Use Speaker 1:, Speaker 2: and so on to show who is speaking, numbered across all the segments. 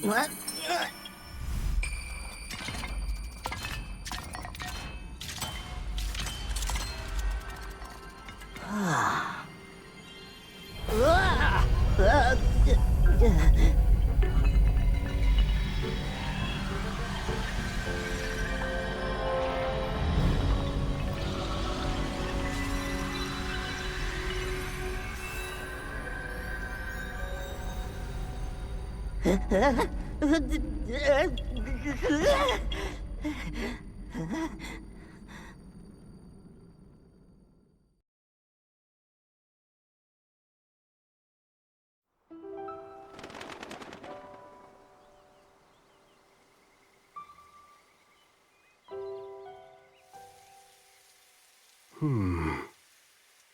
Speaker 1: What?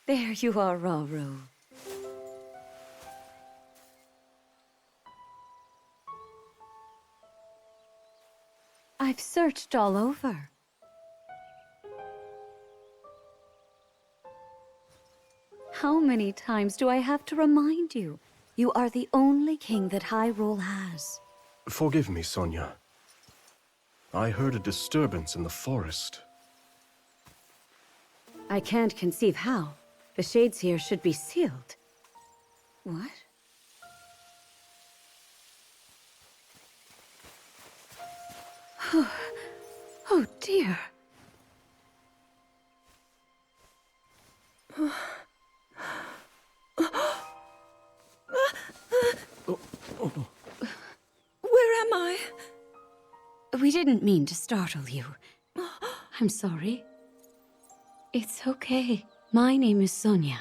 Speaker 2: There you are, Rauru. I've searched all over. How many times do I have to remind you? You are the only king that Hyrule has.
Speaker 3: Forgive me, Sonia. I heard a disturbance in the forest.
Speaker 2: I can't conceive how. The shades here should be sealed. What? Oh dear.
Speaker 4: Where am I?
Speaker 2: We didn't mean to startle you. I'm sorry. It's okay. My name is Sonia.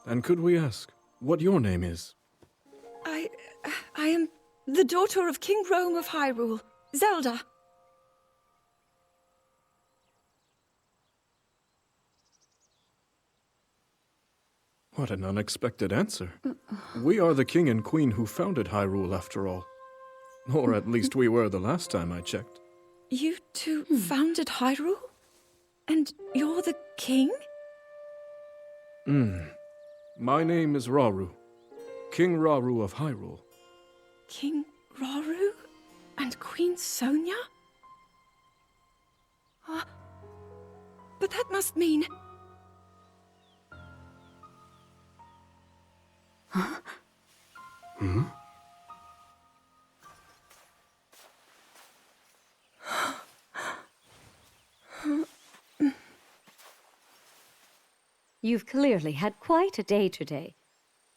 Speaker 5: And could we ask what your name is?
Speaker 4: I am the daughter of King Rome of Hyrule, Zelda.
Speaker 5: What an unexpected answer. We are the king and queen who founded Hyrule, after all. Or at least we were the last time I checked.
Speaker 4: You two founded Hyrule? And you're the king?
Speaker 5: My name is Rauru. King Rauru of Hyrule.
Speaker 4: King Rauru? And Queen Sonia? But that must mean...
Speaker 2: You've clearly had quite a day today.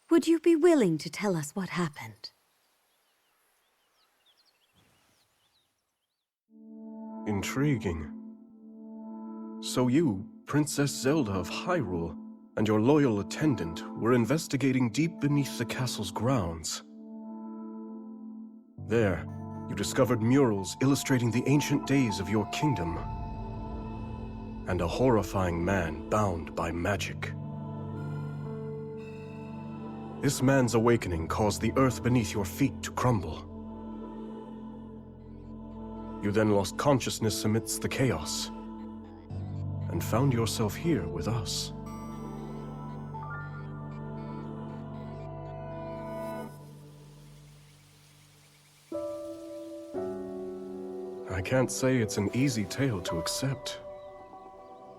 Speaker 2: Would you be willing to tell us what happened?
Speaker 3: Intriguing. So you, Princess Zelda of Hyrule, and your loyal attendant were investigating deep beneath the castle's grounds. There, you discovered murals illustrating the ancient days of your kingdom. And a horrifying man bound by magic. This man's awakening caused the earth beneath your feet to crumble. You then lost consciousness amidst the chaos, and found yourself here with us. I can't say it's an easy tale to accept.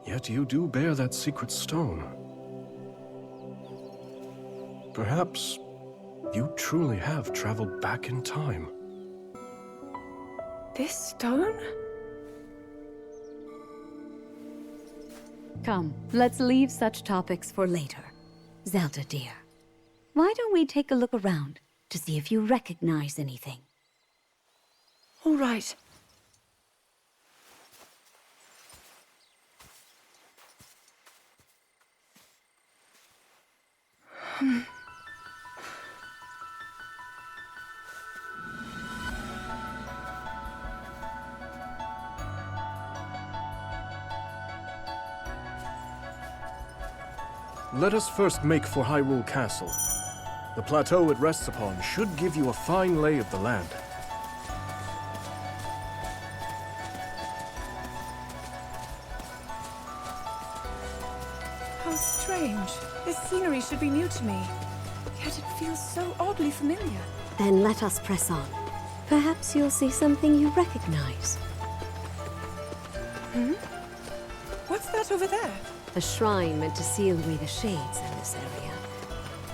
Speaker 3: Yet you do bear that secret stone. Perhaps you truly have traveled back in time.
Speaker 4: This stone?
Speaker 2: Come, let's leave such topics for later. Zelda, dear, why don't we take a look around to see if you recognize anything?
Speaker 4: All right.
Speaker 3: Let us first make for Hyrule Castle. The plateau it rests upon should give you a fine lay of the land.
Speaker 4: How strange. This scenery should be new to me. Yet it feels so oddly familiar.
Speaker 2: Then let us press on. Perhaps you'll see something you recognize.
Speaker 4: What's that over there?
Speaker 2: A shrine meant to seal away the shades in this area.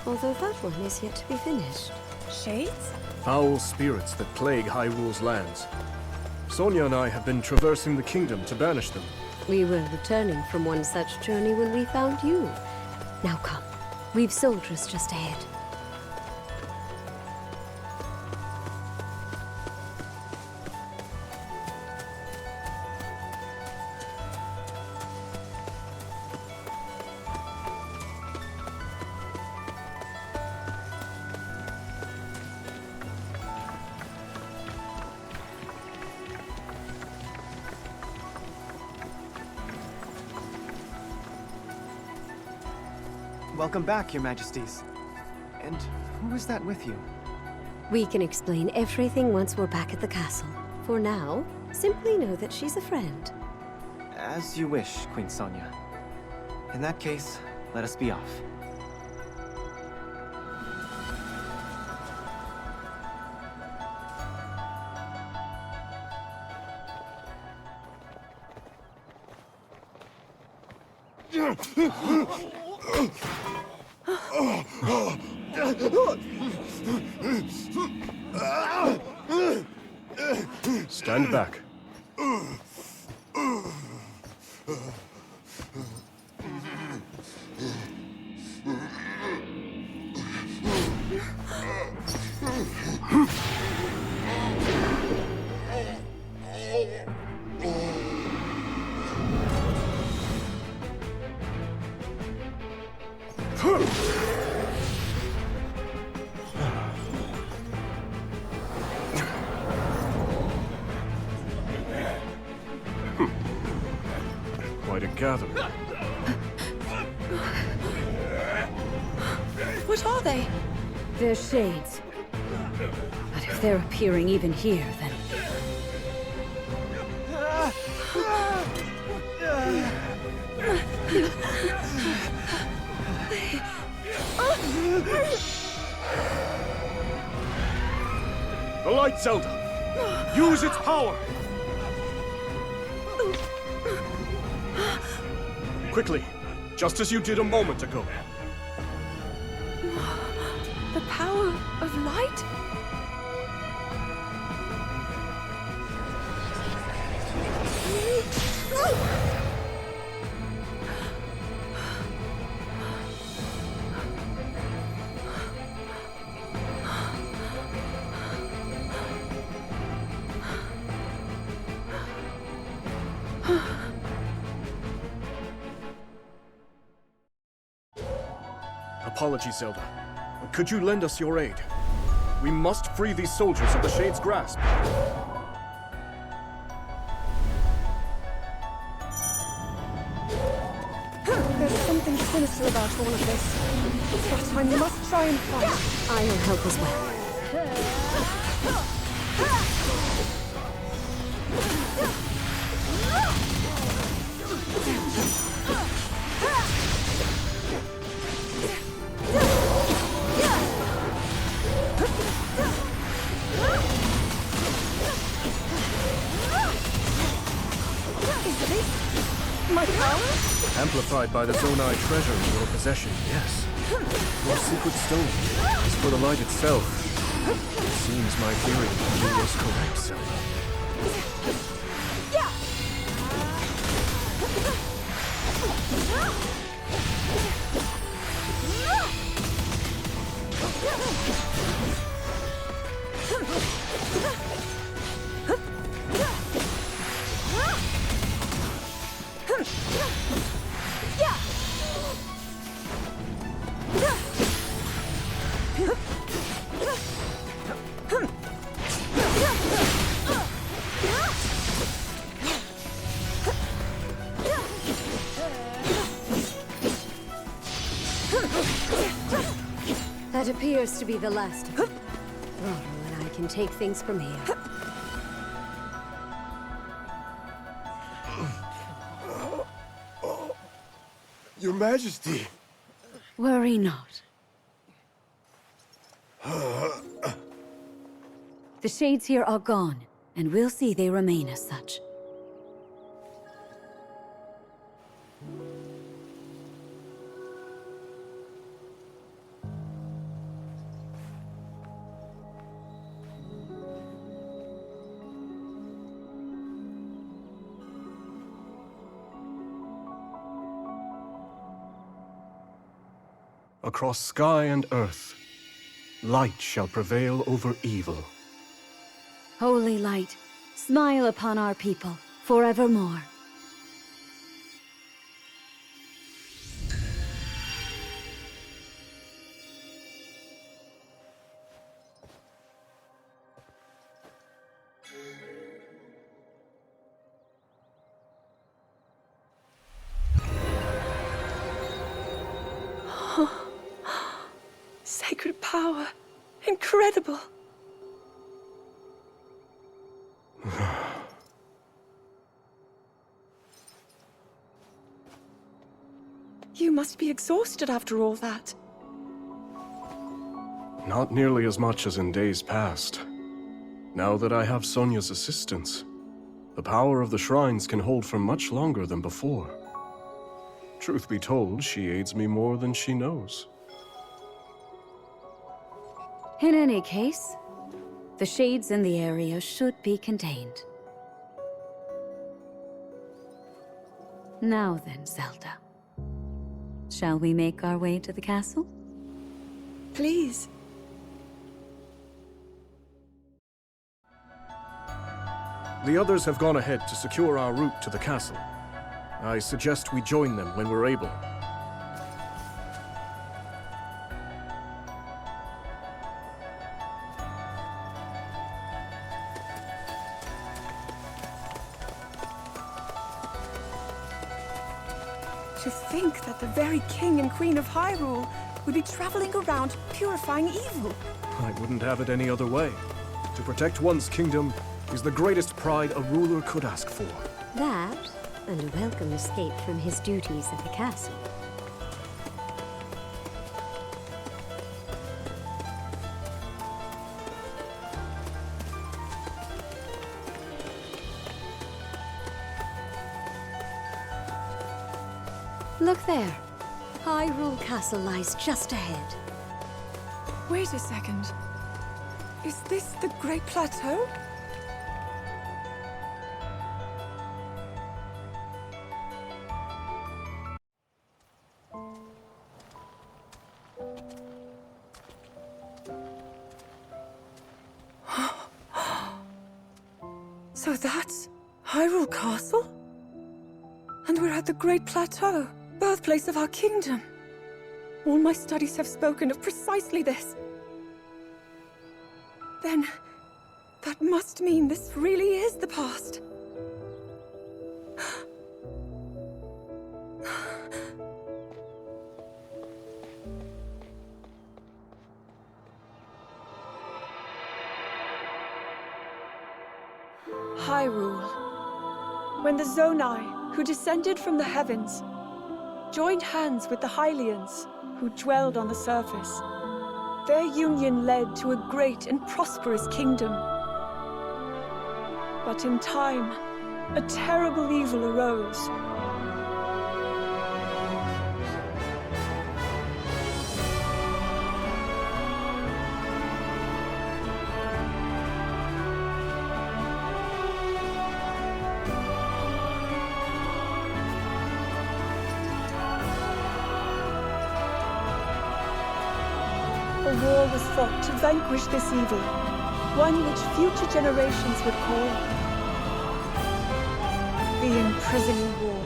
Speaker 2: Although that one is yet to be finished.
Speaker 4: Shades?
Speaker 3: Foul spirits that plague Hyrule's lands. Sonia and I have been traversing the kingdom to banish them.
Speaker 2: We were returning from one such journey when we found you. Now come. We've soldiers just ahead.
Speaker 6: Welcome back, Your Majesties. And who is that with you?
Speaker 2: We can explain everything once we're back at the castle. For now, simply know that she's a friend.
Speaker 6: As you wish, Queen Sonia. In that case, let us be off.
Speaker 3: Stand back. Quite a gathering.
Speaker 4: What are they?
Speaker 2: They're shades. But if they're appearing even here, then...
Speaker 3: The Light Zelda! Use its power! Quickly, just as you did a moment ago.
Speaker 4: The power of light?
Speaker 3: Apologies, Zelda. Could you lend us your aid? We must free these soldiers of the Shade's grasp.
Speaker 4: There's something sinister about all of this. But I must try and fight.
Speaker 2: I will help as well.
Speaker 4: My power?
Speaker 3: Amplified by the Zonai treasure in your possession, yes. Your secret stone is for the light itself. It seems my theory of you was correct, Zelda.
Speaker 2: It appears to be the last of them. Throttle and I can take things from here.
Speaker 7: Your Majesty!
Speaker 2: Worry not. The shades here are gone, and we'll see they remain as such.
Speaker 3: Across sky and earth, light shall prevail over evil.
Speaker 2: Holy light, smile upon our people forevermore.
Speaker 4: Sacred power. Incredible. You must be exhausted after all that.
Speaker 3: Not nearly as much as in days past. Now that I have Sonia's assistance, the power of the shrines can hold for much longer than before. Truth be told, she aids me more than she knows.
Speaker 2: In any case, the shades in the area should be contained. Now then, Zelda. Shall we make our way to the castle?
Speaker 4: Please.
Speaker 3: The others have gone ahead to secure our route to the castle. I suggest we join them when we're able.
Speaker 4: To think that the very King and Queen of Hyrule would be traveling around purifying evil.
Speaker 3: I wouldn't have it any other way. To protect one's kingdom is the greatest pride a ruler could ask for.
Speaker 8: That, and a welcome escape from his duties at the castle.
Speaker 2: Look there. Hyrule Castle lies just ahead.
Speaker 4: Wait a second. Is this the Great Plateau? So that's Hyrule Castle? And we're at the Great Plateau, birthplace of our kingdom. All my studies have spoken of precisely this. Then, that must mean this really is the past. Hyrule. When the Zonai, who descended from the heavens, joined hands with the Hylians, who dwelled on the surface, their union led to a great and prosperous kingdom. But in time, a terrible evil arose. A war was fought to vanquish this evil, one which future generations would call the Imprisoning War.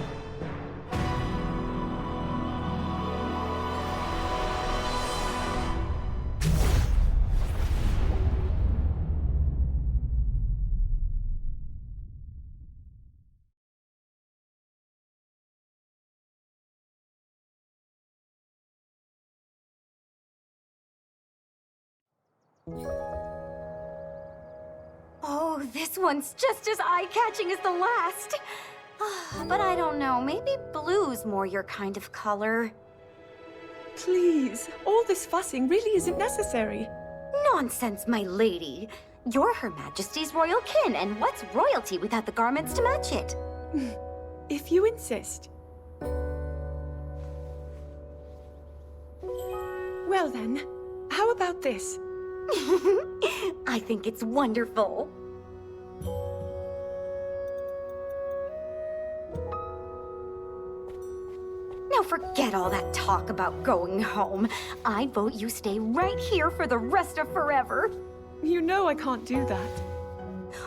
Speaker 9: Oh, this one's just as eye-catching as the last. But I don't know, maybe blue's more your kind of color.
Speaker 4: Please, all this fussing really isn't necessary.
Speaker 9: Nonsense, my lady. You're Her Majesty's royal kin, and what's royalty without the garments to match it?
Speaker 4: If you insist. Well then, how about this?
Speaker 9: I think it's wonderful. Now forget all that talk about going home. I vote you stay right here for the rest of forever.
Speaker 4: You know I can't do that.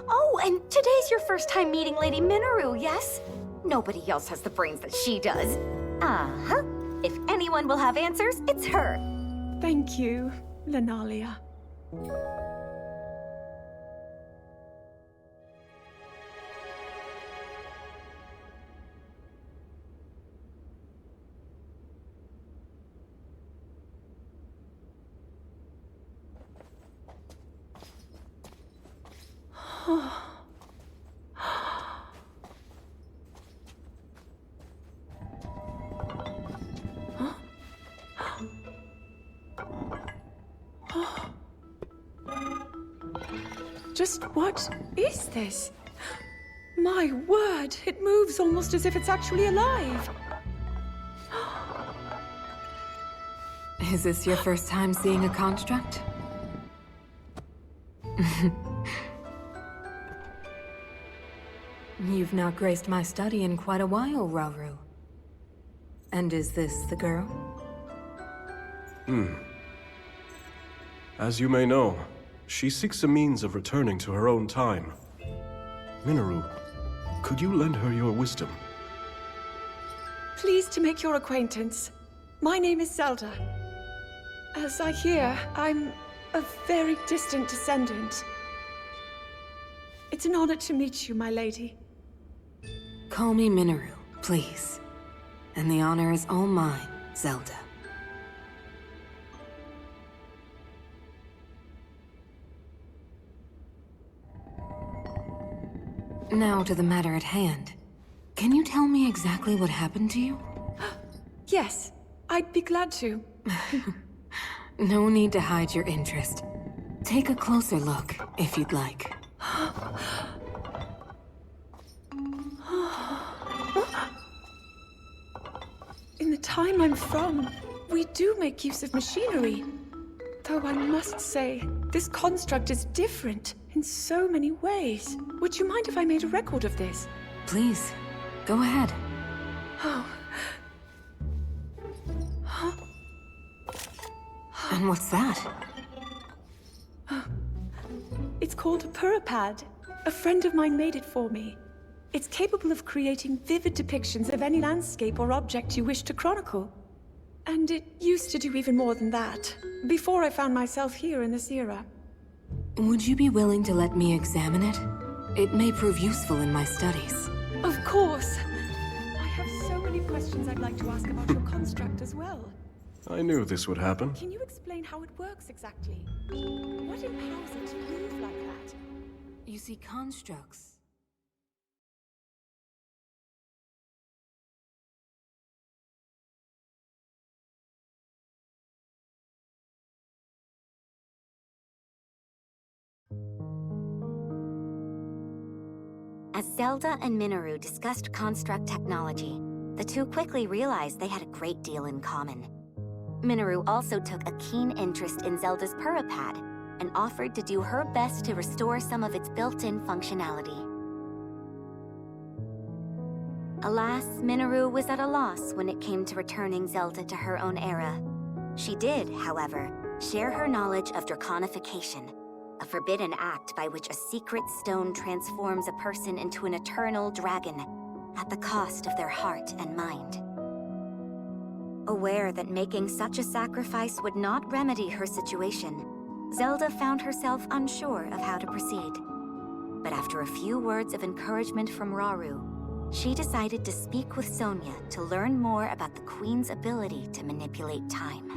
Speaker 9: Oh, and today's your first time meeting Lady Minaru, yes? Nobody else has the brains that she does. Uh-huh. If anyone will have answers, it's her.
Speaker 4: Thank you, Lanalia. Just what is this? My word, it moves almost as if it's actually alive.
Speaker 10: Is this your first time seeing a construct? You've not graced my study in quite a while, Rauru. And is this the girl?
Speaker 5: As you may know, she seeks a means of returning to her own time. Minaru, could you lend her your wisdom?
Speaker 4: Pleased to make your acquaintance. My name is Zelda. As I hear, I'm a very distant descendant. It's an honor to meet you, my lady.
Speaker 10: Call me Minaru, please. And the honor is all mine, Zelda. Now to the matter at hand. Can you tell me exactly what happened to you?
Speaker 4: Yes, I'd be glad to.
Speaker 10: No need to hide your interest. Take a closer look, if you'd like.
Speaker 4: In the time I'm from, we do make use of machinery. Though I must say, this construct is different in so many ways. Would you mind if I made a record of this?
Speaker 10: Please, go ahead.
Speaker 4: Oh.
Speaker 10: And what's that?
Speaker 4: It's called a Purapad. A friend of mine made it for me. It's capable of creating vivid depictions of any landscape or object you wish to chronicle. And it used to do even more than that, before I found myself here in this era.
Speaker 10: Would you be willing to let me examine it? It may prove useful in my studies.
Speaker 4: Of course. I have so many questions I'd like to ask about your construct as well.
Speaker 5: I knew this would happen.
Speaker 4: Can you explain how it works exactly? What empowers it to move like that?
Speaker 10: You see, constructs...
Speaker 9: As Zelda and Minaru discussed construct technology, the two quickly realized they had a great deal in common. Minaru also took a keen interest in Zelda's Purapad and offered to do her best to restore some of its built-in functionality. Alas, Minaru was at a loss when it came to returning Zelda to her own era. She did, however, share her knowledge of draconification, a forbidden act by which a secret stone transforms a person into an eternal dragon at the cost of their heart and mind. Aware that making such a sacrifice would not remedy her situation, Zelda found herself unsure of how to proceed. But after a few words of encouragement from Rauru, she decided to speak with Sonia to learn more about the Queen's ability to manipulate time.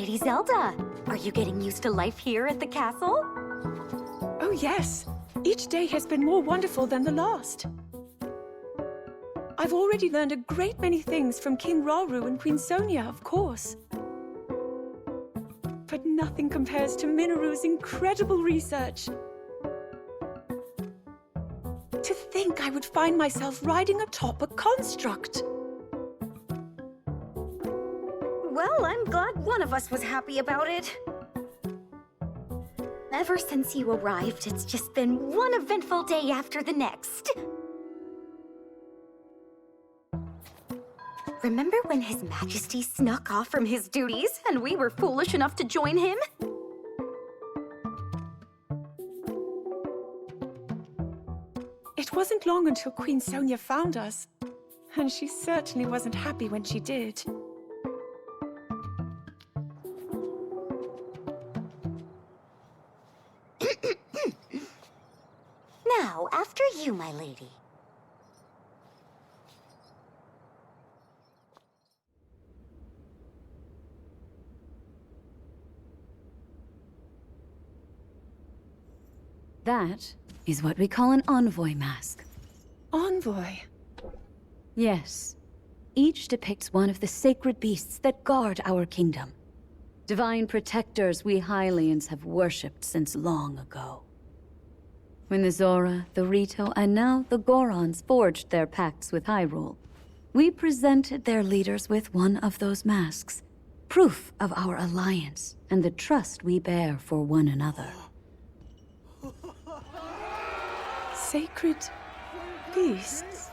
Speaker 9: Lady Zelda. Are you getting used to life here at the castle?
Speaker 4: Oh yes. Each day has been more wonderful than the last. I've already learned a great many things from King Rauru and Queen Sonia, of course. But nothing compares to Minaru's incredible research. To think I would find myself riding atop a construct.
Speaker 9: Well, I'm glad one of us was happy about it. Ever since you arrived, it's just been one eventful day after the next. Remember when His Majesty snuck off from his duties and we were foolish enough to join him?
Speaker 4: It wasn't long until Queen Sonia found us, and she certainly wasn't happy when she did.
Speaker 9: Now, after you, my lady.
Speaker 2: That is what we call an envoy mask.
Speaker 4: Envoy?
Speaker 2: Yes. Each depicts one of the sacred beasts that guard our kingdom. Divine protectors we Hylians have worshipped since long ago. When the Zora, the Rito, and now the Gorons forged their pacts with Hyrule, we presented their leaders with one of those masks, proof of our alliance and the trust we bear for one another.
Speaker 4: Sacred beasts?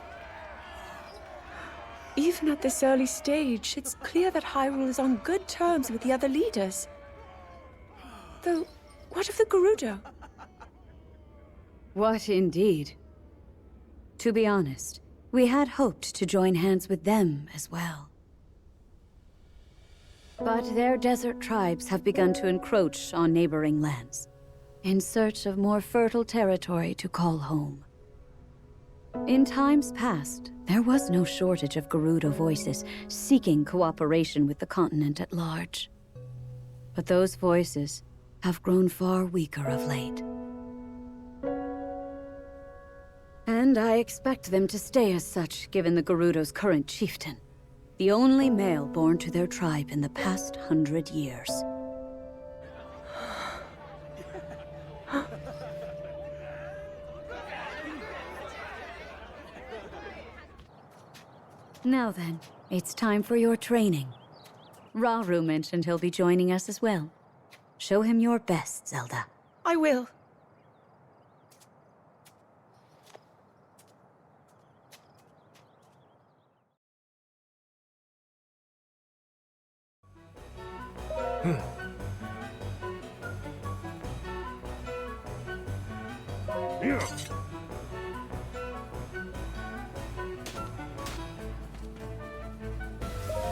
Speaker 4: Even at this early stage, it's clear that Hyrule is on good terms with the other leaders. Though, what of the Gerudo?
Speaker 2: What indeed? To be honest, we had hoped to join hands with them as well. But their desert tribes have begun to encroach on neighboring lands, in search of more fertile territory to call home. In times past, there was no shortage of Gerudo voices seeking cooperation with the continent at large. But those voices have grown far weaker of late. And I expect them to stay as such, given the Gerudo's current chieftain, the only male born to their tribe in the past 100 years. Now then, it's time for your training. Rauru mentioned he'll be joining us as well. Show him your best, Zelda.
Speaker 4: I will.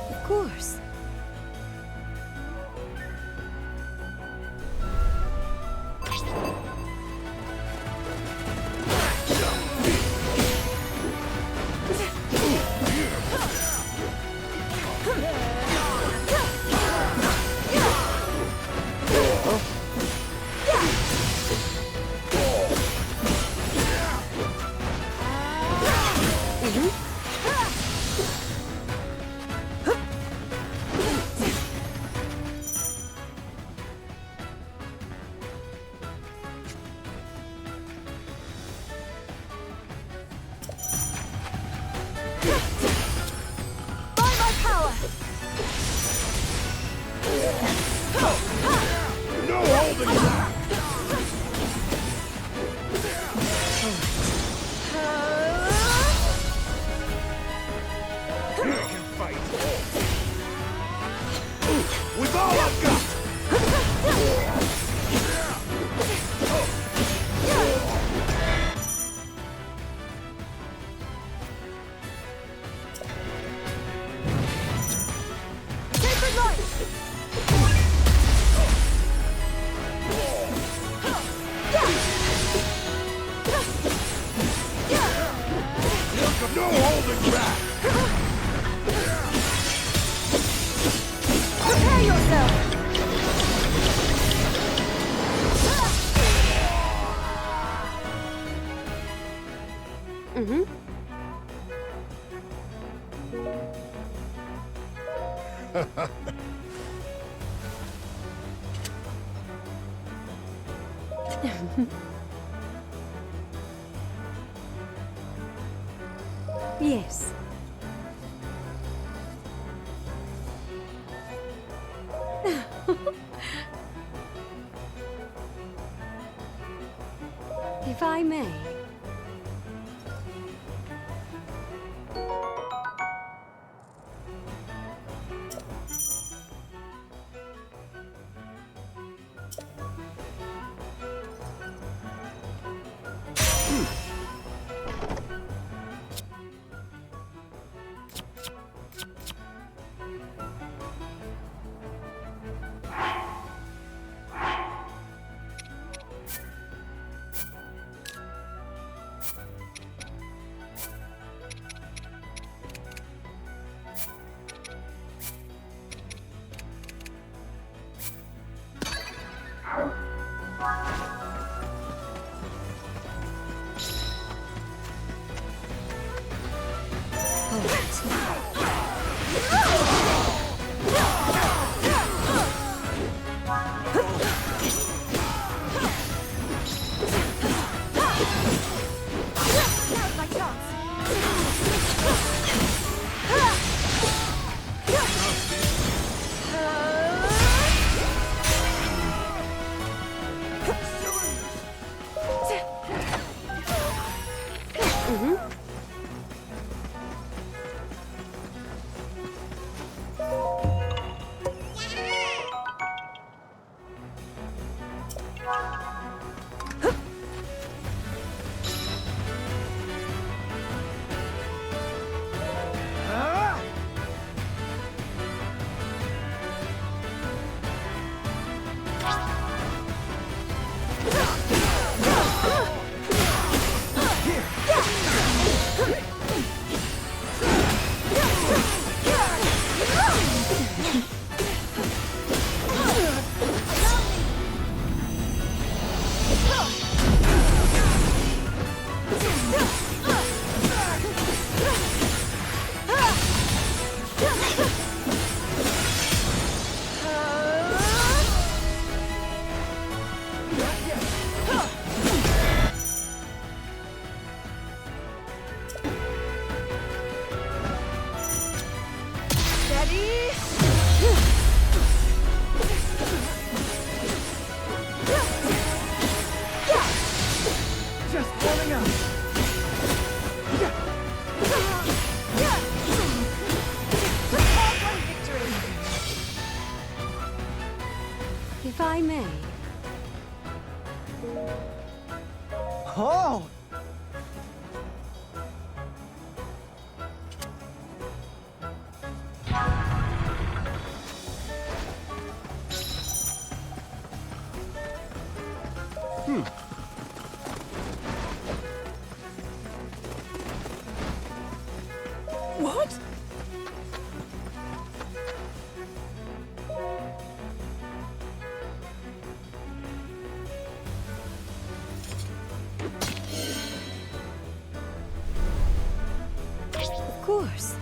Speaker 2: Of course.
Speaker 8: Yes. If I may. If I may.
Speaker 6: Oh!
Speaker 4: What?
Speaker 8: Of course.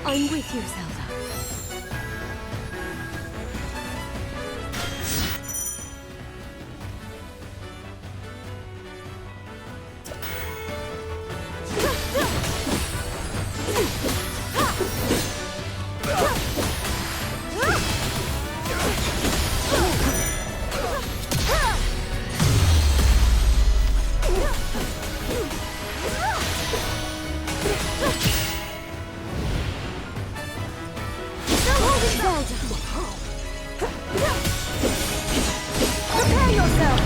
Speaker 2: I'm with you, Zelda.
Speaker 11: Prepare yourself!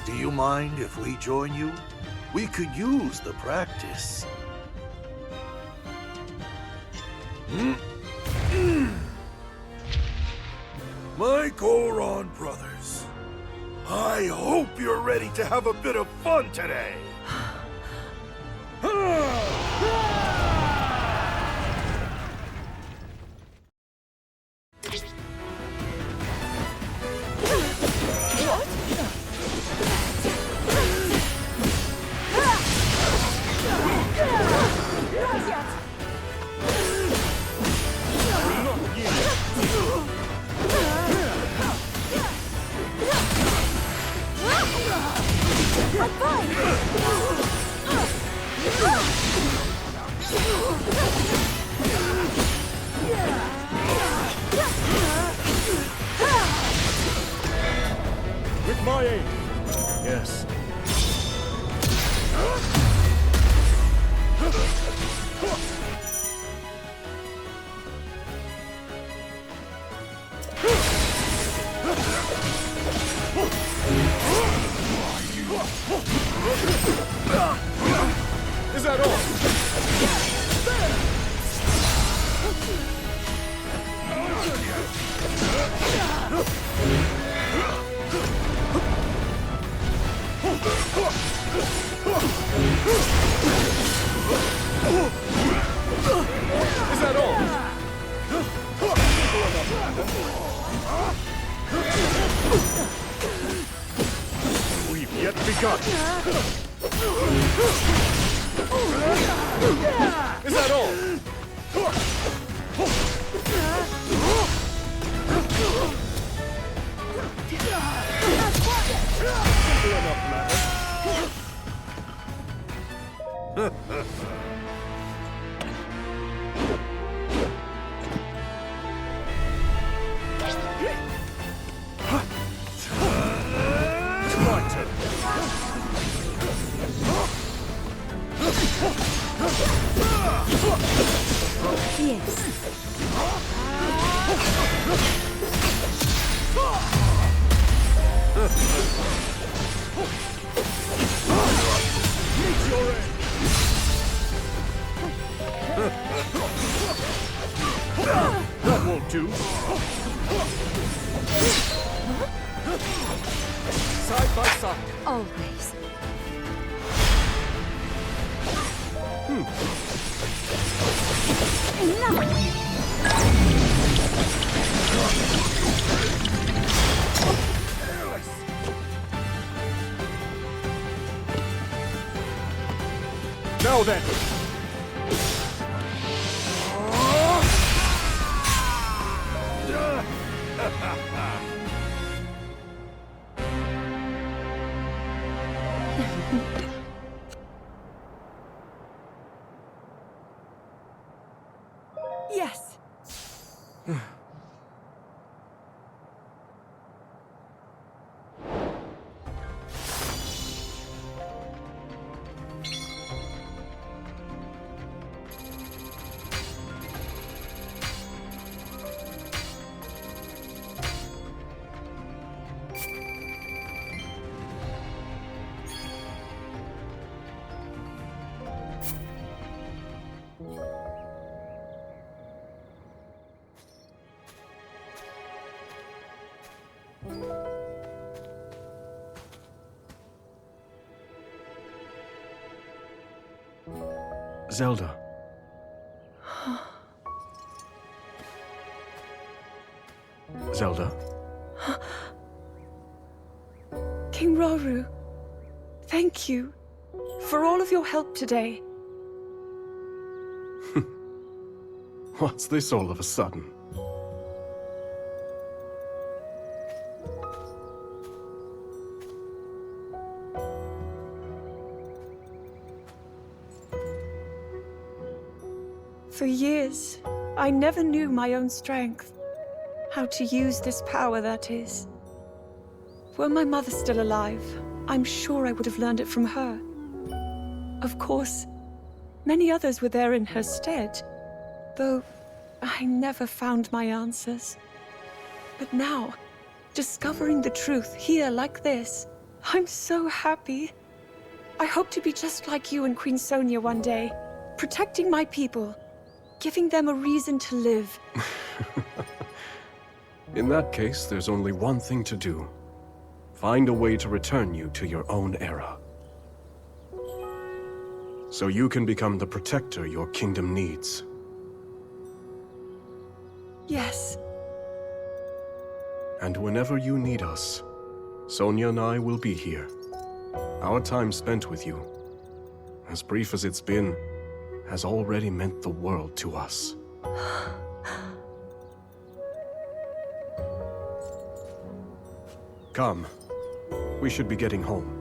Speaker 12: Do you mind if we join you? We could use the practice. My Goron brothers, I hope you're ready to have a bit of fun today.
Speaker 3: With my aid. Yes. Is that all? Is that all? We've yet begun. Is that all? Simple enough, matter. My turn.
Speaker 2: Yes.
Speaker 3: Meet your end. That won't do. Side by side.
Speaker 2: Always.
Speaker 3: Now then.
Speaker 4: Yes.
Speaker 5: Zelda. Zelda?
Speaker 4: King Rauru, thank you for all of your help today.
Speaker 5: What's this all of a sudden?
Speaker 4: For years, I never knew my own strength. How to use this power, that is. Were my mother still alive, I'm sure I would have learned it from her. Of course, many others were there in her stead, though I never found my answers. But now, discovering the truth here like this, I'm so happy. I hope to be just like you and Queen Sonia one day, protecting my people, giving them a reason to live.
Speaker 5: In that case, there's only one thing to do. Find a way to return you to your own era. So you can become the protector your kingdom needs.
Speaker 4: Yes.
Speaker 5: And whenever you need us, Sonia and I will be here. Our time spent with you, as brief as it's been, has already meant the world to us. Come. We should be getting home.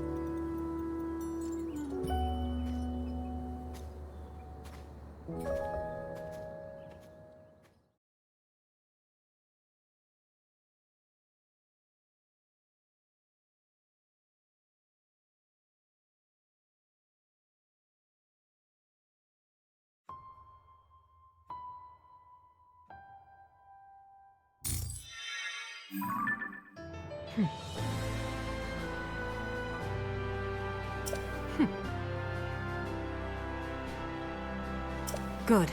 Speaker 10: Good.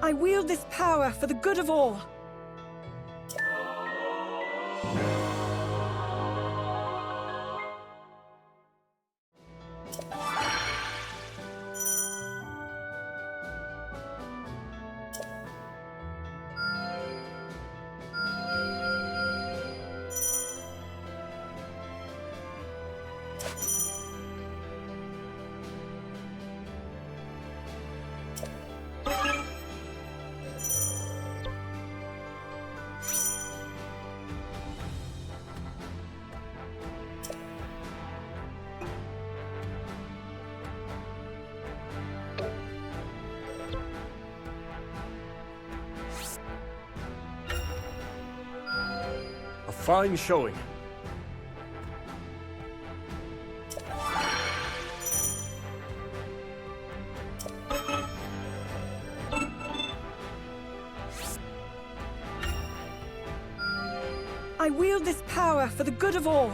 Speaker 4: I wield this power for the good of all.
Speaker 5: Fine showing.
Speaker 4: I wield this power for the good of all.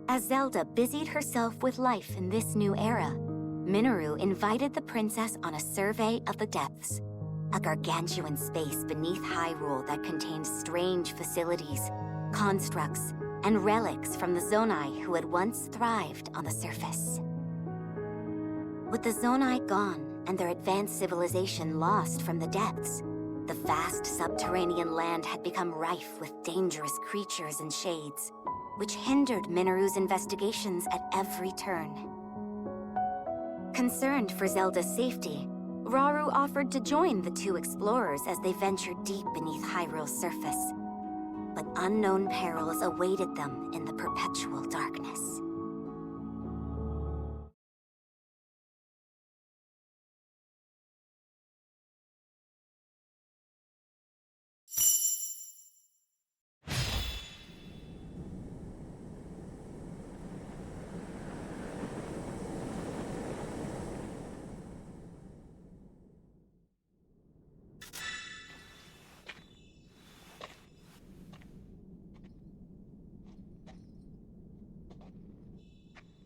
Speaker 9: As Zelda busied herself with life in this new era, Minoru invited the princess on a survey of the depths, a gargantuan space beneath Hyrule that contained strange facilities, constructs, and relics from the Zonai who had once thrived on the surface. With the Zonai gone and their advanced civilization lost from the depths, the vast subterranean land had become rife with dangerous creatures and shades. which hindered Minaru's investigations at every turn. Concerned for Zelda's safety, Rauru offered to join the two explorers as they ventured deep beneath Hyrule's surface. But unknown perils awaited them in the perpetual darkness.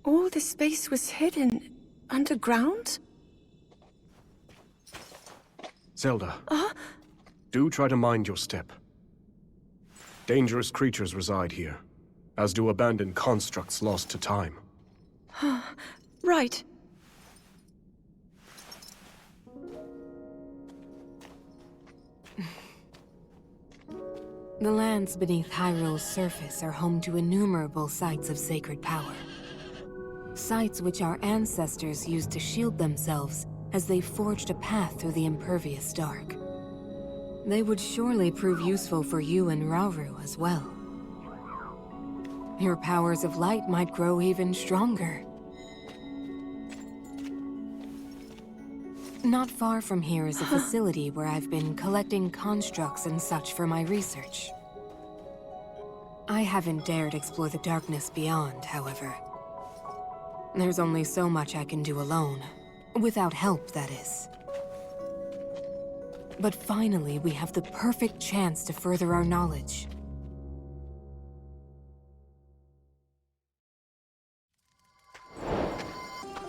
Speaker 4: All this space was hidden underground?
Speaker 5: Zelda. Do try to mind your step. Dangerous creatures reside here, as do abandoned constructs lost to time.
Speaker 4: Right.
Speaker 10: The lands beneath Hyrule's surface are home to innumerable sites of sacred power. Sites which our ancestors used to shield themselves as they forged a path through the impervious dark. They would surely prove useful for you and Rauru as well. Your powers of light might grow even stronger. Not far from here is a facility where I've been collecting constructs and such for my research. I haven't dared explore the darkness beyond, however. There's only so much I can do alone. Without help, that is. But finally, we have the perfect chance to further our knowledge.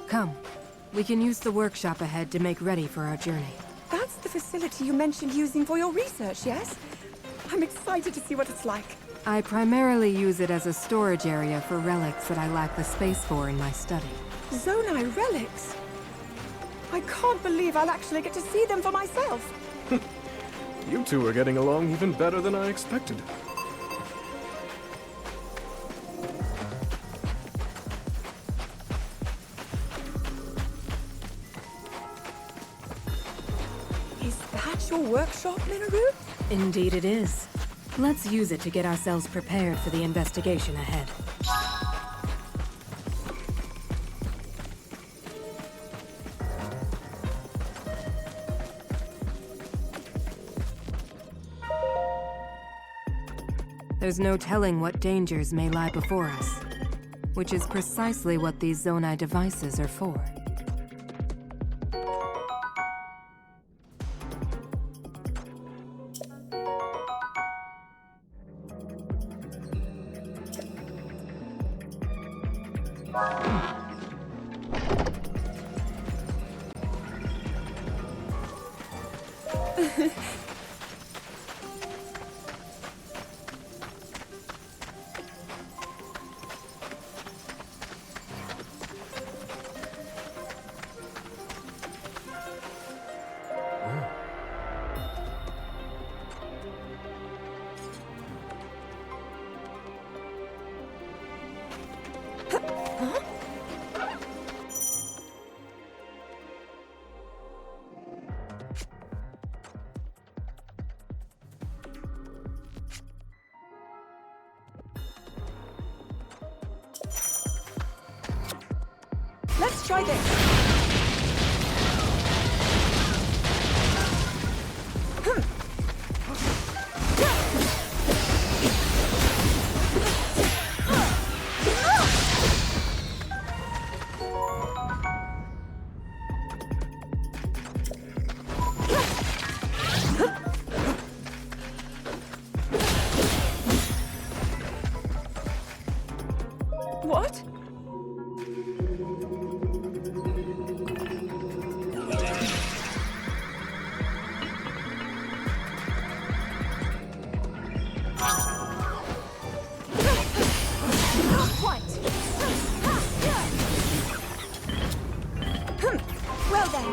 Speaker 10: Come. We can use the workshop ahead to make ready for our journey.
Speaker 4: That's the facility you mentioned using for your research, yes? I'm excited to see what it's like.
Speaker 10: I primarily use it as a storage area for relics that I lack the space for in my study.
Speaker 4: Zonai relics? I can't believe I'll actually get to see them for myself.
Speaker 5: You two are getting along even better than I expected.
Speaker 4: Is that your workshop, Minaru?
Speaker 10: Indeed it is. Let's use it to get ourselves prepared for the investigation ahead. There's no telling what dangers may lie before us, which is precisely what these Zonai devices are for.
Speaker 4: Let's try this. What? Well then.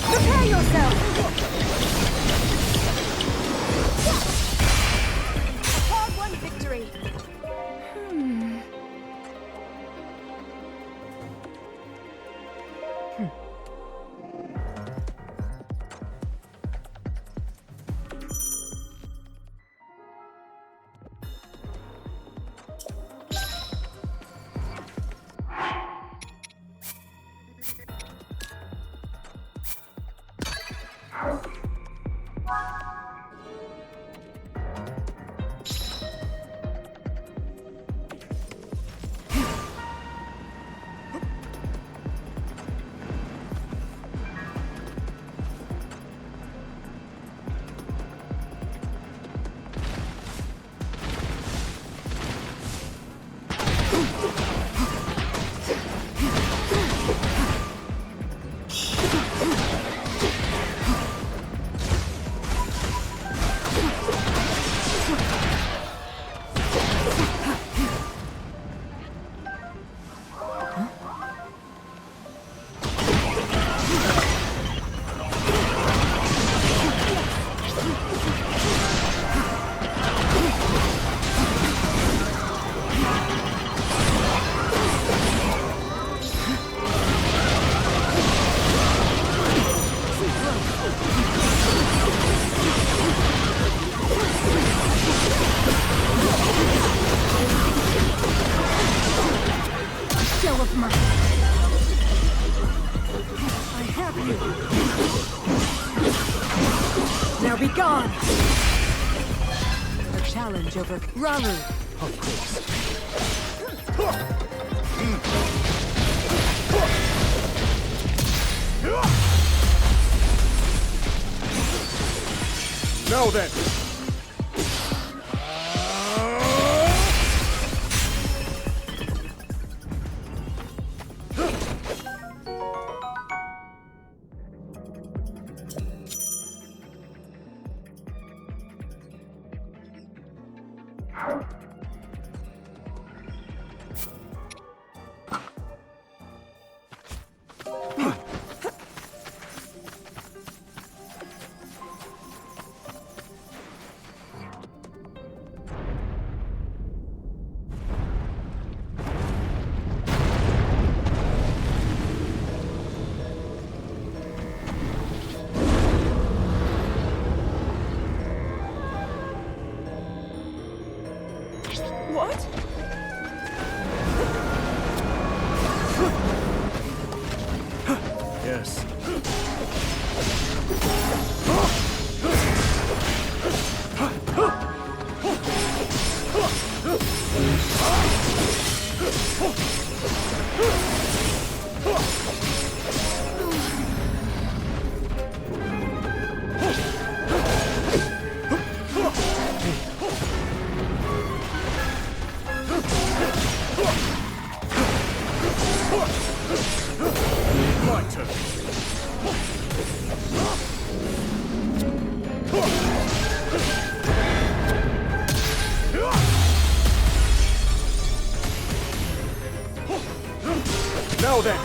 Speaker 4: Prepare yourself!
Speaker 10: Now be gone! A challenge over Ralu.
Speaker 3: Of course. Now then!
Speaker 4: What?
Speaker 3: Yes. My turn. Now then.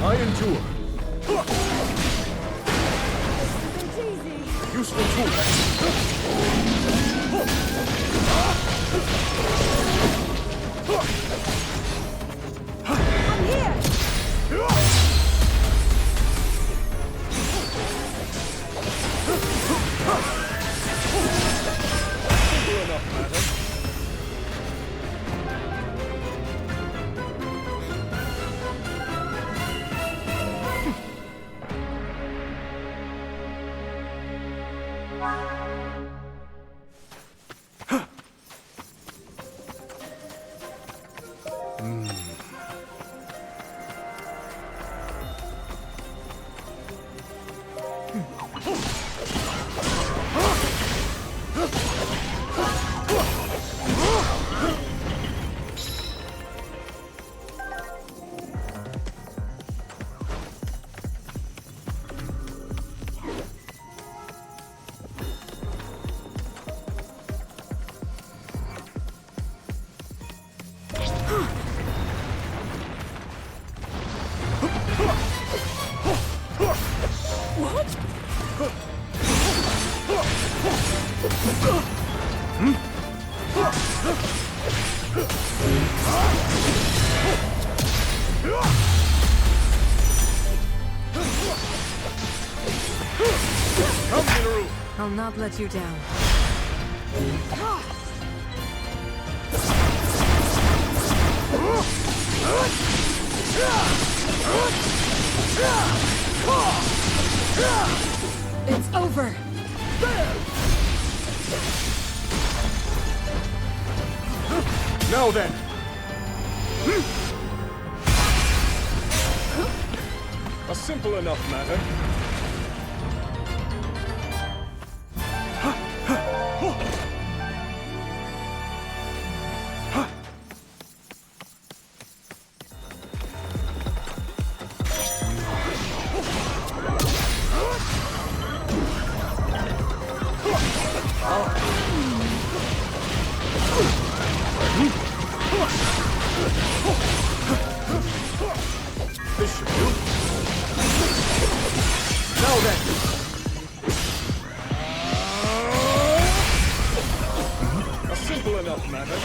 Speaker 3: I endure. Useful tool.
Speaker 11: I'm here!
Speaker 3: Do enough, madam.
Speaker 10: I'll not let you down. It's over!
Speaker 3: Now then! A simple enough matter. This should do. Now then! A simple enough matter.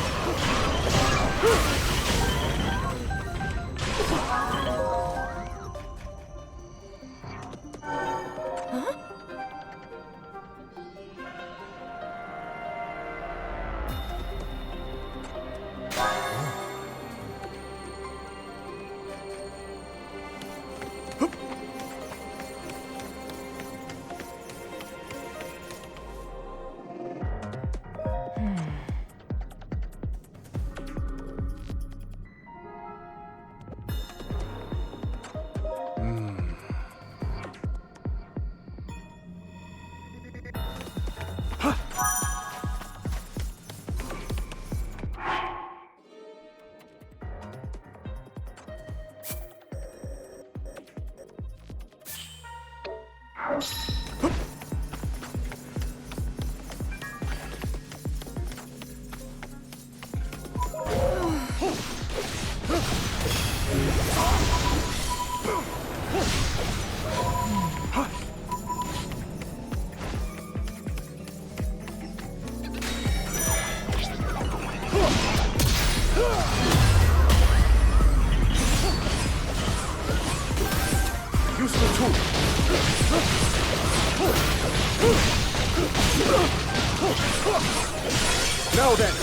Speaker 3: Now then!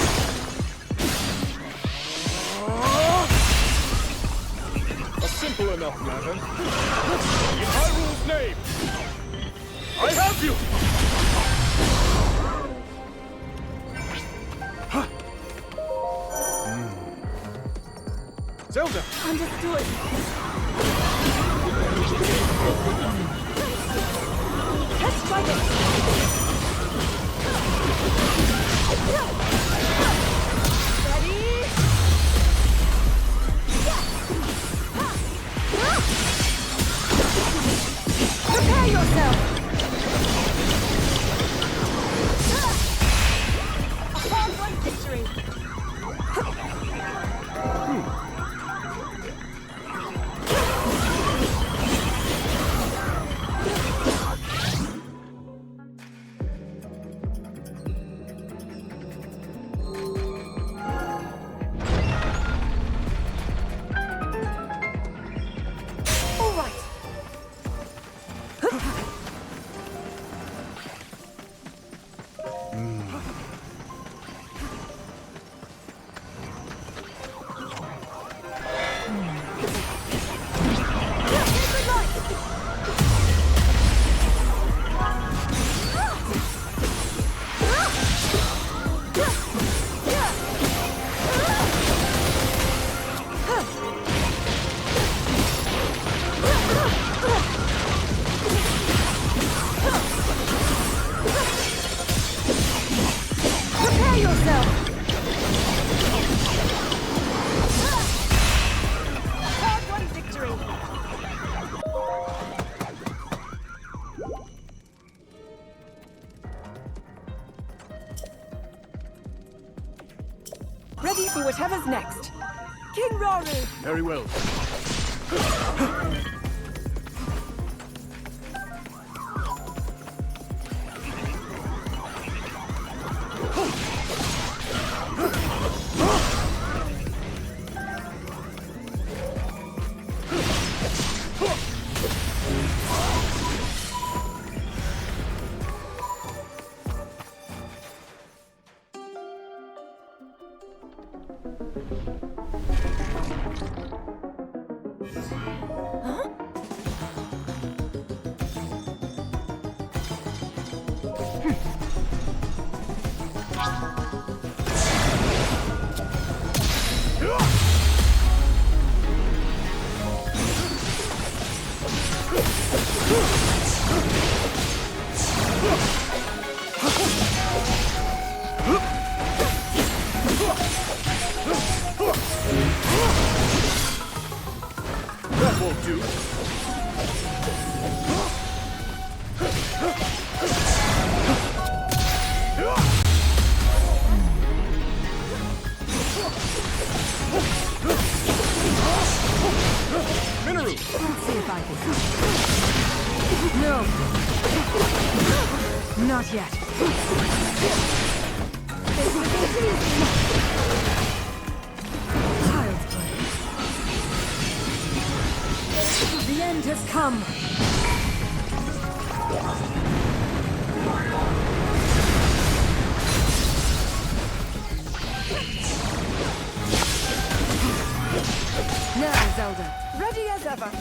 Speaker 3: A simple enough matter. In Hyrule's name! I have you! Zelda!
Speaker 4: Understood. Let's try this. Ready? Prepare yourself. A hard-won victory. Ready for whatever's next. King Raru!
Speaker 3: Very well. do. Minaru!
Speaker 10: Let's see if I can. No. Not yet. Child's play. The end has come. Now, Zelda.
Speaker 11: Ready as ever.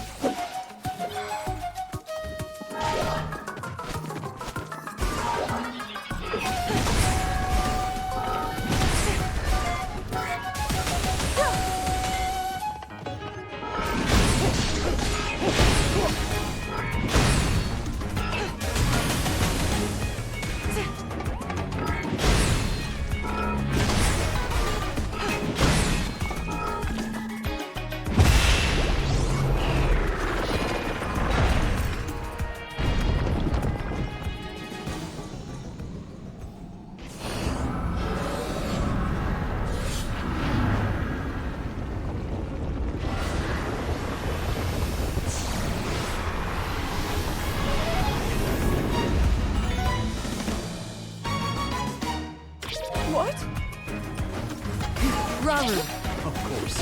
Speaker 11: What?
Speaker 10: Raru.
Speaker 3: Of course.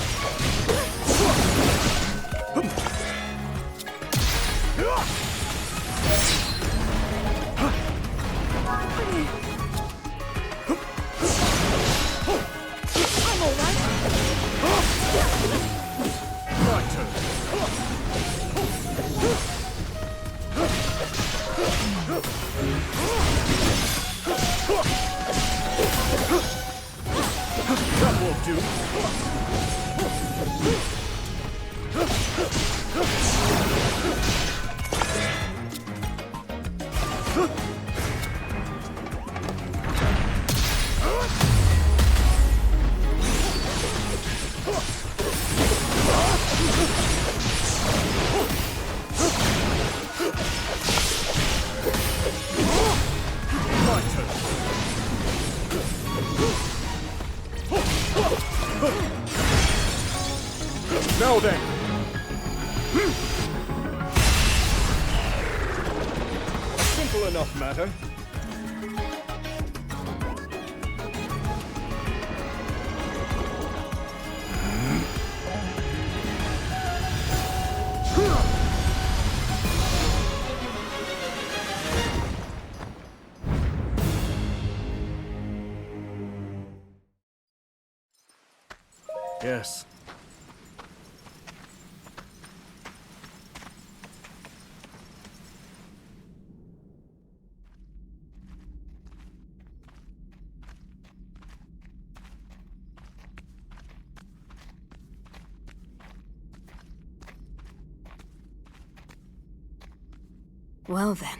Speaker 11: I'm all right.
Speaker 3: My turn. That won't do. My turn. Now then. A simple enough matter. Yes.
Speaker 10: Well then.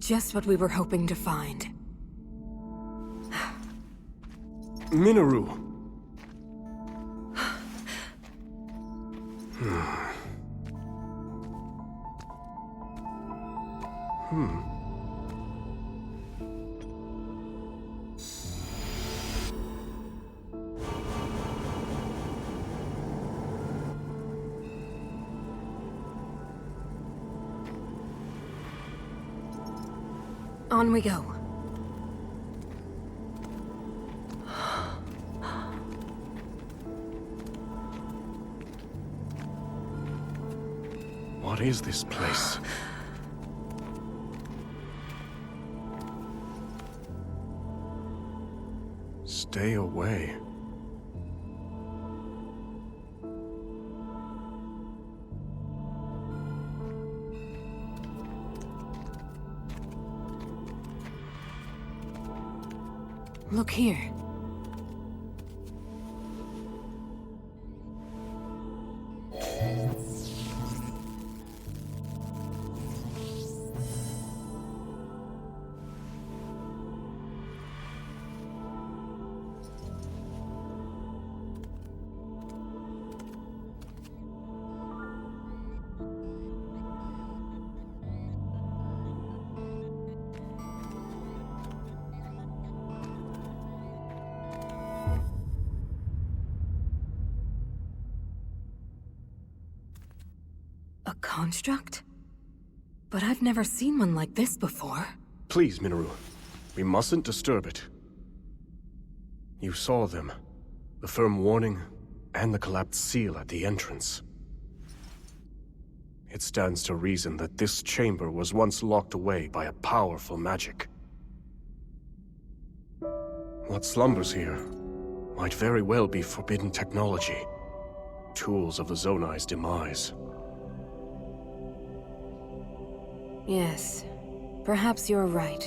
Speaker 10: Just what we were hoping to find.
Speaker 5: Minaru.
Speaker 10: On we go.
Speaker 5: What is this place? Stay away.
Speaker 10: Look here. construct? But I've never seen one like this before.
Speaker 5: Please, Minoru. We mustn't disturb it. You saw them. The firm warning, and the collapsed seal at the entrance. It stands to reason that this chamber was once locked away by a powerful magic. What slumbers here might very well be forbidden technology. Tools of the Zonai's demise.
Speaker 10: Yes, perhaps you're right.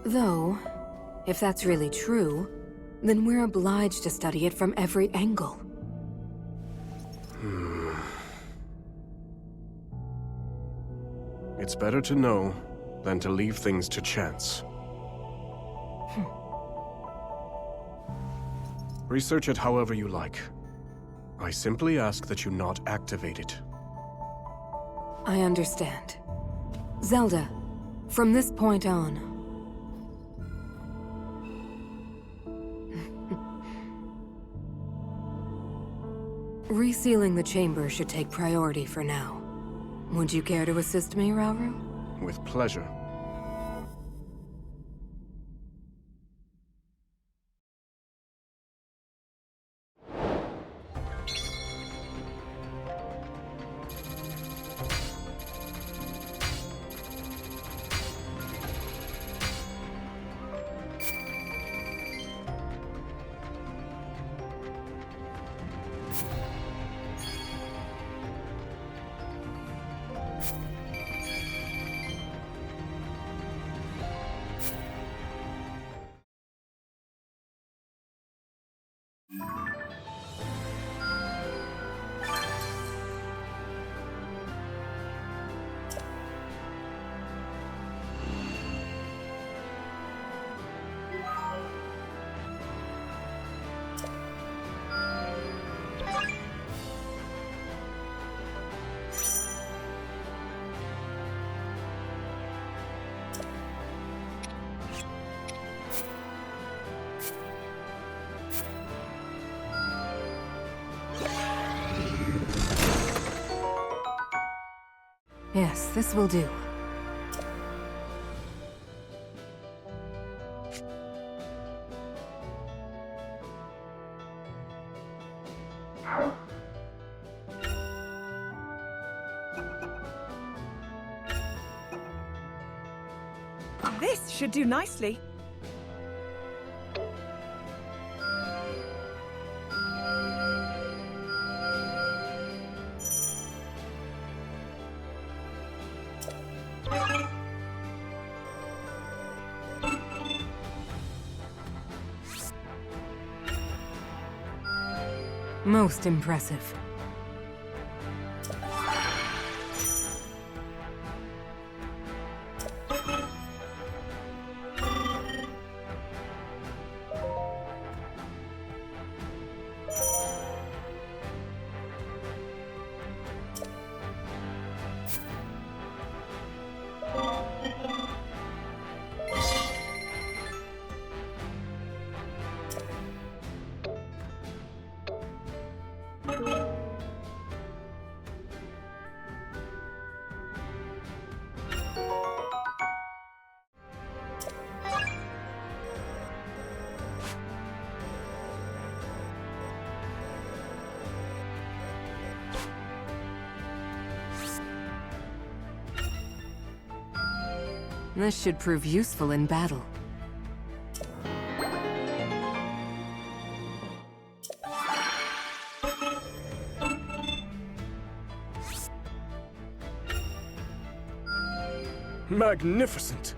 Speaker 10: Though, if that's really true, then we're obliged to study it from every angle.
Speaker 5: It's better to know than to leave things to chance. Research it however you like. I simply ask that you not activate it.
Speaker 10: I understand. Zelda, from this point on... Resealing the chamber should take priority for now. Would you care to assist me, Rauru?
Speaker 5: With pleasure.
Speaker 10: Yes, this will do.
Speaker 11: This should do nicely.
Speaker 10: Most impressive. This should prove useful in battle.
Speaker 3: Magnificent!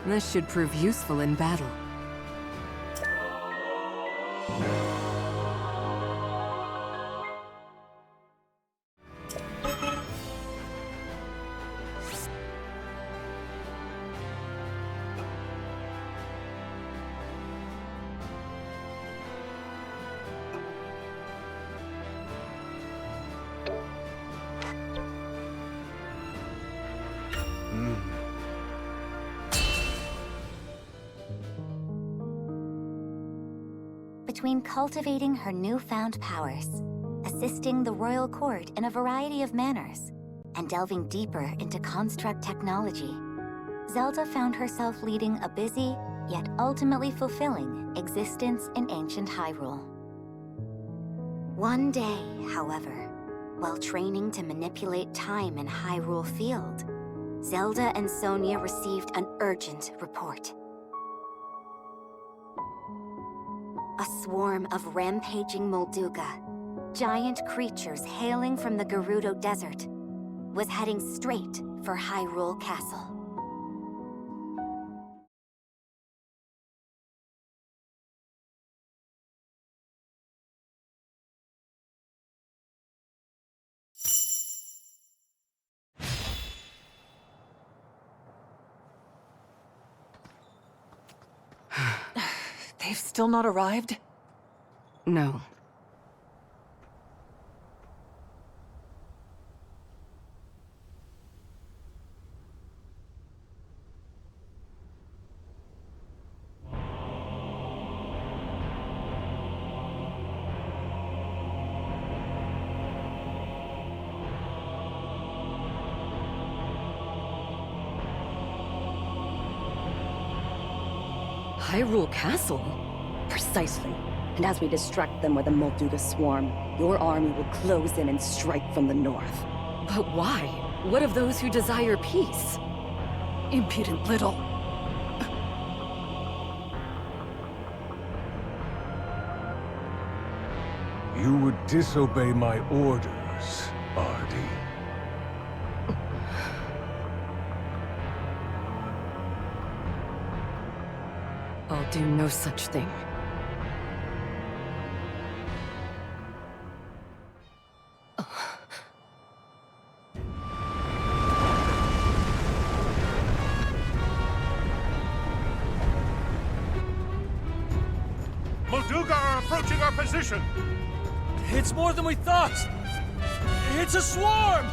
Speaker 10: This should prove useful in battle.
Speaker 9: between cultivating her newfound powers, assisting the royal court in a variety of manners, and delving deeper into construct technology, Zelda found herself leading a busy, yet ultimately fulfilling, existence in ancient Hyrule. One day, however, while training to manipulate time in Hyrule Field, Zelda and Sonia received an urgent report. A swarm of rampaging Molduga, giant creatures hailing from the Gerudo Desert, was heading straight for Hyrule Castle.
Speaker 11: They've still not arrived?
Speaker 10: No.
Speaker 13: Hyrule Castle? Precisely. And as we distract them with a Molduga swarm, your army will close in and strike from the north. But why? What of those who desire peace? Impudent little.
Speaker 14: You would disobey my orders, Ardy.
Speaker 13: I'll do no such thing.
Speaker 12: Molduga are approaching our position!
Speaker 3: It's more than we thought! It's a swarm!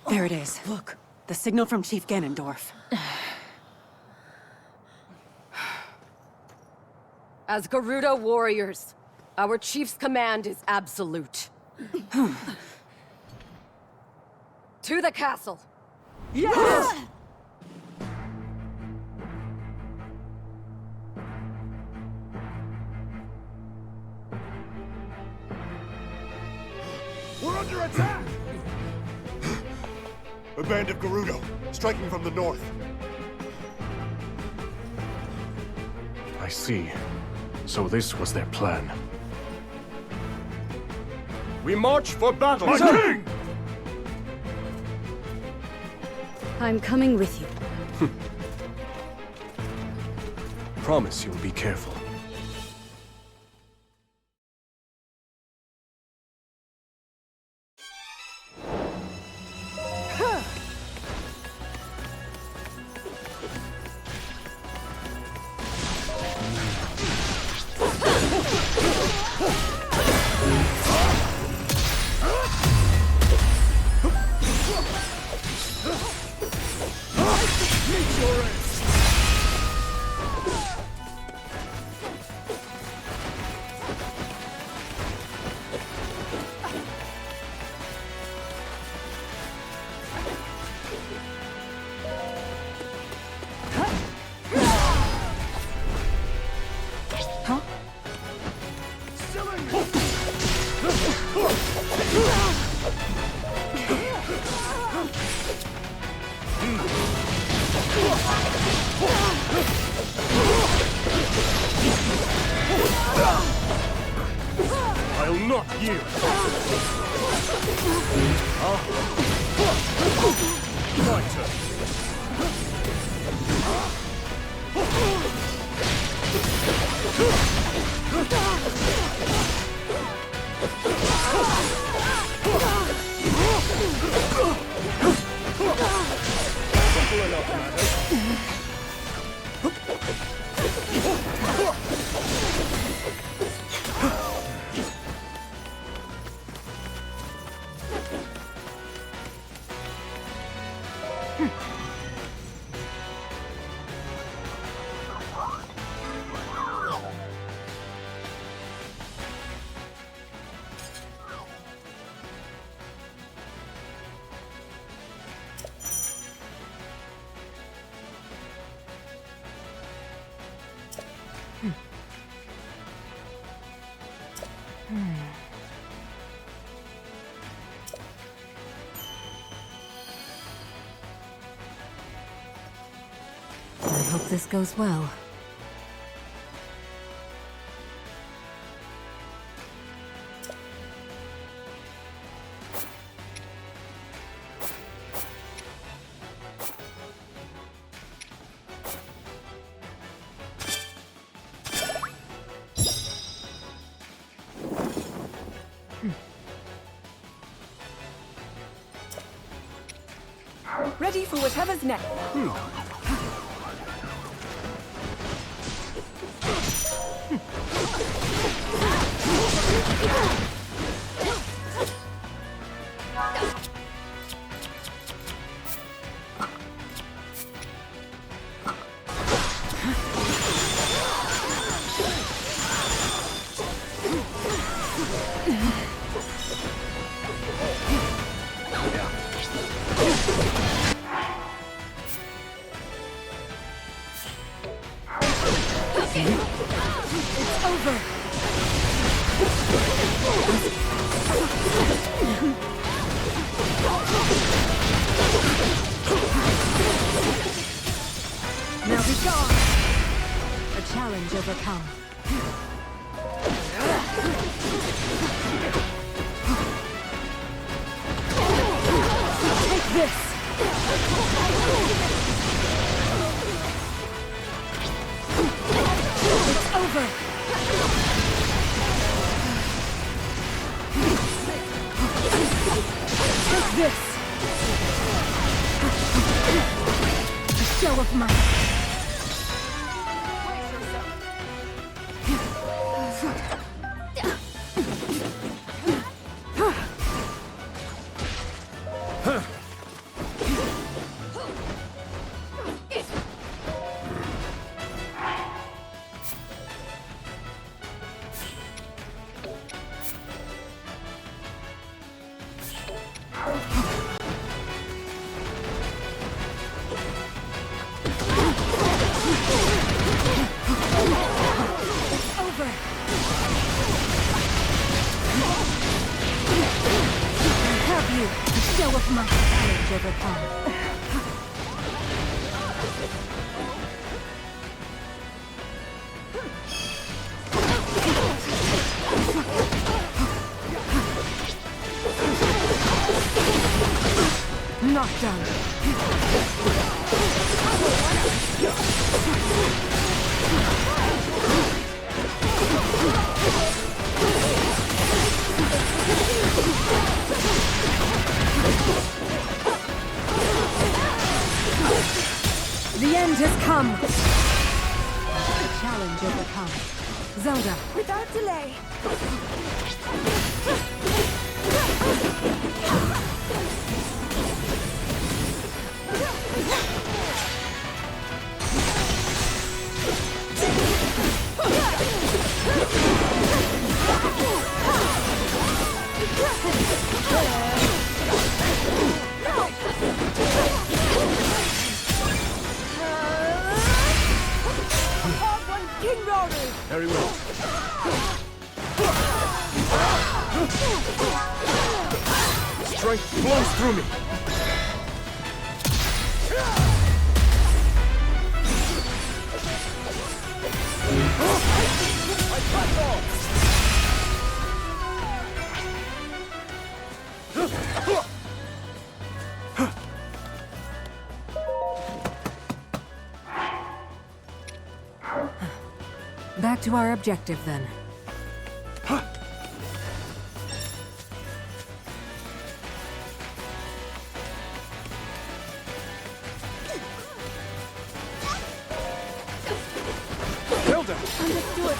Speaker 11: There it is. Look, the signal from Chief Ganondorf.
Speaker 13: As Gerudo Warriors, our chief's command is absolute. To the castle!
Speaker 11: Yes!
Speaker 7: We're under attack! A band of Gerudo, striking from the north.
Speaker 5: I see. So this was their plan. We march for battle!
Speaker 12: My king!
Speaker 2: I'm coming with you.
Speaker 5: Promise you'll be careful.
Speaker 3: not yield. My turn. Simple enough, matter.
Speaker 10: I hope this goes well.
Speaker 4: Ready for whatever's next.
Speaker 10: Now be gone! A challenge overcome. Take this! It's over! Take this! A show of might. Not done. The end has come. The challenge overcome. Zelda.
Speaker 4: Without delay.
Speaker 3: Very well. Strength flows through me.
Speaker 10: Back to our objective, then.
Speaker 3: Hilda!
Speaker 4: Understood.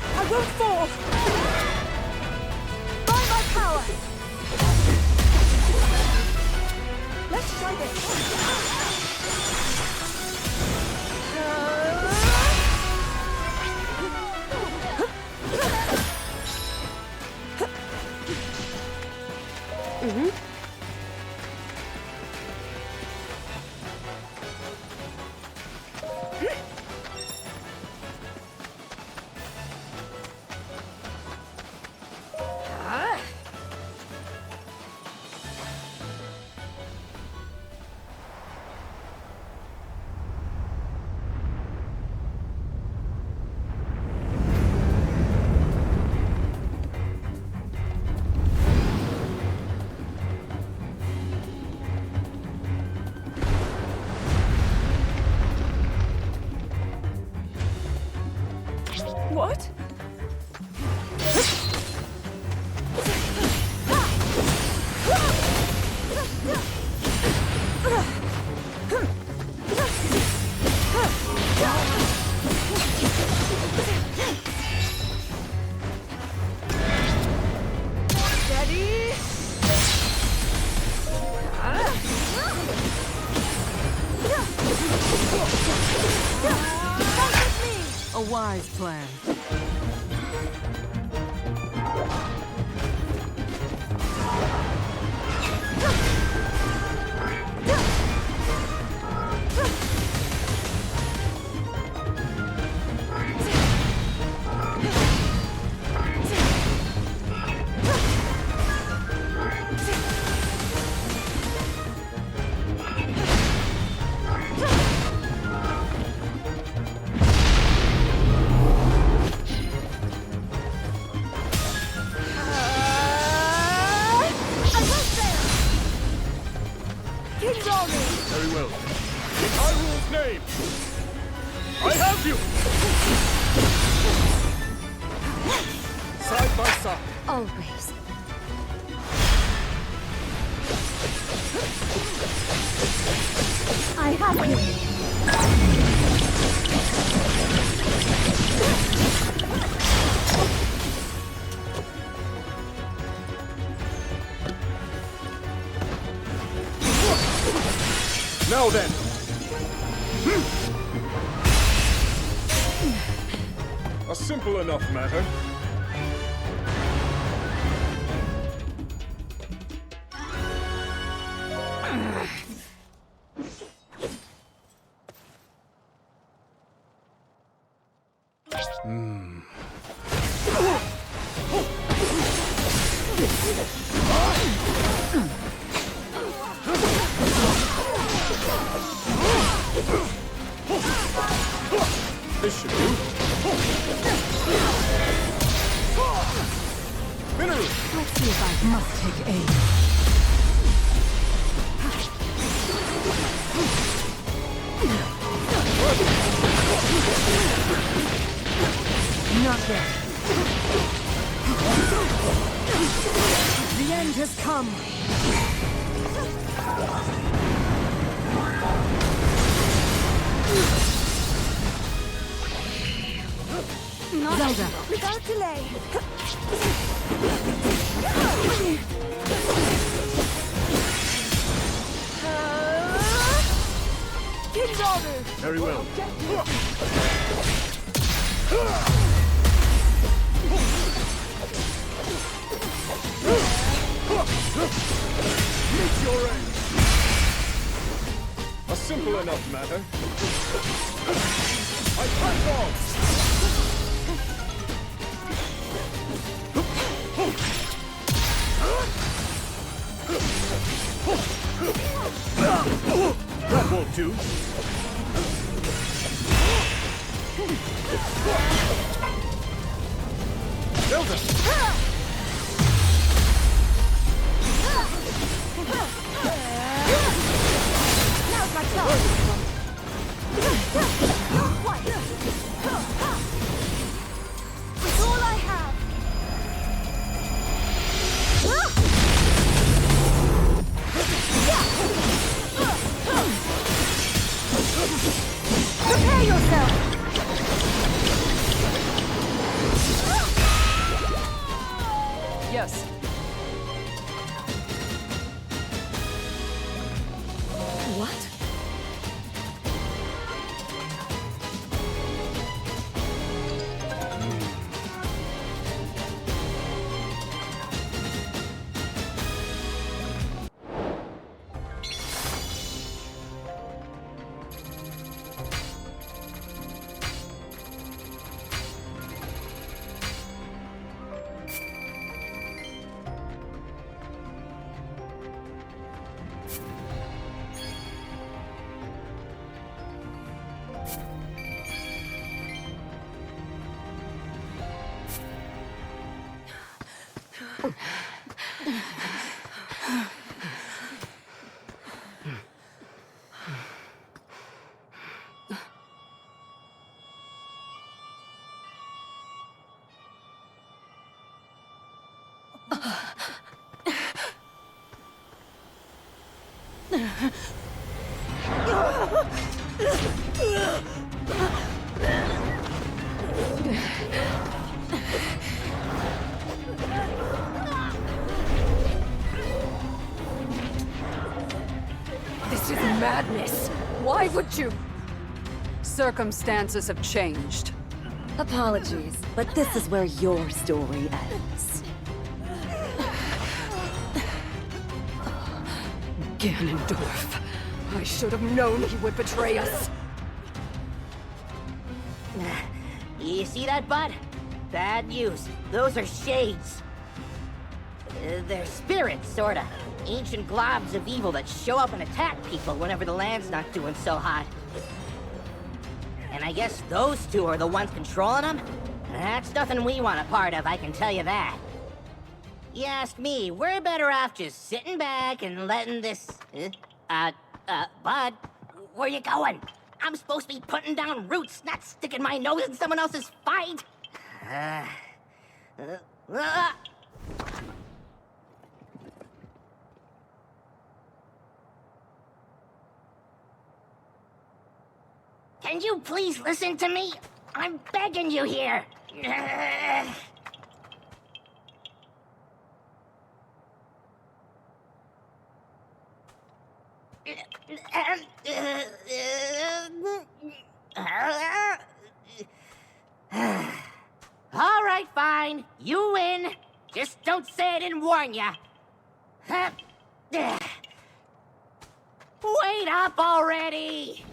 Speaker 4: I won't fall! By my power! Let's try this! What? Steady!
Speaker 10: A wise plan.
Speaker 3: Very well. In Hyrule's name, I have you! Side by side.
Speaker 2: Always. I have you!
Speaker 3: Now then! A simple enough matter. This should do.
Speaker 10: Let's see if I must take aim. Not yet. The end has come. Zelda.
Speaker 4: Without delay.
Speaker 3: Very well. Meet your end. A simple enough matter. I fight off. won't do. Zelda!
Speaker 9: Now's my chance! It's all I have! Prepare yourself!
Speaker 11: Yes.
Speaker 13: What?
Speaker 11: This is madness. Why would you? Circumstances have changed.
Speaker 13: Apologies, but this is where your story ends.
Speaker 11: Ganondorf. I should have known he would betray us.
Speaker 1: You see that, bud? Bad news. Those are shades. They're spirits, sorta. Ancient globs of evil that show up and attack people whenever the land's not doing so hot. And I guess those two are the ones controlling them? That's nothing we want a part of, I can tell you that. You ask me, we're better off just sitting back and letting this... Bud, where you going? I'm supposed to be putting down roots, not sticking my nose in someone else's fight. Can you please listen to me? I'm begging you here. All right, fine. You win. Just don't say I didn't warn ya. Wait up already!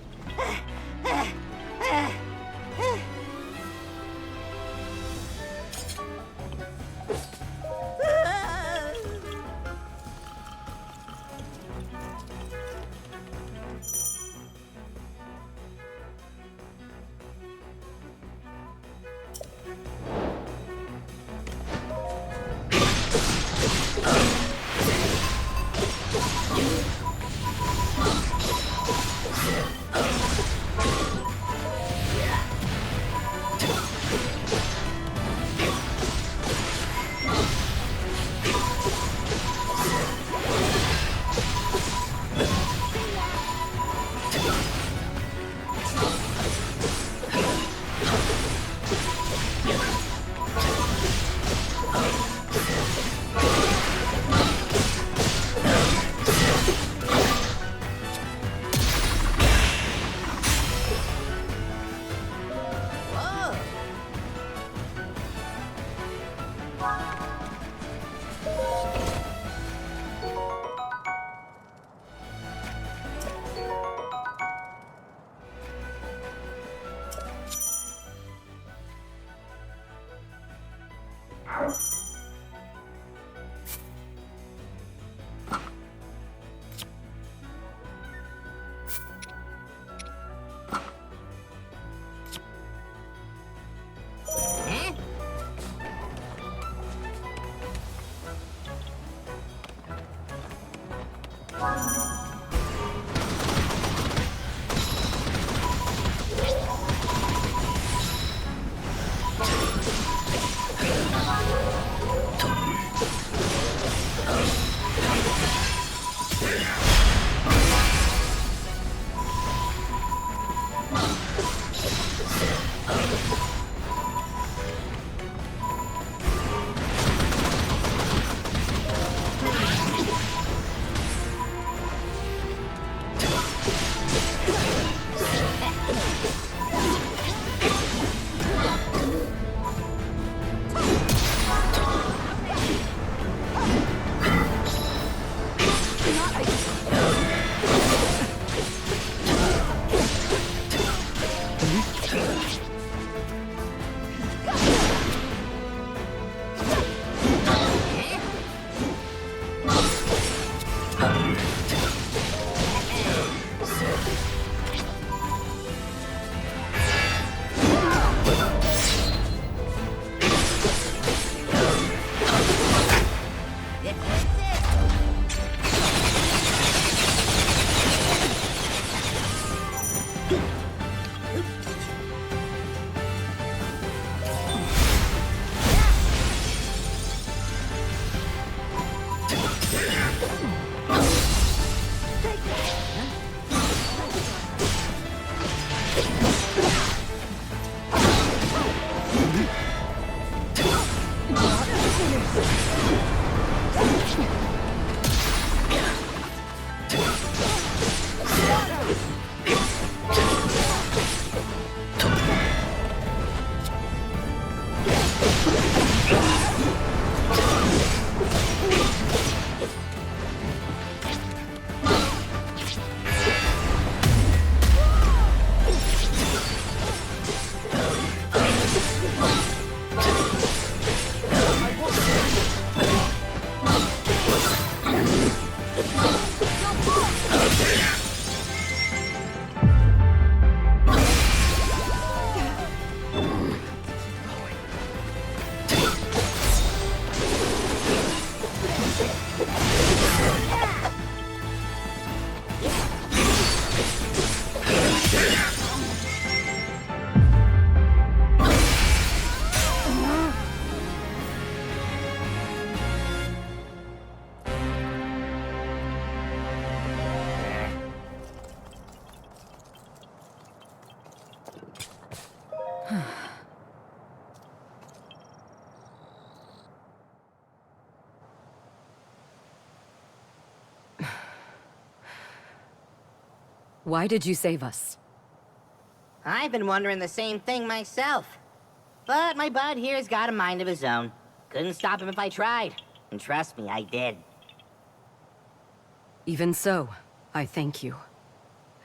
Speaker 11: Why did you save us?
Speaker 1: I've been wondering the same thing myself. But my bud here's got a mind of his own. Couldn't stop him if I tried. And trust me, I did.
Speaker 11: Even so, I thank you.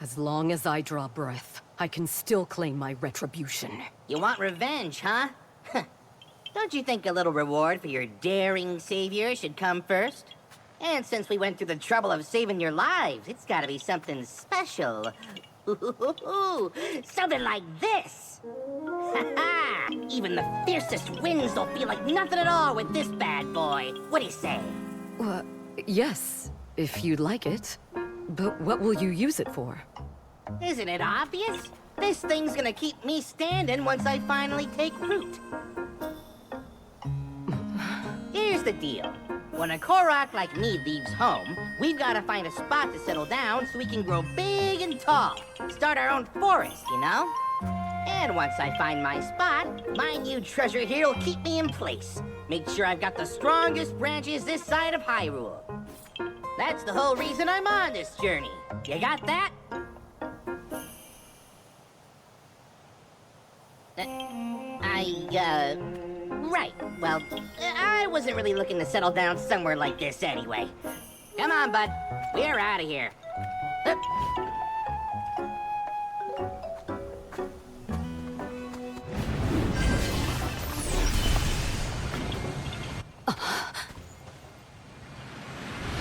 Speaker 11: As long as I draw breath, I can still claim my retribution.
Speaker 1: You want revenge, huh? Don't you think a little reward for your daring savior should come first? And since we went through the trouble of saving your lives, it's gotta be something special. Something like this! Ha-ha! Even the fiercest winds don't feel like nothing at all with this bad boy. What do you say?
Speaker 11: Well, yes, if you'd like it. But what will you use it for?
Speaker 1: Isn't it obvious? This thing's gonna keep me standing once I finally take root. Here's the deal. When a Korok like me leaves home, we've gotta find a spot to settle down so we can grow big and tall. Start our own forest, you know? And once I find my spot, my new treasure here will keep me in place. Make sure I've got the strongest branches this side of Hyrule. That's the whole reason I'm on this journey. You got that? Right. Well, I wasn't really looking to settle down somewhere like this anyway. Come on, bud. We're out of here.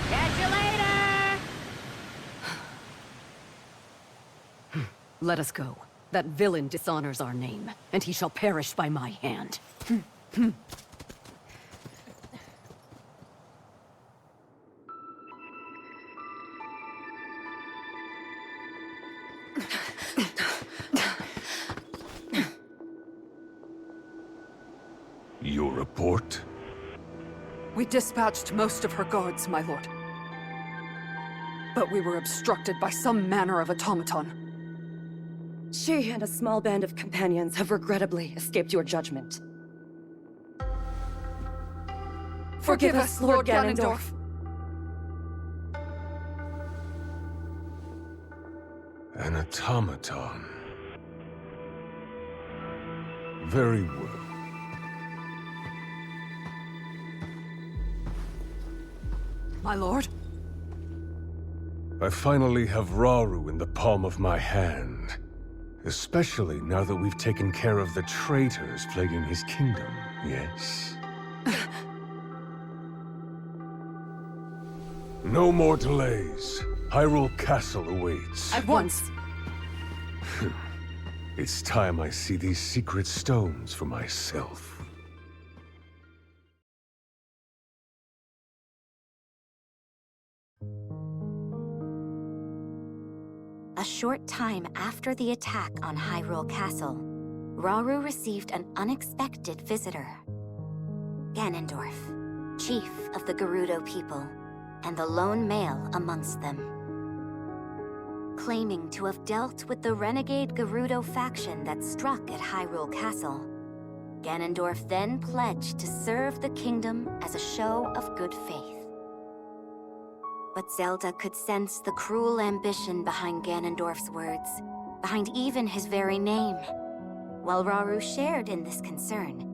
Speaker 1: Catch you later!
Speaker 11: Let us go. That villain dishonors our name, and he shall perish by my hand.
Speaker 14: Your report?
Speaker 11: We dispatched most of her guards, my lord. But we were obstructed by some manner of automaton.
Speaker 13: She and a small band of companions have regrettably escaped your judgment.
Speaker 11: Forgive us, Lord Ganondorf.
Speaker 14: An automaton. Very well.
Speaker 11: My lord?
Speaker 14: I finally have Rauru in the palm of my hand. Especially now that we've taken care of the traitors plaguing his kingdom, yes? No more delays. Hyrule Castle awaits.
Speaker 11: At once!
Speaker 14: It's time I see these secret stones for myself.
Speaker 9: A short time after the attack on Hyrule Castle, Rauru received an unexpected visitor. Ganondorf, chief of the Gerudo people, and the lone male amongst them. Claiming to have dealt with the renegade Gerudo faction that struck at Hyrule Castle, Ganondorf then pledged to serve the kingdom as a show of good faith. But Zelda could sense the cruel ambition behind Ganondorf's words, behind even his very name. While Rauru shared in this concern,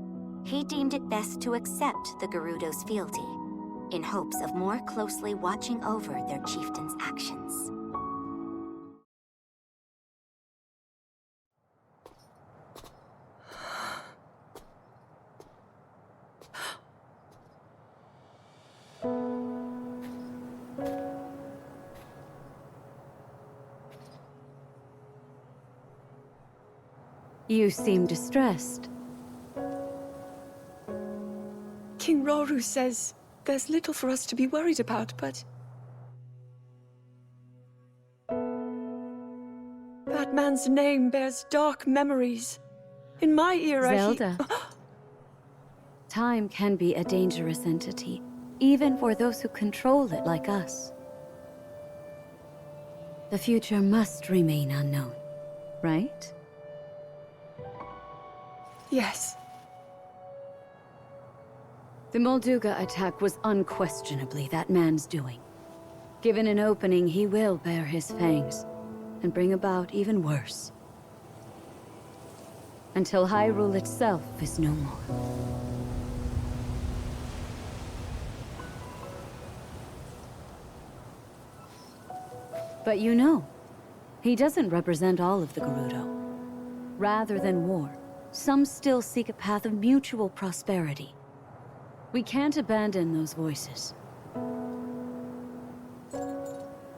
Speaker 9: he deemed it best to accept the Gerudo's fealty, in hopes of more closely watching over their chieftain's actions.
Speaker 2: You seem distressed.
Speaker 4: King Rauru says there's little for us to be worried about, but... that man's name bears dark memories. In my era,
Speaker 2: Zelda. Time can be a dangerous entity, even for those who control it like us. The future must remain unknown, right?
Speaker 4: Yes.
Speaker 2: The Molduga attack was unquestionably that man's doing. Given an opening, he will bare his fangs. and bring about even worse. Until Hyrule itself is no more. But you know, he doesn't represent all of the Gerudo. Rather than war, some still seek a path of mutual prosperity. We can't abandon those voices.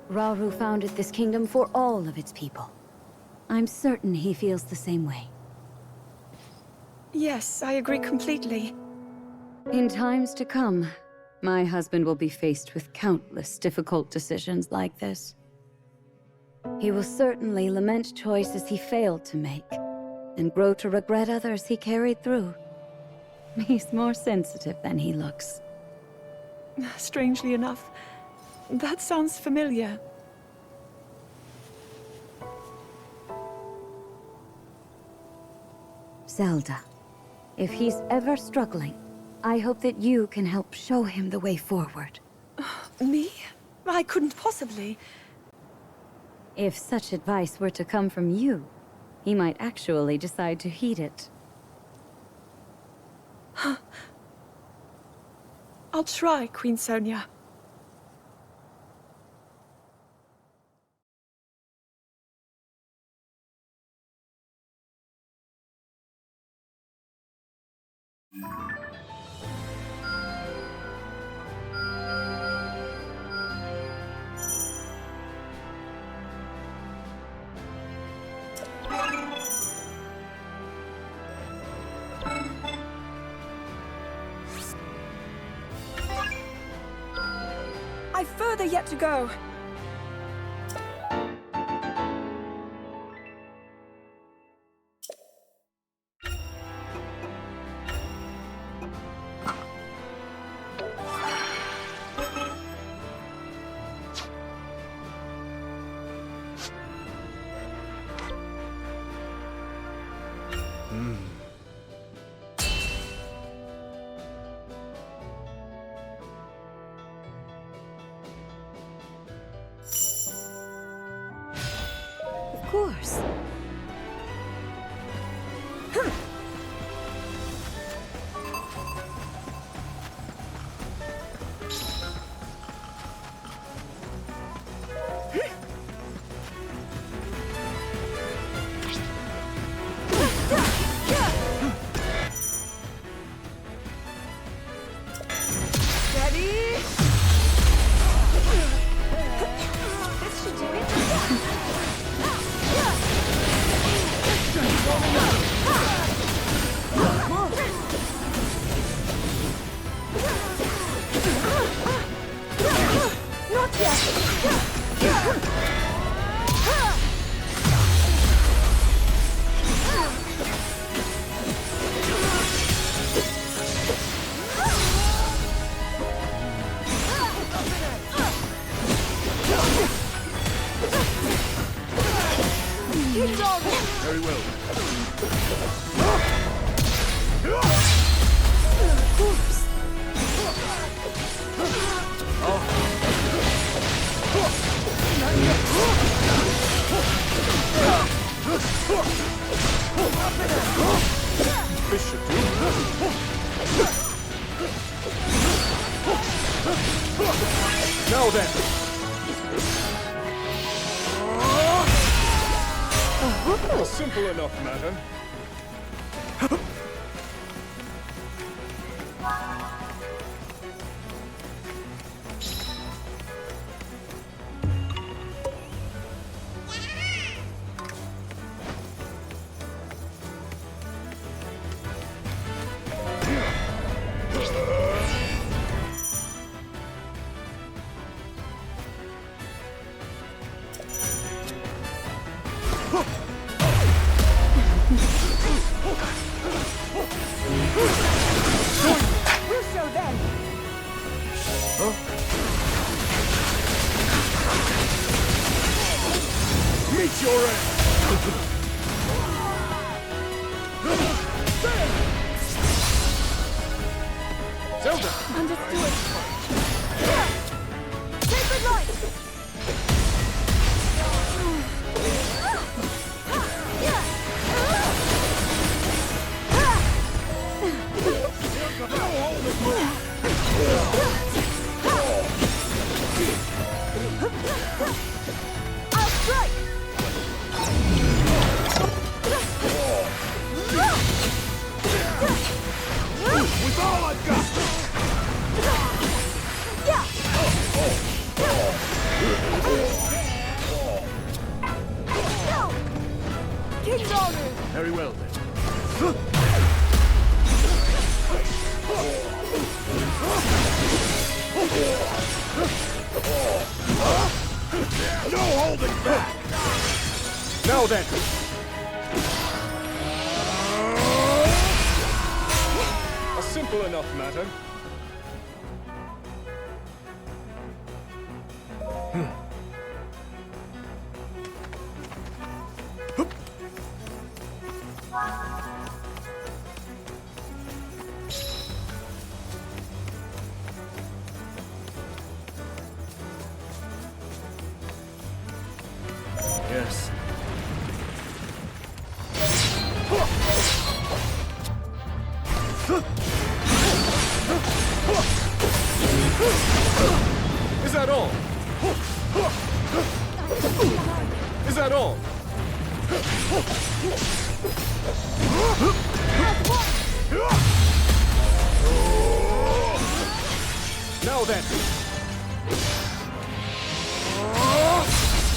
Speaker 2: Rauru founded this kingdom for all of its people. I'm certain he feels the same way.
Speaker 4: Yes, I agree completely.
Speaker 2: In times to come, my husband will be faced with countless difficult decisions like this. He will certainly lament choices he failed to make, and grow to regret others he carried through. He's more sensitive than he looks.
Speaker 4: Strangely enough, that sounds familiar.
Speaker 2: Zelda, if he's ever struggling, I hope that you can help show him the way forward.
Speaker 4: Me? I couldn't possibly.
Speaker 2: If such advice were to come from you, he might actually decide to heed it.
Speaker 4: I'll try, Queen Sonia. I've further yet to go.
Speaker 2: Of course.
Speaker 3: Very well.
Speaker 2: Of course.
Speaker 3: Bishop. Now then. A simple enough matter. Meet your end! Zelda!
Speaker 4: Understood. Sacred light!
Speaker 12: With all I've got!
Speaker 4: King's order!
Speaker 3: Very well then.
Speaker 12: No holding back!
Speaker 3: Now then! A simple enough matter. Yes. Is that all? Is that all? Now then.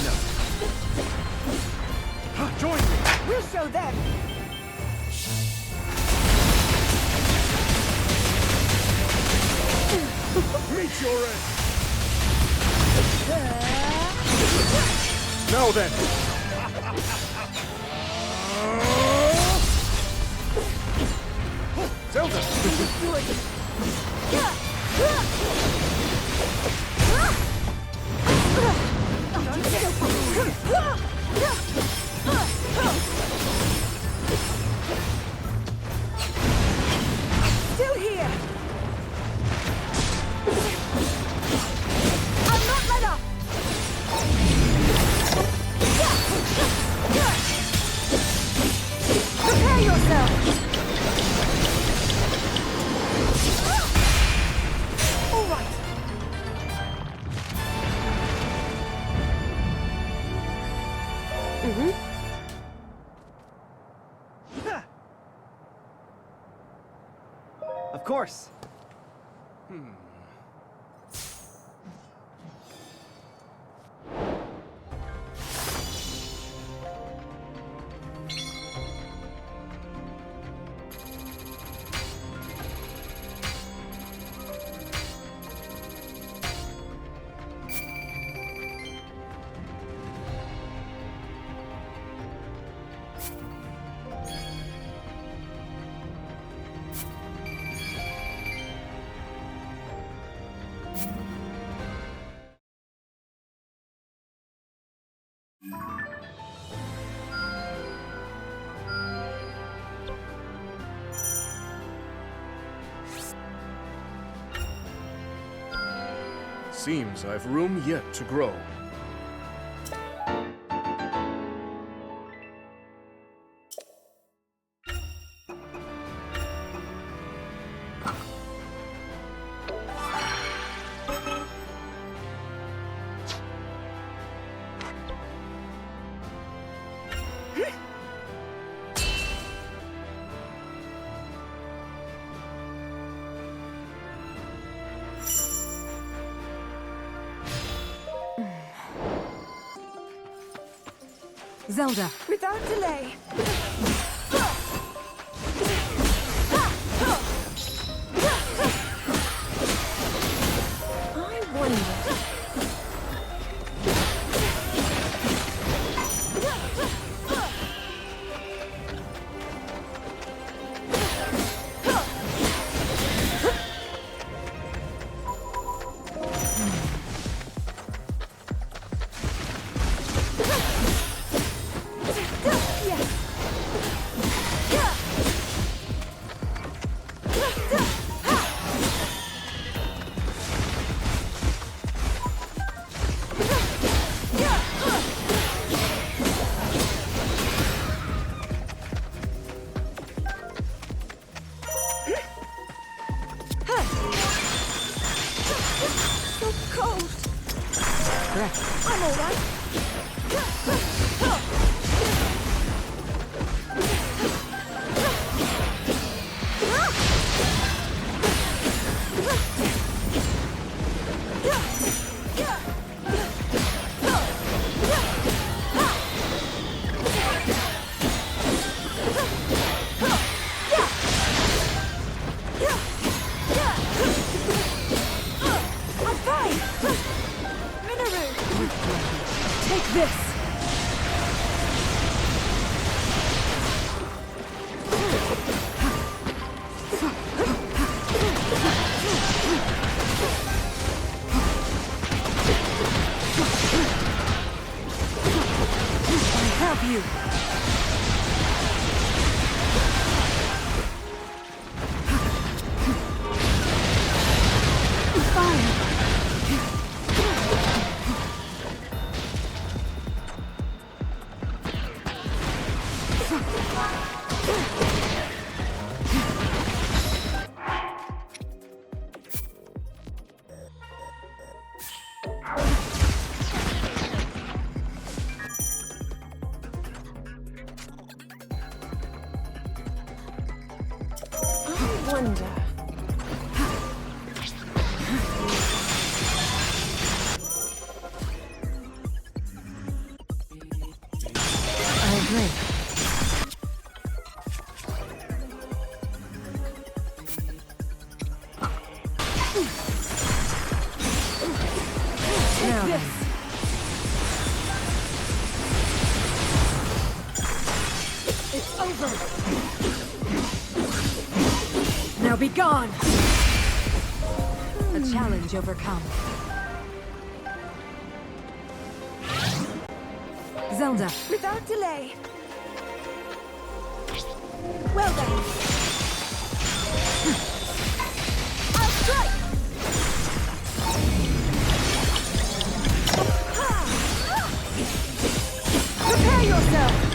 Speaker 3: No. Join me.
Speaker 4: We'll show them!
Speaker 3: Meet your end. Now then. Zelda.
Speaker 4: Still here! I'm not let up! Prepare yourself! All right.
Speaker 6: Of course.
Speaker 3: Seems I've room yet to grow.
Speaker 10: Zelda.
Speaker 4: Without delay. I wonder.
Speaker 10: breath.
Speaker 4: I'm all right.
Speaker 10: Now be gone! A challenge overcome. Zelda.
Speaker 4: Without delay. Well then. I'll strike! Prepare yourself!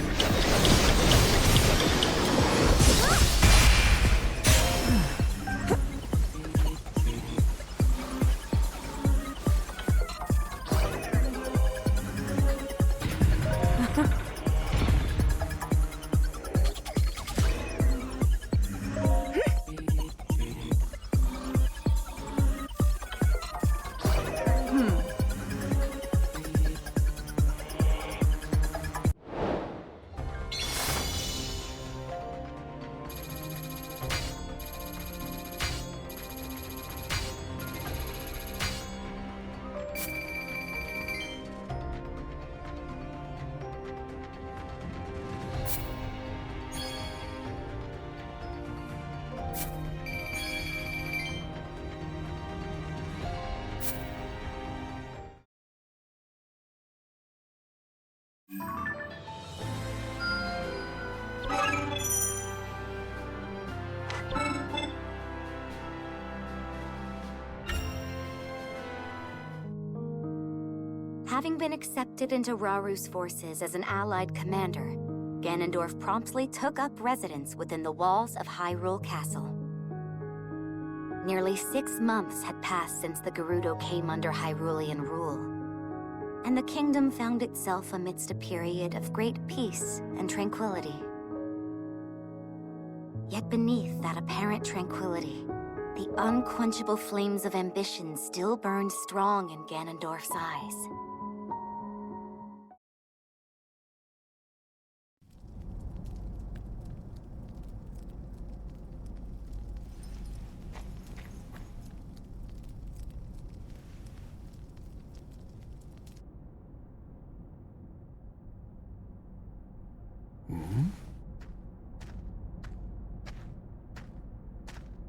Speaker 9: Having been accepted into Raru's forces as an allied commander, Ganondorf promptly took up residence within the walls of Hyrule Castle. Nearly 6 months had passed since the Gerudo came under Hyrulean rule, and the kingdom found itself amidst a period of great peace and tranquility. Yet beneath that apparent tranquility, the unquenchable flames of ambition still burned strong in Ganondorf's eyes.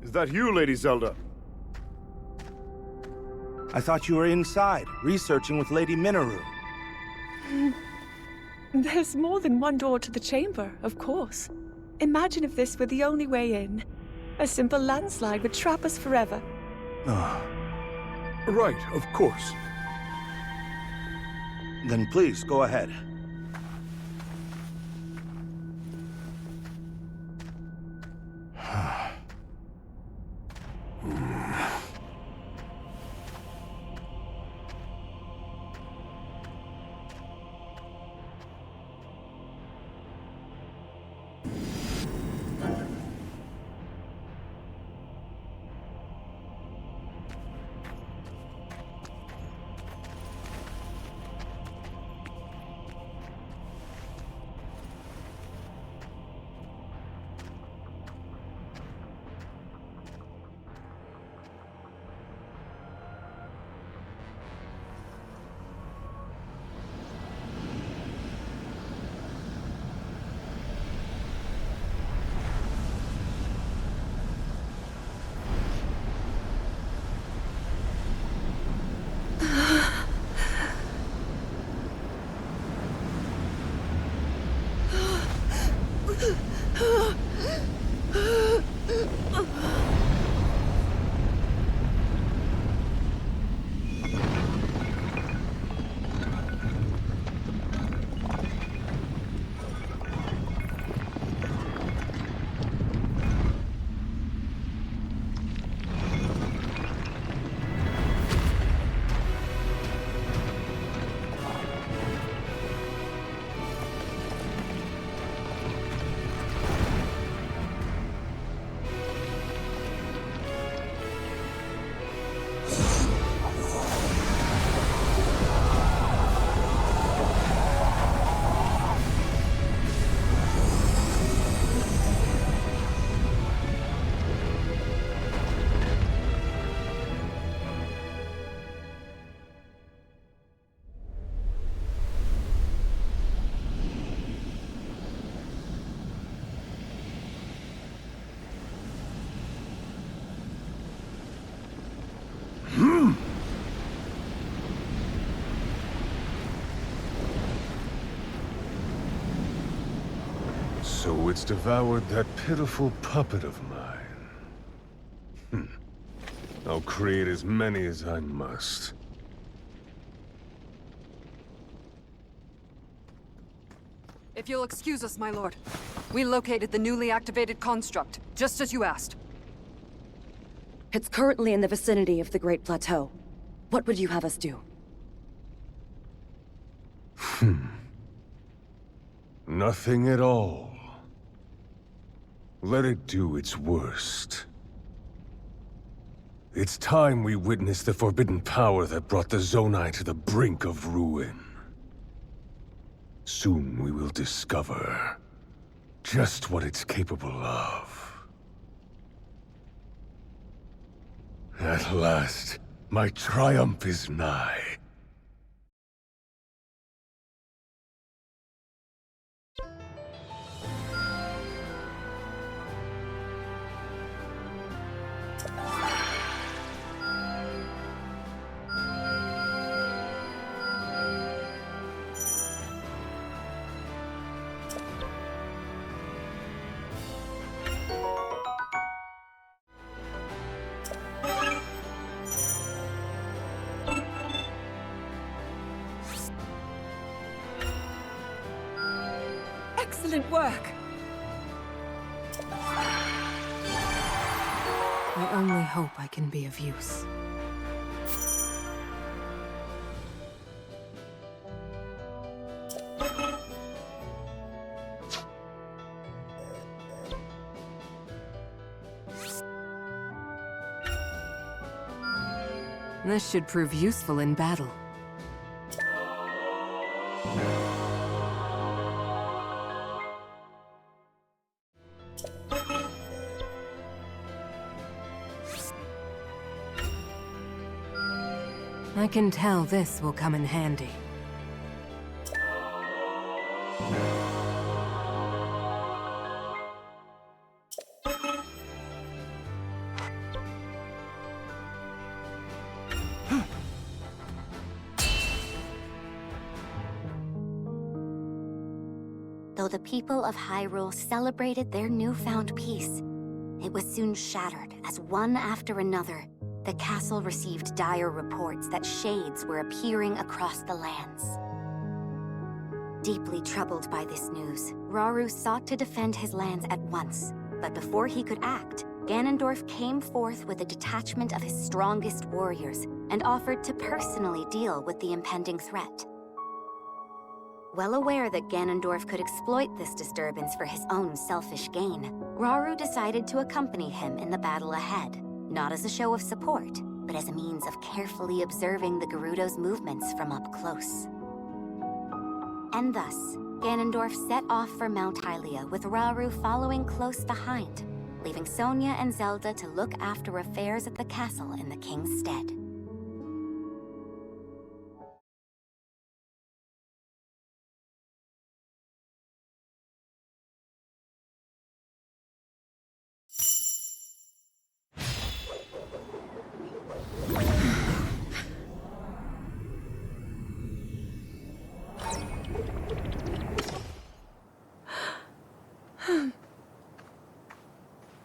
Speaker 7: Is that you, Lady Zelda?
Speaker 15: I thought you were inside, researching with Lady Lanayru.
Speaker 4: There's more than one door to the chamber, of course. Imagine if this were the only way in. A simple landslide would trap us forever.
Speaker 12: Right, of course.
Speaker 15: Then please, go ahead.
Speaker 14: So it's devoured that pitiful puppet of mine. I'll create as many as I must.
Speaker 16: If you'll excuse us, my lord. We located the newly activated construct, just as you asked.
Speaker 13: It's currently in the vicinity of the Great Plateau. What would you have us do?
Speaker 14: Nothing at all. Let it do its worst. It's time we witness the forbidden power that brought the Zonai to the brink of ruin. Soon we will discover just what it's capable of. At last, my triumph is nigh.
Speaker 4: Excellent work!
Speaker 10: I only hope I can be of use. This should prove useful in battle. I can tell this will come in handy.
Speaker 9: Though the people of Hyrule celebrated their newfound peace, it was soon shattered as one after another, the castle received dire reports that shades were appearing across the lands. Deeply troubled by this news, Rauru sought to defend his lands at once, but before he could act, Ganondorf came forth with a detachment of his strongest warriors and offered to personally deal with the impending threat. Well aware that Ganondorf could exploit this disturbance for his own selfish gain, Rauru decided to accompany him in the battle ahead, not as a show of support, but as a means of carefully observing the Gerudo's movements from up close. And thus, Ganondorf set off for Mount Hylia with Rauru following close behind, leaving Sonia and Zelda to look after affairs at the castle in the king's stead.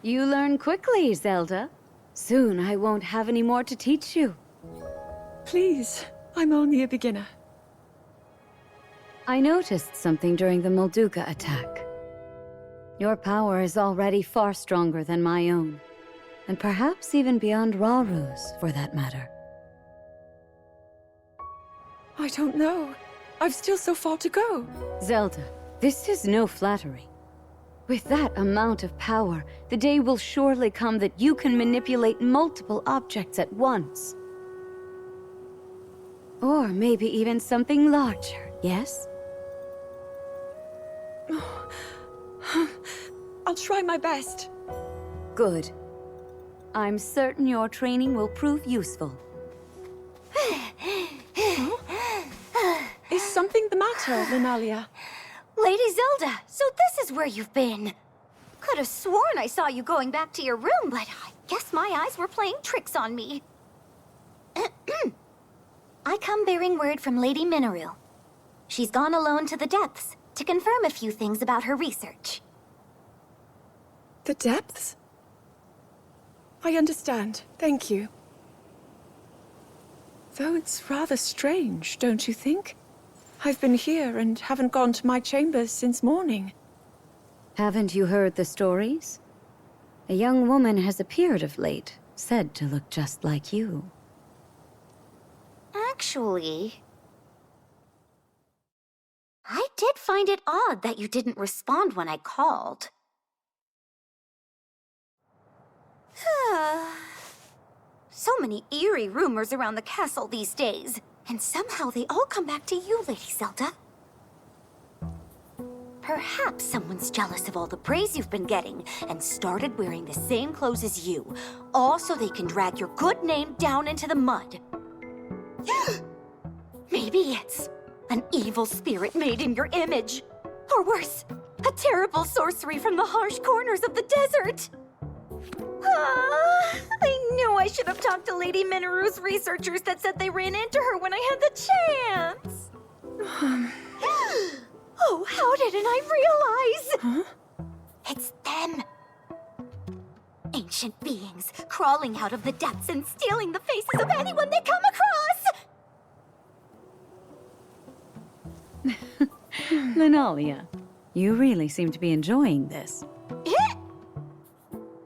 Speaker 2: You learn quickly, Zelda. Soon I won't have any more to teach you.
Speaker 4: Please, I'm only a beginner.
Speaker 2: I noticed something during the Molduga attack. Your power is already far stronger than my own, and perhaps even beyond Rauru's, for that matter.
Speaker 4: I don't know. I've still so far to go.
Speaker 2: Zelda, this is no flattery. With that amount of power, the day will surely come that you can manipulate multiple objects at once. Or maybe even something larger, yes?
Speaker 4: I'll try my best.
Speaker 2: Good. I'm certain your training will prove useful.
Speaker 4: Is something the matter, Linalia?
Speaker 9: Lady Zelda, so this is where you've been. Could have sworn I saw you going back to your room, but I guess my eyes were playing tricks on me. I come bearing word from Lady Mineru. She's gone alone to the depths to confirm a few things about her research.
Speaker 4: The depths? I understand. Thank you. Though it's rather strange, don't you think? I've been here and haven't gone to my chambers since morning.
Speaker 2: Haven't you heard the stories? A young woman has appeared of late, said to look just like you.
Speaker 9: Actually, I did find it odd that you didn't respond when I called. So many eerie rumors around the castle these days, and somehow they all come back to you, Lady Zelda. Perhaps someone's jealous of all the praise you've been getting and started wearing the same clothes as you, all so they can drag your good name down into the mud. Maybe it's an evil spirit made in your image. Or worse, a terrible sorcery from the harsh corners of the desert. I knew I should have talked to Lady Minaru's researchers that said they ran into her when I had the chance. Oh, how didn't I realize? Huh? It's them. Ancient beings crawling out of the depths and stealing the faces of anyone they come across.
Speaker 2: Linalia, you really seem to be enjoying this.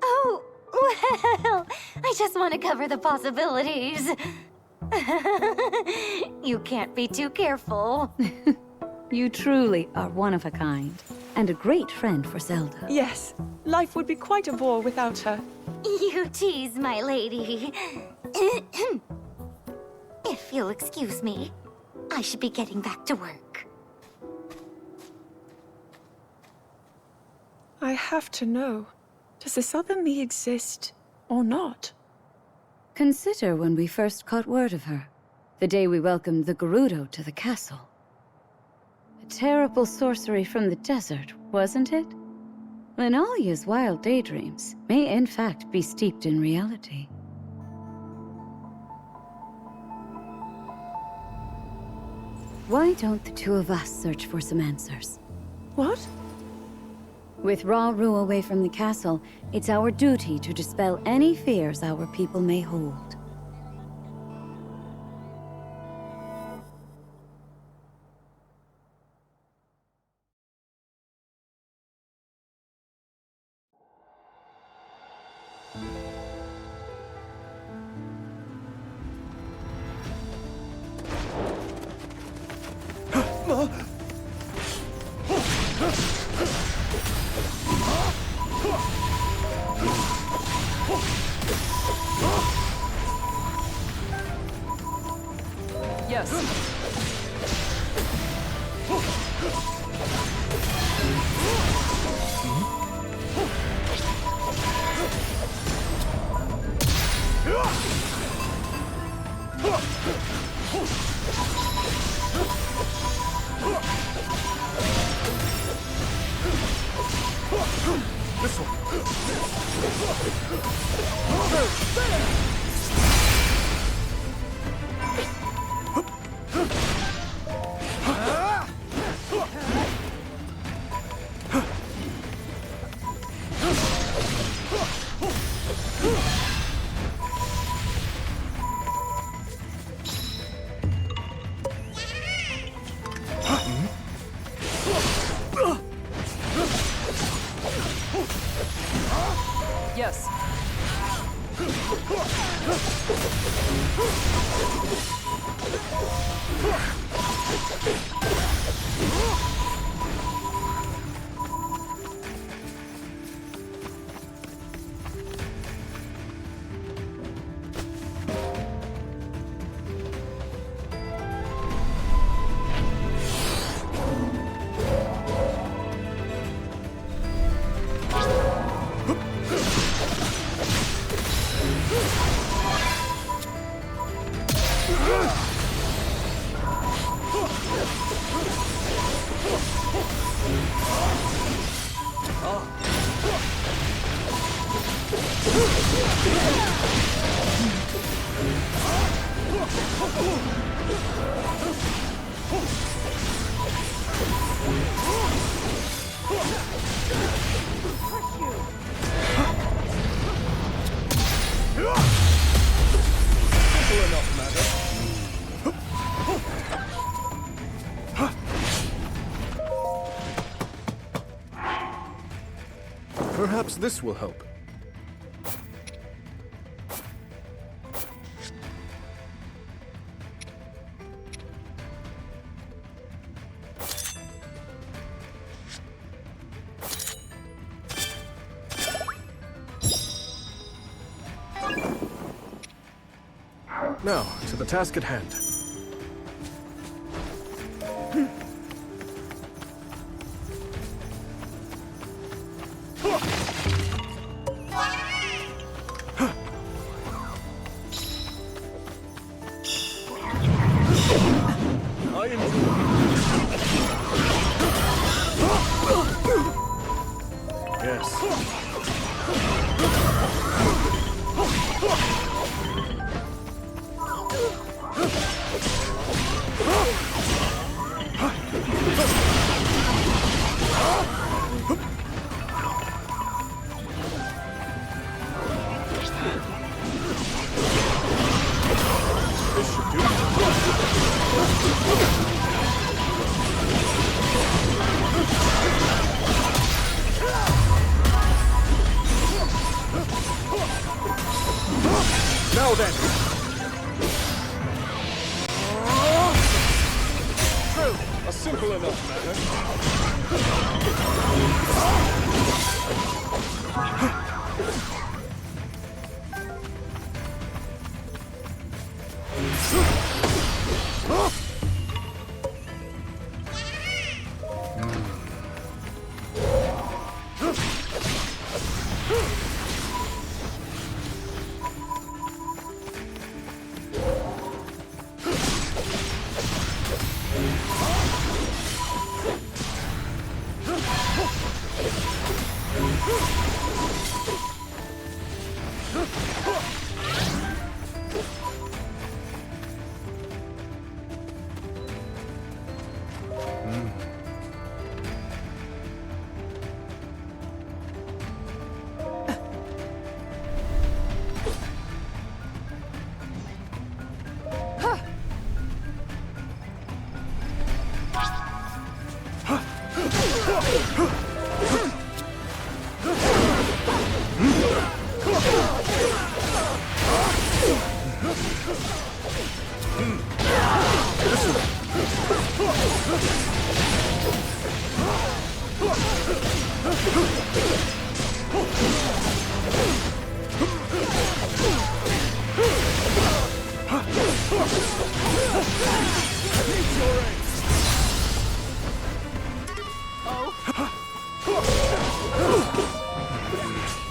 Speaker 9: Oh, well, I just want to cover the possibilities. You can't be too careful.
Speaker 2: You truly are one of a kind, and a great friend for Zelda.
Speaker 4: Yes, life would be quite a bore without her.
Speaker 9: You tease, my lady. If you'll excuse me, I should be getting back to work.
Speaker 4: I have to know, does this other me exist or not?
Speaker 2: Consider when we first caught word of her, the day we welcomed the Gerudo to the castle. A terrible sorcery from the desert, wasn't it? Linalia's wild daydreams may in fact be steeped in reality. Why don't the two of us search for some answers?
Speaker 4: What?
Speaker 2: With Rauru away from the castle, it's our duty to dispel any fears our people may hold.
Speaker 16: Yes.
Speaker 3: This one.
Speaker 16: Yes.
Speaker 3: Perhaps this will help. Now, to the task at hand. Now then! True! A simple enough matter.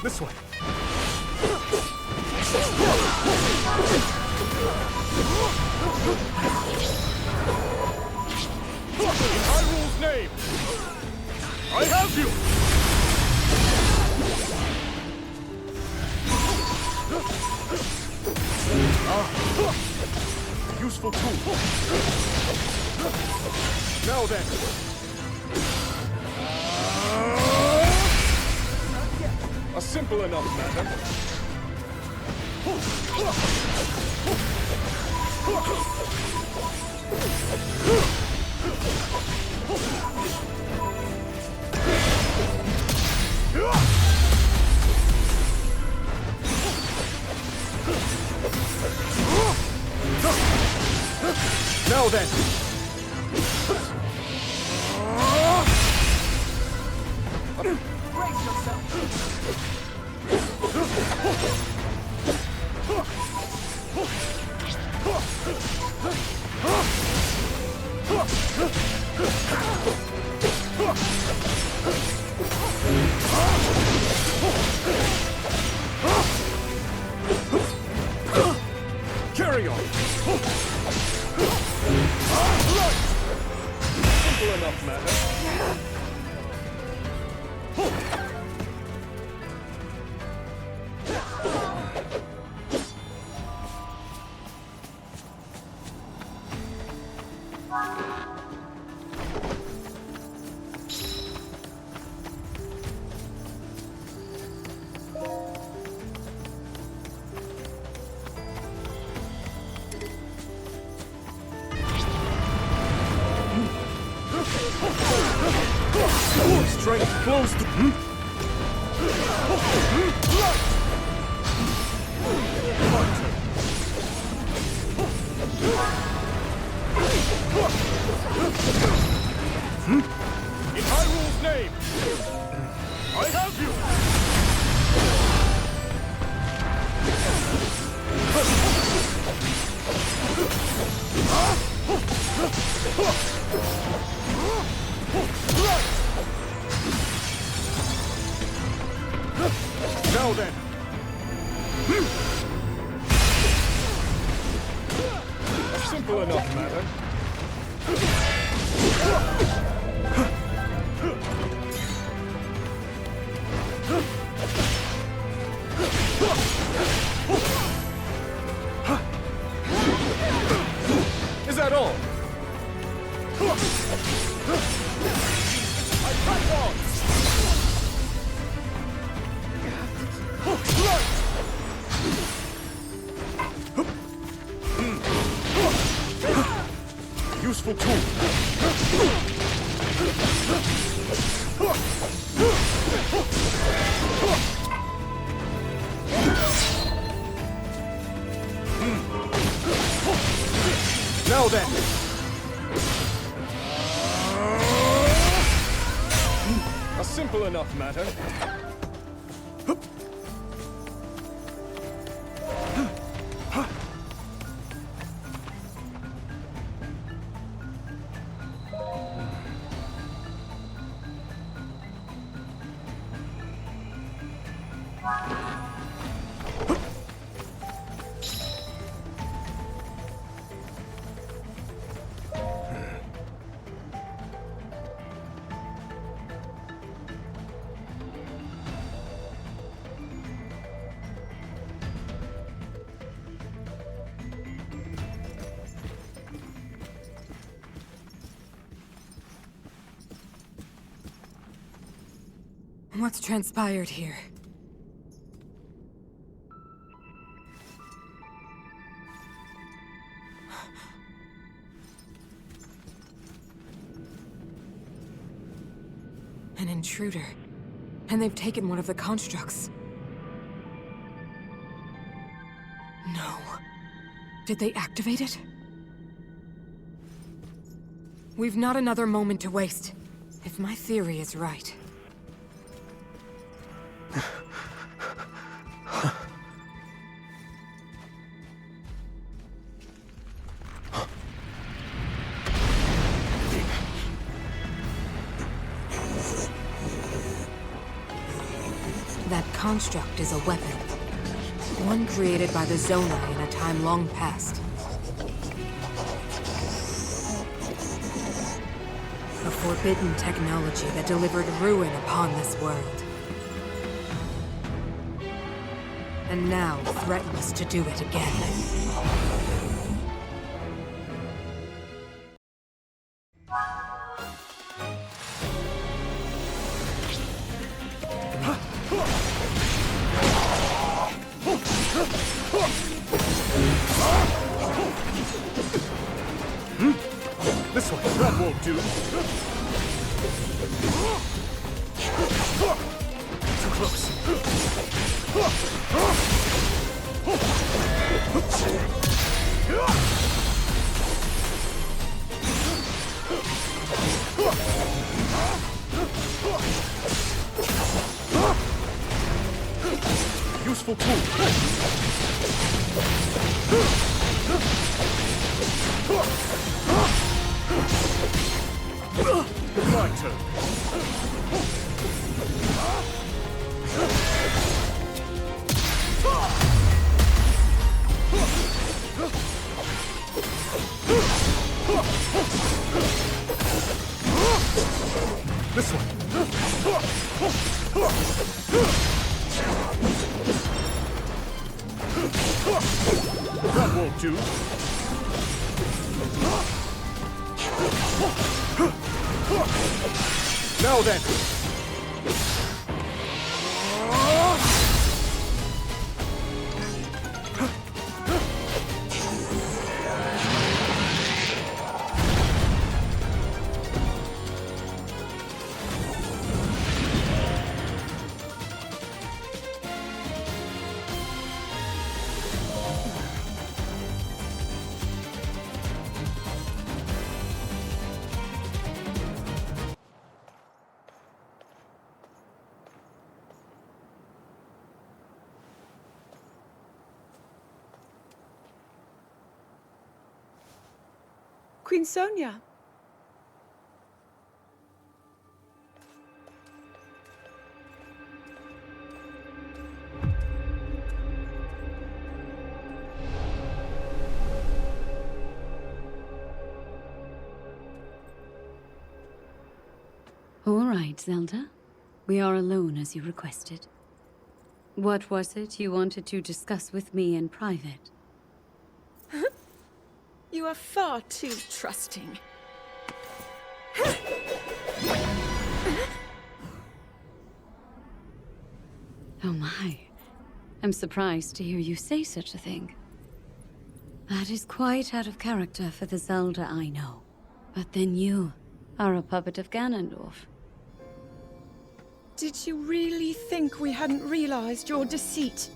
Speaker 3: This way. In Hyrule's name, I have you! A useful tool. Now then. A simple enough matter. Now then.
Speaker 17: Brace yourself.
Speaker 3: Carry on. Simple enough matter. Strength flows to...
Speaker 12: In Hyrule's name, I have you! Now then! Simple enough matter.
Speaker 3: Is that all?
Speaker 12: I press on!
Speaker 3: Useful tool.
Speaker 12: Now then!
Speaker 3: A simple enough matter.
Speaker 10: What's transpired here? An intruder. And they've taken one of the constructs. No. Did they activate it? We've not another moment to waste. If my theory is right. That construct is a weapon. One created by the Zonai in a time long past. A forbidden technology that delivered ruin upon this world. And now threatens to do it again.
Speaker 3: This one, that won't do. Too close. Useful tool. My turn. This one. That won't do. Now then.
Speaker 4: Queen Sonia.
Speaker 2: All right, Zelda. We are alone as you requested. What was it you wanted to discuss with me in private?
Speaker 4: You are far too trusting.
Speaker 2: Oh my. I'm surprised to hear you say such a thing. That is quite out of character for the Zelda I know. But then you are a puppet of Ganondorf.
Speaker 4: Did you really think we hadn't realized your deceit?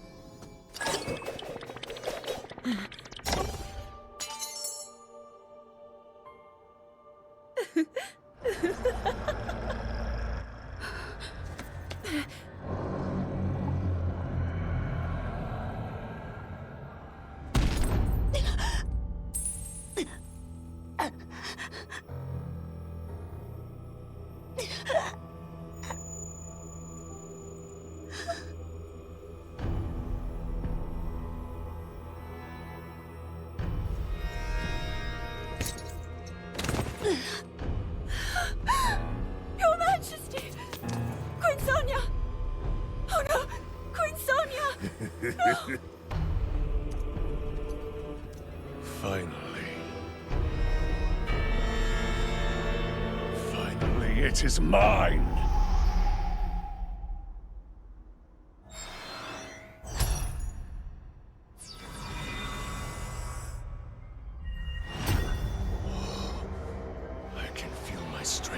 Speaker 4: Your Majesty! Queen Sonia! Oh no! Queen Sonia! No!
Speaker 12: Finally. Finally, it is mine!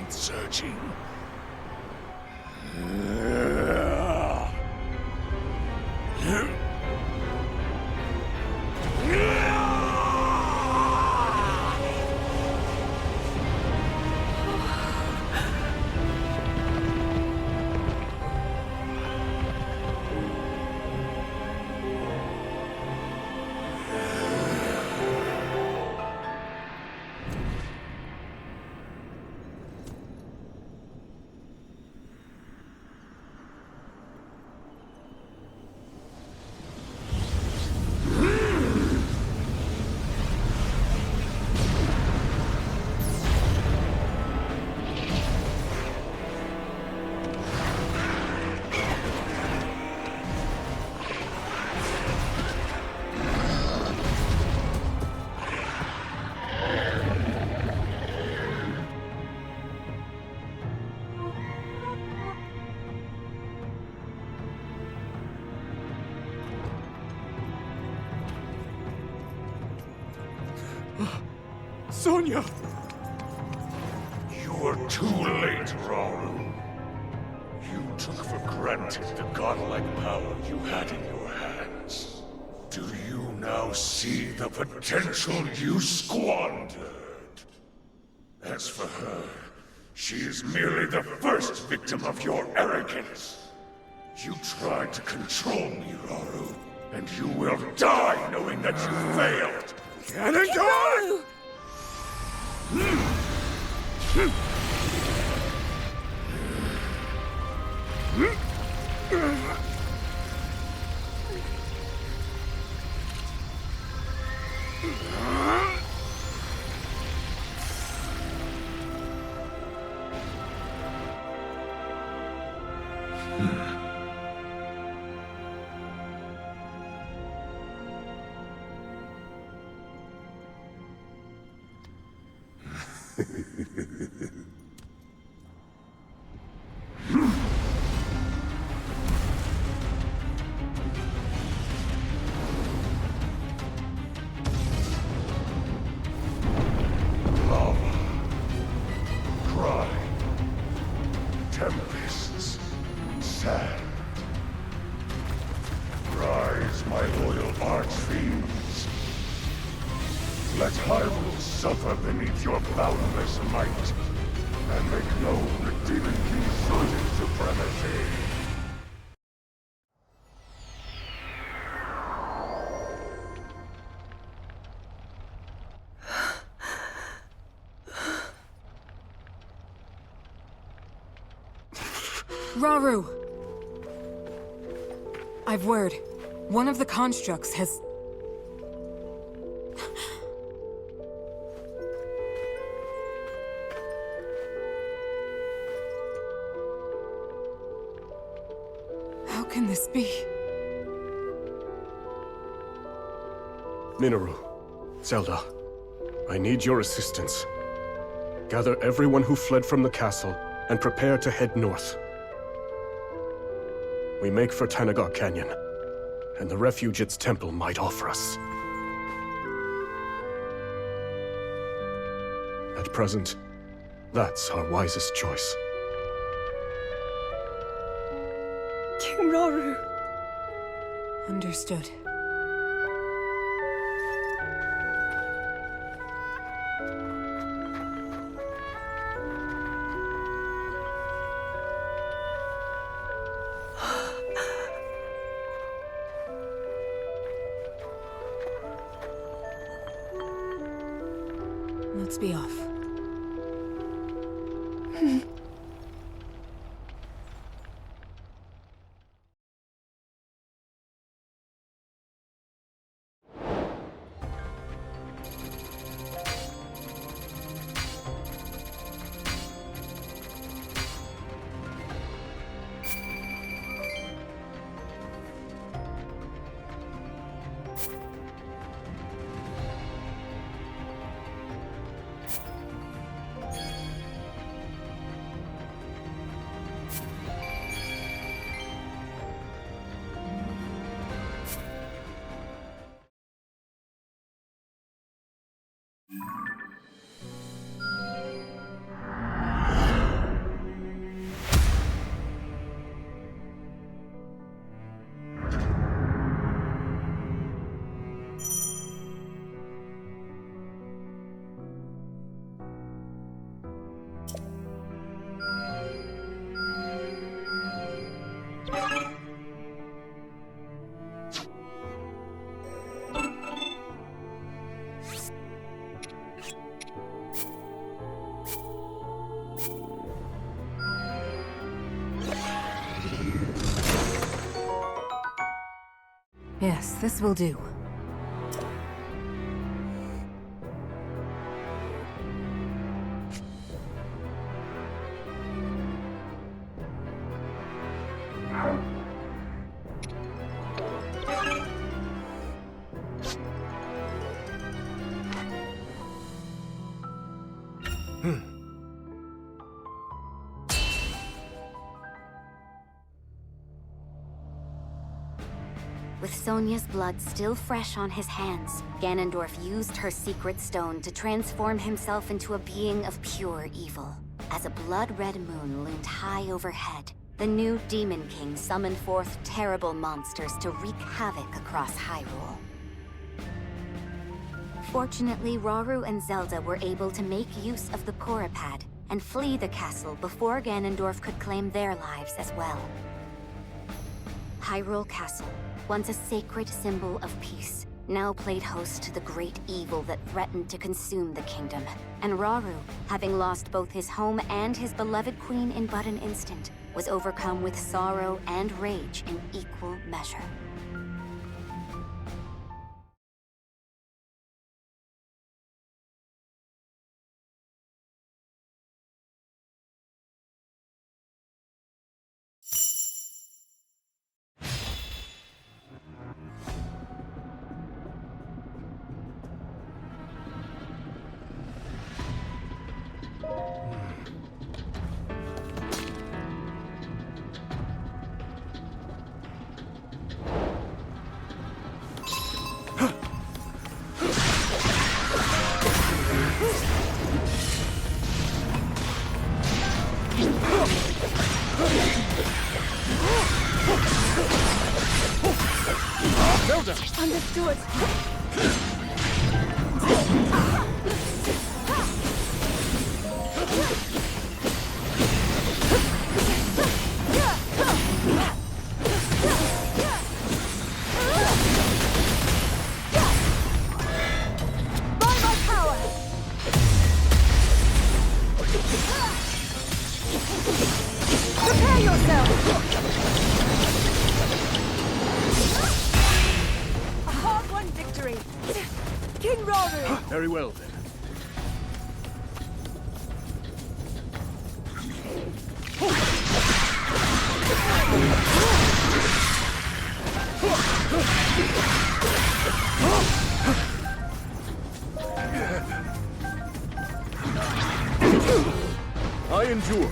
Speaker 12: Surging.
Speaker 3: Sonia!
Speaker 12: You were too late, Rauru. You took for granted the godlike power you had in your hands. Do you now see the potential you squandered? As for her, she is merely the first victim of your arrogance. You tried to control me, Rauru, and you will die knowing that you failed.
Speaker 3: Ganondorf!
Speaker 12: Tempests, sand. Rise, my loyal Archfiends. Let Hyrule suffer beneath your boundless might, and make known the Demon King's sordid supremacy.
Speaker 10: Rauru! I've word. One of the constructs has... How can this be?
Speaker 5: Minoru, Zelda, I need your assistance. Gather everyone who fled from the castle and prepare to head north. We make for Tanaga Canyon, and the refuge its temple might offer us. At present, that's our wisest choice.
Speaker 4: King Rauru.
Speaker 10: Understood. Let's be off. Yes, this will do.
Speaker 9: With Sonia's blood still fresh on his hands, Ganondorf used her secret stone to transform himself into a being of pure evil. As a blood-red moon loomed high overhead, the new Demon King summoned forth terrible monsters to wreak havoc across Hyrule. Fortunately, Rauru and Zelda were able to make use of the Porapad and flee the castle before Ganondorf could claim their lives as well. Hyrule Castle, once a sacred symbol of peace, now played host to the great evil that threatened to consume the kingdom. And Rauru, having lost both his home and his beloved queen in but an instant, was overcome with sorrow and rage in equal measure.
Speaker 4: Zelda! Understood!
Speaker 17: By my power!
Speaker 4: Prepare yourself!
Speaker 3: Very well, then. I endure.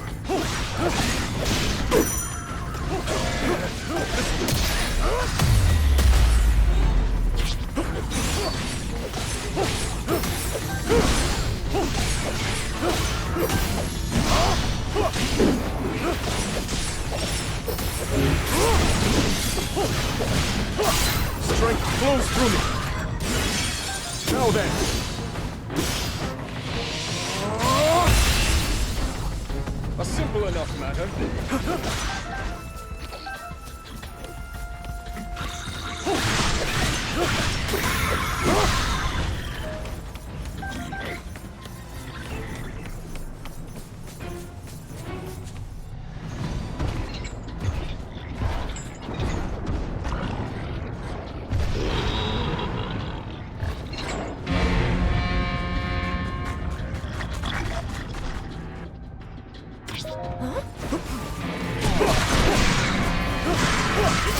Speaker 3: Strength flows through me. Now then. A simple enough matter.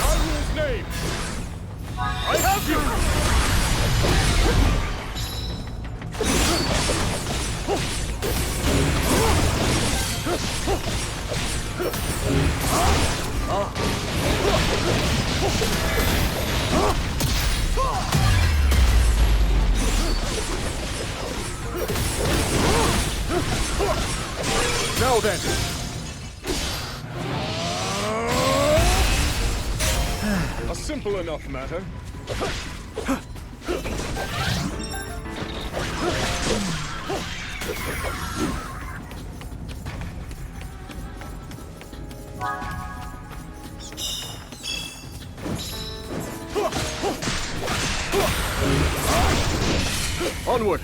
Speaker 3: Hyrule's name! I have you! Now then! A simple enough matter. Onward!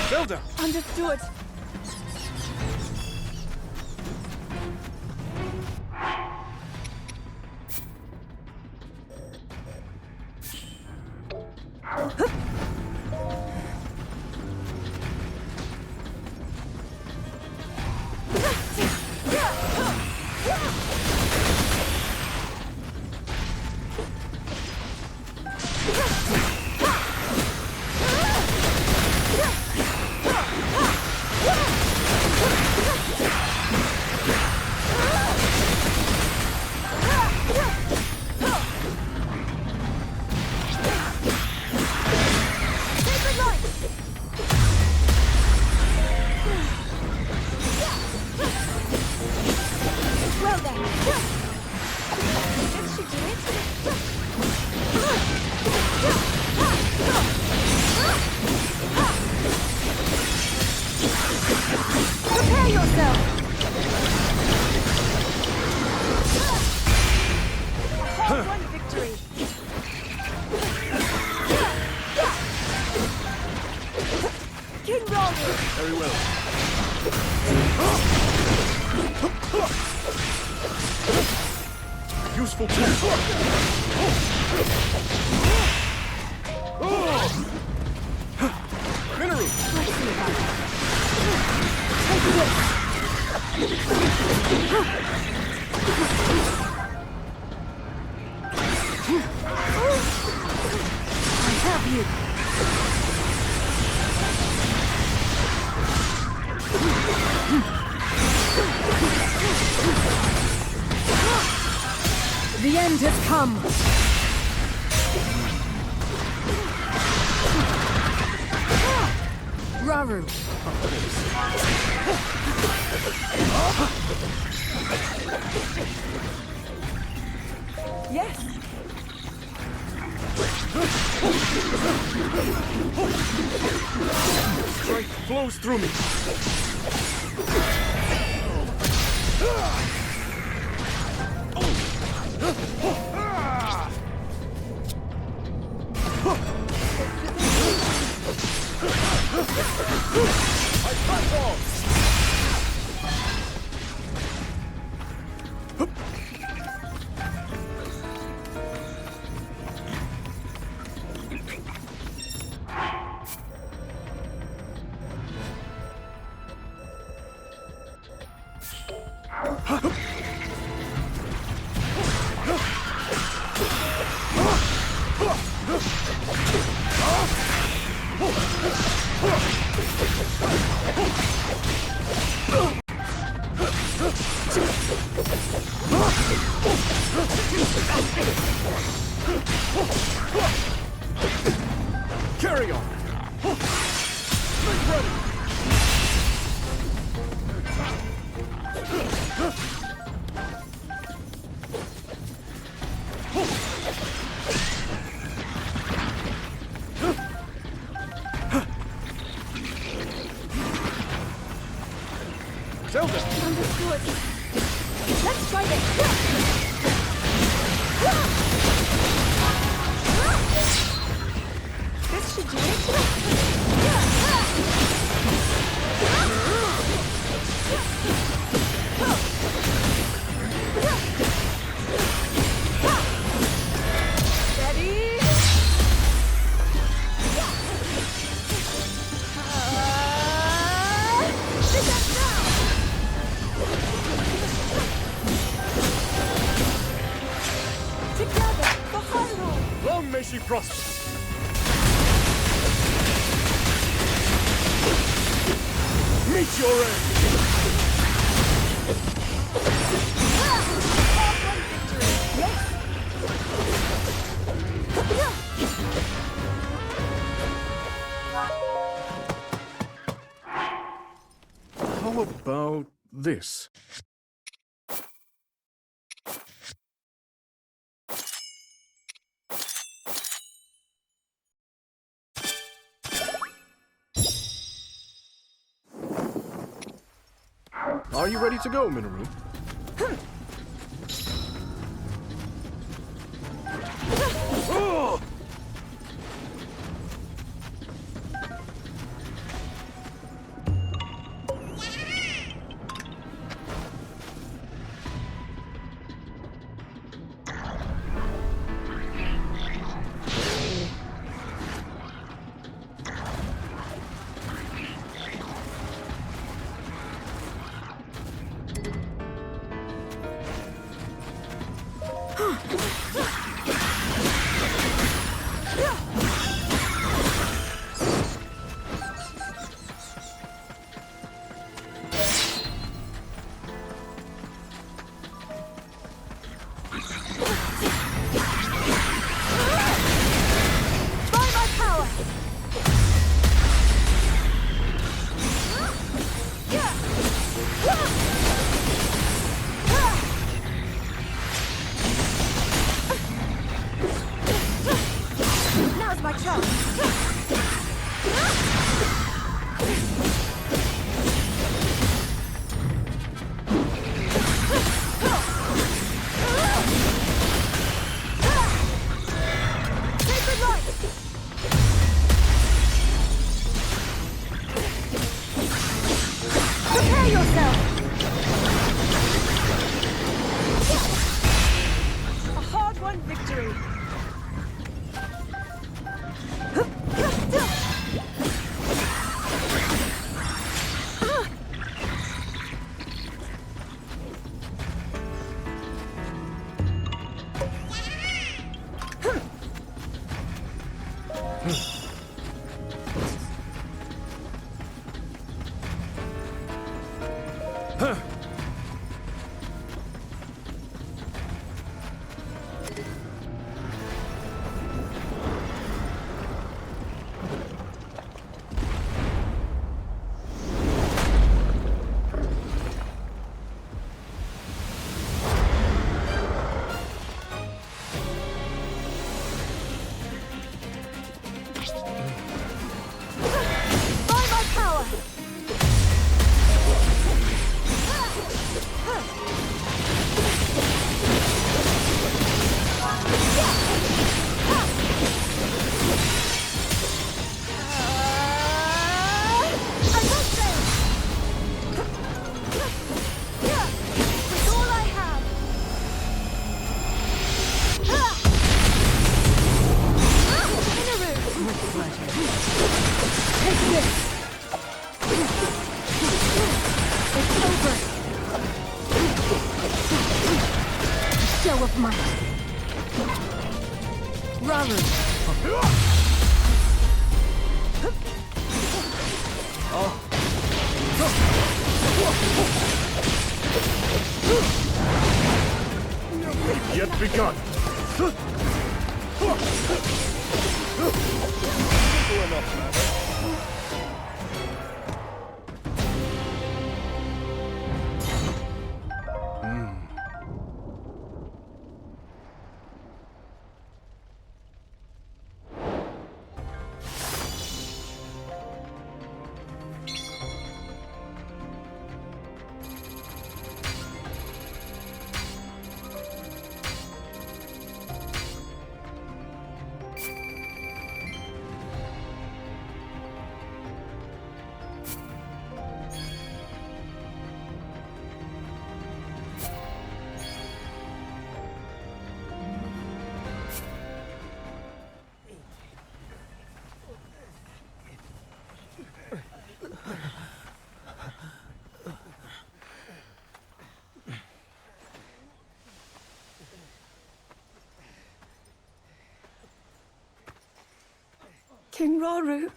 Speaker 3: Zelda!
Speaker 4: Understood.
Speaker 3: Very well. Useful tool. Lanayru!
Speaker 17: I have you.
Speaker 11: The end has come! Raru!
Speaker 4: Yes!
Speaker 3: Strength flows through me! I transform! Carry on! Make ready! Zelda!
Speaker 17: Understood. Let's try this. This should do it. Ready? Together for Hyrule!
Speaker 3: Long may she prosper! Meet your end! How about this? Are you ready to go, Minoru? Oh!
Speaker 10: show of might. Raru.
Speaker 3: Yet begun.
Speaker 4: King Raru.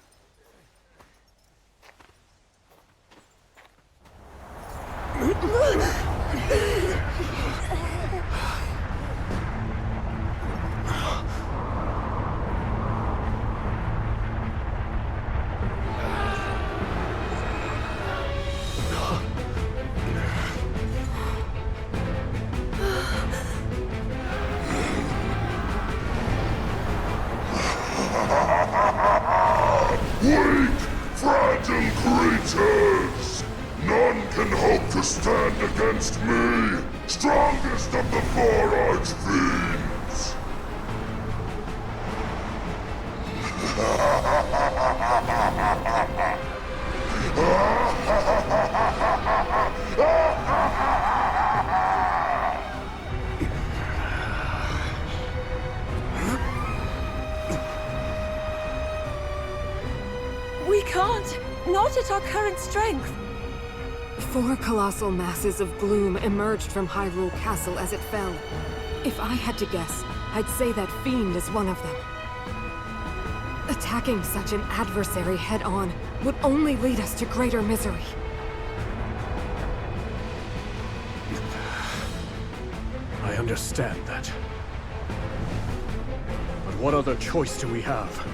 Speaker 12: Weak, fragile creatures! None can hope to stand against me, strongest of the four Archfiends!
Speaker 4: We can't. Not at our current strength.
Speaker 10: 4 colossal masses of gloom emerged from Hyrule Castle as it fell. If I had to guess, I'd say that Fiend is one of them. Attacking such an adversary head-on would only lead us to greater misery.
Speaker 3: I understand that. But what other choice do we have?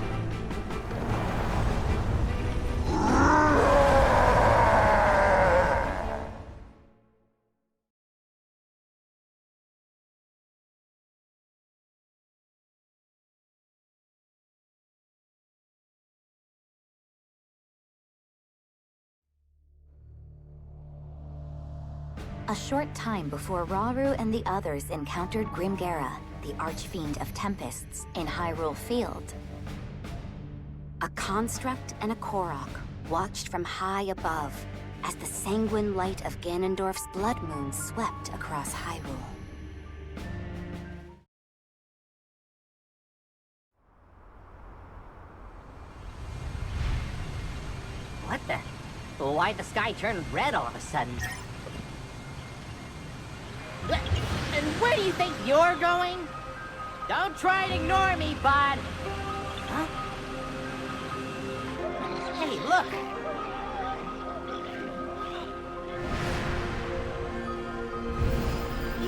Speaker 9: A short time before Raru and the others encountered Grimgera, the Archfiend of Tempests, in Hyrule Field. A construct and a Korok watched from high above as the sanguine light of Ganondorf's blood moon swept across Hyrule.
Speaker 1: What the? Why'd the sky turn red all of a sudden? And where do you think you're going? Don't try and ignore me, bud! Huh? Hey, look!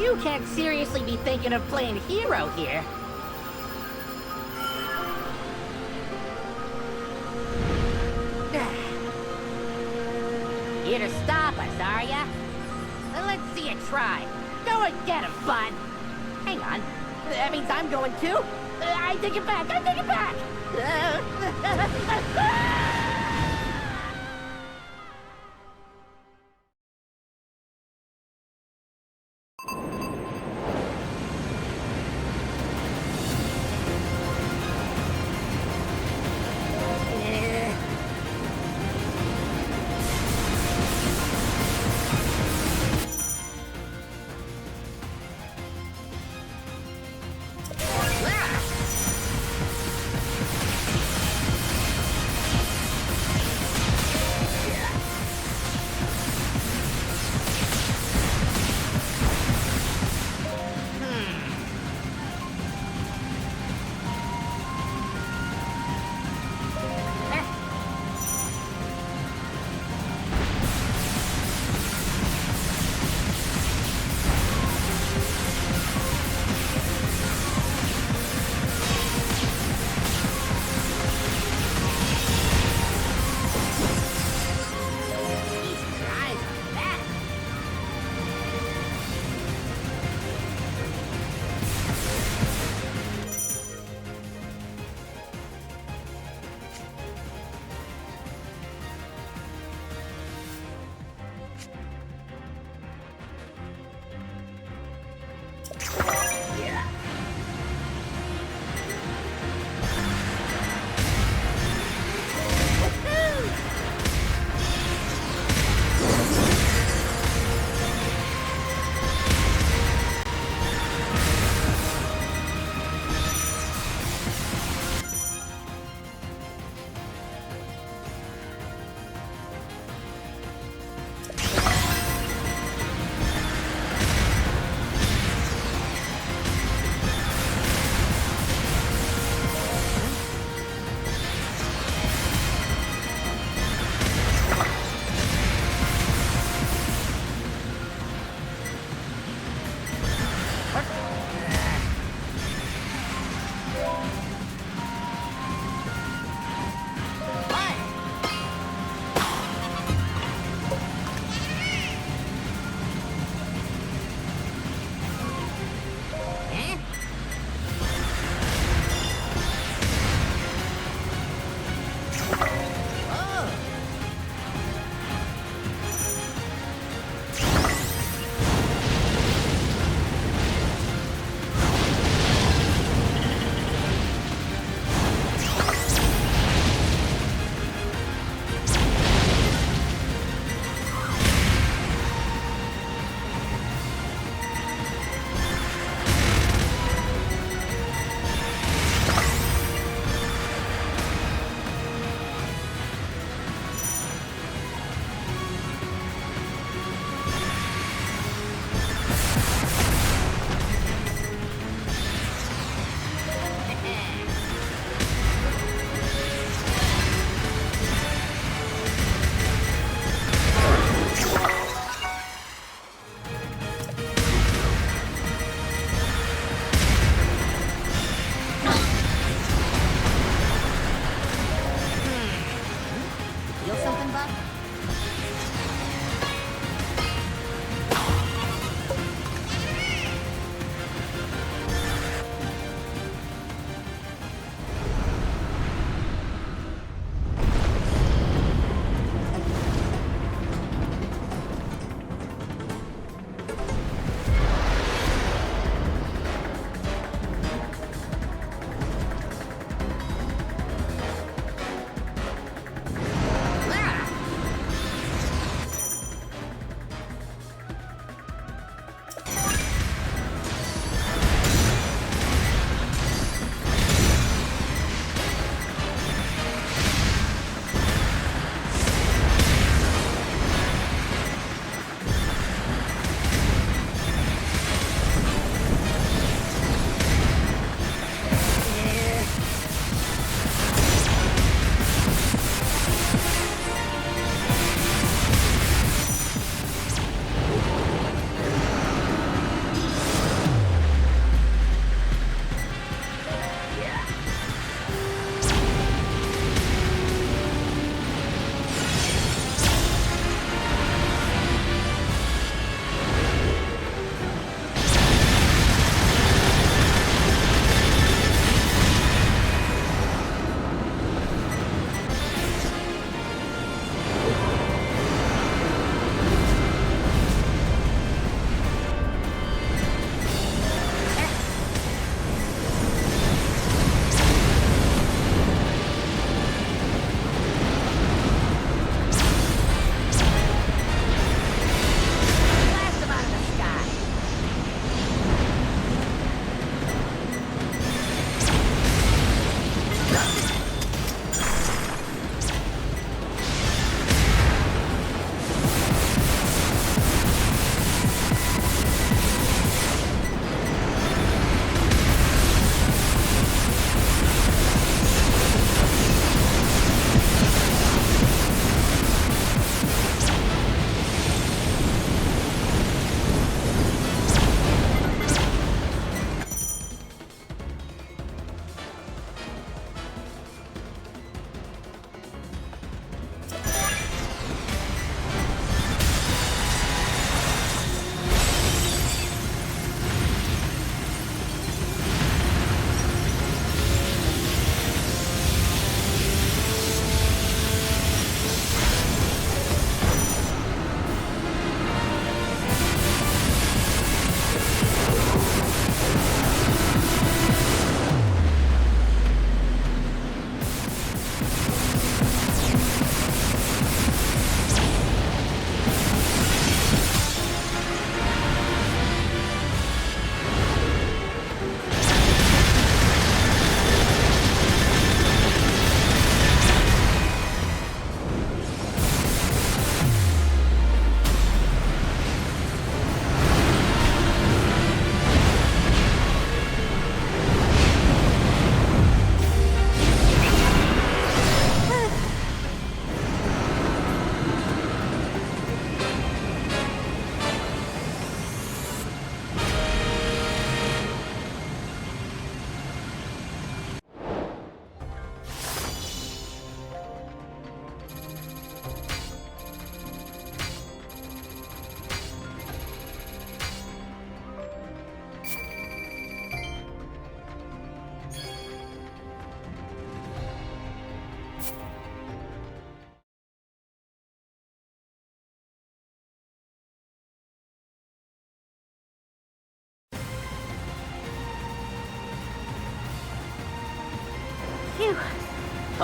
Speaker 1: You can't seriously be thinking of playing hero here. Here to stop us, are ya? Well, let's see you try. Go and get him, bud! Hang on. That means I'm going too? I take it back! I take it back!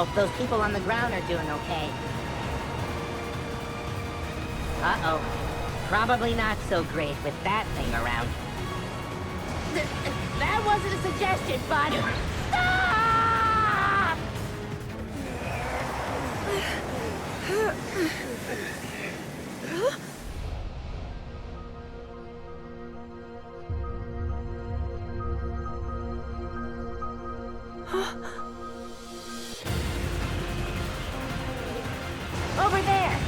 Speaker 1: Hope those people on the ground are doing okay. Uh-oh. Probably not so great with that thing around. That wasn't a suggestion, bud! Stop! Over there!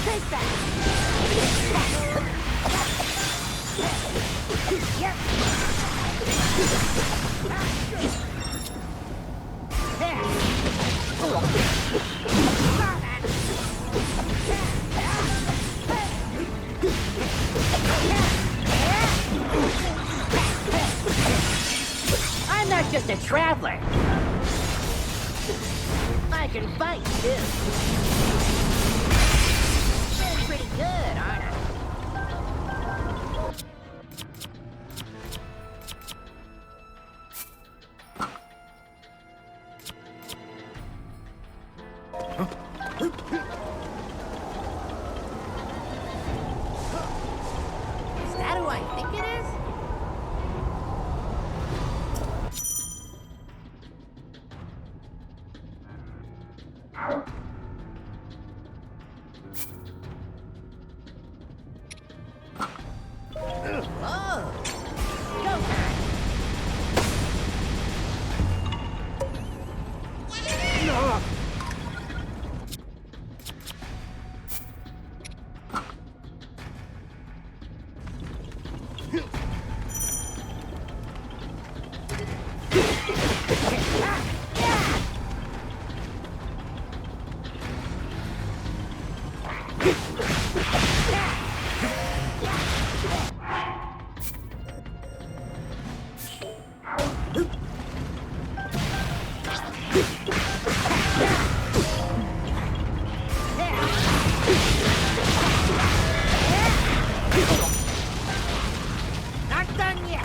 Speaker 17: Take that!
Speaker 1: I'm not just a traveler. I can fight, too. Been pretty good, aren't I? Is that who I think it is? Oh! Go time! Not done yet!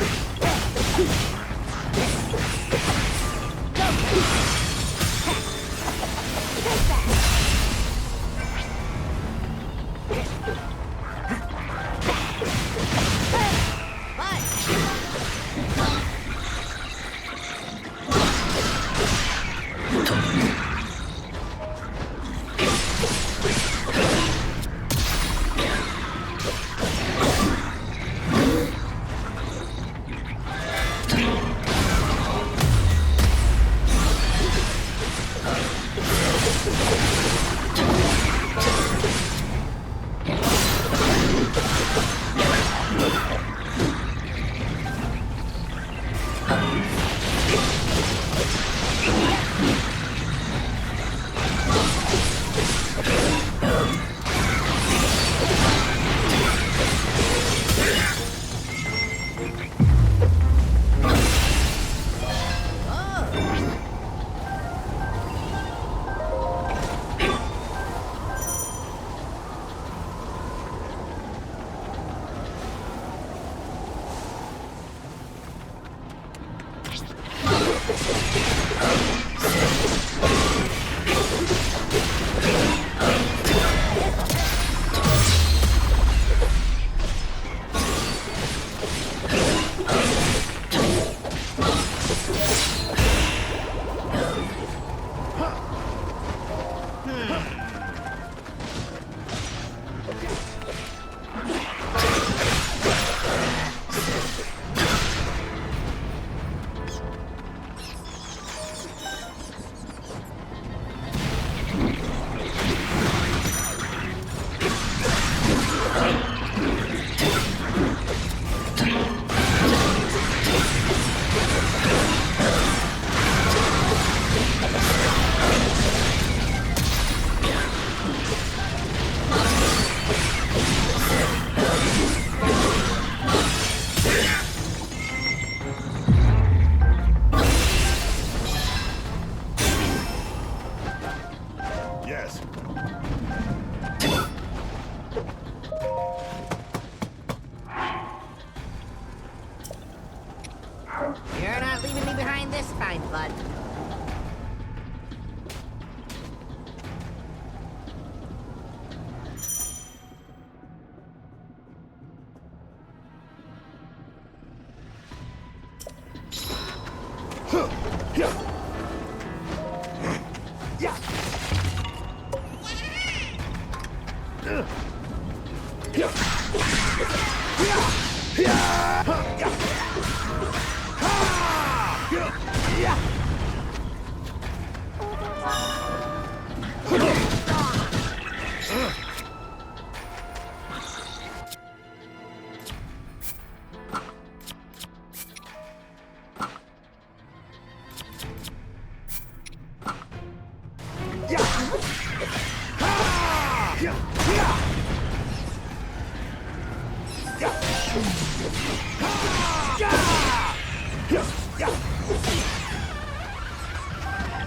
Speaker 1: You're not leaving me behind this time, bud.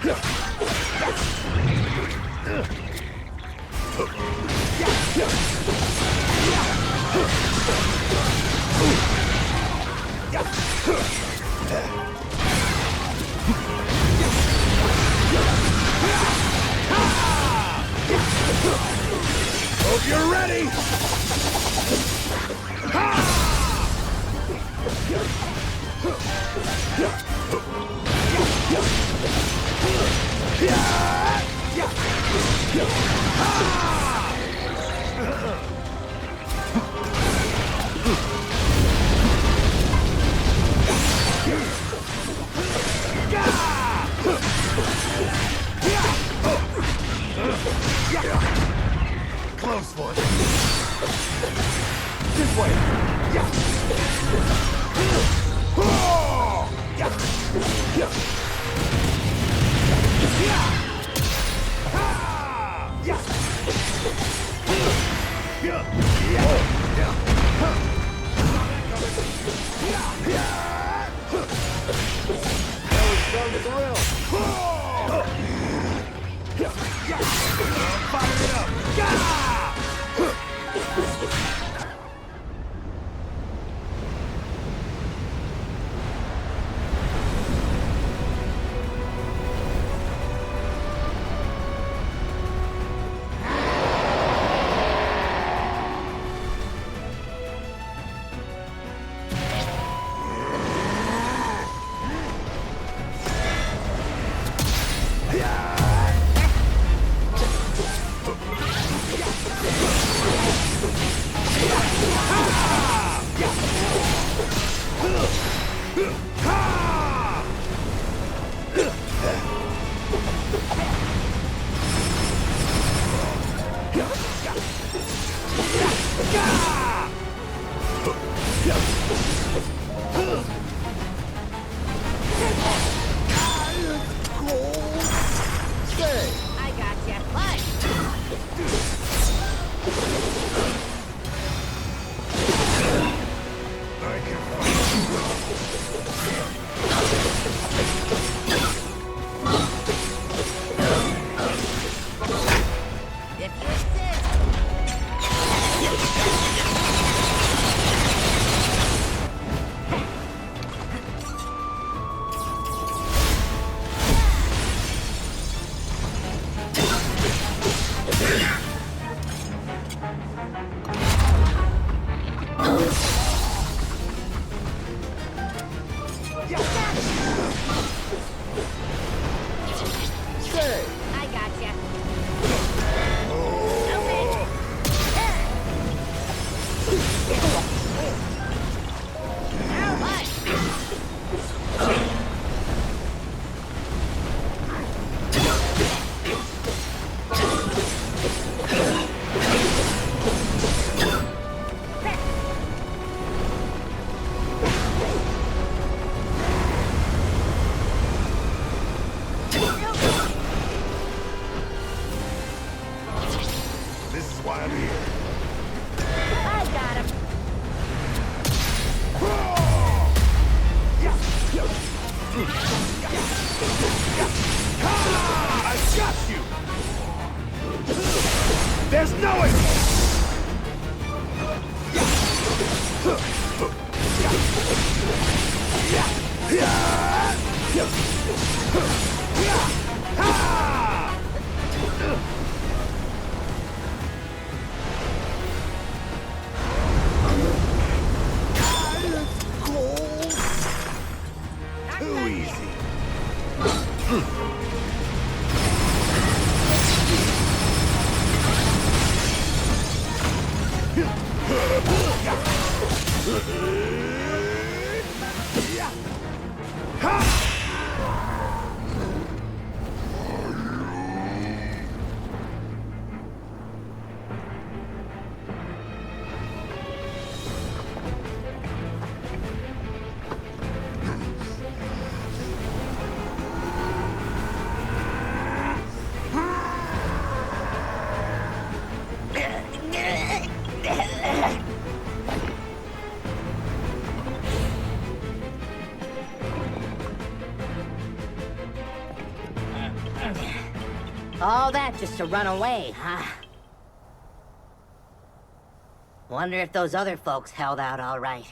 Speaker 12: Hope you're ready! Close one. This way. Fire it up!
Speaker 1: All that just to run away, huh? Wonder if those other folks held out all right.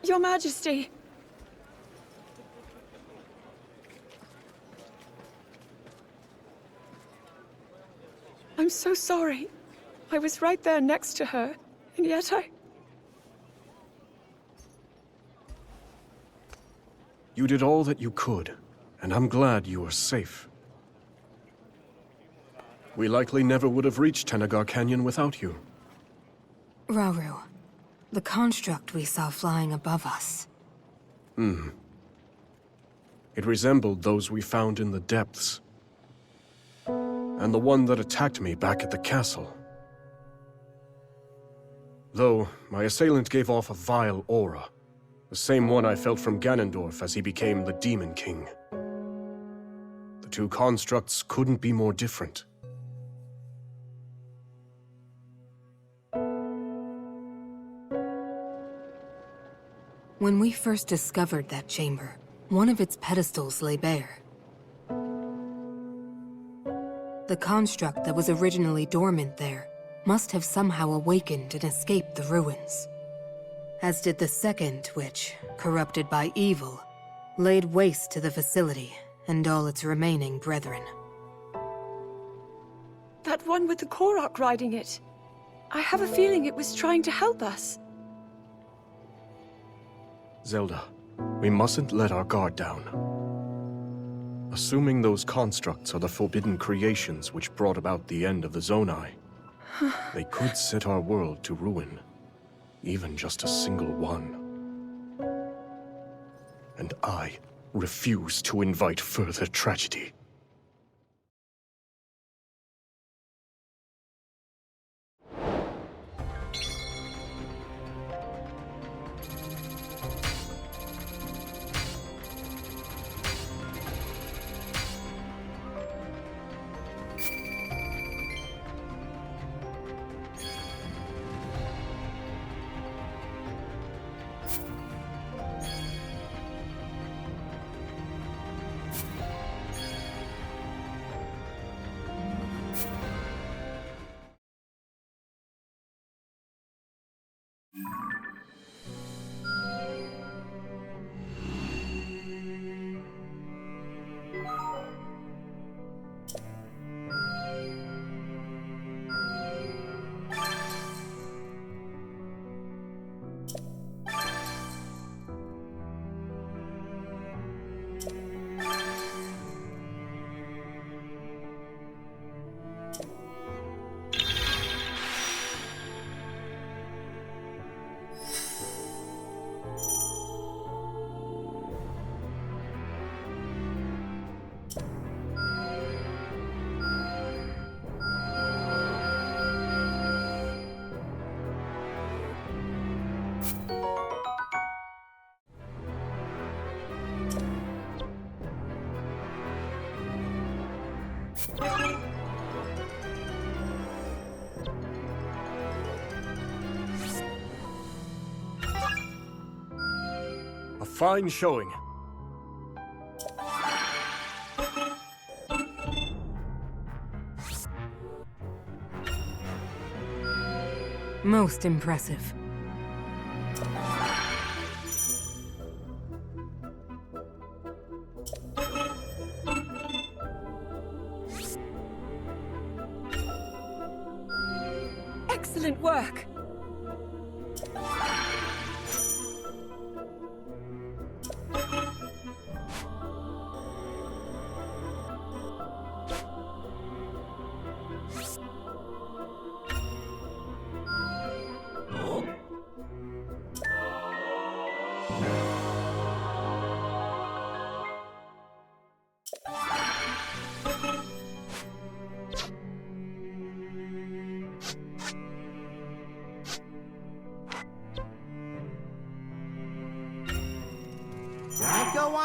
Speaker 4: Your Majesty! I'm so sorry. I was right there next to her, and yet
Speaker 5: You did all that you could, and I'm glad you are safe. We likely never would have reached Tenagar Canyon without you.
Speaker 10: Rauru, the construct we saw flying above us.
Speaker 5: It resembled those we found in the depths. And the one that attacked me back at the castle. Though, my assailant gave off a vile aura. The same one I felt from Ganondorf as he became the Demon King. The two constructs couldn't be more different.
Speaker 10: When we first discovered that chamber, one of its pedestals lay bare. The construct that was originally dormant there must have somehow awakened and escaped the ruins. As did the second, which, corrupted by evil, laid waste to the facility and all its remaining brethren.
Speaker 4: that one with the Korok riding it. I have a feeling it was trying to help us.
Speaker 5: Zelda, we mustn't let our guard down. Assuming those constructs are the forbidden creations which brought about the end of the Zonai, they could set our world to ruin. Even just a single one. And I refuse to invite further tragedy. A fine showing.
Speaker 10: Most impressive.
Speaker 4: Excellent work!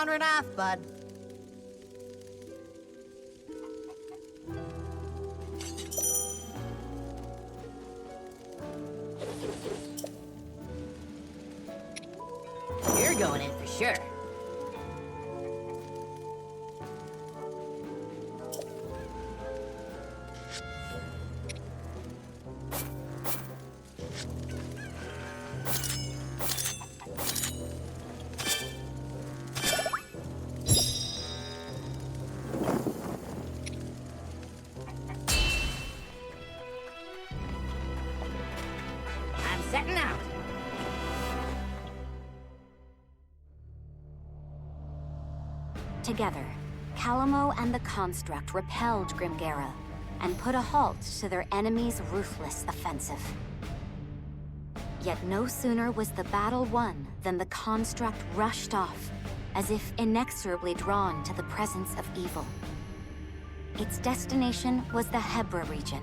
Speaker 1: wandering off, bud. You're going in for sure. I'm setting out.
Speaker 9: Together, Calamo and the Construct repelled Grimgera and put a halt to their enemy's ruthless offensive. Yet no sooner was the battle won than the Construct rushed off, as if inexorably drawn to the presence of evil. Its destination was the Hebra region,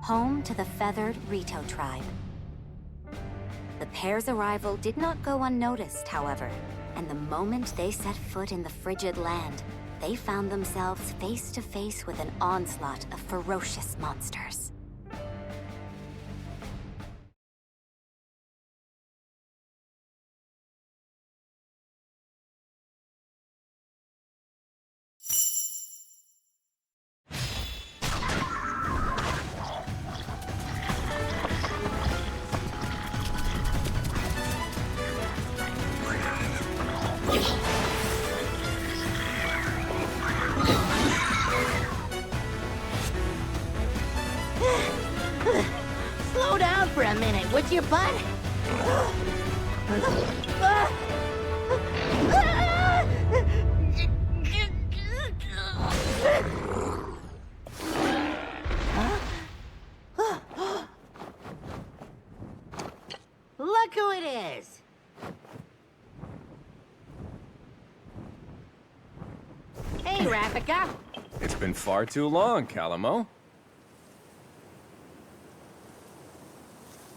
Speaker 9: home to the feathered Rito tribe. The pair's arrival did not go unnoticed, however, and the moment they set foot in the frigid land, they found themselves face to face with an onslaught of ferocious monsters.
Speaker 1: Slow down for a minute, would you, bud? Look who it is! Hey, Rafika!
Speaker 3: It's been far too long, Calamo.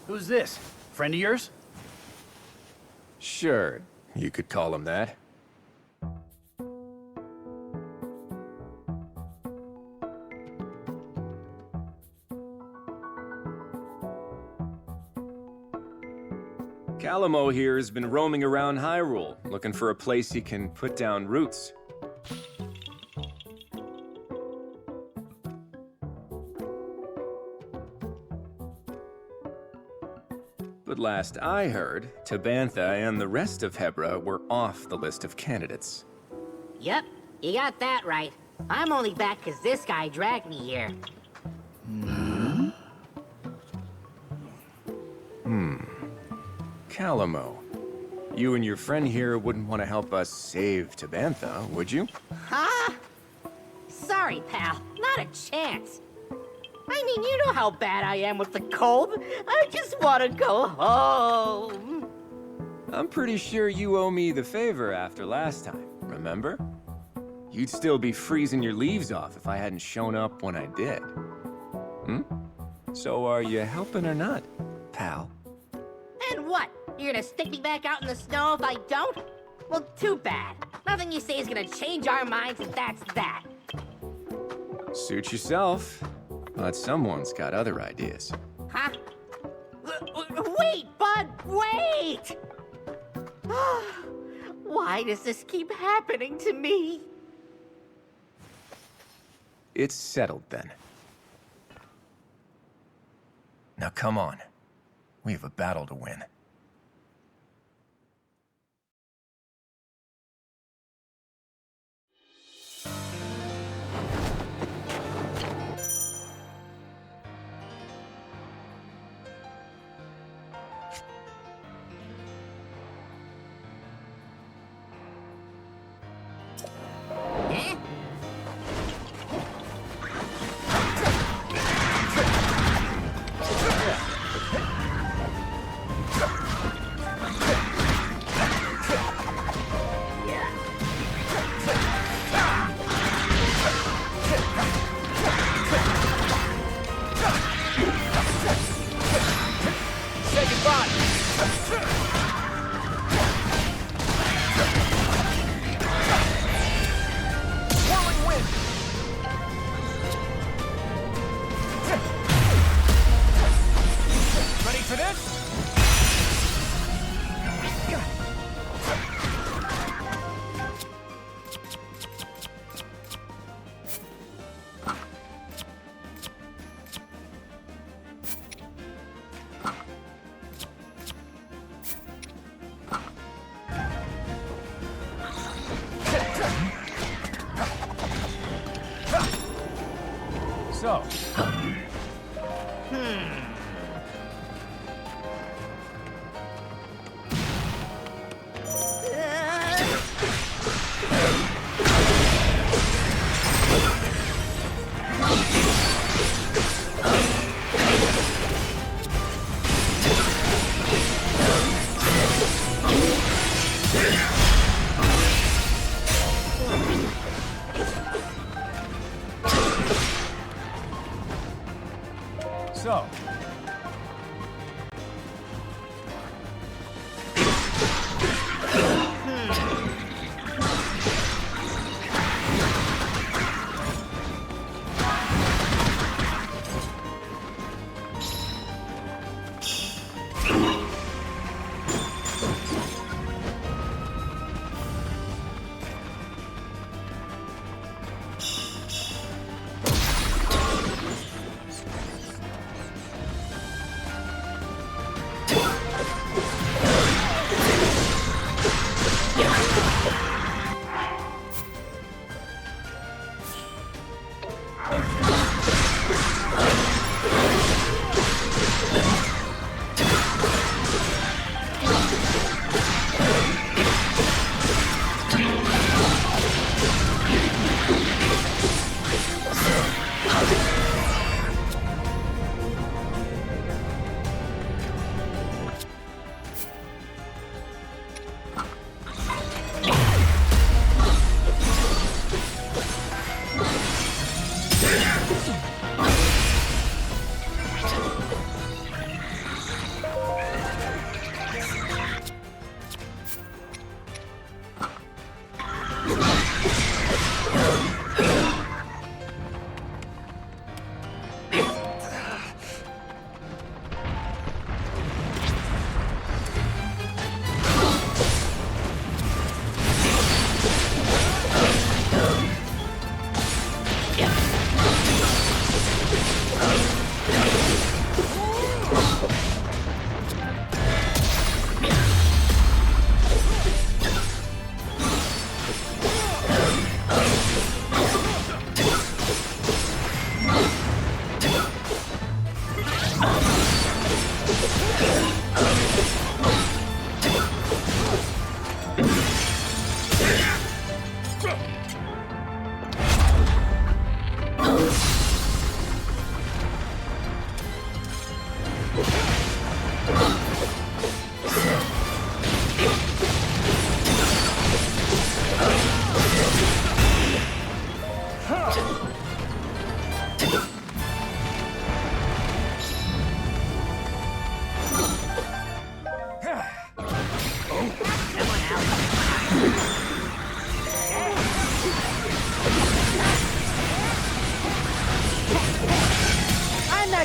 Speaker 18: Who's this? Friend of yours?
Speaker 3: Sure, you could call him that. Calamo here has been roaming around Hyrule, looking for a place he can put down roots. But last I heard, Tabantha and the rest of Hebra were off the list of candidates.
Speaker 1: Yep, you got that right. I'm only back because this guy dragged me here.
Speaker 3: Calamo, you and your friend here wouldn't want to help us save Tabantha, would you?
Speaker 1: Huh? Sorry, pal. Not a chance. I mean, you know how bad I am with the cold. I just want to go home.
Speaker 3: I'm pretty sure you owe me the favor after last time, remember? You'd still be freezing your leaves off if I hadn't shown up when I did. So are you helping or not, pal?
Speaker 1: And what? You're gonna stick me back out in the snow if I don't? Well, too bad. Nothing you say is gonna change our minds, and that's that.
Speaker 3: Suit yourself, but someone's got other ideas.
Speaker 1: Huh? Wait, bud, wait! Why does this keep happening to me?
Speaker 3: It's settled then. Now come on. We have a battle to win.
Speaker 18: So. So.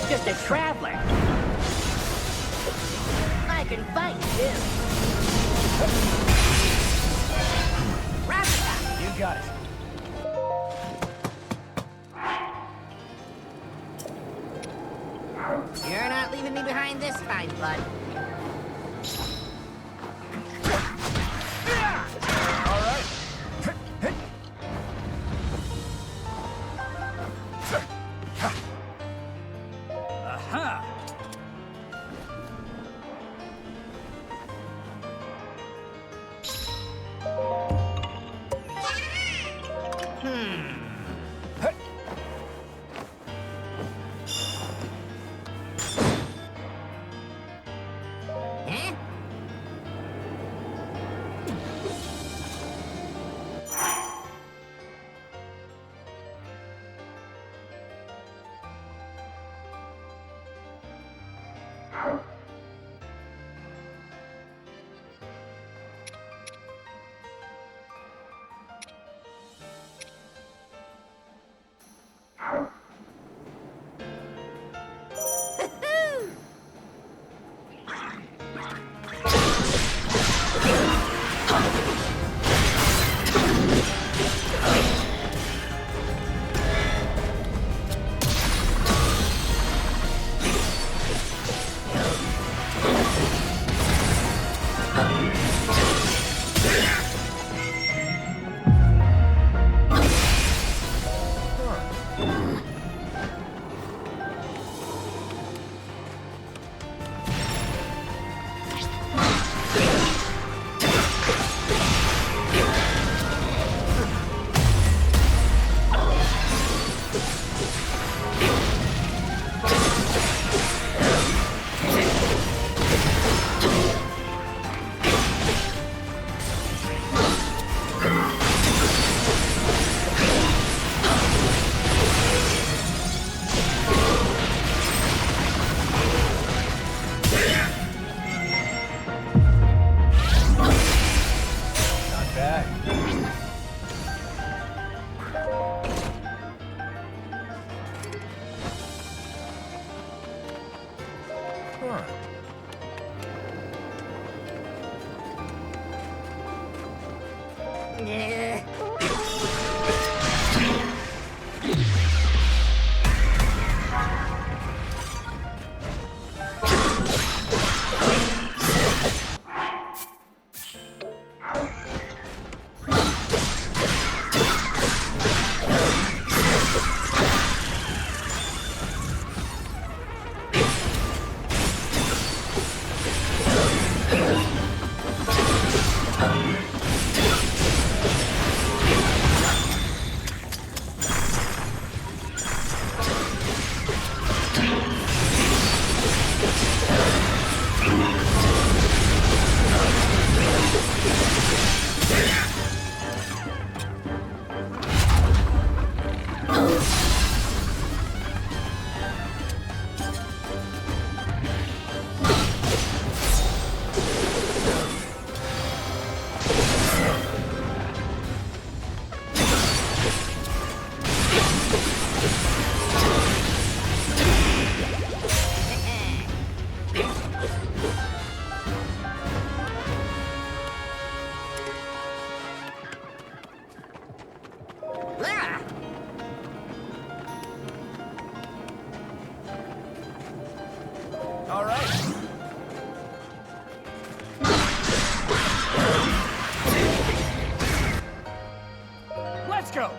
Speaker 1: Just a traveler. I can fight too. Rapid.
Speaker 18: You got it.
Speaker 1: You're not leaving me behind this time, bud.
Speaker 18: All right. Aha! Huh. All right. Let's go.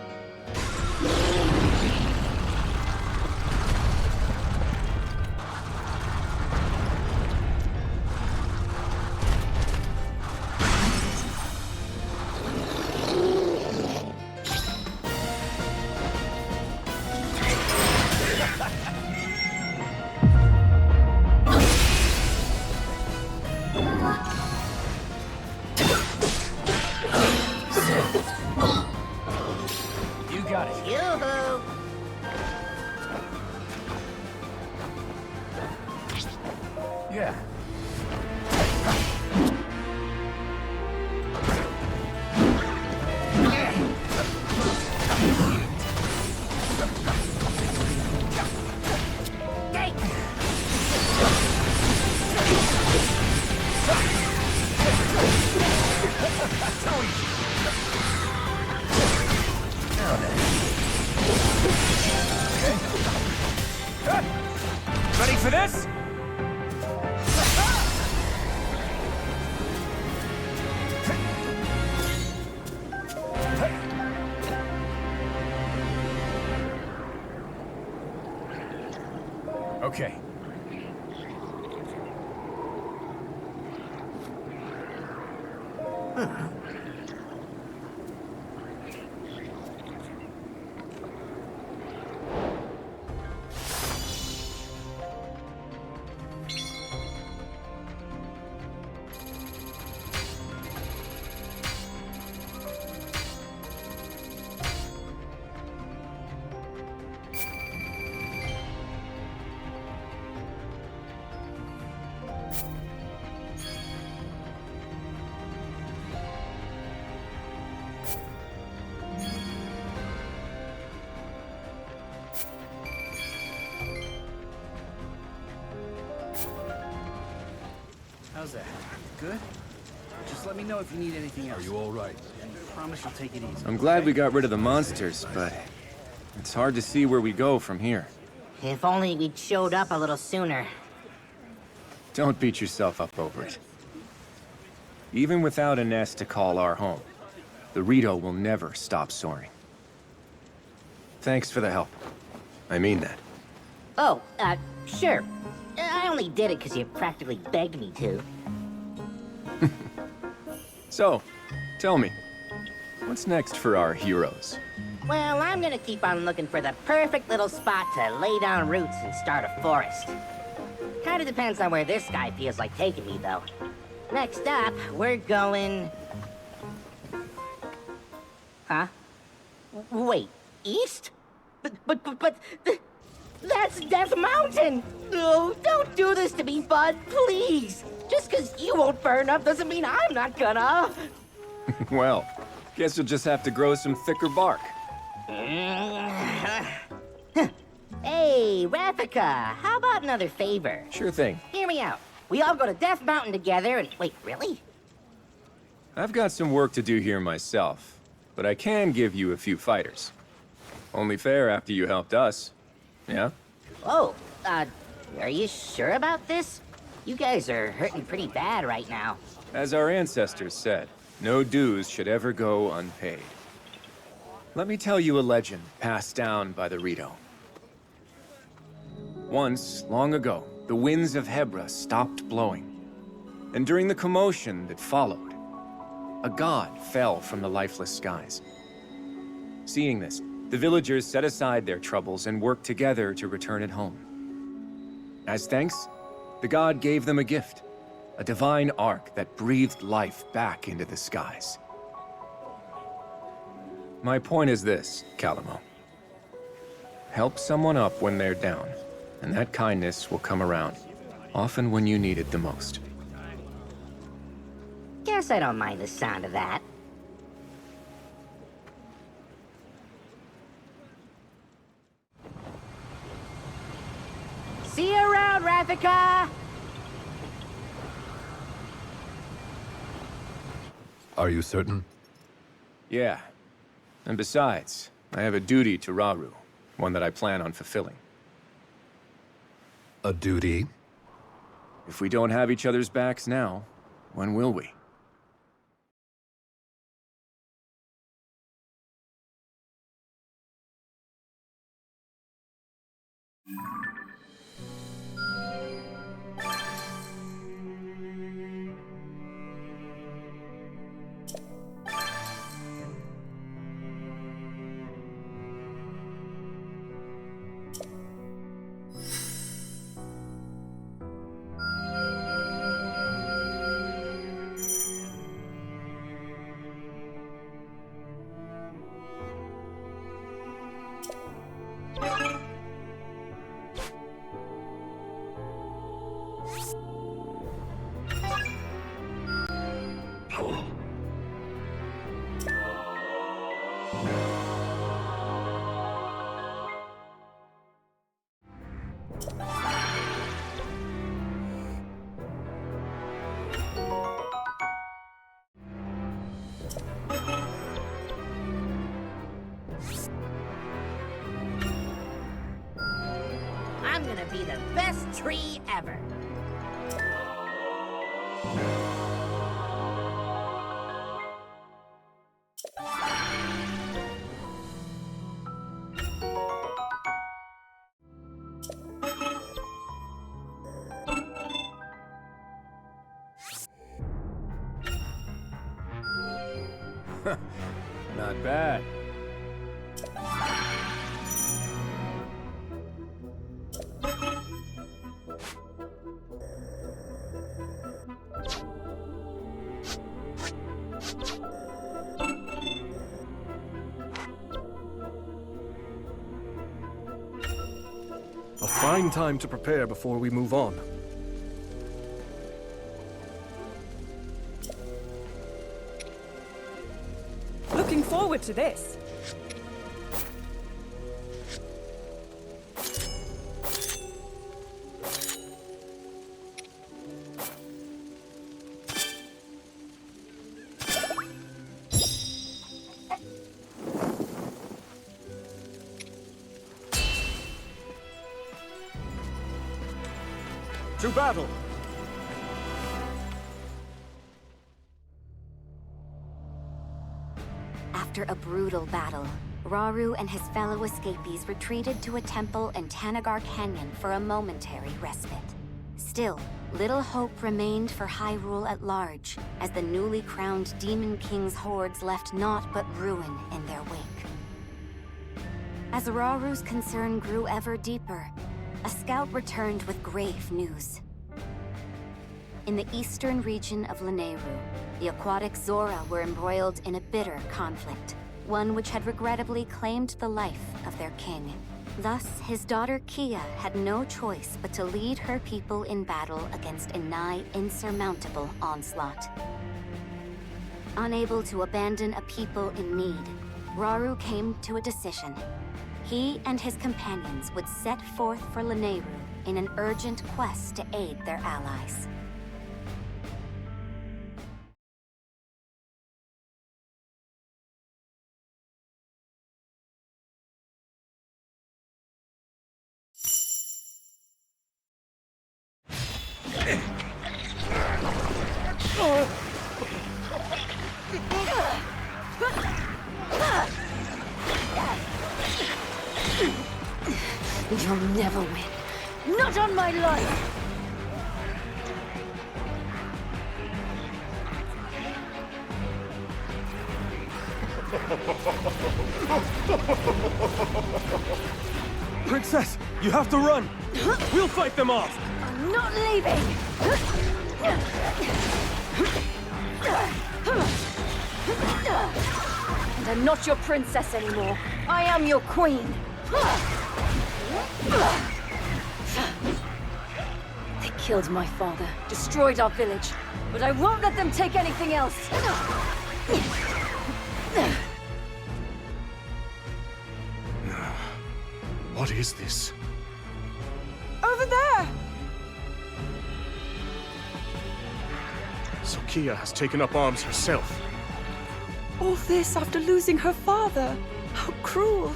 Speaker 18: You got it.
Speaker 1: Yoo-hoo!
Speaker 18: Yeah. Ready for this? Okay.
Speaker 19: How's that? Good? Just let me know if you need anything else.
Speaker 3: Are you all right?
Speaker 19: I promise you'll take it easy.
Speaker 6: I'm glad we got rid of the monsters, but it's hard to see where we go from here.
Speaker 1: If only we'd showed up a little sooner.
Speaker 6: Don't beat yourself up over it. Even without a nest to call our home, the Rito will never stop soaring. Thanks for the help. I mean that.
Speaker 1: Oh, sure. I only did it because you practically begged me to.
Speaker 6: So, tell me, what's next for our heroes?
Speaker 1: Well, I'm gonna keep on looking for the perfect little spot to lay down roots and start a forest. Kinda depends on where this guy feels like taking me, though. Next up, we're going... Huh? Wait, east? But... That's Death Mountain! No, don't do this to me, bud, please! Just because you won't burn up doesn't mean I'm not gonna!
Speaker 6: Well, guess you'll just have to grow some thicker bark.
Speaker 1: Hey, Rafika, how about another favor?
Speaker 6: Sure thing.
Speaker 1: Hear me out. We all go to Death Mountain together and... Wait, really?
Speaker 6: I've got some work to do here myself, but I can give you a few fighters. Only fair after you helped us. Yeah?
Speaker 1: Oh, are you sure about this? You guys are hurting pretty bad right now.
Speaker 6: As our ancestors said, no dues should ever go unpaid. Let me tell you a legend passed down by the Rito. Once, long ago, the winds of Hebra stopped blowing. And during the commotion that followed, a god fell from the lifeless skies. Seeing this, the villagers set aside their troubles and worked together to return it home. As thanks, the god gave them a gift, a divine ark that breathed life back into the skies. My point is this, Calamo. Help someone up when they're down, and that kindness will come around, often when you need it the most.
Speaker 1: Guess I don't mind the sound of that. See you around, Rafika!
Speaker 14: Are you certain?
Speaker 6: Yeah. And besides, I have a duty to Rauru, one that I plan on fulfilling.
Speaker 14: A duty?
Speaker 6: If we don't have each other's backs now, when will we?
Speaker 1: I'm gonna be the best tree ever.
Speaker 6: Not bad.
Speaker 3: A fine time to prepare before we move on.
Speaker 4: Looking forward to this.
Speaker 3: To battle!
Speaker 9: After a brutal battle, Rauru and his fellow escapees retreated to a temple in Tanagar Canyon for a momentary respite. Still, little hope remained for Hyrule at large, as the newly crowned Demon King's hordes left naught but ruin in their wake. As Rauru's concern grew ever deeper, a scout returned with grave news. In the eastern region of Lanayru, the aquatic Zora were embroiled in a bitter conflict, one which had regrettably claimed the life of their king. Thus, his daughter Kia had no choice but to lead her people in battle against a nigh insurmountable onslaught. Unable to abandon a people in need, Rauru came to a decision. He and his companions would set forth for Lanayru in an urgent quest to aid their allies.
Speaker 2: You'll never win. Not on my life!
Speaker 3: Princess, you have to run! We'll fight them off!
Speaker 2: I'm not leaving! And I'm not your princess anymore. I am your queen. They killed my father, destroyed our village, but I won't let them take anything else.
Speaker 5: What is this?
Speaker 4: Over there!
Speaker 5: Sokia has taken up arms herself.
Speaker 4: All this after losing her father. How cruel.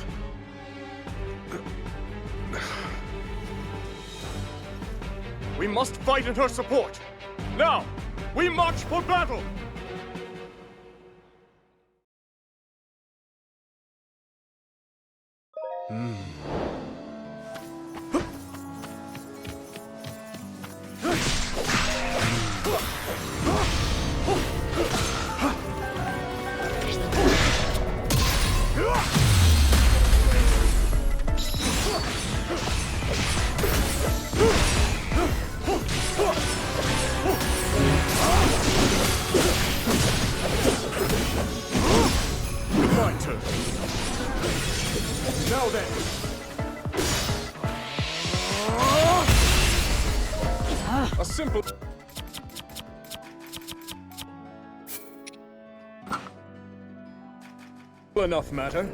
Speaker 5: We must fight in her support! Now! We march for battle! My turn. Now then. A simple... enough matter.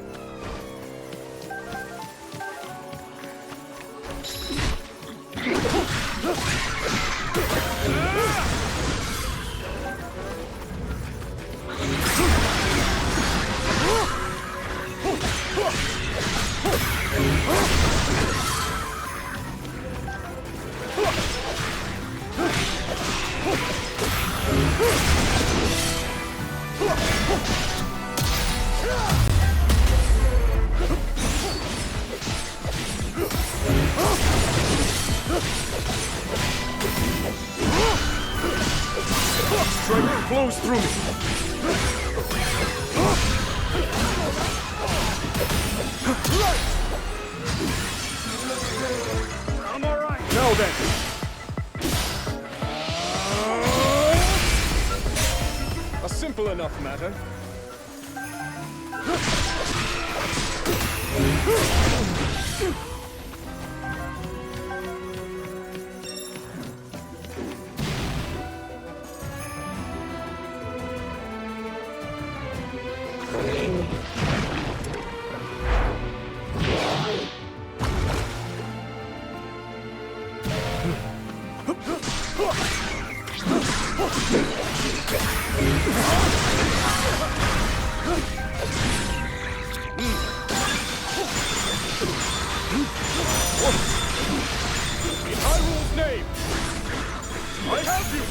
Speaker 5: Strike flows through me. I'm all right. Now then. A simple enough matter. In Hyrule's name, I have you!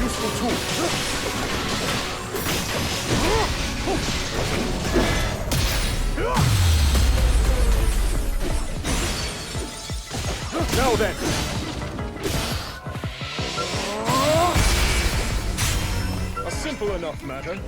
Speaker 5: Useful tool. Now then. A simple enough matter.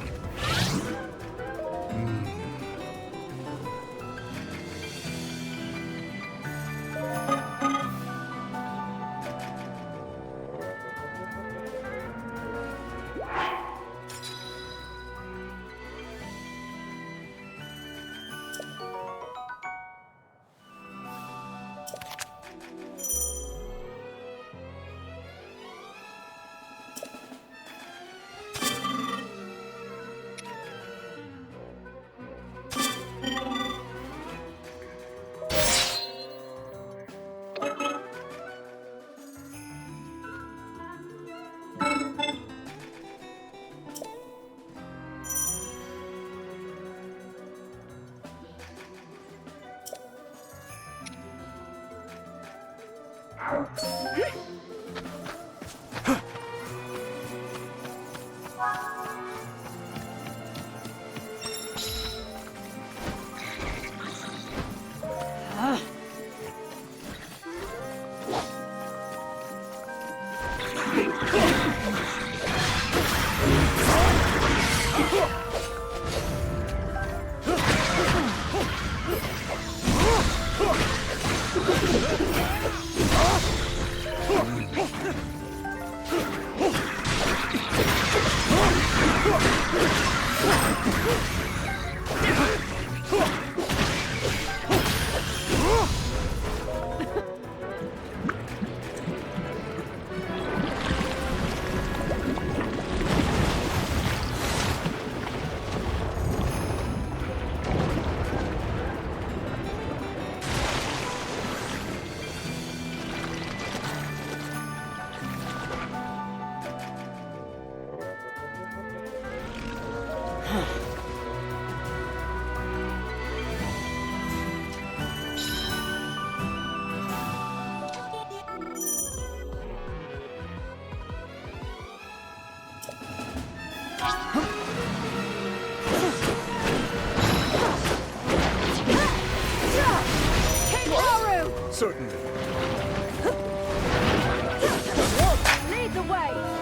Speaker 3: Certainly.
Speaker 17: Lead the way!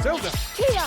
Speaker 3: Zelda!
Speaker 17: Kia!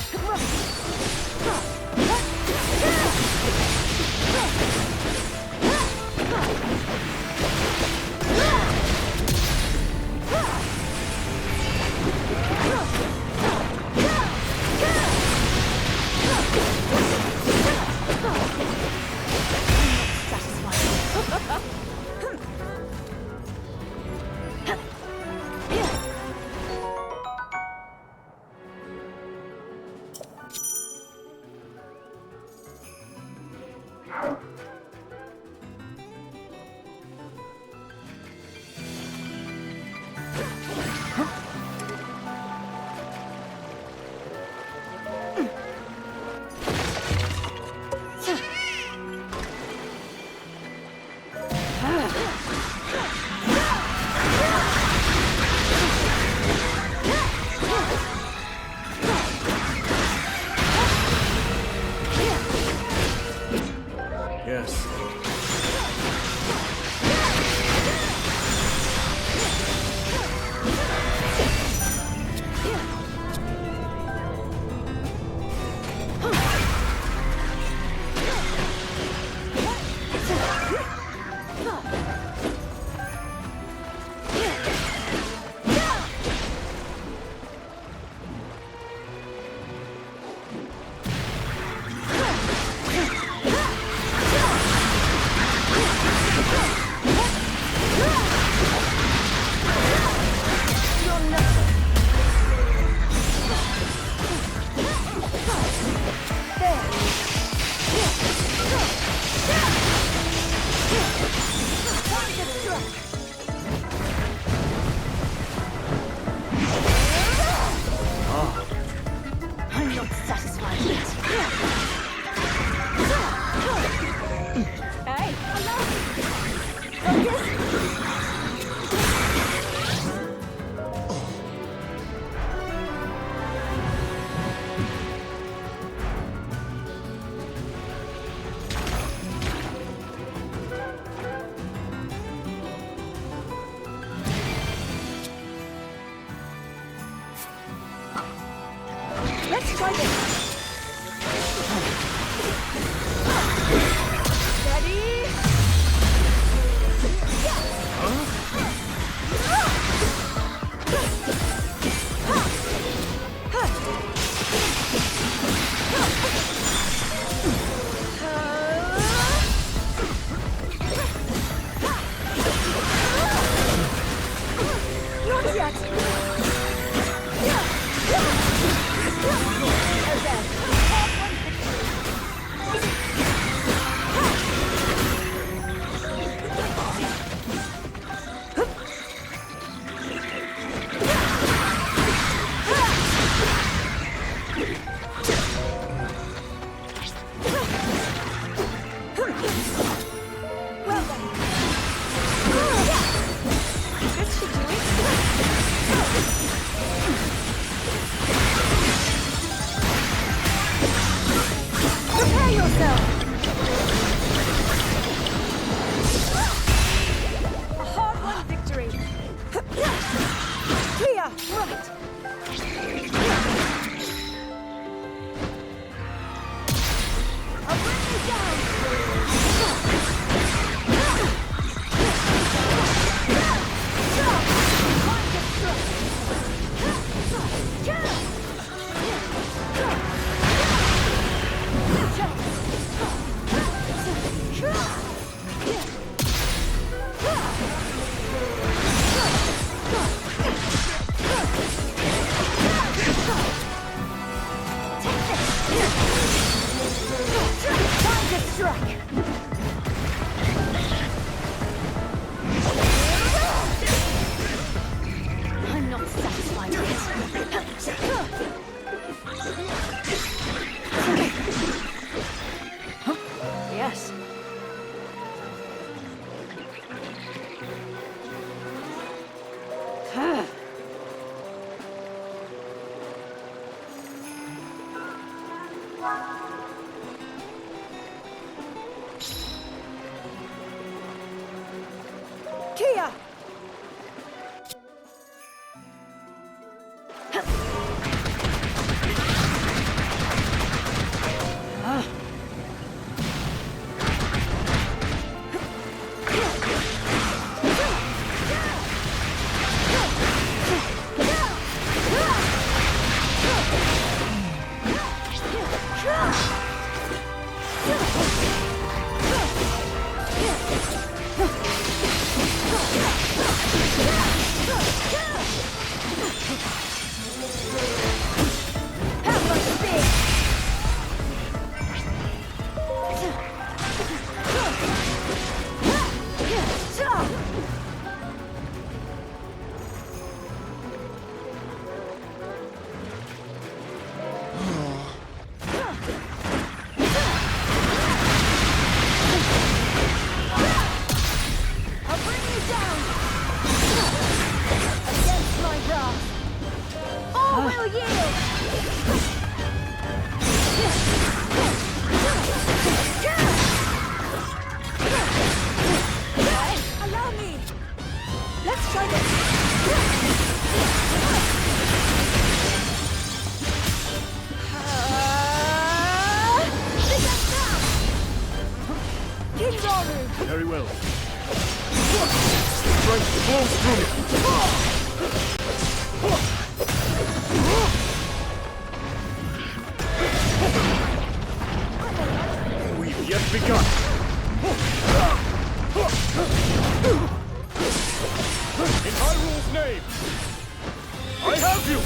Speaker 17: Let's try this. Ready? that! I'm not satisfied yet. Yes. Kia!
Speaker 3: Very well. Strength flows through me. We've yet begun. In Hyrule's name, I have you!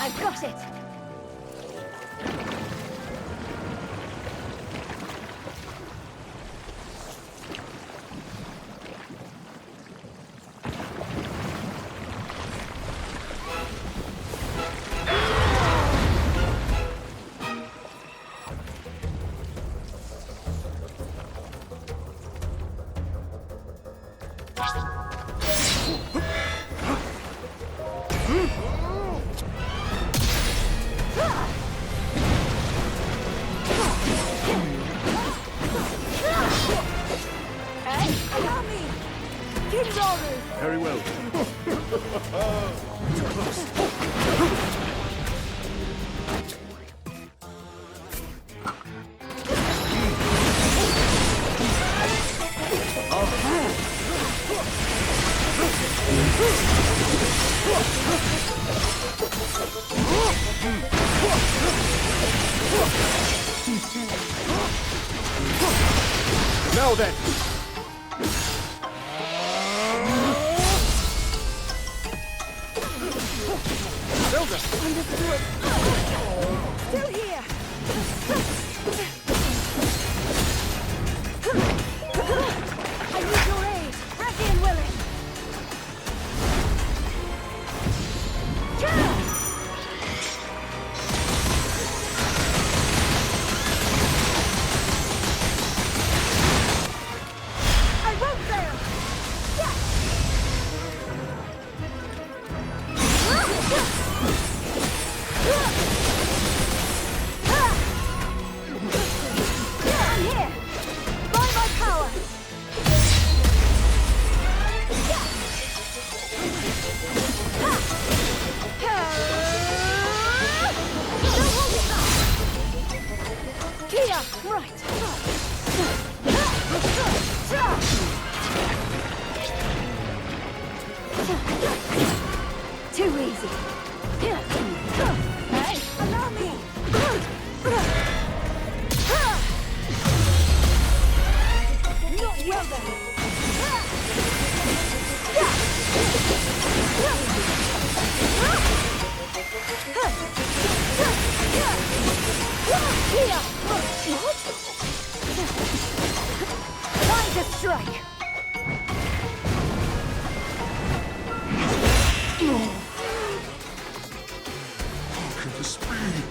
Speaker 17: I've got it!
Speaker 3: Very well. Too close. Now then! Zelda!
Speaker 17: Understood. Still here! I need your aid! Ready and willing! I won't fail! I'm here! By my power! Kia! Right! Too easy. Hey, allow me! Not well then! Here! What? Time to strike!
Speaker 12: Hearken the speed!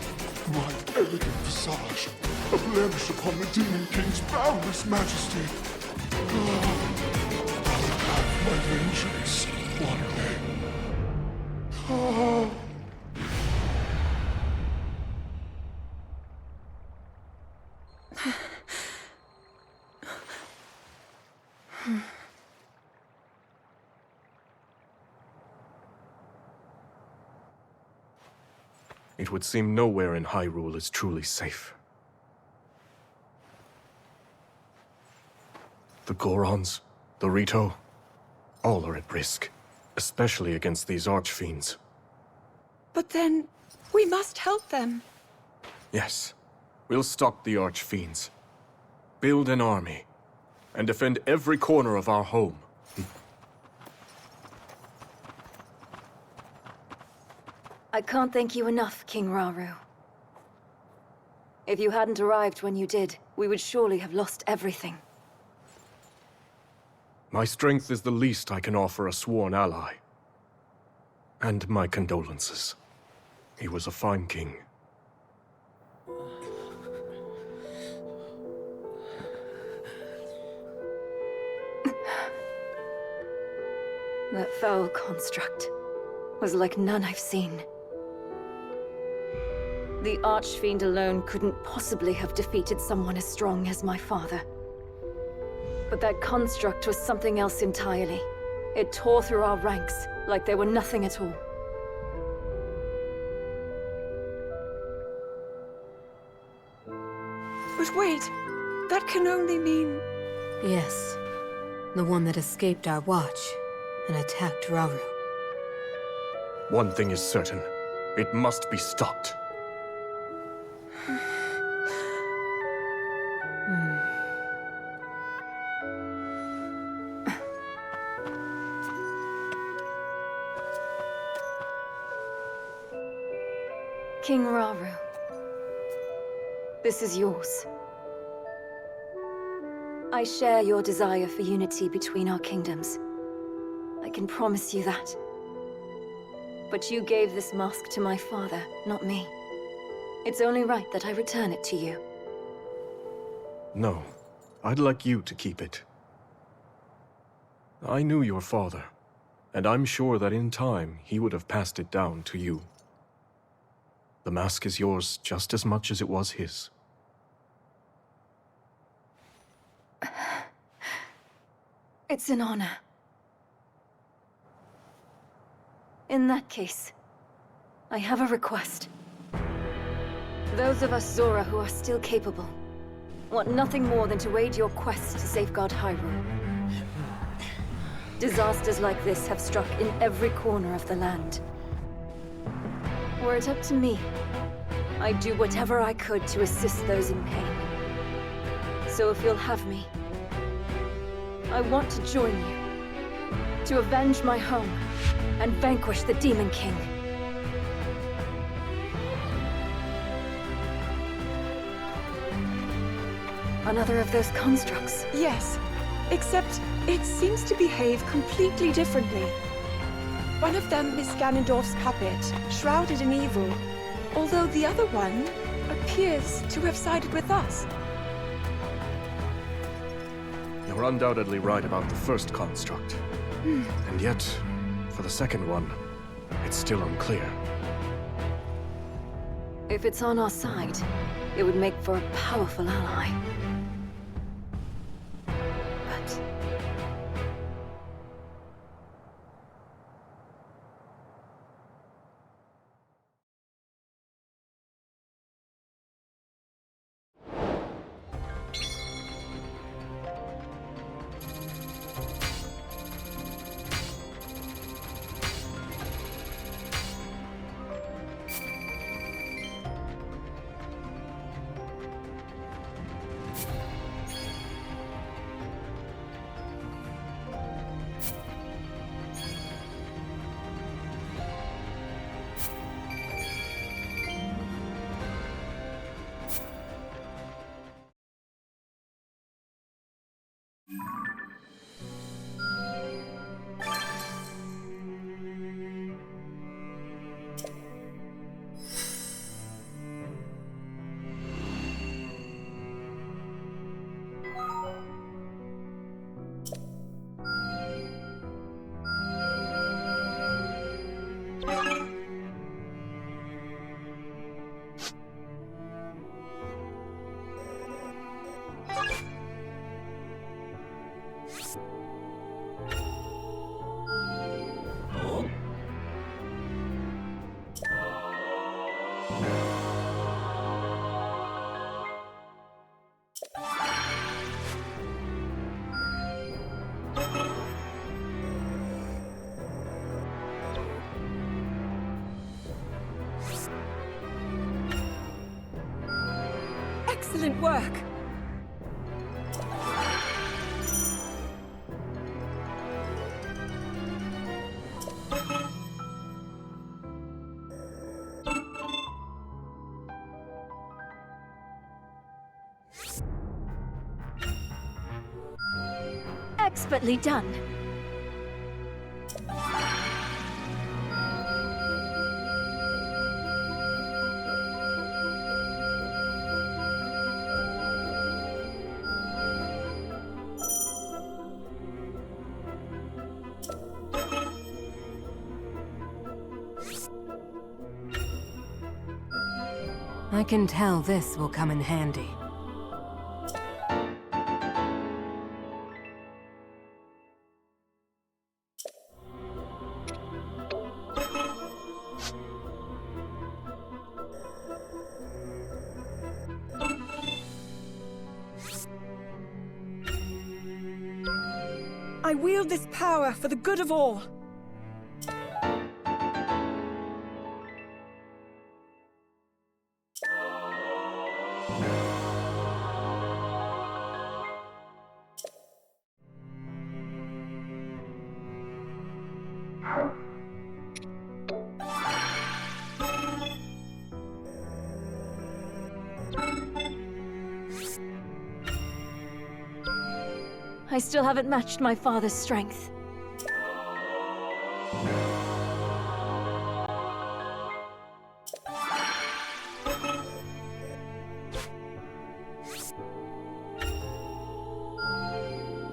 Speaker 12: My elegant visage, a blemish upon the Demon King's boundless majesty. I'll have my vengeance one day. Oh.
Speaker 5: It would seem nowhere in Hyrule is truly safe. The Gorons, the Rito, all are at risk, especially against these Archfiends.
Speaker 4: But then, we must help them.
Speaker 5: Yes, we'll stop the Archfiends, build an army, and defend every corner of our home.
Speaker 2: I can't thank you enough, King Rauru. If you hadn't arrived when you did, we would surely have lost everything.
Speaker 5: My strength is the least I can offer a sworn ally. And my condolences. He was a fine king.
Speaker 2: That foul construct was like none I've seen. The Archfiend alone couldn't possibly have defeated someone as strong as my father. But that construct was something else entirely. It tore through our ranks like they were nothing at all.
Speaker 4: But wait, that can only mean...
Speaker 10: Yes, the one that escaped our watch and attacked Rauru.
Speaker 5: One thing is certain. It must be stopped.
Speaker 2: King Rauru, this is yours. I share your desire for unity between our kingdoms. I can promise you that. But you gave this mask to my father, not me. It's only right that I return it to you.
Speaker 5: No, I'd like you to keep it. I knew your father, and I'm sure that in time he would have passed it down to you. The mask is yours just as much as it was his.
Speaker 2: It's an honor. In that case, I have a request. Those of us Zora who are still capable want nothing more than to aid your quest to safeguard Hyrule. Disasters like this have struck in every corner of the land. Were it up to me, I'd do whatever I could to assist those in pain. So if you'll have me, I want to join you, to avenge my home, and vanquish the Demon King. Another of those constructs.
Speaker 4: Yes, except it seems to behave completely differently. One of them is Ganondorf's puppet, shrouded in evil, although the other one appears to have sided with us.
Speaker 5: You're undoubtedly right about the first construct. And yet, for the second one, it's still unclear.
Speaker 2: If it's on our side, it would make for a powerful ally. But...
Speaker 4: Excellent work!
Speaker 2: Expertly done.
Speaker 10: I can tell this will come in handy.
Speaker 4: I wield this power for the good of all.
Speaker 2: I still haven't matched my father's strength.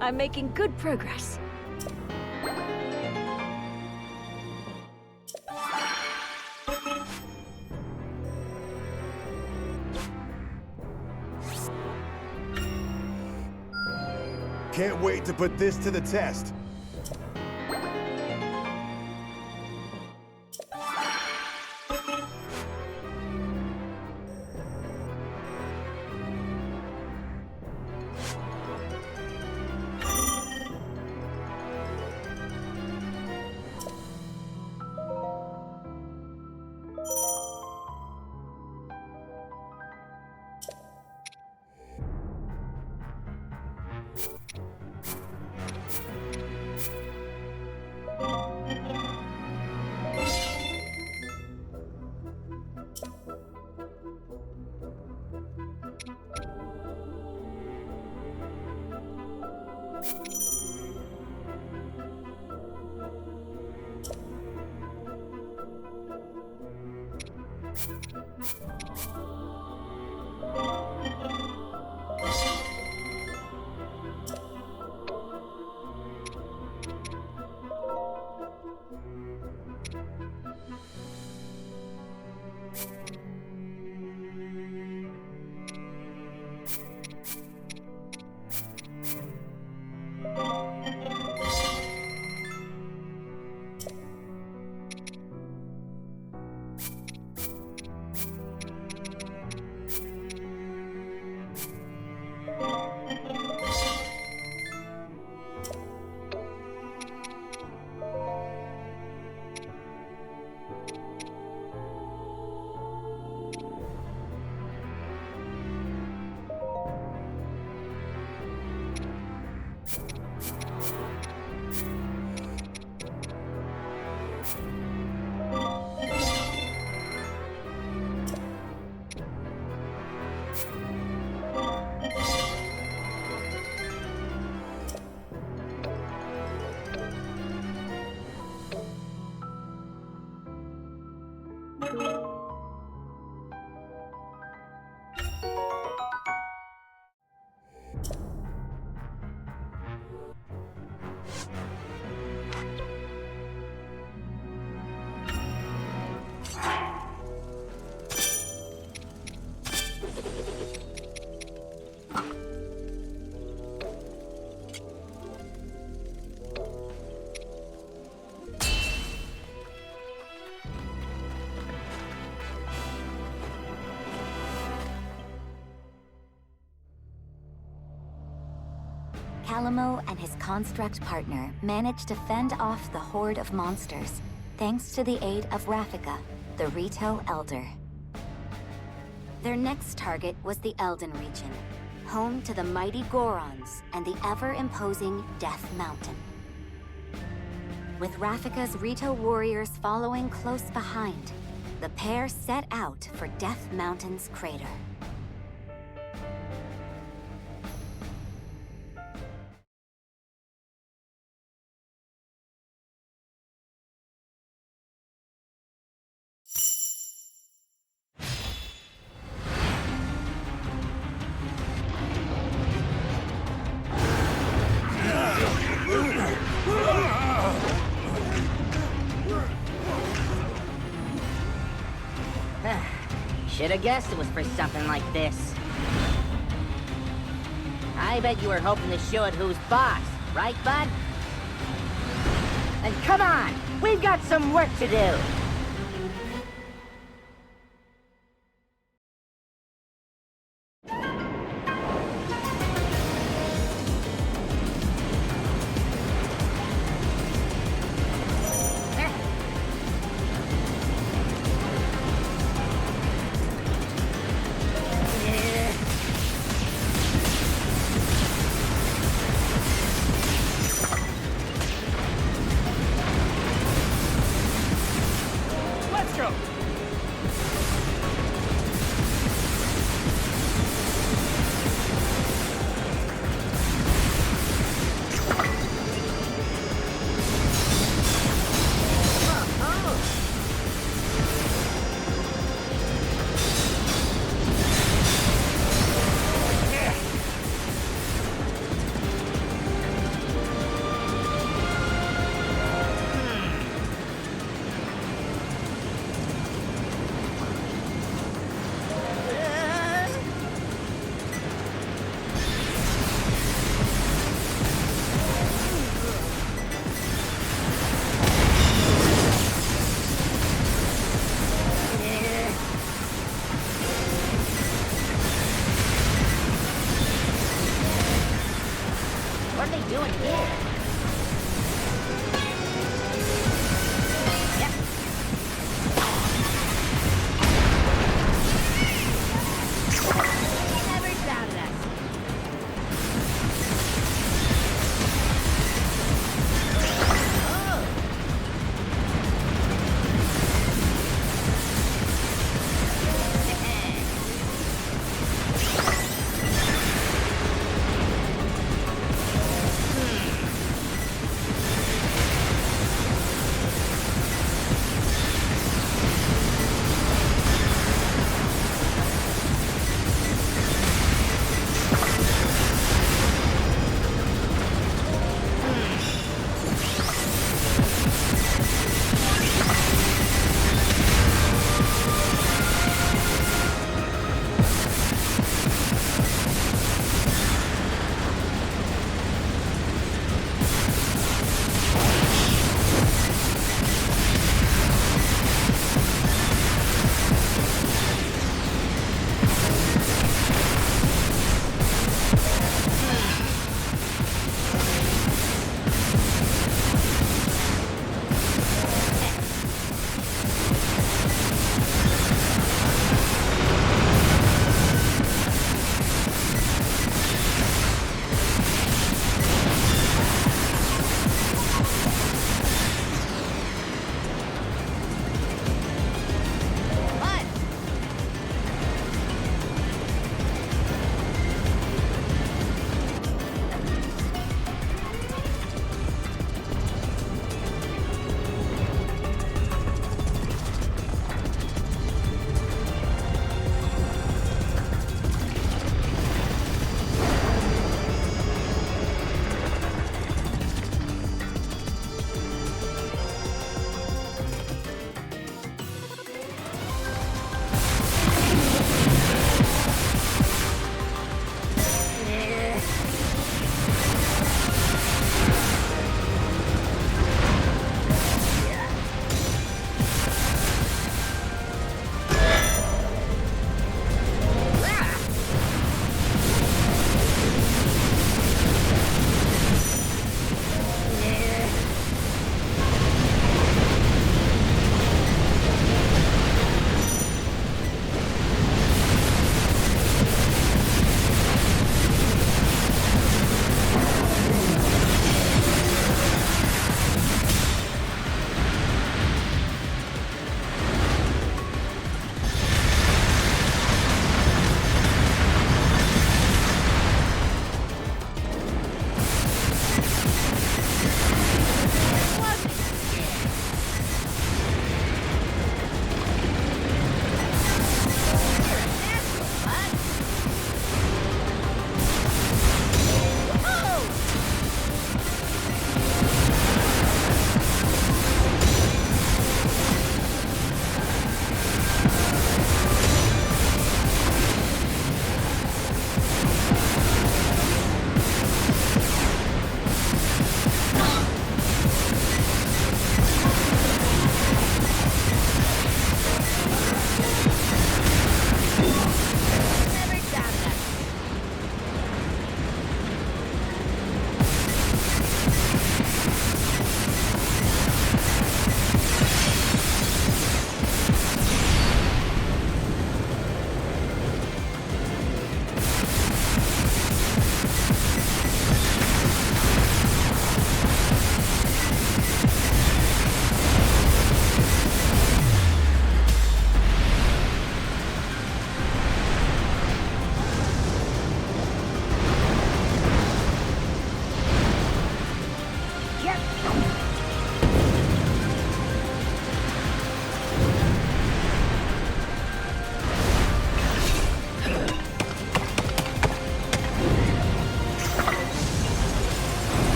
Speaker 2: I'm making good progress.
Speaker 7: Can't wait to put this to the test.
Speaker 9: Calamo and his construct partner managed to fend off the horde of monsters, thanks to the aid of Rafika, the Rito Elder. Their next target was the Elden region, home to the mighty Gorons and the ever-imposing Death Mountain. With Rafika's Rito warriors following close behind, the pair set out for Death Mountain's crater.
Speaker 1: Should've guessed it was for something like this. I bet you were hoping to show it who's boss, right, bud? And come on! We've got some work to do!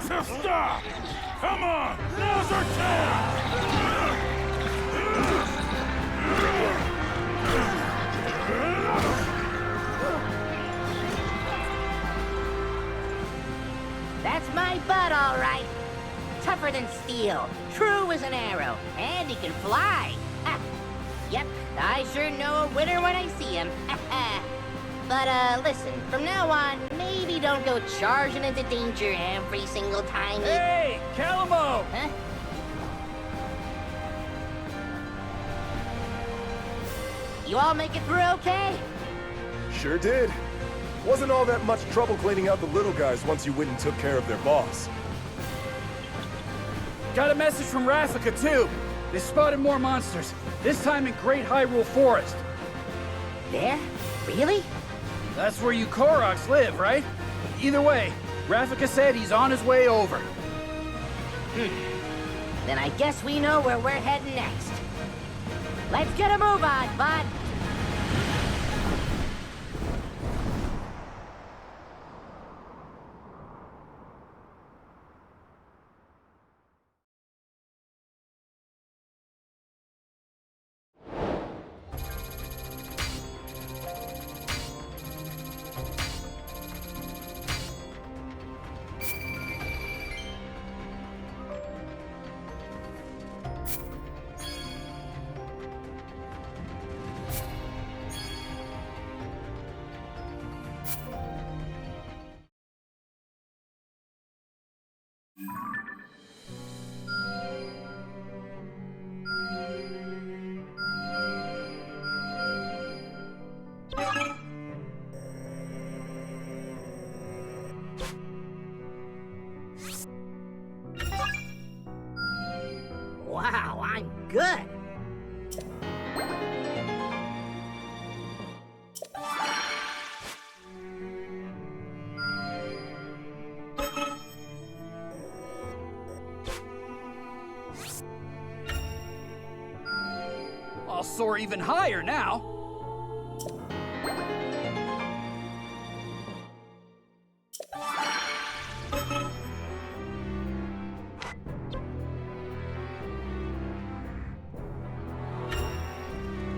Speaker 12: Stop! Come on! Now's our chance!
Speaker 1: That's my bud, all right. Tougher than steel, true as an arrow, and he can fly. Ha. Yep, I sure know a winner when I see him. But, listen, from now on, maybe don't go charging into danger every single time you...
Speaker 19: Hey, Calamo!
Speaker 1: Huh? You all make it through okay?
Speaker 5: Sure did. Wasn't all that much trouble cleaning out the little guys once you went and took care of their boss.
Speaker 19: Got a message from Rafika, too. They spotted more monsters, this time in Great Hyrule Forest.
Speaker 1: There? Really?
Speaker 19: That's where you Koroks live, right? Either way, Rafika said he's on his way over.
Speaker 1: Then I guess we know where we're heading next. Let's get a move on, bud! Wow, I'm good.
Speaker 19: I'll soar even higher now.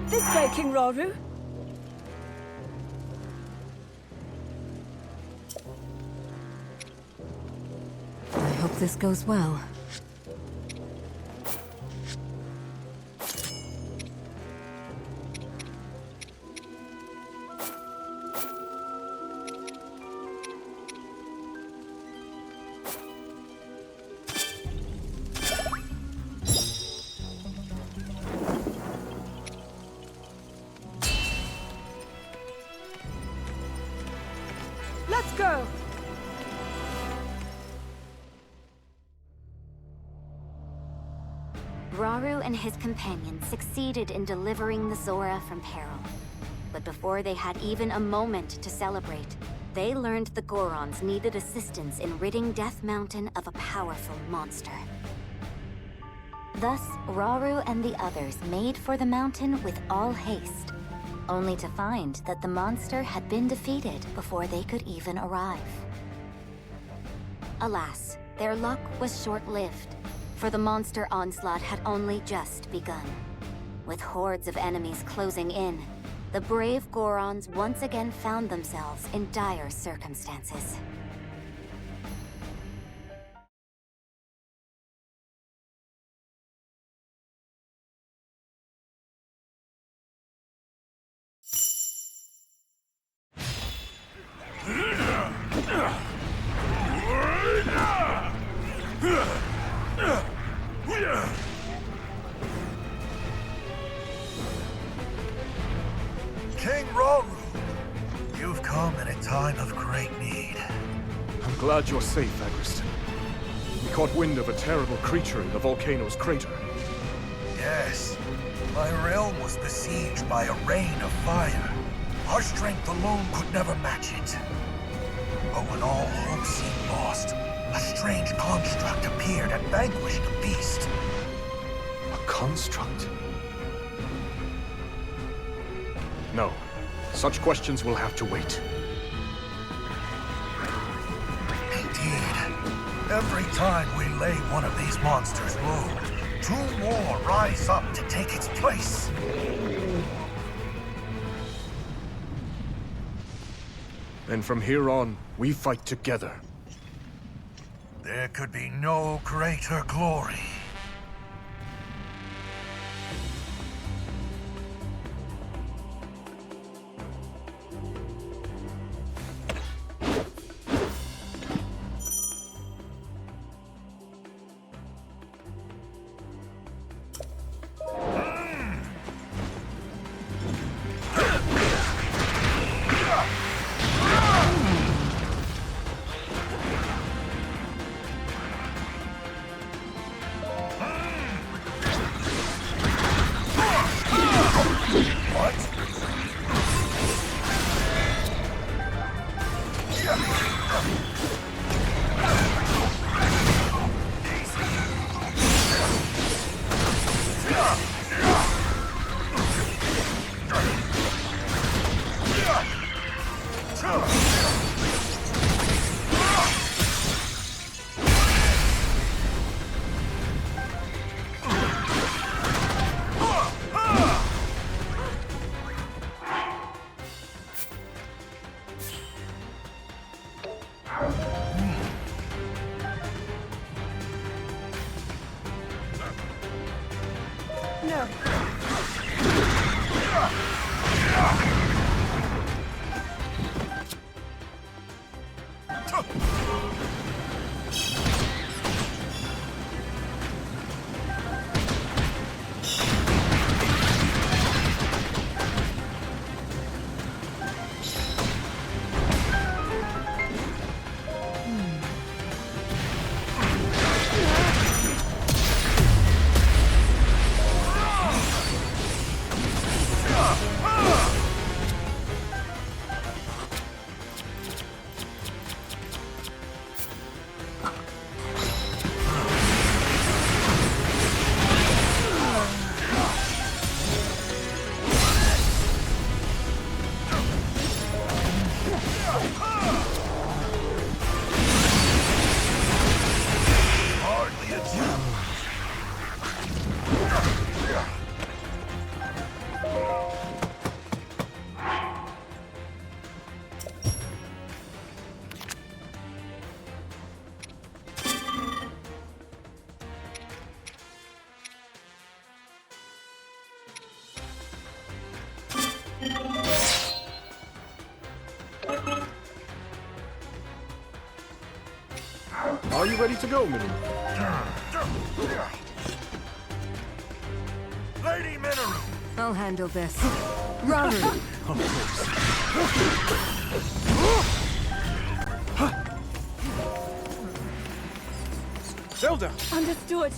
Speaker 4: This way, King Rauru.
Speaker 10: I hope this goes well.
Speaker 4: Let's go!
Speaker 9: Rauru and his companions succeeded in delivering the Zora from peril. But before they had even a moment to celebrate, they learned the Gorons needed assistance in ridding Death Mountain of a powerful monster. Thus, Rauru and the others made for the mountain with all haste, only to find that the monster had been defeated before they could even arrive. Alas, their luck was short-lived, for the monster onslaught had only just begun. With hordes of enemies closing in, the brave Gorons once again found themselves in dire circumstances.
Speaker 7: King Rauru, you've come in a time of great need.
Speaker 3: I'm glad you're safe, Agriston. We caught wind of a terrible creature in the volcano's crater.
Speaker 7: Yes, my realm was besieged by a rain of fire. Our strength alone could never match it. But when all hope seemed lost, a strange construct appeared and vanquished the beast.
Speaker 3: A construct? No. Such questions will have to wait.
Speaker 7: Indeed. Every time we lay one of these monsters low, 2 more rise up to take its place.
Speaker 5: And from here on, we fight together.
Speaker 7: There could be no greater glory.
Speaker 5: Are you ready to go, Minnie?
Speaker 7: Lady Minaru!
Speaker 10: I'll handle this. Raru!
Speaker 5: Of course. Zelda!
Speaker 4: Understood.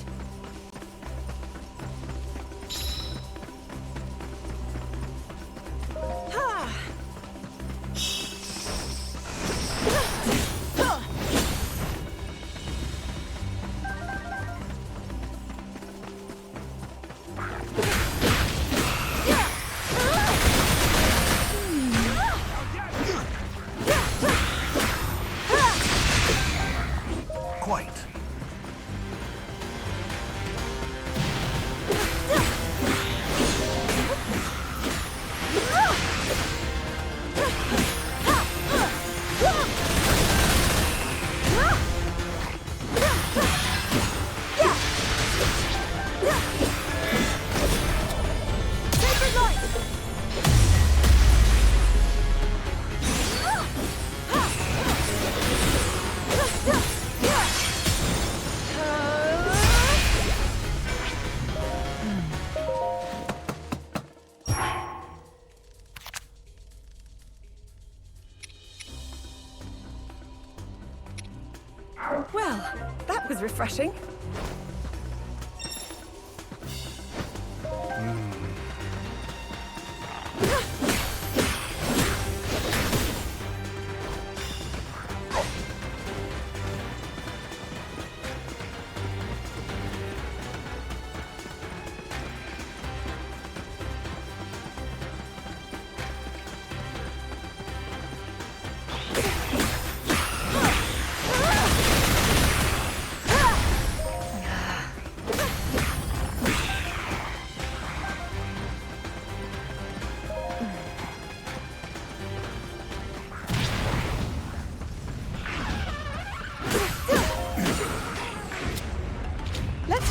Speaker 4: Well, that was refreshing.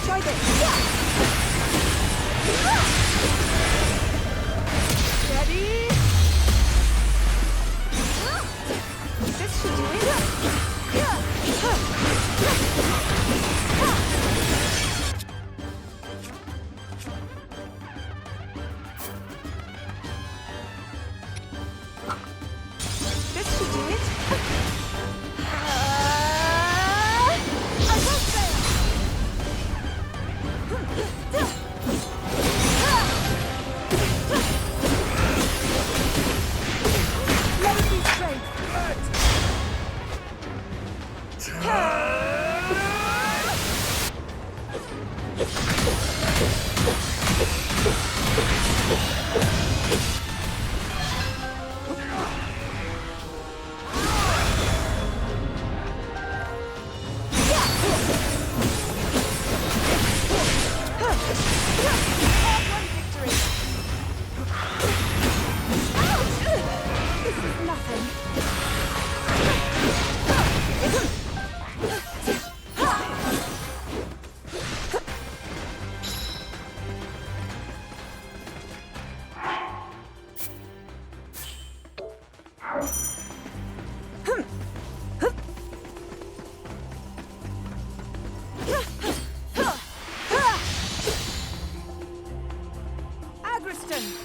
Speaker 4: Try this. Ready? This should do it. This should do it. I won't fail. Let it be straight.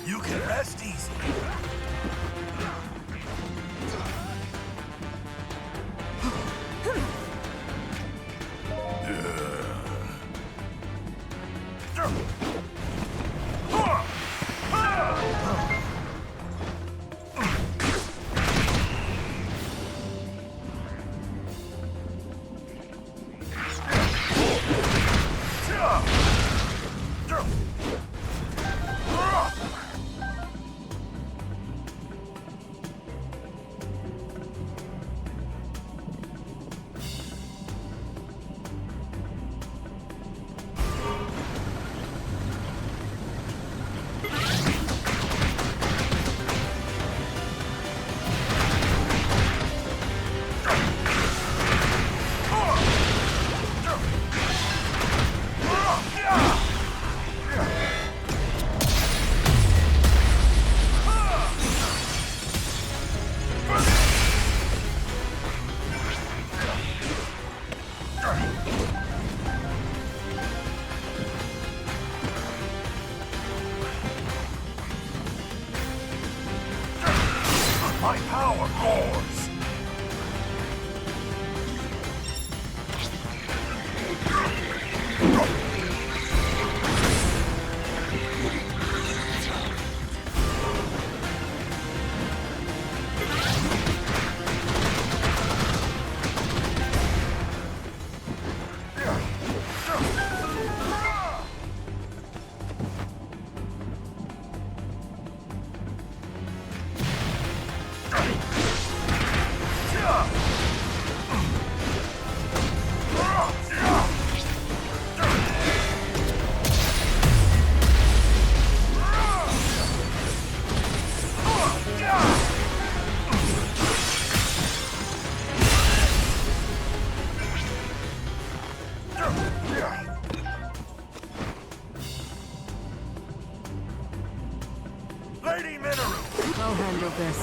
Speaker 7: You can rest easy. My power roars! Lady Minaru!
Speaker 10: I'll handle this.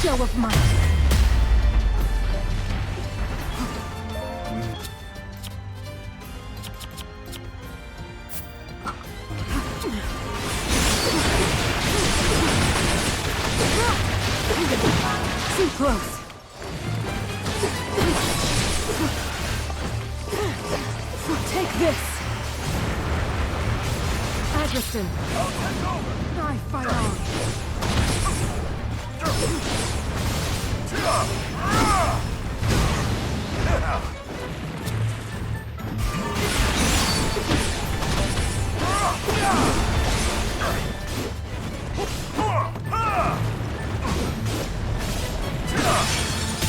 Speaker 17: Show of might.
Speaker 10: Too close. Take this. Agriston.
Speaker 7: I'll take over.
Speaker 10: I fight on.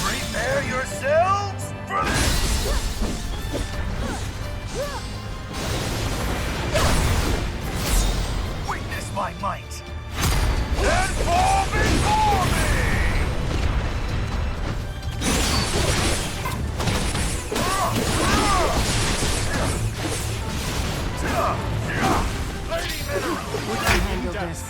Speaker 7: Prepare yourselves for this! Witness my might! And fall before me! Lady Mineral!
Speaker 10: We can handle this.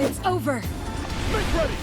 Speaker 10: It's over.
Speaker 19: Make ready!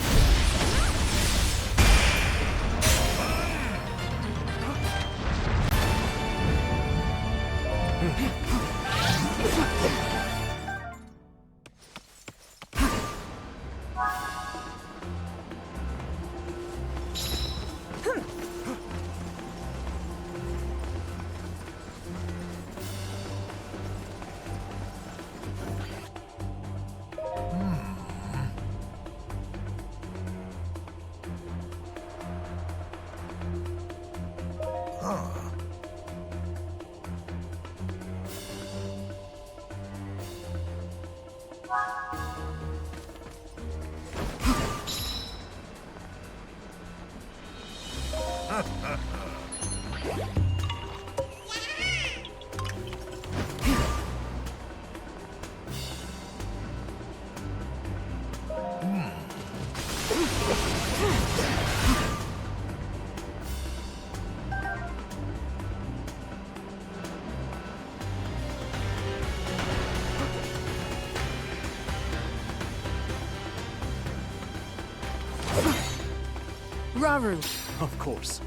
Speaker 10: Raru.
Speaker 3: Of course.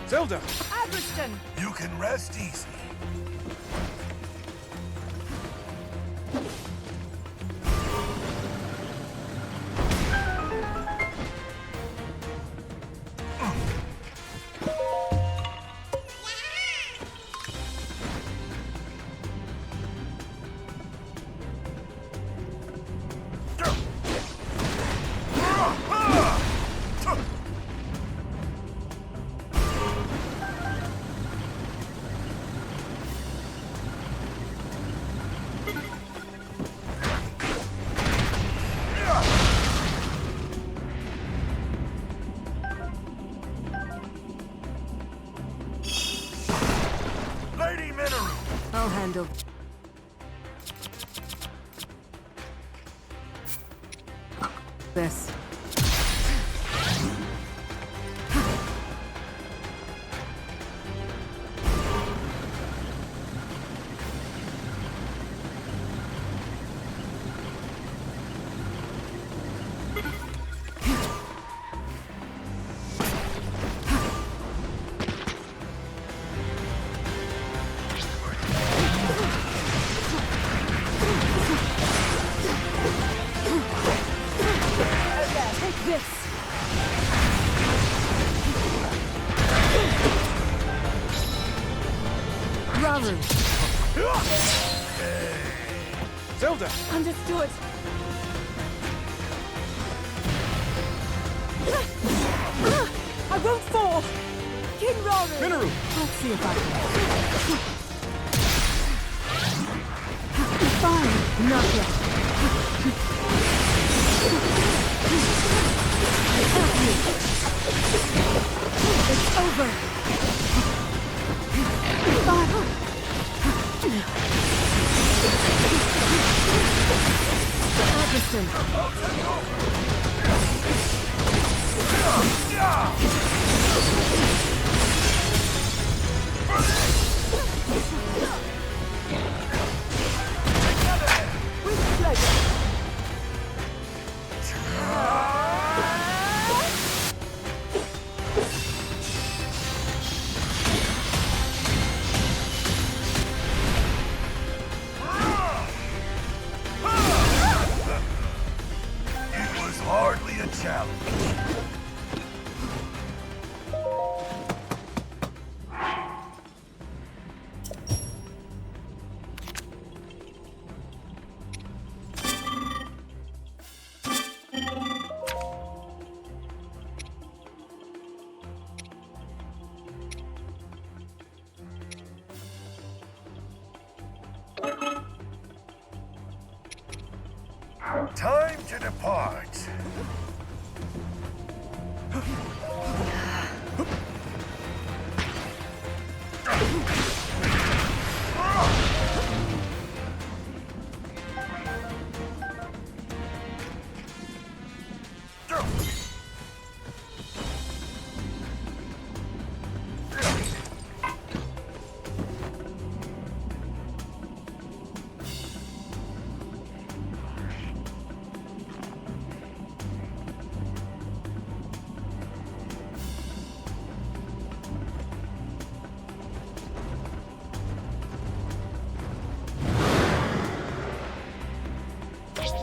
Speaker 19: Zelda!
Speaker 17: Agriston!
Speaker 7: You can rest easy.
Speaker 10: I'll handle. This.
Speaker 19: Zelda!
Speaker 17: Understood. I
Speaker 4: won't fall! King Raru!
Speaker 3: Minaru!
Speaker 10: Let's see if I can.
Speaker 4: Fine, not yet.
Speaker 10: It's over! Augustin!
Speaker 4: With pleasure.
Speaker 7: It was hardly a challenge. Time to depart.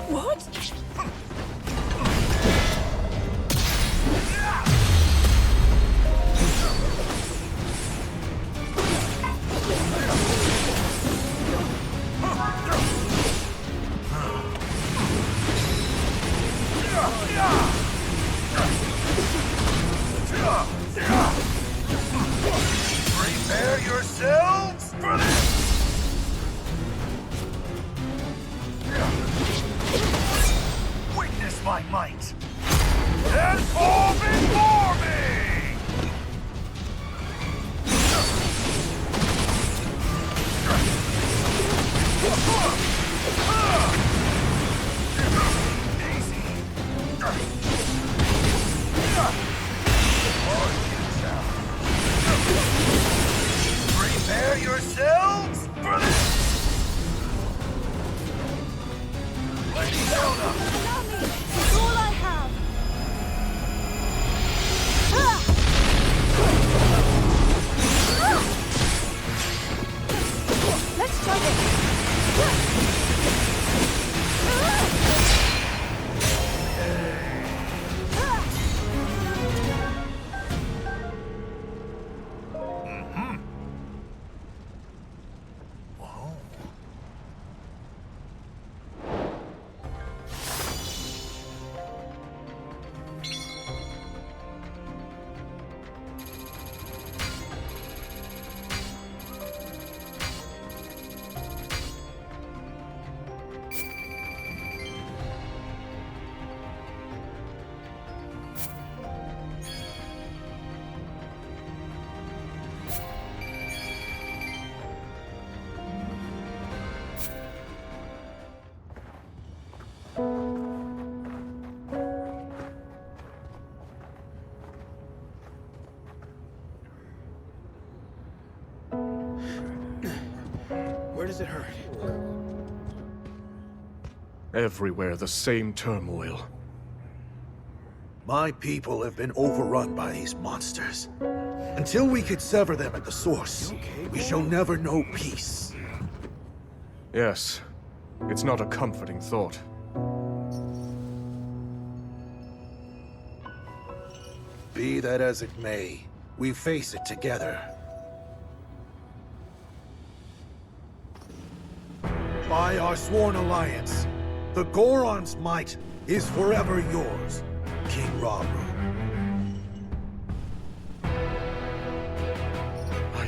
Speaker 4: What?
Speaker 7: Prepare yourselves for this! Witness my might! And fall before me! Prepare yourselves for this! Lady Zelda!
Speaker 17: Allow me! It's all I have! Let's try this!
Speaker 3: Where does it hurt?
Speaker 5: Everywhere the same turmoil.
Speaker 7: My people have been overrun by these monsters. Until we could sever them at the source, we shall never know peace.
Speaker 5: Yes, it's not a comforting thought.
Speaker 7: Be that as it may, we face it together. By our sworn alliance, the Goron's might is forever yours, King Raru.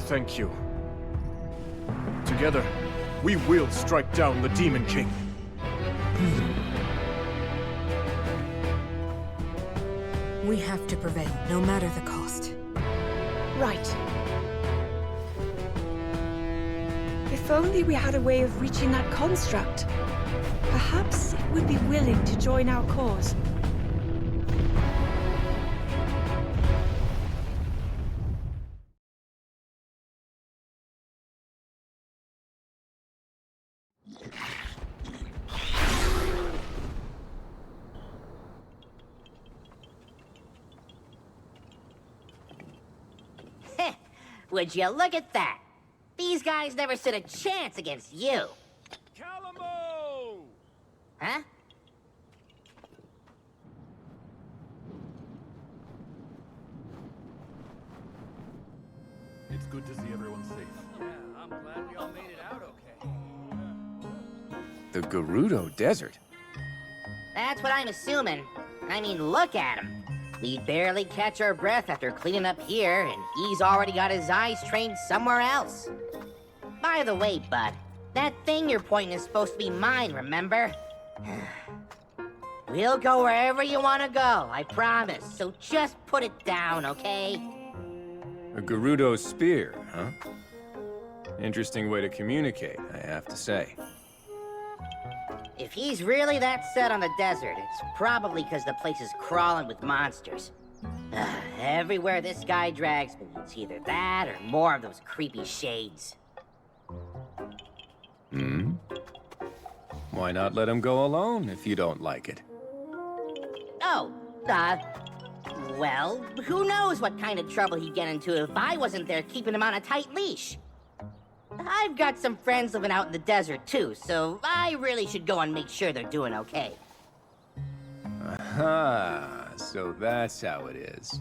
Speaker 3: thank you. Together, we will strike down the Demon King.
Speaker 10: We have to prevail, no matter the cost.
Speaker 4: Right. If only we had a way of reaching that construct. Perhaps it would be willing to join our cause.
Speaker 1: Would you look at that? These guys never stood a chance against you.
Speaker 18: Calamo!
Speaker 1: Huh?
Speaker 20: It's good to see everyone safe.
Speaker 19: Yeah, I'm glad we all made it out okay.
Speaker 6: The Gerudo Desert?
Speaker 1: That's what I'm assuming. I mean, look at him. We barely catch our breath after cleaning up here, and he's already got his eyes trained somewhere else. By the way, bud, that thing you're pointing is supposed to be mine, remember? We'll go wherever you want to go, I promise. So just put it down, okay?
Speaker 6: A Gerudo spear, huh? Interesting way to communicate, I have to say.
Speaker 1: If he's really that set on the desert, it's probably because the place is crawling with monsters. Everywhere this guy drags me, it's either that or more of those creepy shades.
Speaker 6: Hmm? Why not let him go alone if you don't like it?
Speaker 1: Oh, well, who knows what kind of trouble he'd get into if I wasn't there keeping him on a tight leash. I've got some friends living out in the desert too, so I really should go and make sure they're doing okay.
Speaker 6: Aha, so that's how it is.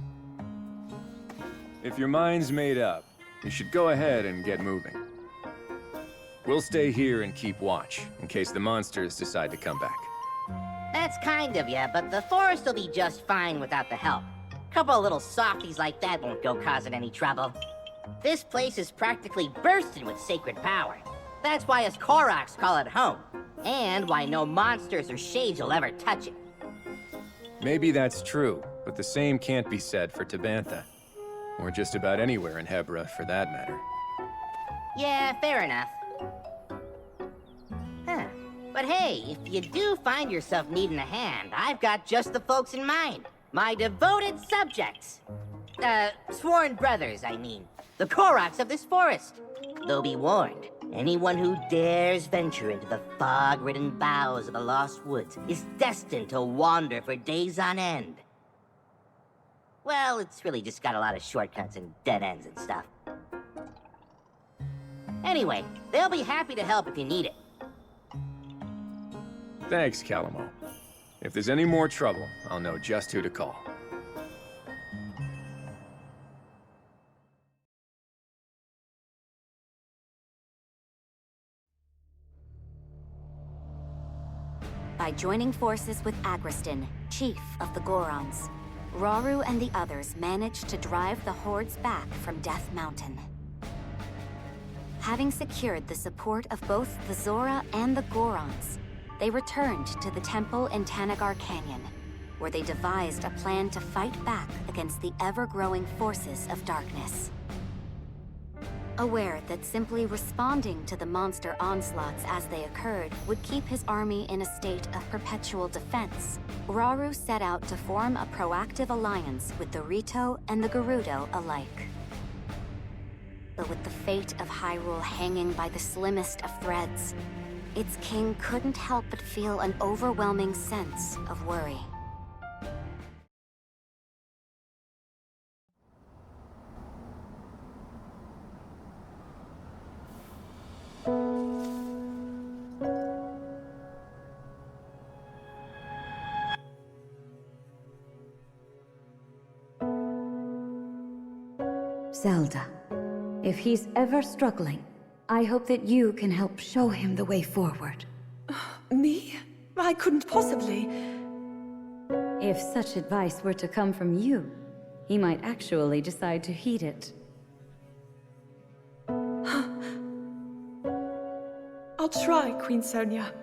Speaker 6: If your mind's made up, you should go ahead and get moving. We'll stay here and keep watch, in case the monsters decide to come back.
Speaker 1: That's kind of you, but the forest will be just fine without the help. A couple of little softies like that won't go causing any trouble. This place is practically bursting with sacred power. That's why us Koroks call it home, and why no monsters or shades will ever touch it.
Speaker 6: Maybe that's true, but the same can't be said for Tabantha. Or just about anywhere in Hebra, for that matter.
Speaker 1: Yeah, fair enough. Huh. But hey, if you do find yourself needing a hand, I've got just the folks in mind. My devoted subjects. Sworn brothers, I mean. The Koroks of this forest. Though be warned, anyone who dares venture into the fog-ridden boughs of the Lost Woods is destined to wander for days on end. Well, it's really just got a lot of shortcuts and dead ends and stuff. Anyway, they'll be happy to help if you need it.
Speaker 6: Thanks, Calamo. If there's any more trouble, I'll know just who to call.
Speaker 9: By joining forces with Agriston, chief of the Gorons, Rauru and the others managed to drive the hordes back from Death Mountain. Having secured the support of both the Zora and the Gorons, they returned to the temple in Tanagar Canyon, where they devised a plan to fight back against the ever-growing forces of darkness. Aware that simply responding to the monster onslaughts as they occurred would keep his army in a state of perpetual defense, Rauru set out to form a proactive alliance with the Rito and the Gerudo alike. But with the fate of Hyrule hanging by the slimmest of threads, its king couldn't help but feel an overwhelming sense of worry.
Speaker 2: Zelda, if he's ever struggling, I hope that you can help show him the way forward.
Speaker 4: Me? I couldn't possibly.
Speaker 2: If such advice were to come from you, he might actually decide to heed it.
Speaker 4: try, Queen Sonia.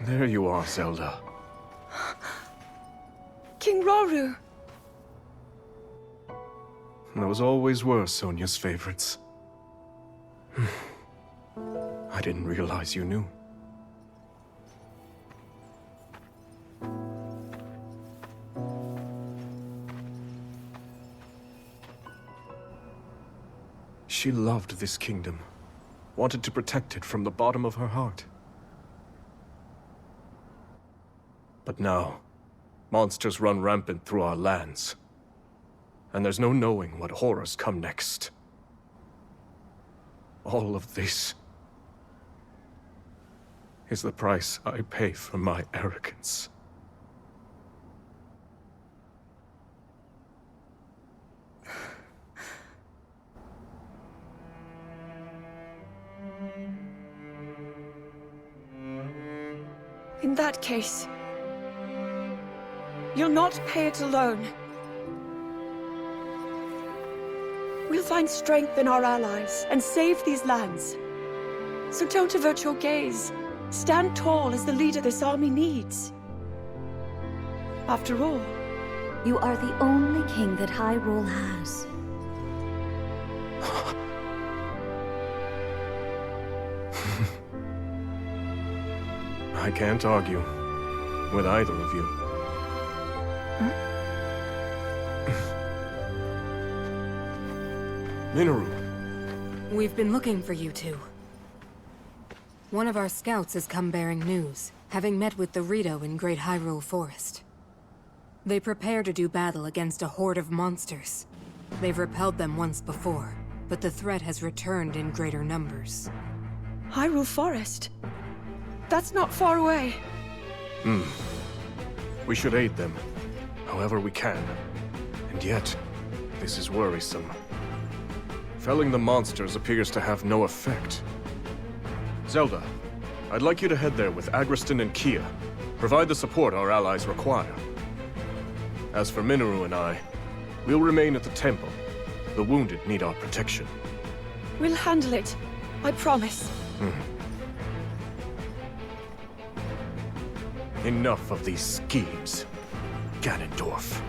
Speaker 5: There you are, Zelda.
Speaker 4: King Rauru!
Speaker 5: Those always were Sonia's favorites. I didn't realize you knew. She loved this kingdom, wanted to protect it from the bottom of her heart. But now, monsters run rampant through our lands, and there's no knowing what horrors come next. All of this is the price I pay for my arrogance.
Speaker 4: In that case, you'll not pay it alone. We'll find strength in our allies and save these lands. So don't avert your gaze. Stand tall as the leader this army needs. After all,
Speaker 2: you are the only king that Hyrule has.
Speaker 5: I can't argue with either of you. Lanayru.
Speaker 10: We've been looking for you two. One of our scouts has come bearing news, having met with the Rito in Great Hyrule Forest. They prepare to do battle against a horde of monsters. They've repelled them once before, but the threat has returned in greater numbers.
Speaker 4: Hyrule Forest? That's not far away.
Speaker 5: We should aid them, however we can. And yet, this is worrisome. Felling the monsters appears to have no effect. Zelda, I'd like you to head there with Agriston and Kia. Provide the support our allies require. As for Lanayru and I, we'll remain at the temple. The wounded need our protection.
Speaker 4: We'll handle it. I promise.
Speaker 5: Enough of these schemes, Ganondorf.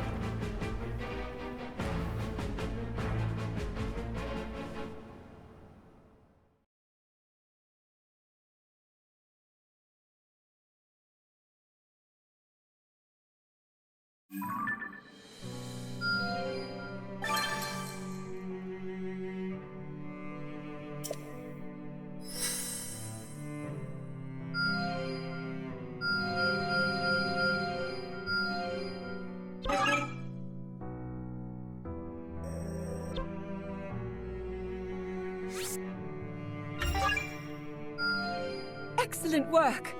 Speaker 4: Excellent work!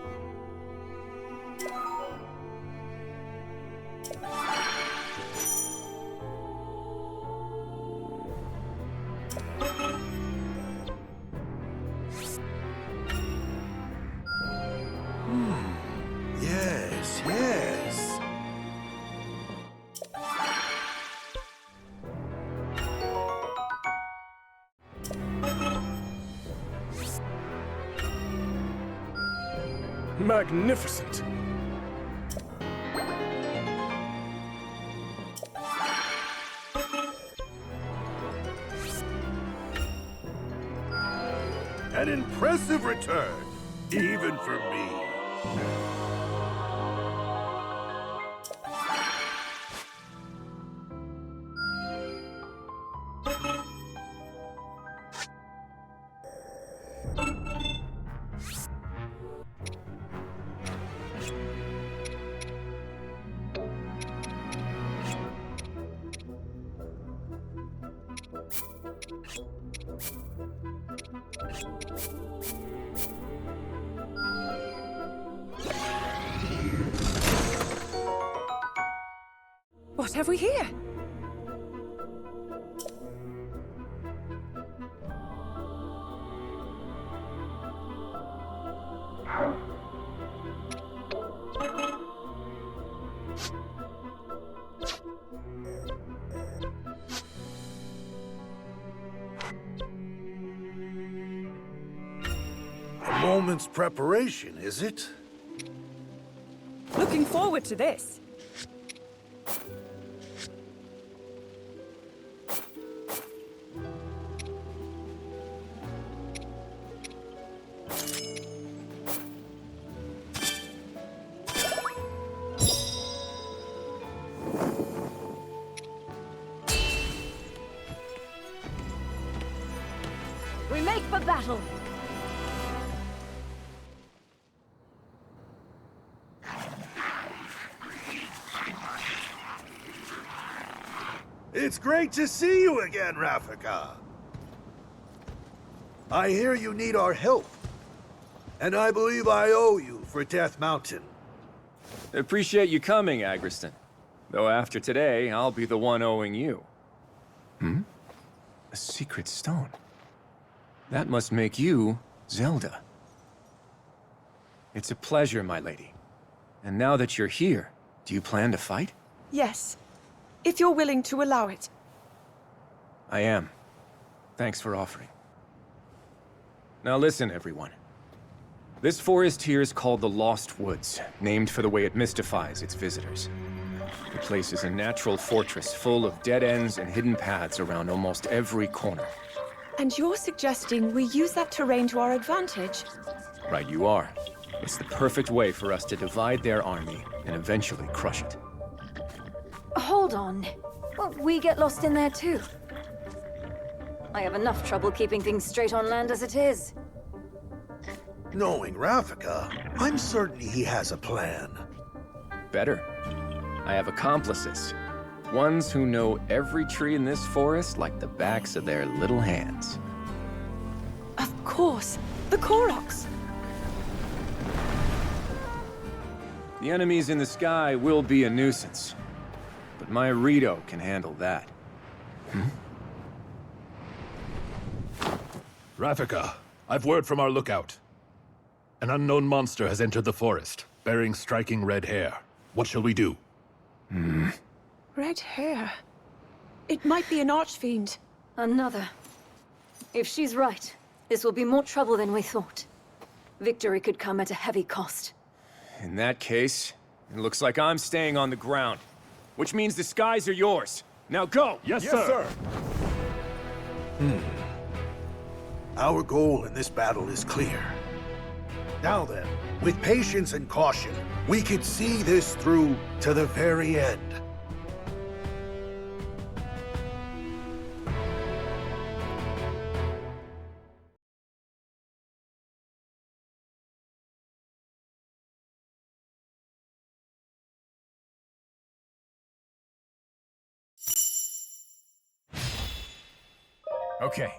Speaker 7: Yes, yes.
Speaker 5: Magnificent!
Speaker 12: An impressive return, even for me.
Speaker 4: What have we here?
Speaker 7: moment's preparation, is it?
Speaker 4: Looking forward to this.
Speaker 17: We make for battle!
Speaker 7: It's great to see you again, Rafika. I hear you need our help. And I believe I owe you for Death Mountain.
Speaker 6: Appreciate you coming, Agriston. Though after today, I'll be the one owing you. Hmm? A secret stone. That must make you Zelda. It's a pleasure, my lady. And now that you're here, do you plan to fight?
Speaker 4: Yes, if you're willing to allow it.
Speaker 6: I am. Thanks for offering. Now listen, everyone. This forest here is called the Lost Woods, named for the way it mystifies its visitors. The place is a natural fortress full of dead ends and hidden paths around almost every corner.
Speaker 4: And you're suggesting we use that terrain to our advantage?
Speaker 6: Right you are. It's the perfect way for us to divide their army and eventually crush it.
Speaker 2: Hold on. Won't we get lost in there too? I have enough trouble keeping things straight on land as it is.
Speaker 7: Knowing Rafika, I'm certain he has a plan.
Speaker 6: Better. I have accomplices. Ones who know every tree in this forest like the backs of their little hands.
Speaker 4: Of course. The Koroks.
Speaker 6: The enemies in the sky will be a nuisance. But my Rito can handle that.
Speaker 20: Rafika, I've word from our lookout. An unknown monster has entered the forest, bearing striking red hair. What shall we do?
Speaker 4: Red hair. It might be an Archfiend.
Speaker 2: Another. If she's right, this will be more trouble than we thought. Victory could come at a heavy cost.
Speaker 6: In that case, it looks like I'm staying on the ground. Which means the skies are yours. Now go!
Speaker 20: Yes, sir!
Speaker 7: Our goal in this battle is clear. Now then, with patience and caution, we can see this through to the very end.
Speaker 19: Okay.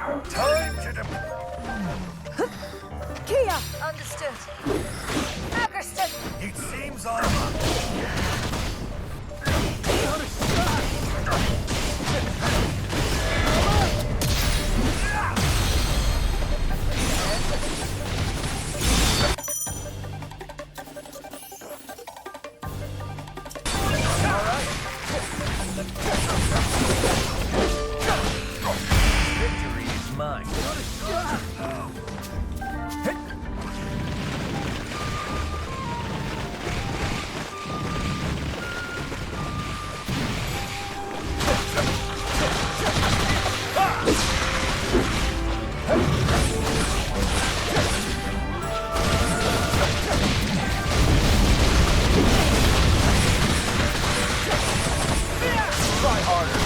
Speaker 7: Time to
Speaker 17: Kia! Understood. Understood.
Speaker 7: It seems I'm up.
Speaker 6: Victory is mine.
Speaker 7: Try harder.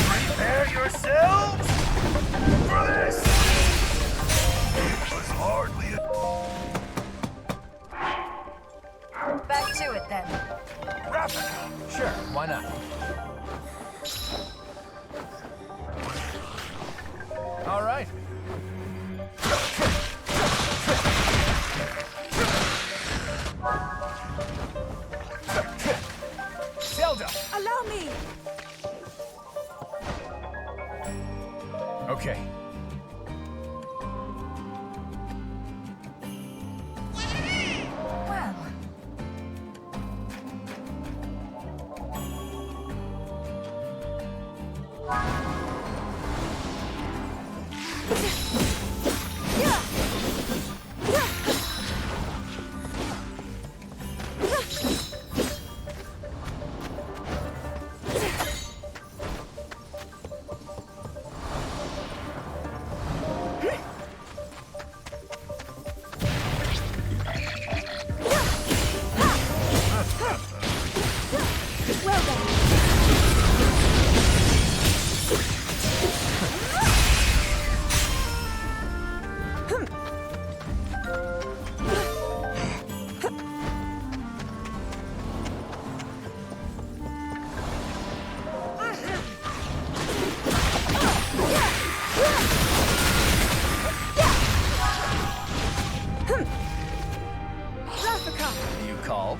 Speaker 7: Prepare yourselves for this! It was hardly a...
Speaker 17: Back to it then.
Speaker 6: Sure, why not? All right. Zelda!
Speaker 17: Allow me!
Speaker 6: Okay.
Speaker 17: Well,
Speaker 6: You called?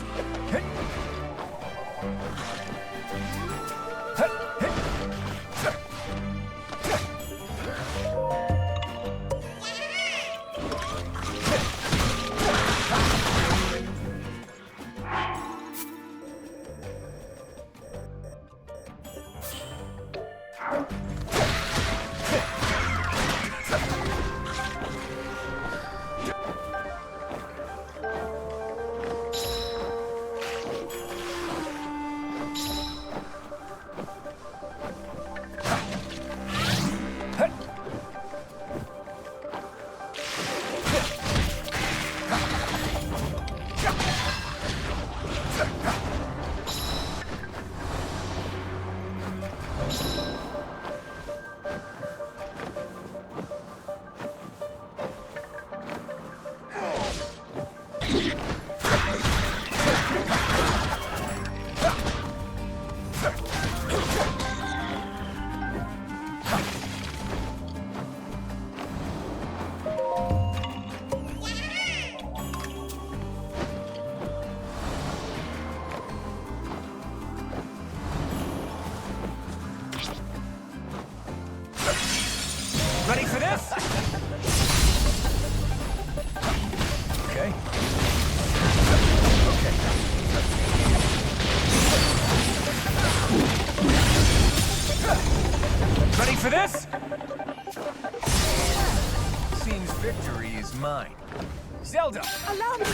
Speaker 6: Ready for this? Okay. Ready for this? Seems victory is mine. Zelda!
Speaker 17: allow me!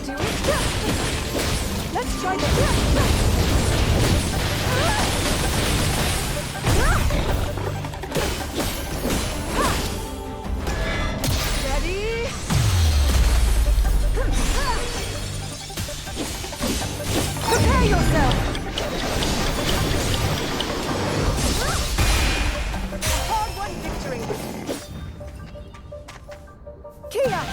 Speaker 4: do it. Let's try this. Ready? Prepare yourself. Hard-won victory. Kia!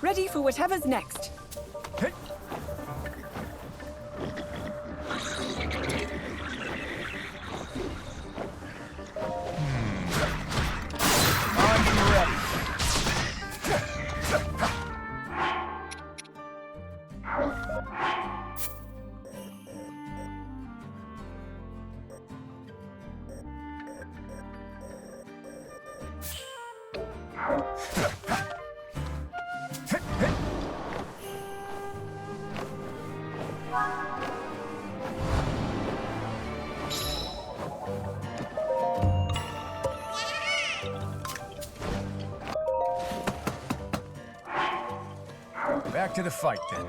Speaker 4: Ready for whatever's next.
Speaker 6: Back to the fight, then.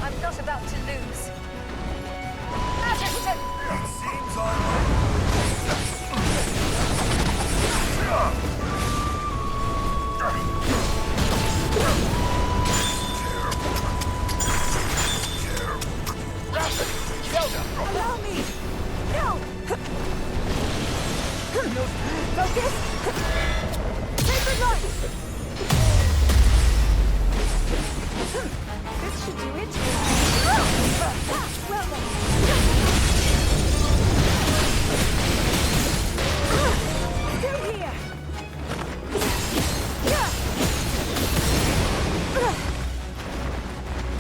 Speaker 17: I'm not about to lose. Majesty!
Speaker 7: It seems I'm...
Speaker 4: This should do it. Well then. Still here.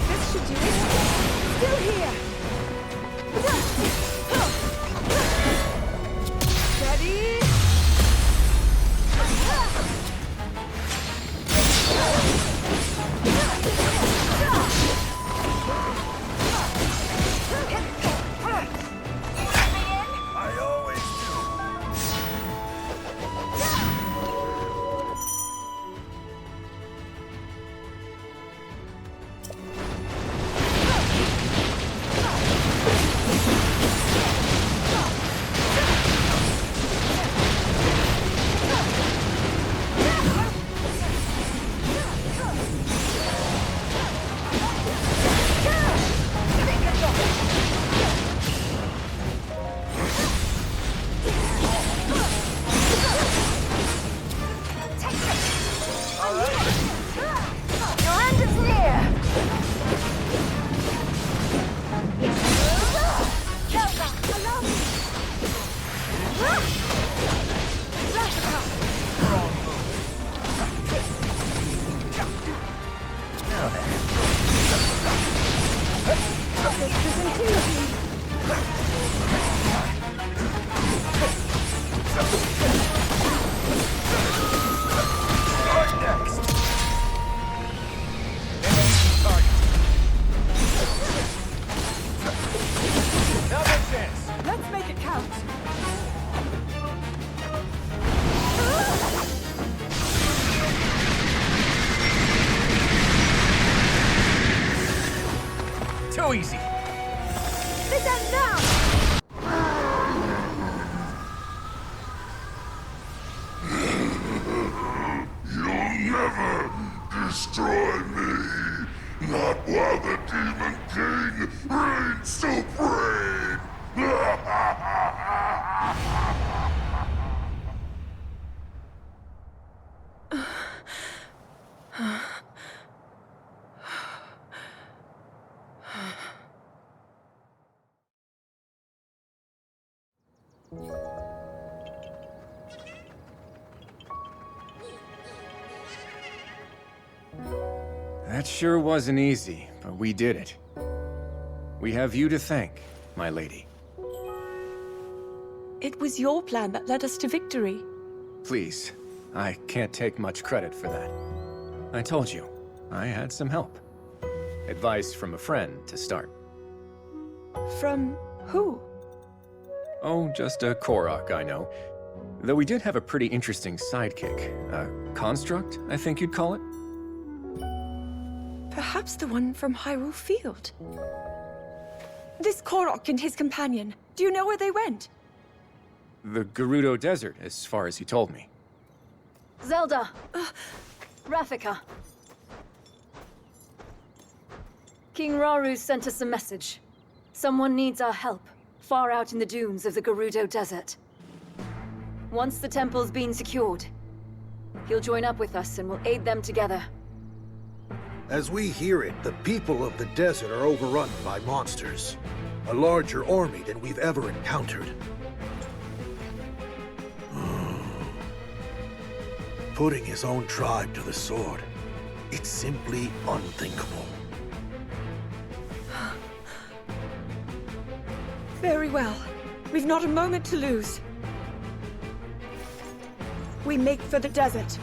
Speaker 4: This should do it. Still here. Ready?
Speaker 7: I always
Speaker 4: Let's make it count.
Speaker 19: Too easy.
Speaker 4: This ends now.
Speaker 12: You'll never destroy me! Not while the Demon King reigns supreme!
Speaker 6: That sure wasn't easy, but we did it. We have you to thank, my lady.
Speaker 4: It was your plan that led us to victory.
Speaker 6: Please, I can't take much credit for that. I told you, I had some help. Advice from a friend to start.
Speaker 4: From who?
Speaker 6: Oh, just a Korok, I know. Though we did have a pretty interesting sidekick. A construct, I think you'd call it?
Speaker 4: Perhaps the one from Hyrule Field. This Korok and his companion, do you know where they went?
Speaker 6: The Gerudo Desert, as far as he told me.
Speaker 2: Zelda! Rafika. King Rauru sent us a message. Someone needs our help, far out in the dunes of the Gerudo Desert. Once the temple's been secured, he'll join up with us and we'll aid them together.
Speaker 7: As we hear it, the people of the desert are overrun by monsters. A larger army than we've ever encountered. Putting his own tribe to the sword. It's simply unthinkable.
Speaker 4: Very well. We've not a moment to lose. We make for the desert.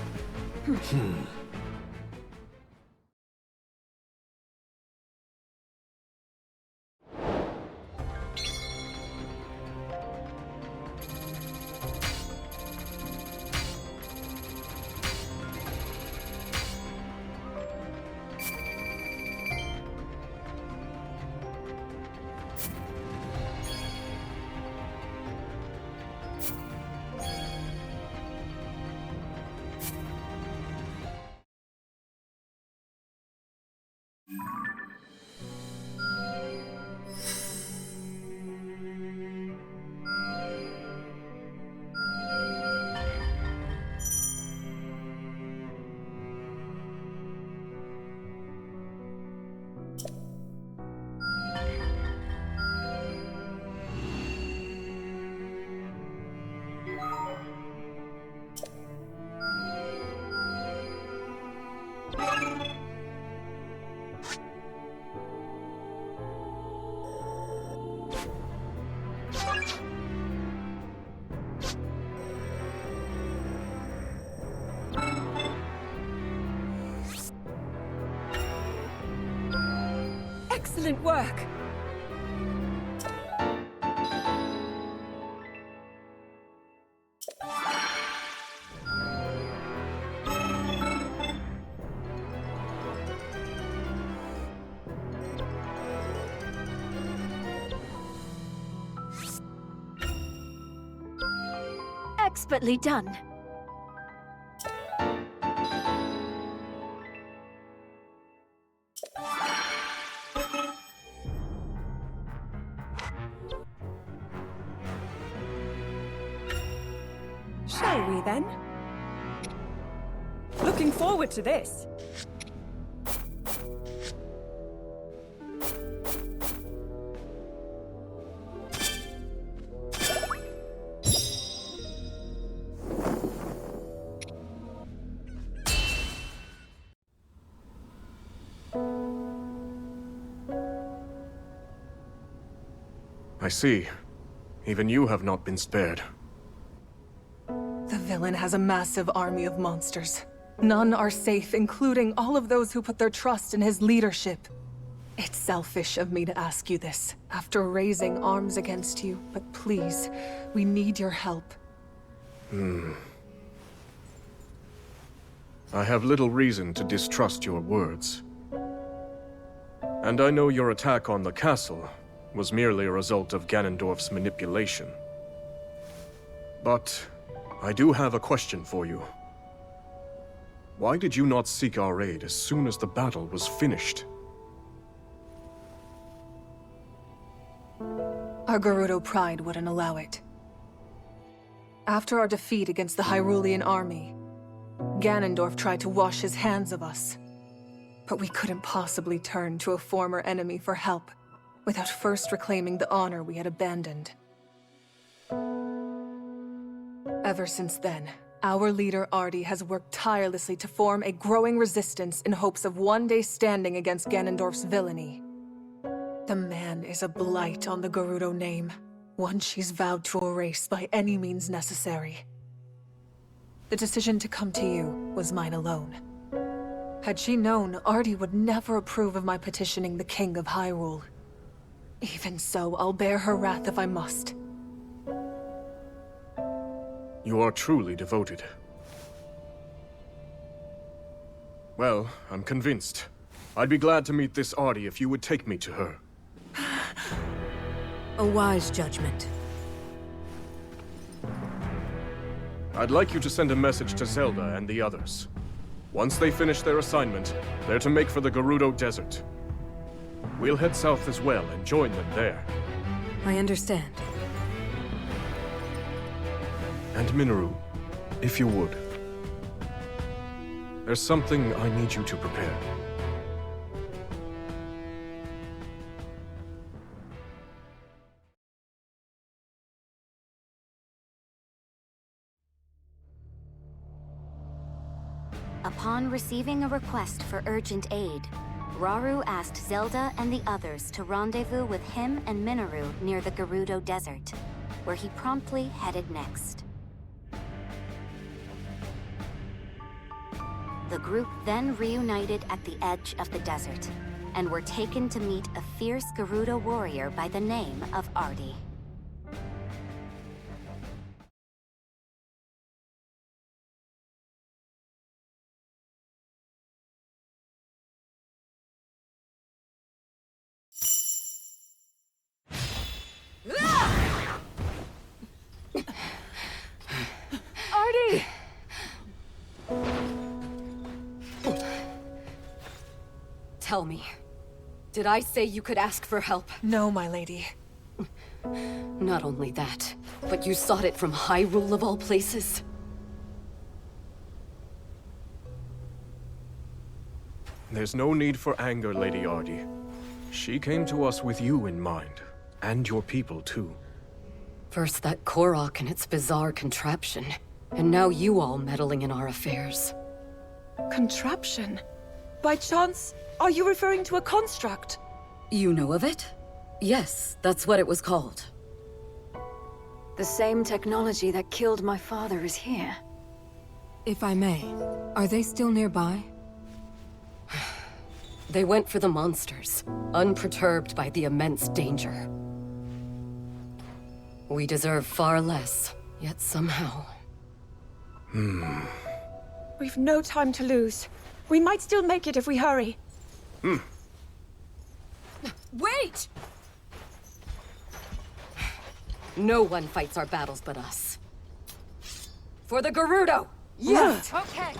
Speaker 4: Excellent work!
Speaker 17: Expertly done.
Speaker 4: Shall we then? Looking forward to this.
Speaker 5: I see. Even you have not been spared.
Speaker 21: The villain has a massive army of monsters. None are safe, including all of those who put their trust in his leadership. It's selfish of me to ask you this, after raising arms against you, but please, we need your help.
Speaker 5: I have little reason to distrust your words. And I know your attack on the castle was merely a result of Ganondorf's manipulation. But I do have a question for you. Why did you not seek our aid as soon as the battle was finished?
Speaker 21: Our Gerudo pride wouldn't allow it. After our defeat against the Hyrulean army, Ganondorf tried to wash his hands of us. But we couldn't possibly turn to a former enemy for help without first reclaiming the honor we had abandoned. Ever since then, our leader Ardi has worked tirelessly to form a growing resistance in hopes of one day standing against Ganondorf's villainy. The man is a blight on the Gerudo name, one she's vowed to erase by any means necessary. The decision to come to you was mine alone. Had she known, Ardi would never approve of my petitioning the King of Hyrule. Even so, I'll bear her wrath if I must.
Speaker 5: You are truly devoted. Well, I'm convinced. I'd be glad to meet this Ardi if you would take me to her.
Speaker 10: A wise judgment.
Speaker 5: I'd like you to send a message to Zelda and the others. Once they finish their assignment, they're to make for the Gerudo Desert. We'll head south as well and join them there.
Speaker 10: I understand.
Speaker 5: And Minaru, if you would. There's something I need you to prepare.
Speaker 9: Upon receiving a request for urgent aid, Rauru asked Zelda and the others to rendezvous with him and Minaru near the Gerudo Desert, where he promptly headed next. The group then reunited at the edge of the desert, and were taken to meet a fierce Gerudo warrior by the name of Ardi.
Speaker 17: Ardi!
Speaker 11: Tell me, did I say you could ask for help?
Speaker 21: No, my lady.
Speaker 11: Not only that, but you sought it from Hyrule of all places?
Speaker 5: There's no need for anger, Lady Ardi. She came to us with you in mind, and your people too.
Speaker 11: First that Korok and its bizarre contraption, and now you all meddling in our affairs.
Speaker 4: Contraption? By chance, are you referring to a construct?
Speaker 11: You know of it? Yes, that's what it was called.
Speaker 2: The same technology that killed my father is here.
Speaker 10: If I may, are they still nearby?
Speaker 11: They went for the monsters, unperturbed by the immense danger. We deserve far less, yet somehow...
Speaker 4: We've no time to lose. We might still make it if we hurry.
Speaker 11: Wait! No one fights our battles but us. For the Gerudo!
Speaker 4: Yes!
Speaker 16: Okay.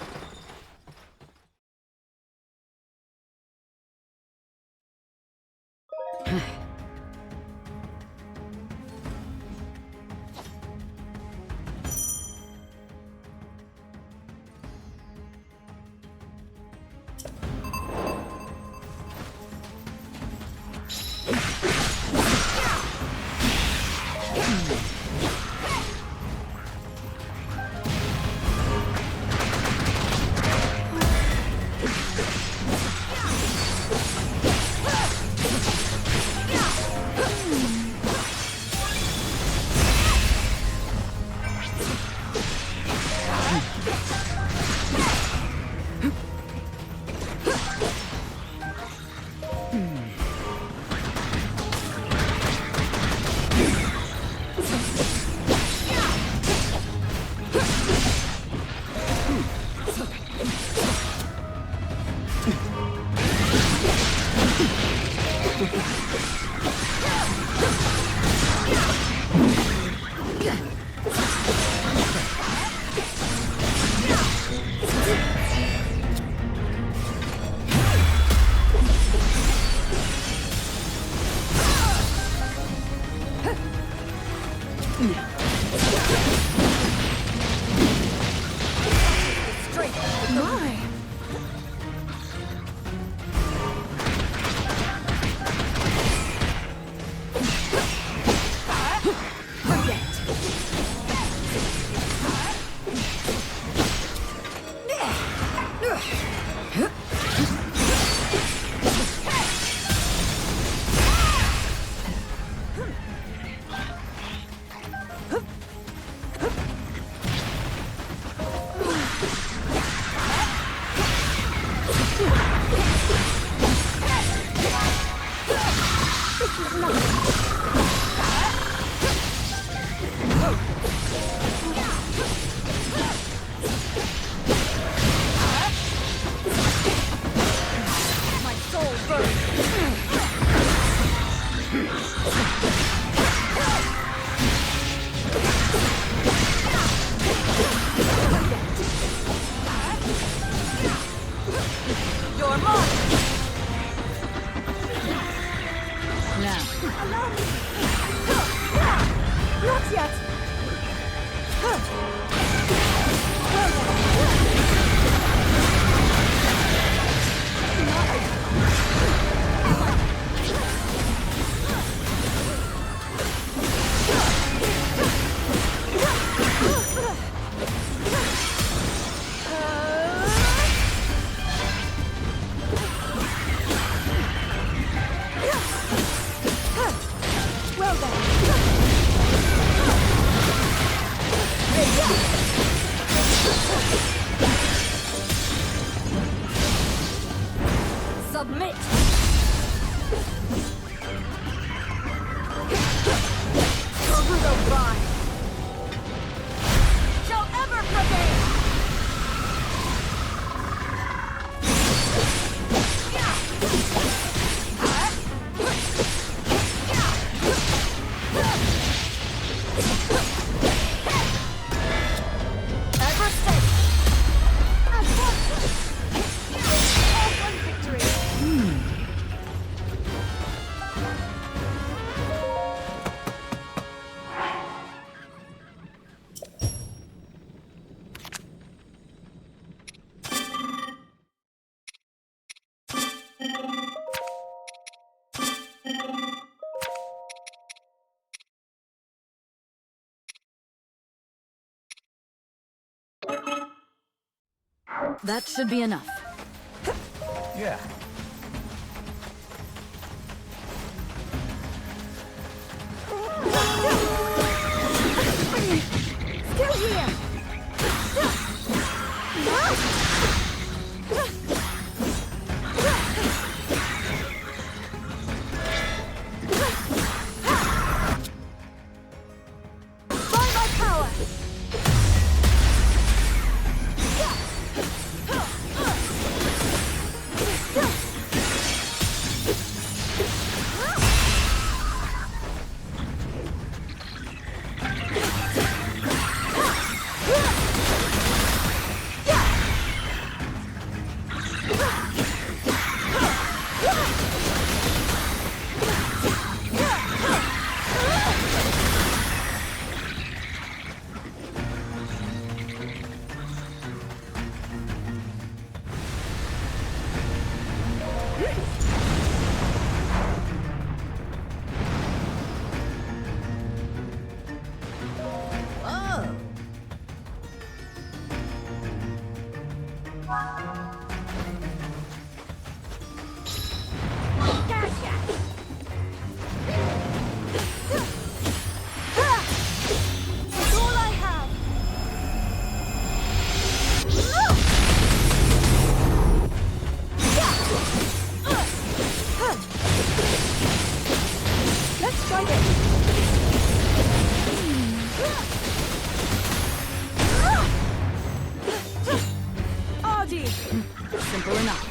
Speaker 17: That should be enough.
Speaker 15: Yeah.
Speaker 17: Still here! That's all I have.
Speaker 4: Let's try this. Ardy!
Speaker 2: Simple enough.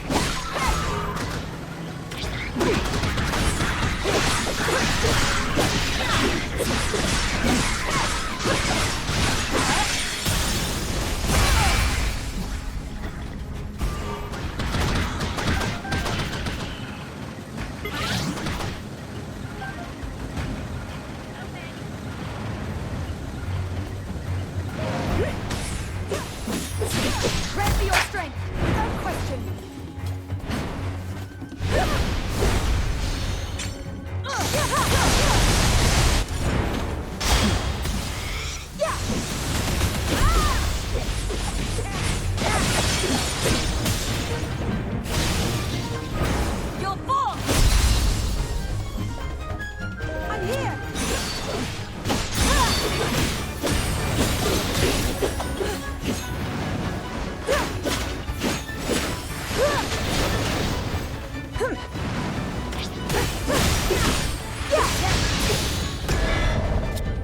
Speaker 17: Grant me your strength, without question. You'll fall! I'm here!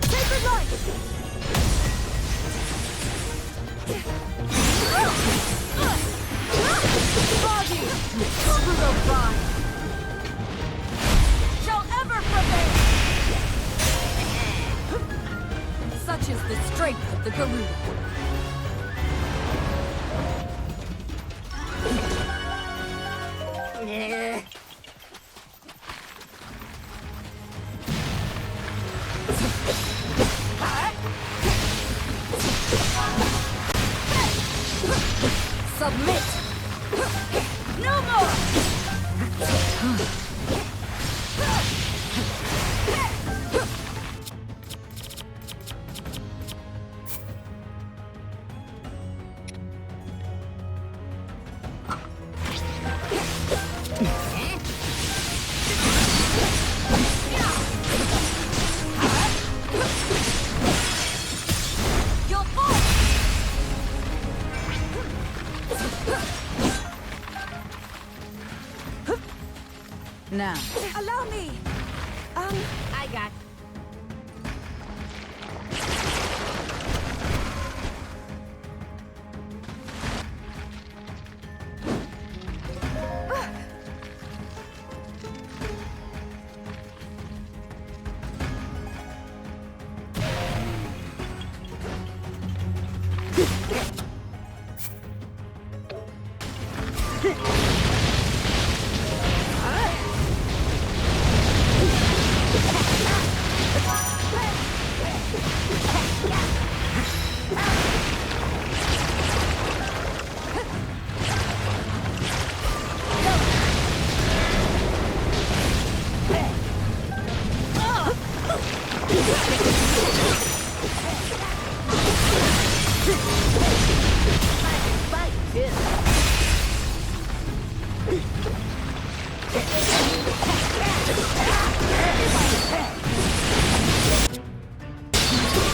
Speaker 17: Sacred light! Body! Who go by? Shall ever prevail!
Speaker 11: Such is the strength of the Garuda.
Speaker 17: Submit! No more! You'll fall!
Speaker 2: Now,
Speaker 4: Allow me!
Speaker 1: I got.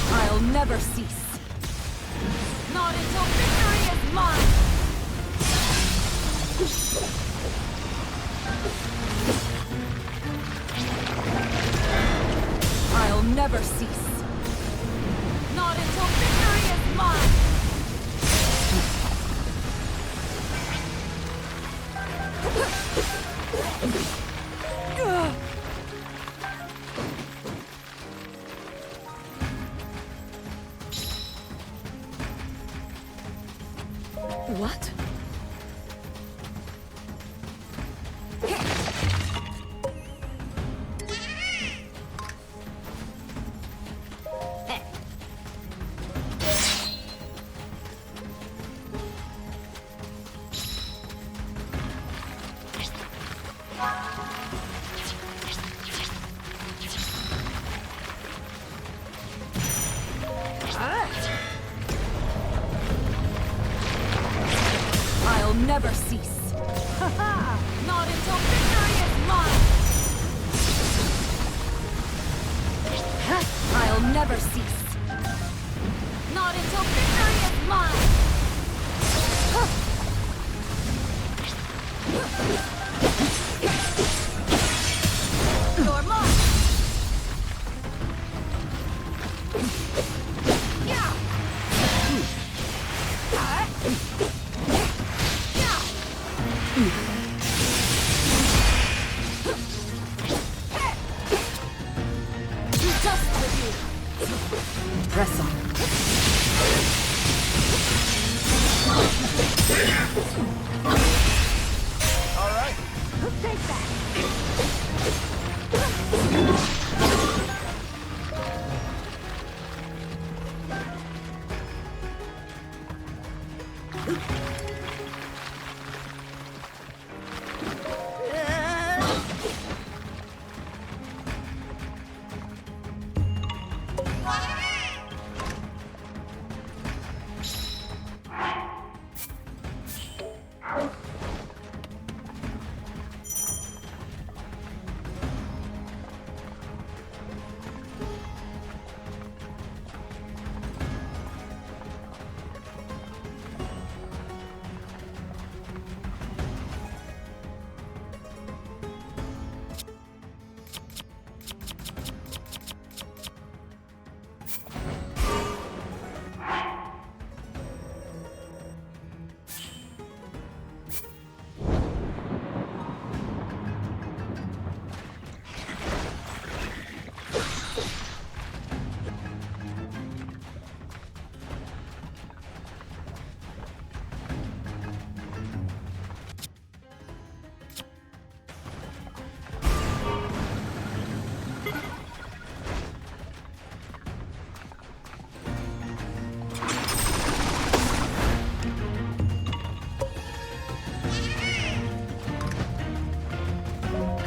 Speaker 17: I'll never cease. Not until victory is mine! I'll never cease. Not until victory is mine!
Speaker 2: what?
Speaker 17: never cease. Ha ha! Not until victory is mine! I'll never cease. Not until victory is mine! You're mine! Yeah!
Speaker 11: Press on.
Speaker 19: All right.
Speaker 17: Take that!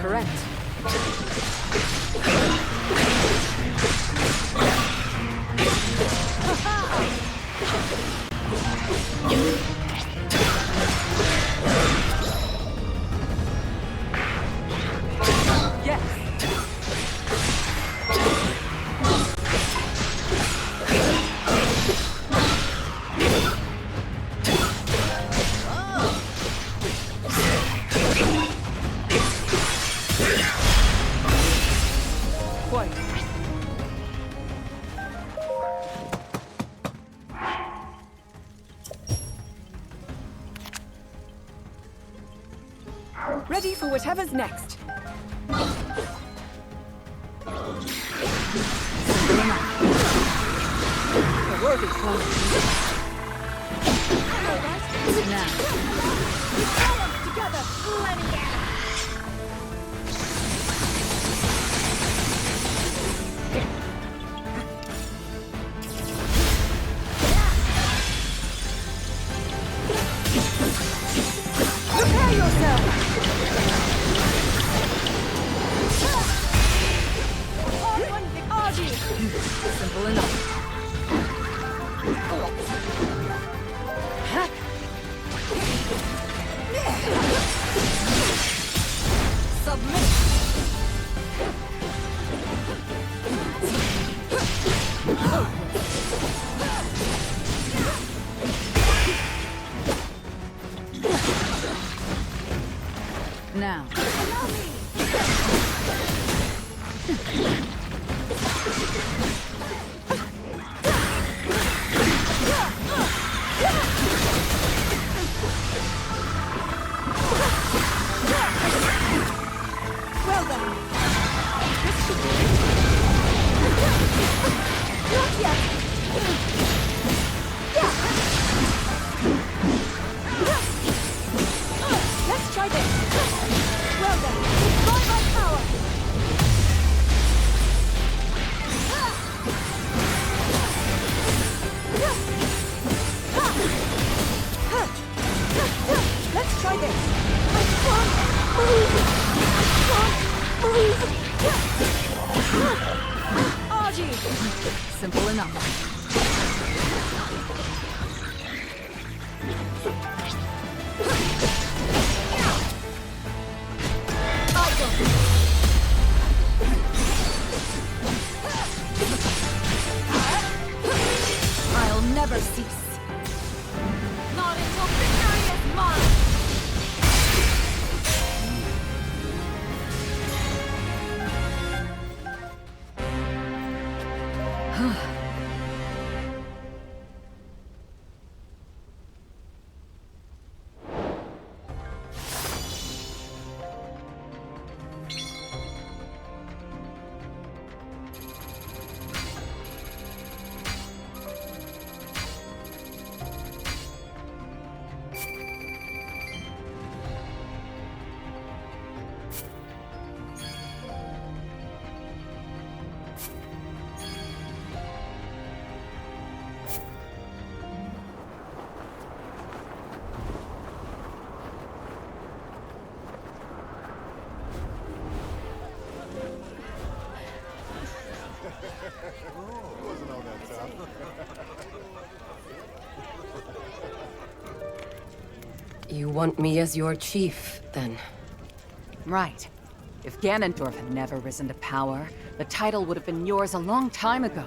Speaker 11: Correct.
Speaker 4: Ready for whatever's next.
Speaker 17: A worthy close. Now. Together, let me out.
Speaker 4: Prepare yourself!
Speaker 11: Simple enough.
Speaker 17: Submit!
Speaker 11: Now.
Speaker 17: Well then. This should be it. Not yet. Let's try this. Well then. By my power. Let's try this. I can't move. Archie!
Speaker 11: Simple enough. You want me as your chief, then?
Speaker 8: Right. If Ganondorf had never risen to power, the title would have been yours a long time ago.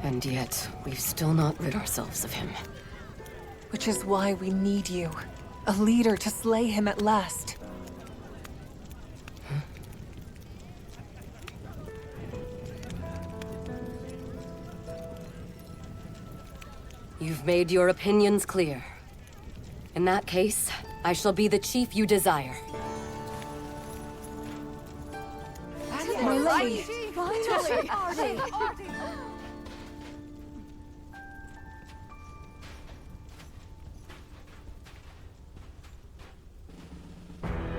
Speaker 11: And yet, we've still not rid ourselves of him.
Speaker 21: Which is why we need you. A leader to slay him at last.
Speaker 11: You've made your opinions clear. In that case, I shall be the chief you desire.
Speaker 8: My lady!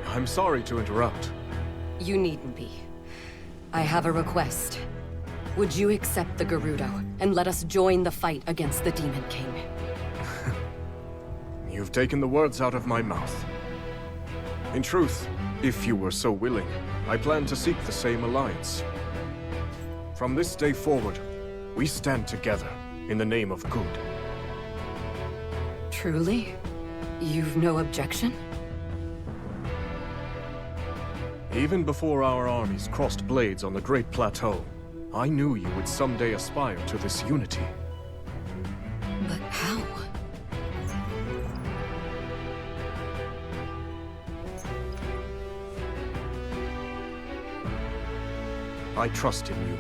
Speaker 5: I'm sorry to interrupt.
Speaker 11: You needn't be. I have a request. Would you accept the Gerudo and let us join the fight against the Demon King?
Speaker 5: You've taken the words out of my mouth. In truth, if you were so willing, I plan to seek the same alliance. From this day forward, we stand together in the name of good.
Speaker 11: Truly? You've no objection?
Speaker 5: Even before our armies crossed blades on the Great Plateau, I knew you would someday aspire to this unity.
Speaker 11: But how?
Speaker 5: I trust in you,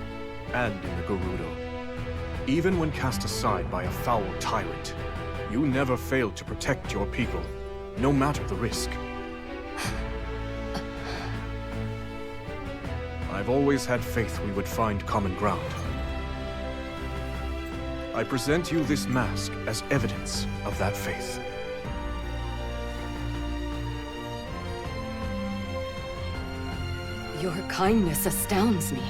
Speaker 5: and in the Gerudo. Even when cast aside by a foul tyrant, you never failed to protect your people, no matter the risk. I've always had faith we would find common ground. I present you this mask as evidence of that faith.
Speaker 11: Your kindness astounds me.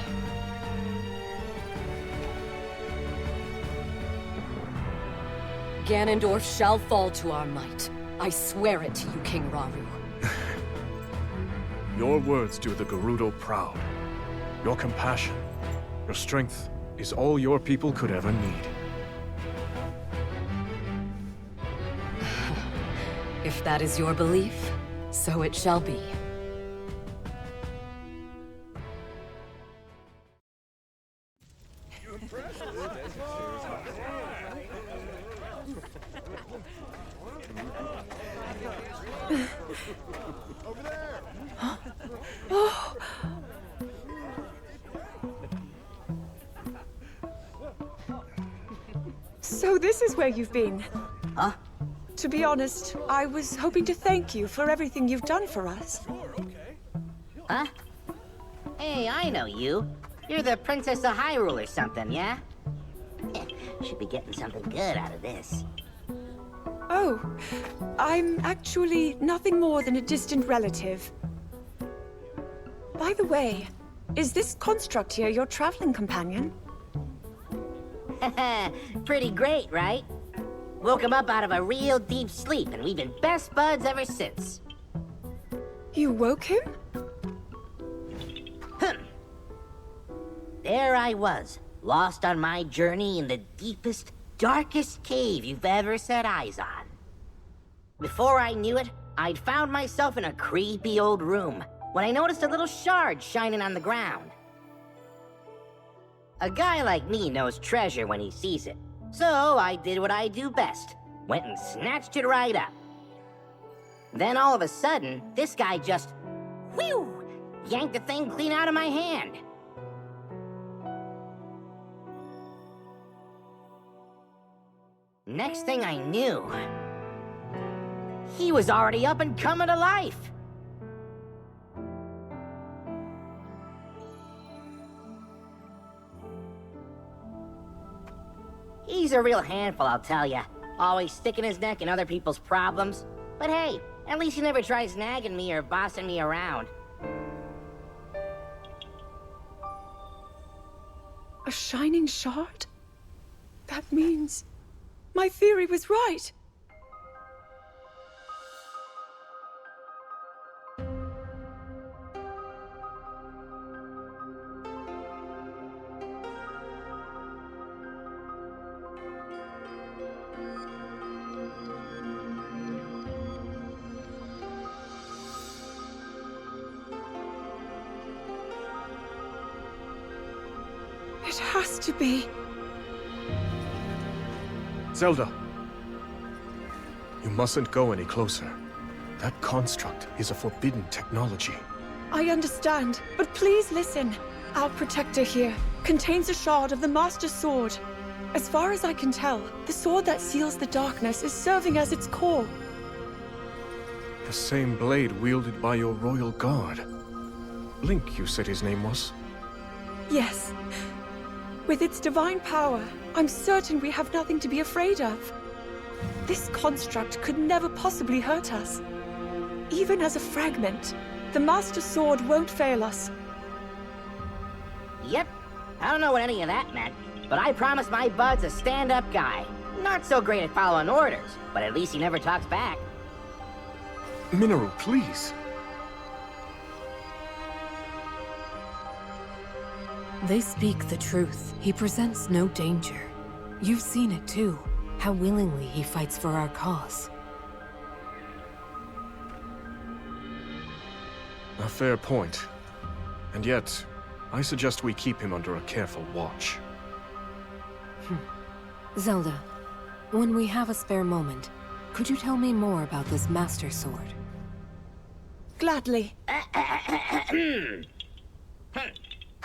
Speaker 11: Ganondorf shall fall to our might. I swear it to you, King Rauru.
Speaker 5: Your words do the Gerudo proud. Your compassion, your strength is all your people could ever need.
Speaker 11: If that is your belief, so it shall be.
Speaker 4: So this is where you've been?
Speaker 1: Huh?
Speaker 4: To be honest, I was hoping to thank you for everything you've done for us.
Speaker 1: Huh? Hey, I know you. You're the Princess of Hyrule or something, yeah? Should be getting something good out of this.
Speaker 4: Oh, I'm actually nothing more than a distant relative. By the way, is this construct here your traveling companion?
Speaker 1: Pretty great, right? Woke him up out of a real deep sleep, and we've been best buds ever since.
Speaker 4: You woke him?
Speaker 1: There I was, lost on my journey in the deepest, darkest cave you've ever set eyes on. Before I knew it, I'd found myself in a creepy old room when I noticed a little shard shining on the ground. A guy like me knows treasure when he sees it, so I did what I do best. Went and snatched it right up. Then all of a sudden, this guy just, whew, yanked the thing clean out of my hand. Next thing I knew, he was already up and coming to life. He's a real handful, I'll tell ya. Always sticking his neck in other people's problems. But hey, at least he never tries nagging me or bossing me around.
Speaker 4: A shining shard? That means my theory was right. It has to be.
Speaker 5: Zelda! You mustn't go any closer. That construct is a forbidden technology.
Speaker 4: I understand, but please listen. Our protector here contains a shard of the Master Sword. As far as I can tell, the sword that seals the darkness is serving as its core.
Speaker 5: The same blade wielded by your royal guard. Link, you said his name was?
Speaker 4: Yes. With its divine power, I'm certain we have nothing to be afraid of. This construct could never possibly hurt us. Even as a fragment, the Master Sword won't fail us.
Speaker 1: Yep. I don't know what any of that meant, but I promised my bud's a stand-up guy. Not so great at following orders, but at least he never talks back.
Speaker 5: Minoru, please.
Speaker 10: They speak the truth. He presents no danger. You've seen it too, how willingly he fights for our cause.
Speaker 5: A fair point. And yet, I suggest we keep him under a careful watch.
Speaker 10: Zelda, when we have a spare moment, could you tell me more about this Master Sword?
Speaker 4: Gladly.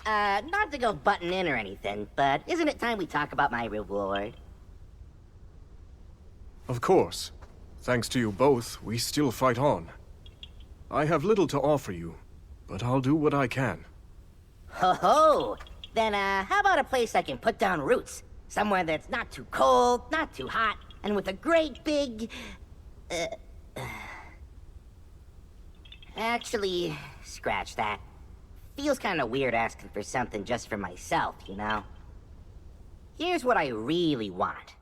Speaker 1: Not to go butting in or anything, but isn't it time we talk about my reward?
Speaker 5: Of course. Thanks to you both, we still fight on. I have little to offer you, but I'll do what I can.
Speaker 1: Ho-ho! Then, how about a place I can put down roots? Somewhere that's not too cold, not too hot, and with a great big... Actually, scratch that. Feels kinda weird asking for something just for myself, you know? Here's what I really want.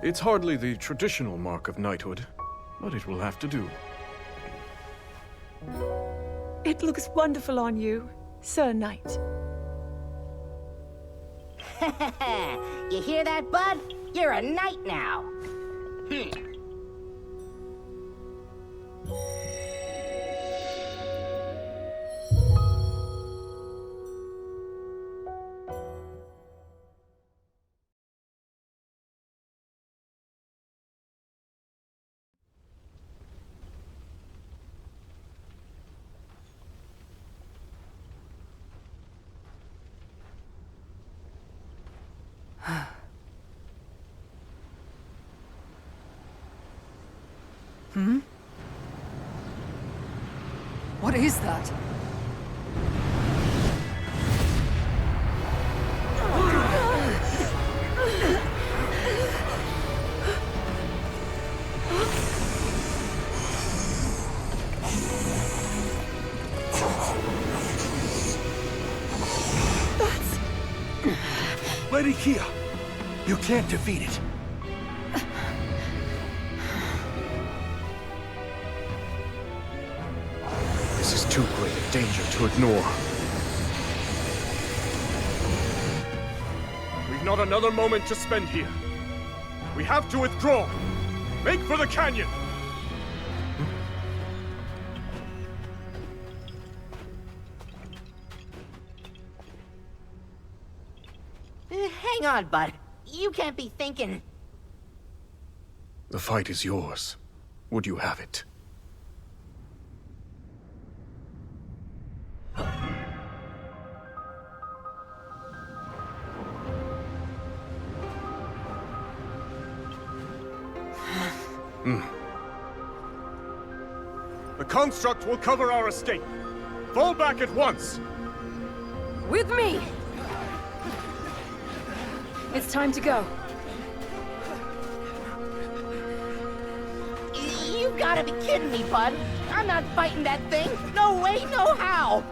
Speaker 5: It's hardly the traditional mark of knighthood, but it will have to do.
Speaker 4: It looks wonderful on you, Sir Knight.
Speaker 1: You hear that, bud? You're a knight now.
Speaker 16: What is that?
Speaker 7: Lady Kia, you can't defeat it.
Speaker 5: This is too great a danger to ignore. We've not another moment to spend here. We have to withdraw. Make for the canyon.
Speaker 1: Hang on, bud. You can't be thinking...
Speaker 5: The fight is yours. Would you have it? The construct will cover our escape. Fall back at once!
Speaker 17: With me! It's time to go.
Speaker 1: You've gotta be kidding me, bud. I'm not fighting that thing. No way, no how.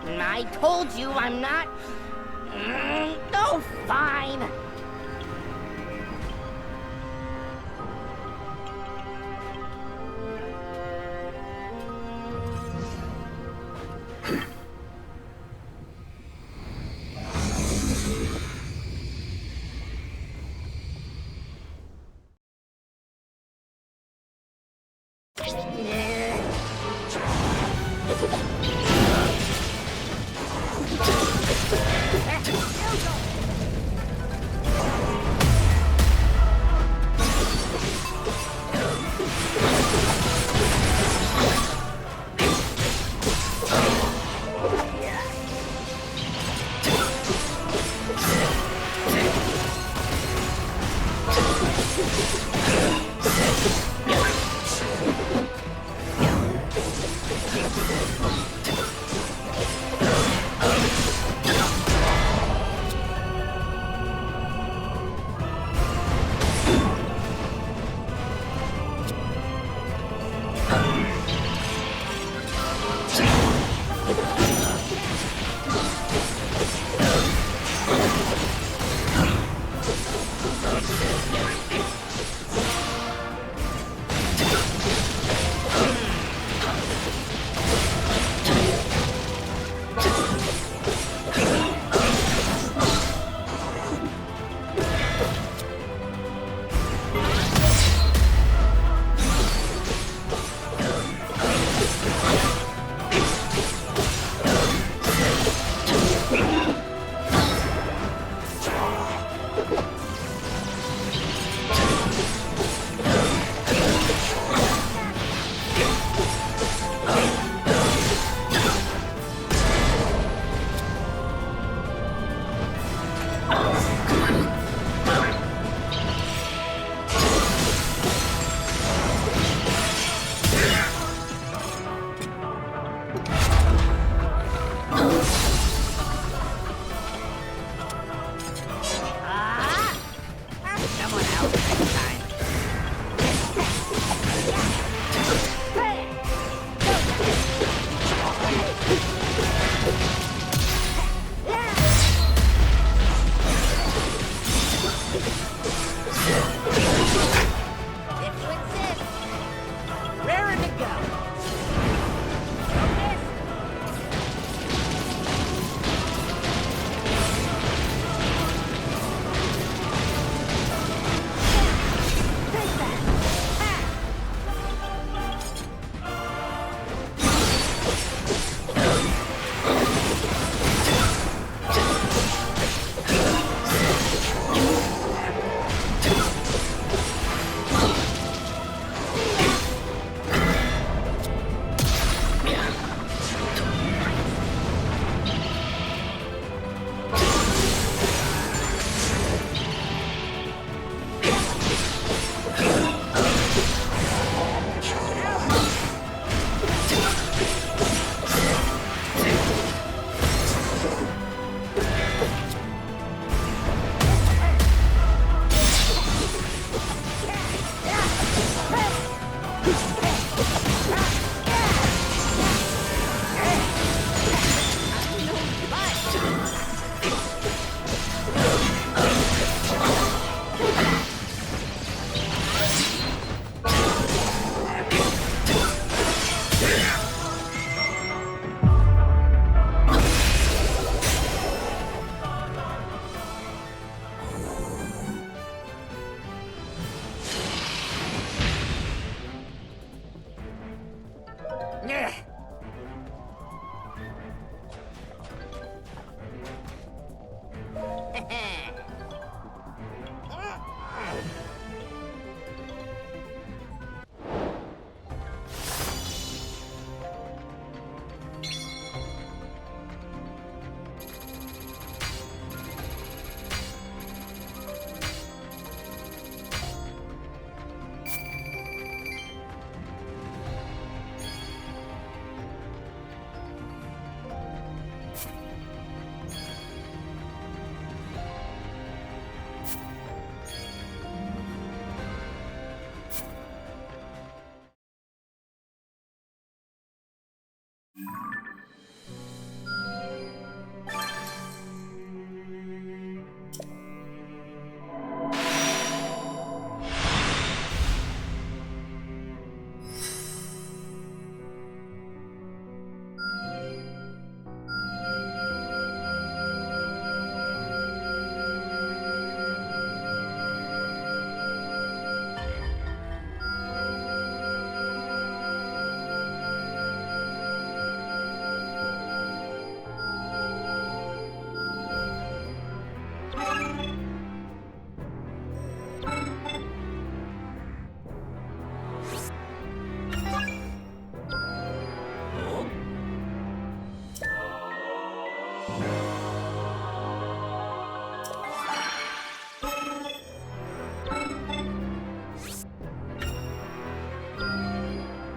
Speaker 1: I told you I'm not... No, fine.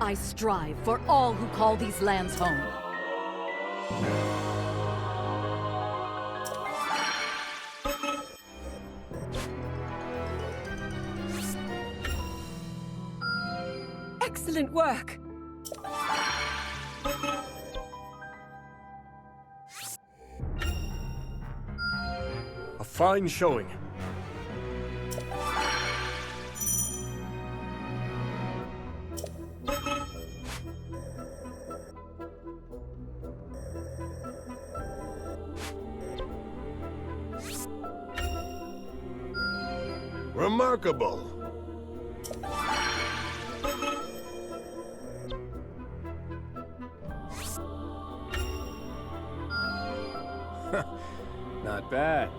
Speaker 11: I strive for all who call these lands home.
Speaker 4: Excellent work!
Speaker 5: A fine showing.
Speaker 12: Remarkable.
Speaker 6: Not bad.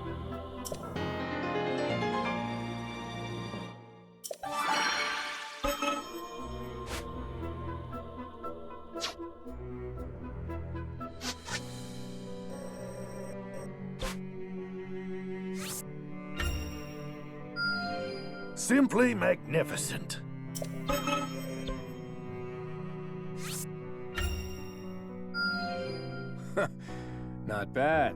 Speaker 12: Simply magnificent.
Speaker 6: Not bad.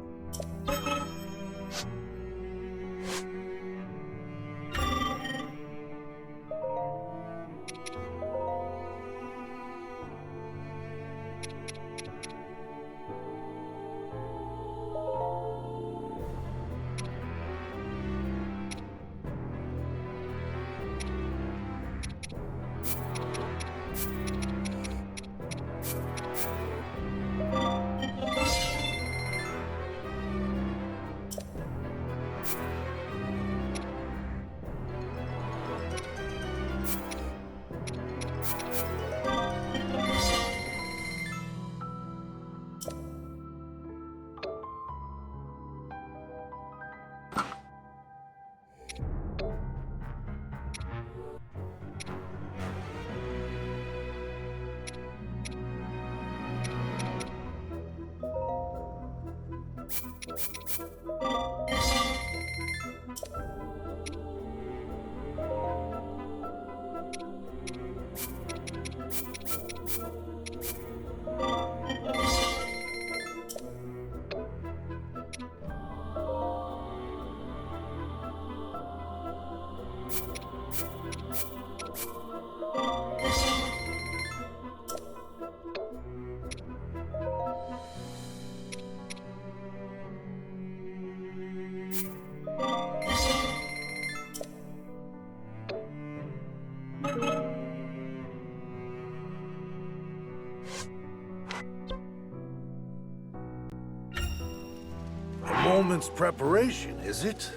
Speaker 12: A moment's preparation, is it?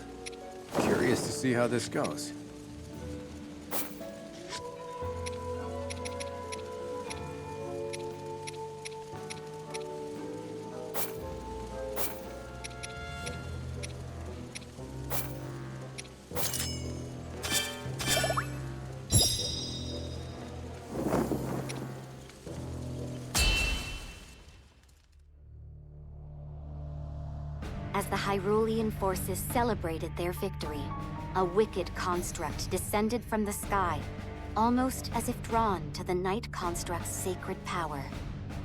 Speaker 6: Curious to see how this goes.
Speaker 9: As the Hyrulean forces celebrated their victory, a wicked construct descended from the sky, almost as if drawn to the Night Construct's sacred power.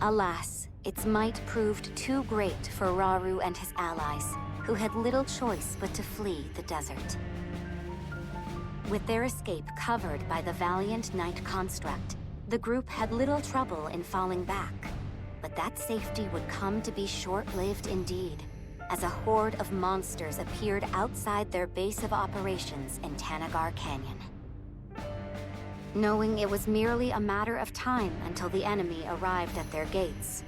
Speaker 9: Alas, its might proved too great for Rauru and his allies, who had little choice but to flee the desert. With their escape covered by the valiant Night Construct, the group had little trouble in falling back. But that safety would come to be short-lived indeed, as a horde of monsters appeared outside their base of operations in Tanagar Canyon. Knowing it was merely a matter of time until the enemy arrived at their gates,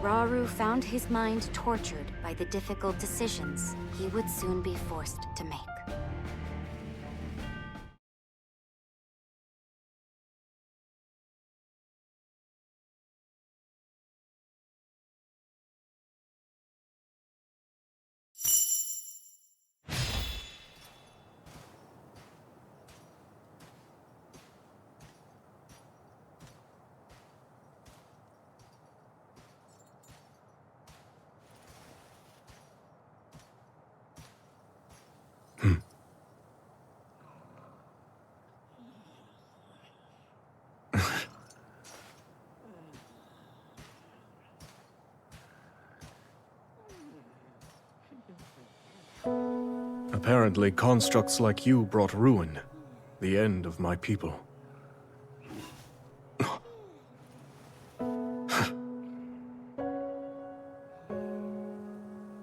Speaker 9: Rauru found his mind tortured by the difficult decisions he would soon be forced to make.
Speaker 5: Apparently, constructs like you brought ruin. The end of my people.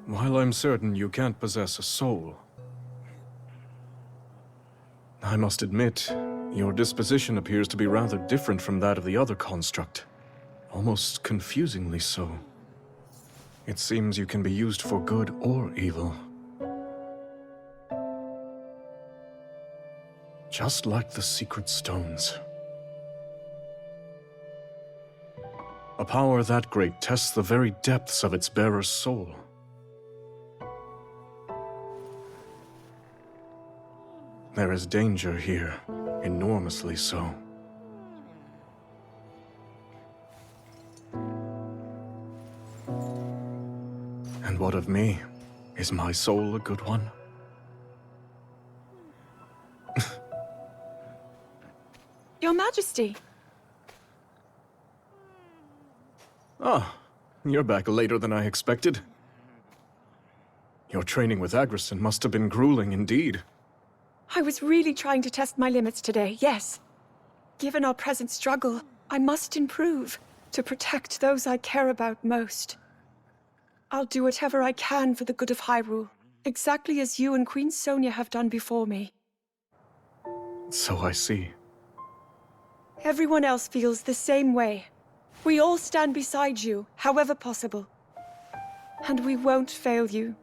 Speaker 5: While I'm certain you can't possess a soul, I must admit, your disposition appears to be rather different from that of the other construct. Almost confusingly so. It seems you can be used for good or evil. Just like the secret stones. A power that great tests the very depths of its bearer's soul. There is danger here, enormously so. And what of me? Is my soul a good one?
Speaker 4: Your Majesty.
Speaker 5: Ah, you're back later than I expected. Your training with Agrison must have been grueling indeed.
Speaker 4: I was really trying to test my limits today, yes. Given our present struggle, I must improve to protect those I care about most. I'll do whatever I can for the good of Hyrule, exactly as you and Queen Sonia have done before me.
Speaker 5: So I see.
Speaker 4: Everyone else feels the same way. We all stand beside you, however possible. And we won't fail you.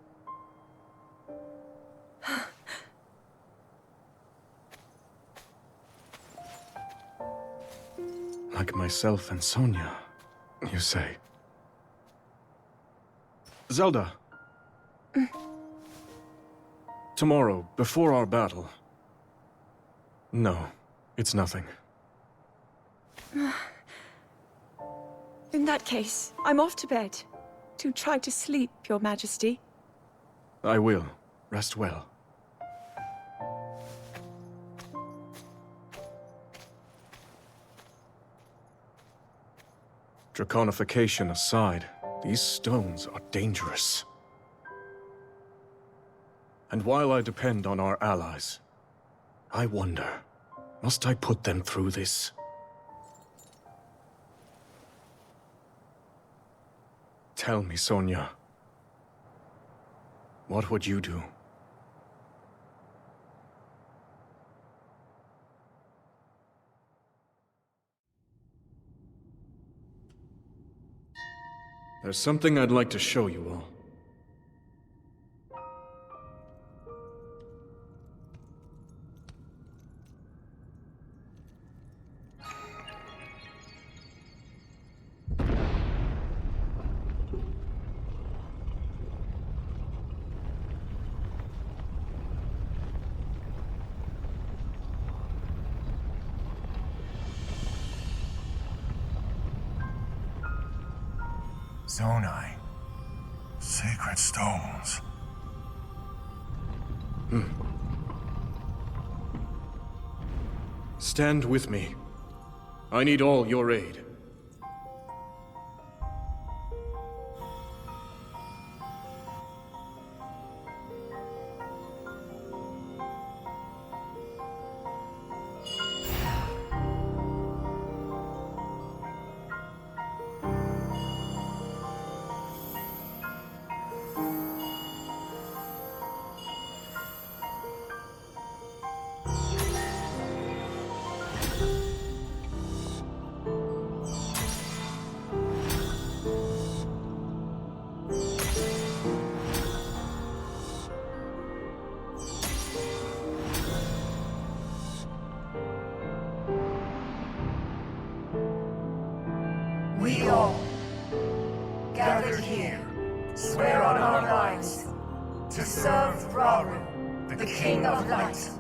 Speaker 5: Like myself and Sonia, you say. Zelda. Tomorrow, before our battle. No, it's nothing.
Speaker 4: In that case, I'm off to bed. To try to sleep, Your Majesty.
Speaker 5: I will. Rest well. Draconification aside, these stones are dangerous. And while I depend on our allies, I wonder, must I put them through this? Tell me, Sonia. What would you do? There's something I'd like to show you all.
Speaker 7: Zonai. Sacred stones.
Speaker 5: Stand with me. I need all your aid.
Speaker 7: We all, gathered here, swear on our lives to serve Rauru, the King of Light.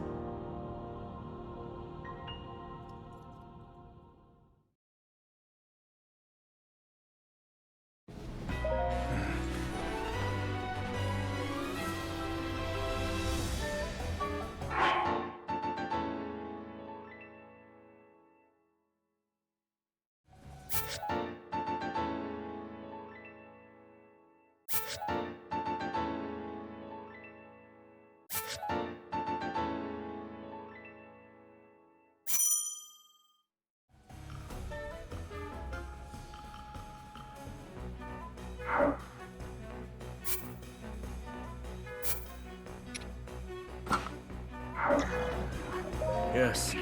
Speaker 3: Yes.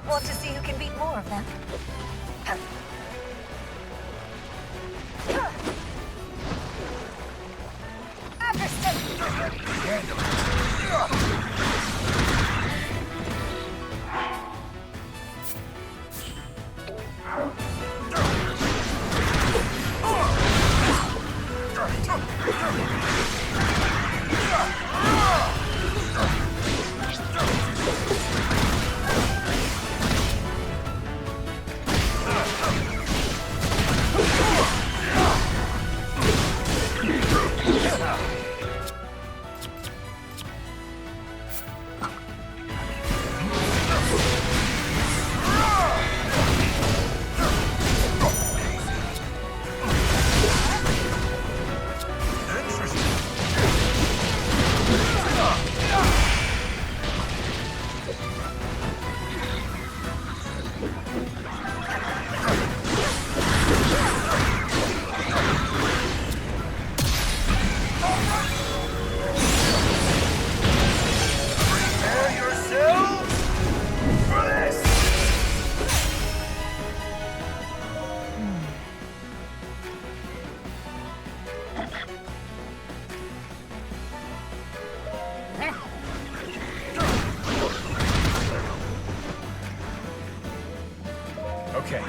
Speaker 13: Want to see who can beat more of them?
Speaker 19: Okay.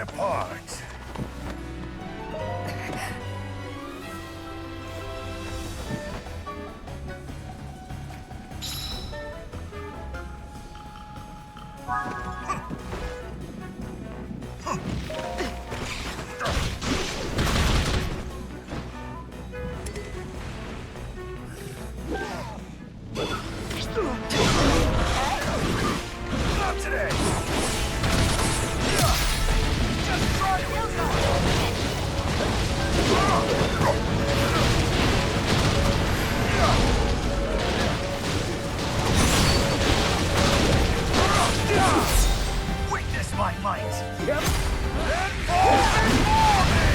Speaker 7: depart. Not today. Just try witness my might. Yep. Then fall before me.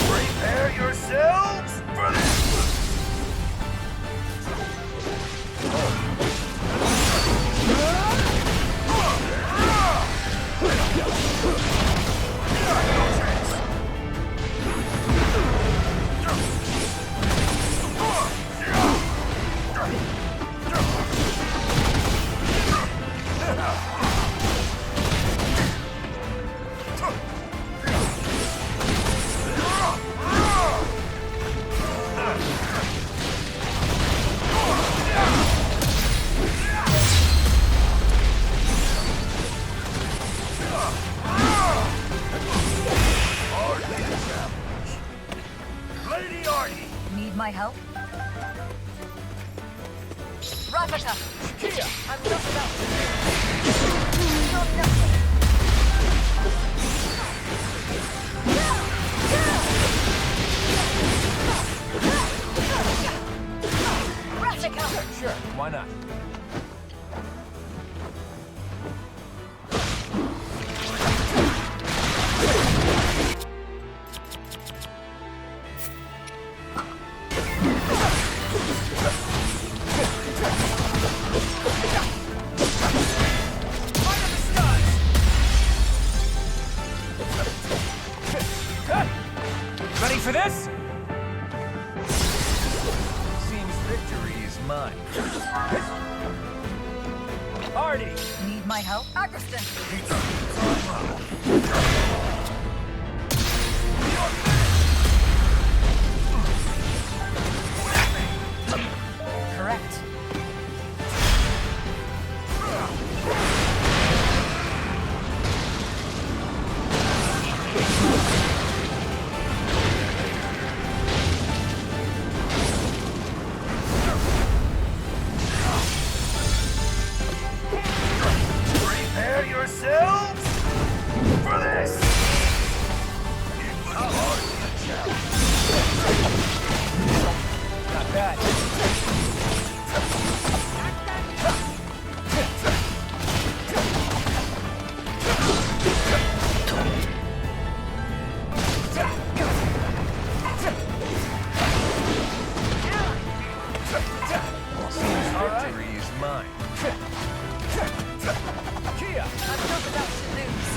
Speaker 7: Prepare yourselves for this.
Speaker 13: Need my help? Ravaka!
Speaker 19: Kia!
Speaker 13: I'm just about to You're nothing! Ravaka!
Speaker 19: Sure, why not? Ready for this? Seems victory is mine. Artie!
Speaker 13: Need my help? Agriston!
Speaker 8: Correct.
Speaker 7: Prepare yourselves for this! It was hardly a challenge.
Speaker 19: Not bad.
Speaker 7: Victory is mine.
Speaker 19: Kia!
Speaker 13: I'm not about to lose.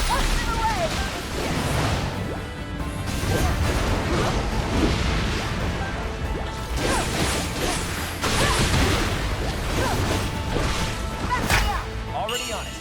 Speaker 13: Push them away!
Speaker 19: Already on it.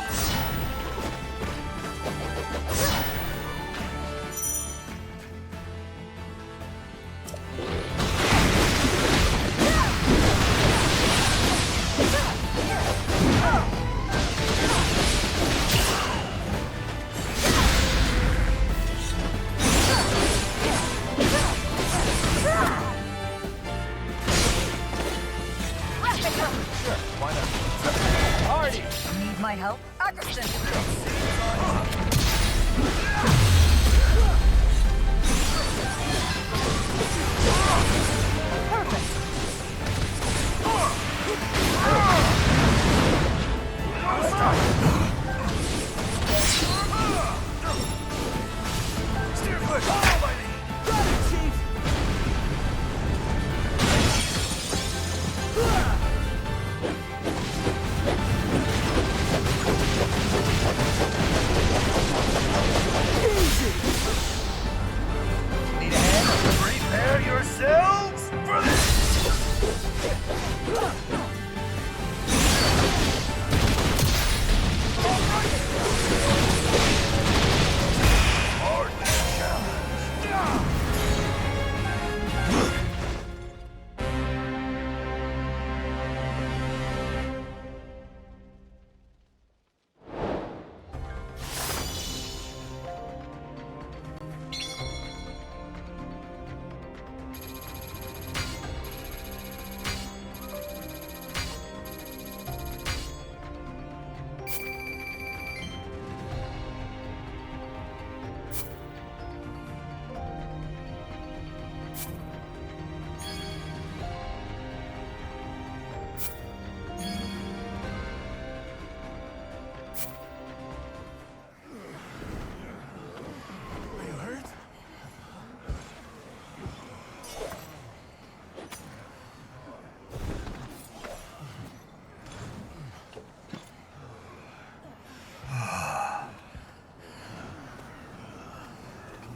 Speaker 7: yourselves for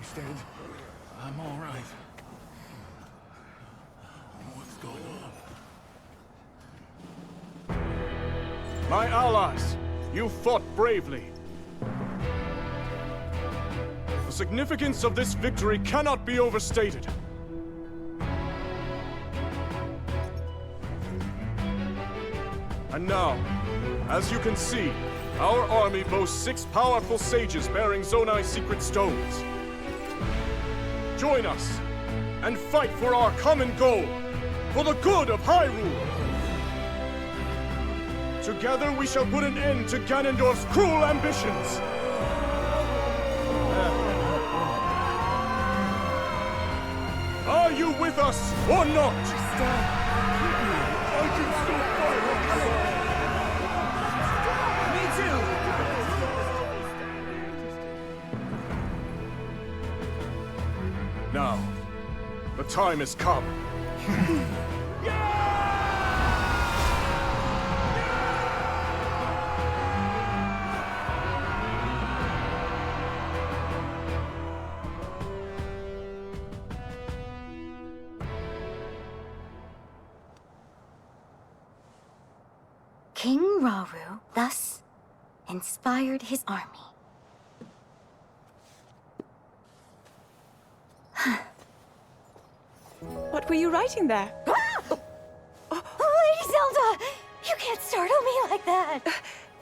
Speaker 20: Stand. I'm all right. What's going on?
Speaker 5: My allies, you fought bravely. The significance of this victory cannot be overstated. And now, as you can see, our army boasts 6 powerful sages bearing Zonai's secret stones. Join us, and fight for our common goal, for the good of Hyrule! Together we shall put an end to Ganondorf's cruel ambitions! Are you with us, or not? I can still fight! Me too! Now, the time has come.
Speaker 9: King Rauru thus inspired his army.
Speaker 4: What were you writing there?
Speaker 9: Lady Zelda! You can't startle me like that!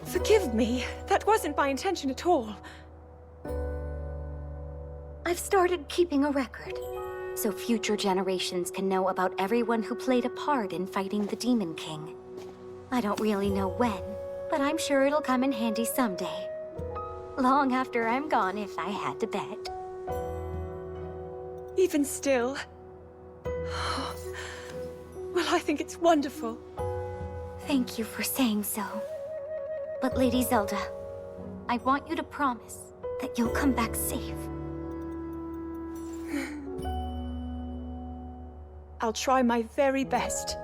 Speaker 4: Forgive me. That wasn't my intention at all.
Speaker 9: I've started keeping a record, so future generations can know about everyone who played a part in fighting the Demon King. I don't really know when, but I'm sure it'll come in handy someday. Long after I'm gone, if I had to bet.
Speaker 4: Even still... Well, I think it's wonderful.
Speaker 9: Thank you for saying so. But Lady Zelda, I want you to promise that you'll come back safe.
Speaker 4: I'll try my very best.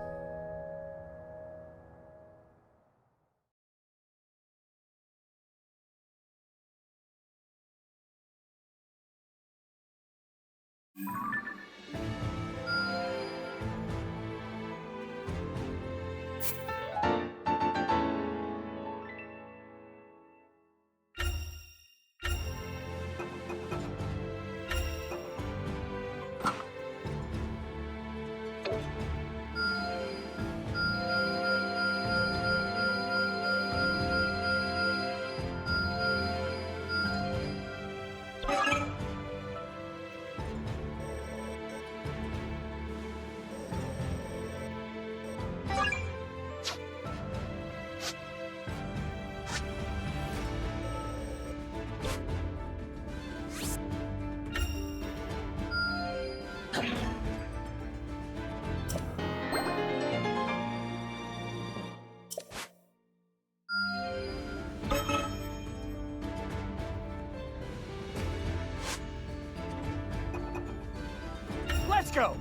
Speaker 19: Let's go!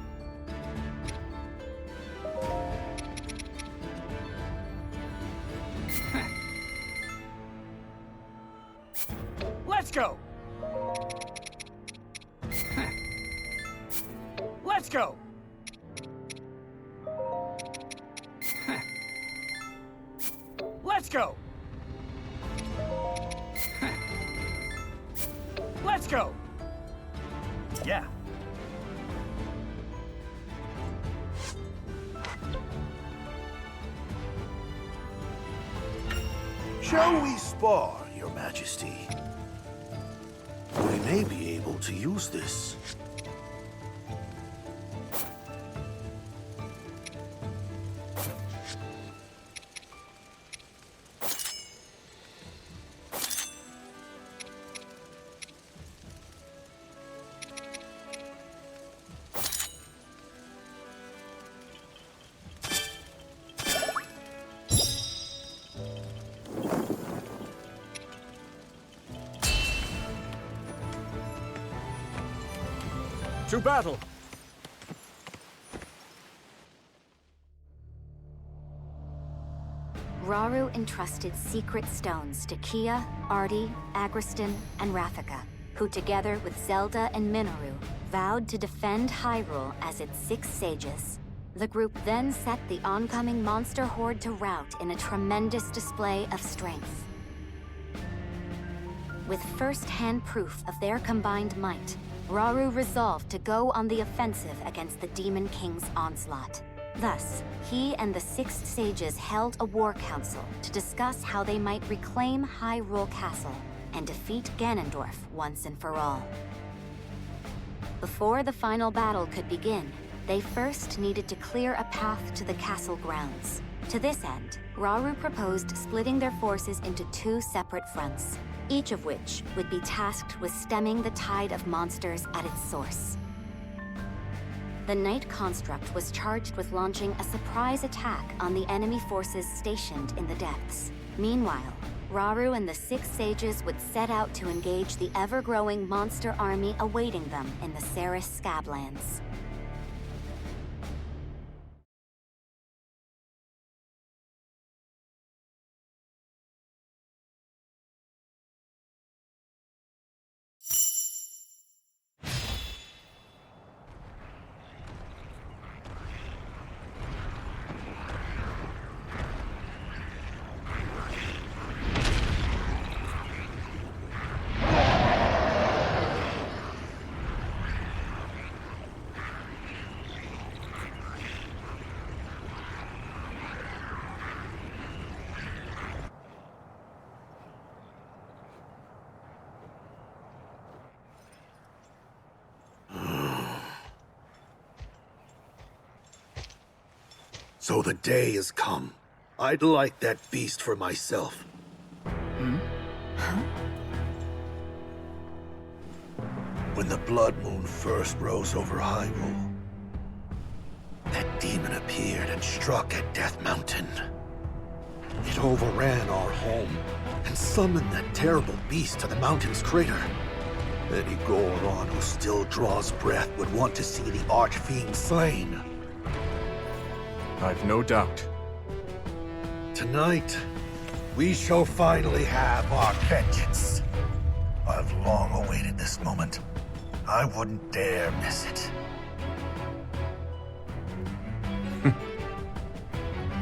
Speaker 19: Let's go! Let's go! Let's go! Let's go! Yeah.
Speaker 7: Shall we spar, Your Majesty? We may be able to use this.
Speaker 5: To battle!
Speaker 9: Rauru entrusted secret stones to Kia, Artie, Agriston, and Rafika, who together with Zelda and Minoru, vowed to defend Hyrule as its 6 sages. The group then set the oncoming monster horde to rout in a tremendous display of strength. With first-hand proof of their combined might, Rauru resolved to go on the offensive against the Demon King's onslaught. Thus, he and the 6 sages held a war council to discuss how they might reclaim Hyrule Castle and defeat Ganondorf once and for all. Before the final battle could begin, they first needed to clear a path to the castle grounds. To this end, Rauru proposed splitting their forces into 2 separate fronts, each of which would be tasked with stemming the tide of monsters at its source. The Knight Construct was charged with launching a surprise attack on the enemy forces stationed in the depths. Meanwhile, Rauru and the 6 sages would set out to engage the ever-growing monster army awaiting them in the Ceres Scablands.
Speaker 7: So the day has come. I'd like that beast for myself. When the Blood Moon first rose over Hyrule, that demon appeared and struck at Death Mountain. It overran our home and summoned that terrible beast to the mountain's crater. Any Goron who still draws breath would want to see the Archfiend slain.
Speaker 5: I've no doubt.
Speaker 7: Tonight, we shall finally have our vengeance. I've long awaited this moment. I wouldn't dare miss it.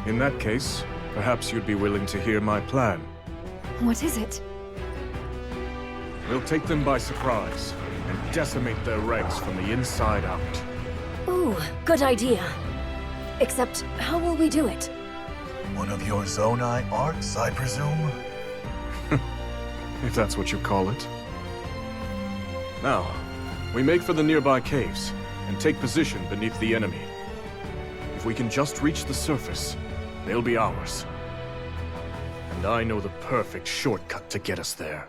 Speaker 5: In that case, perhaps you'd be willing to hear my plan.
Speaker 2: What is it?
Speaker 5: We'll take them by surprise and decimate their ranks from the inside out.
Speaker 11: Ooh, good idea. Except, how will we do it?
Speaker 7: One of your Zonai arts, I presume?
Speaker 5: If that's what you call it. Now, we make for the nearby caves and take position beneath the enemy. If we can just reach the surface, they'll be ours. And I know the perfect shortcut to get us there.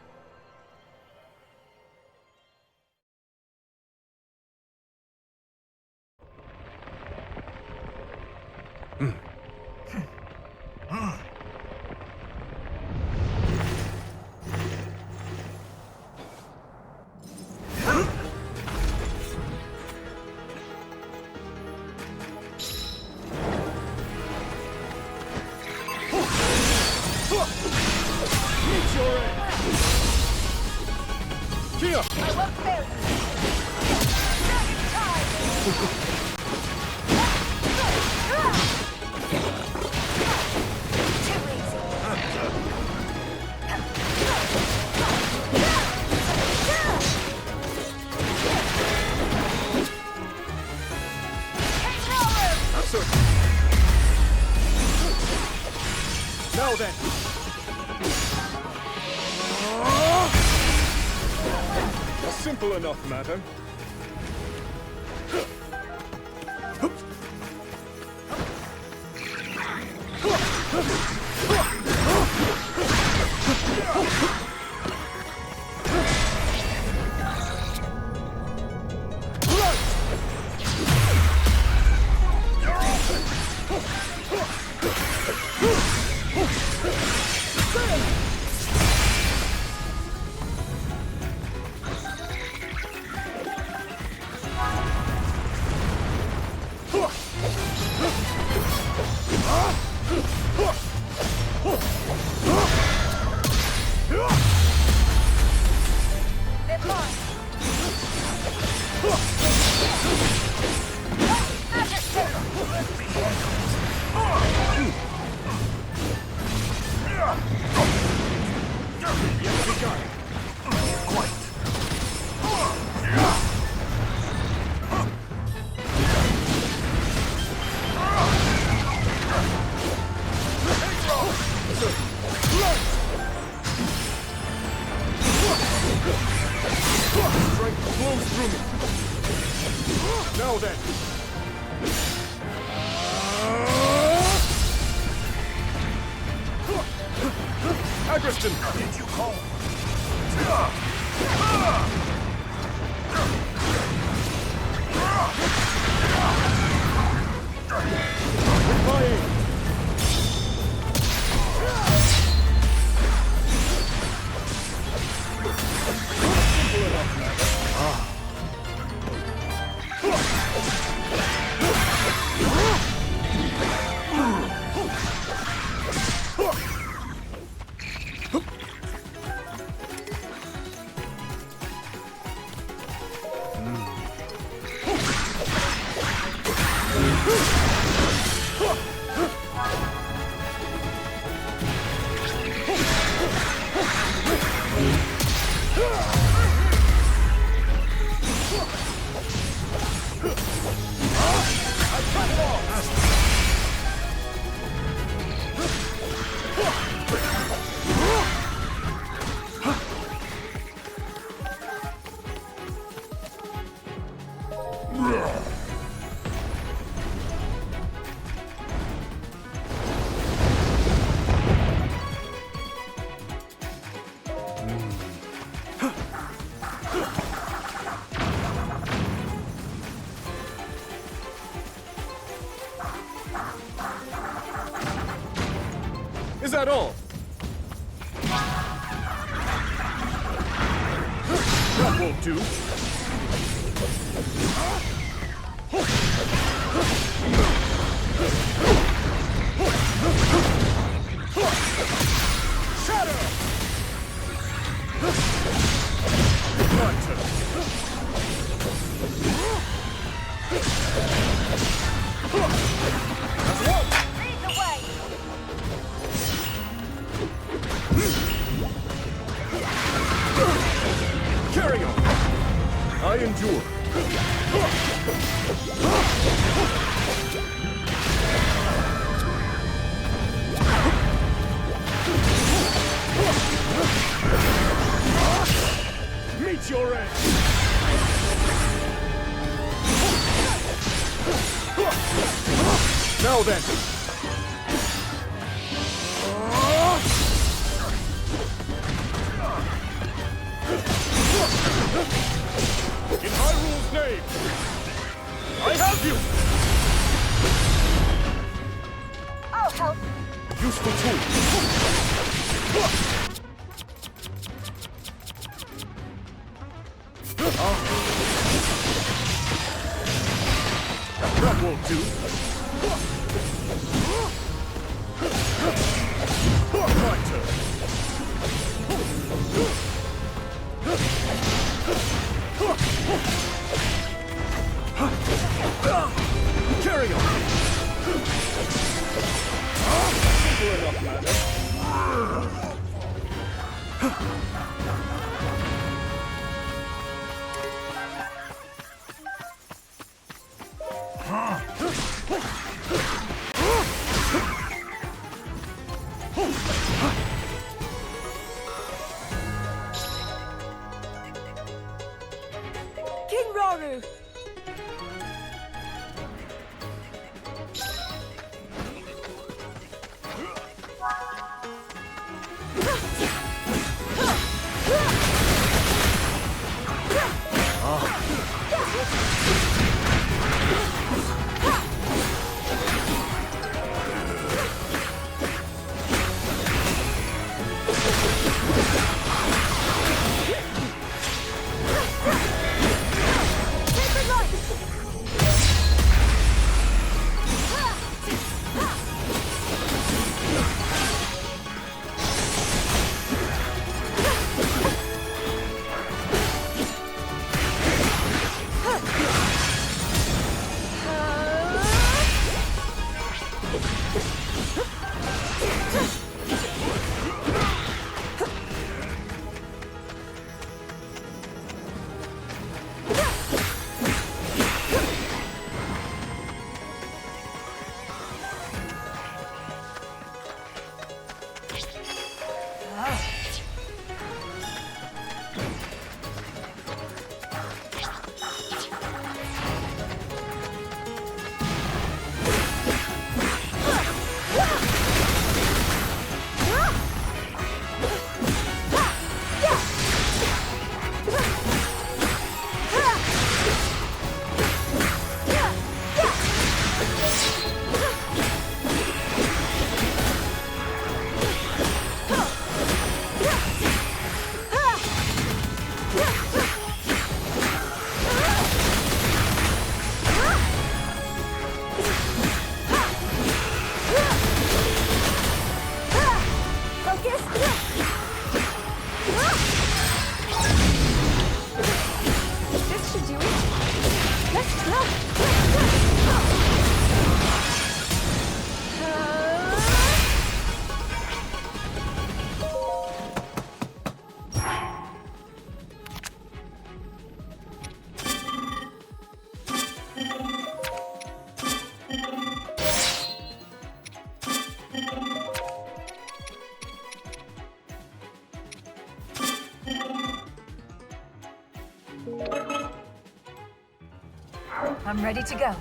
Speaker 3: Now then! A simple enough matter. Is that all? That won't do. Shatter! My turn. That's one!
Speaker 13: Lead the way!
Speaker 3: Carry on! I endure. Meet your end! Now then! In Hyrule's name, I have you!
Speaker 13: I'll help.
Speaker 3: Useful tool. That won't do. My turn. Carry on. Simple enough matter.
Speaker 17: I'm ready to go.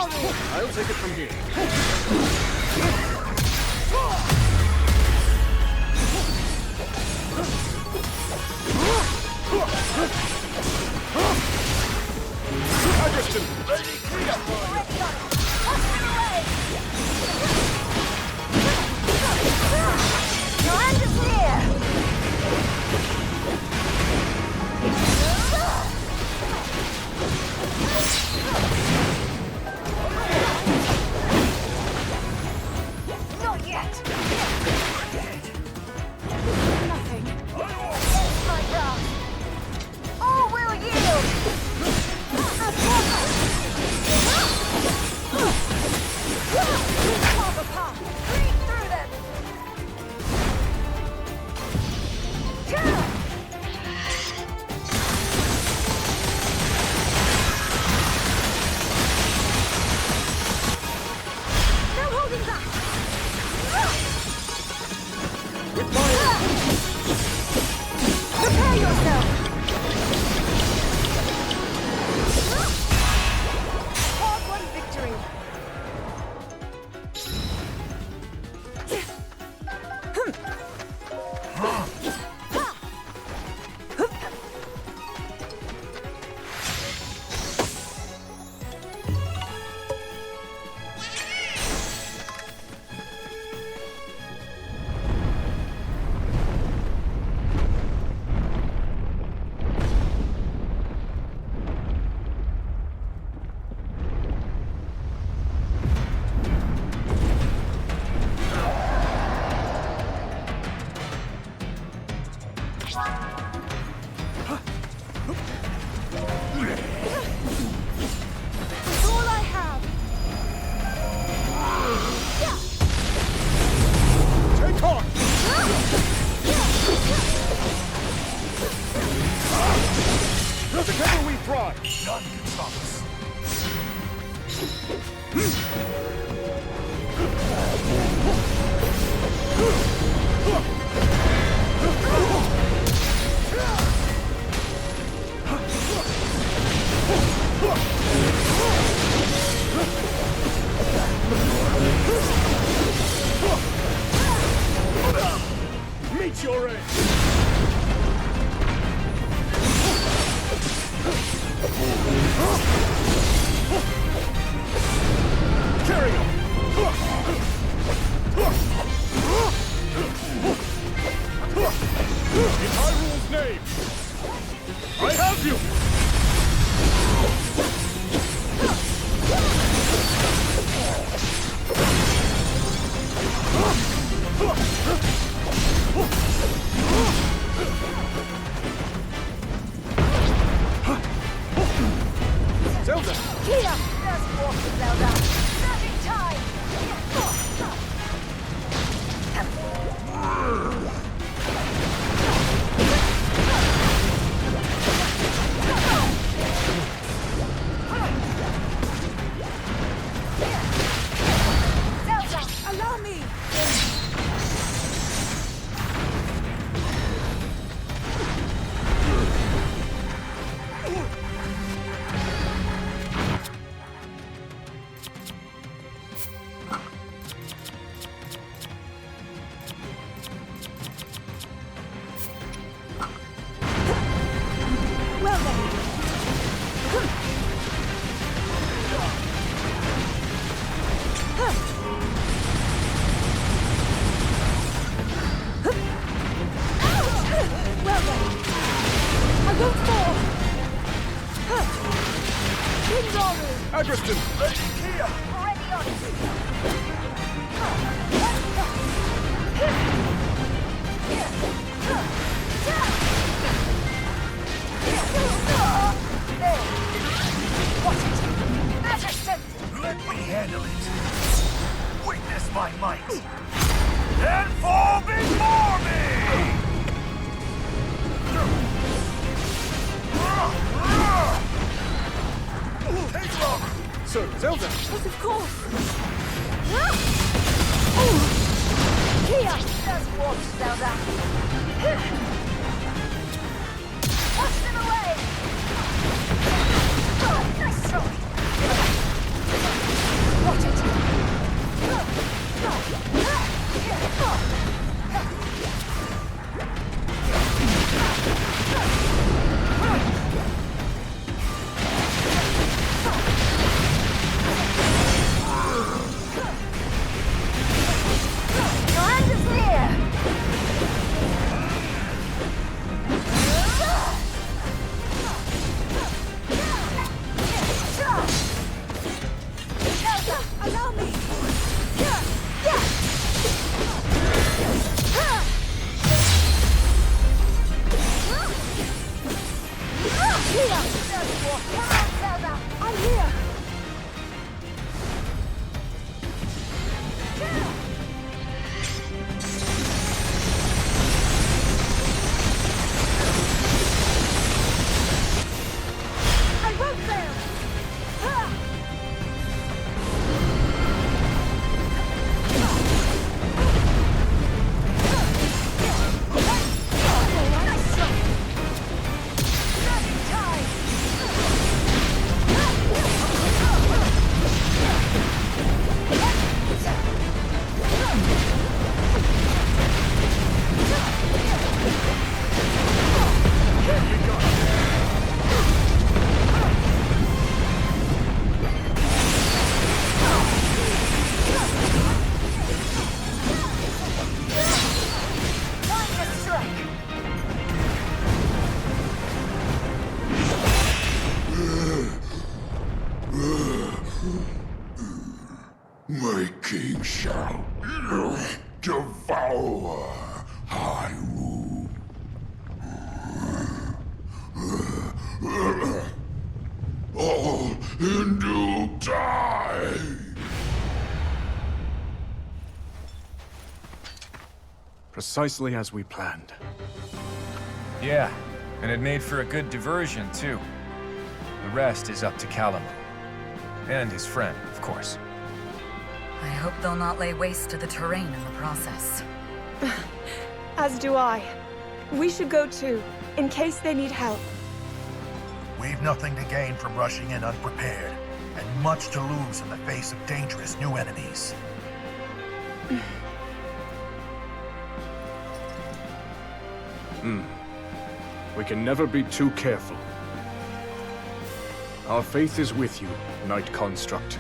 Speaker 3: I'll take it from here.
Speaker 12: In Hyrule's name, I have you!
Speaker 3: Agriston!
Speaker 13: Lady Kia! Already on it! Watch it! Agriston!
Speaker 7: Let me handle it. Witness my might. And fall before me! Take longer!
Speaker 3: Sir, Zelda!
Speaker 13: Yes, of course! Kia! Just watch, Zelda! Push them away! Oh, nice try! Watch it! Land is near! Allow me! I'm here! I won't fail!
Speaker 12: My king shall devour Hyrule. All Hindu die!
Speaker 5: Precisely as we planned.
Speaker 6: Yeah, and it made for a good diversion, too. The rest is up to Calamo. And his friend, of course.
Speaker 8: I hope they'll not lay waste to the terrain in the process.
Speaker 4: As do I. We should go too, in case they need help.
Speaker 7: We've nothing to gain from rushing in unprepared, and much to lose in the face of dangerous new enemies.
Speaker 5: We can never be too careful. Our faith is with you, Knight Construct.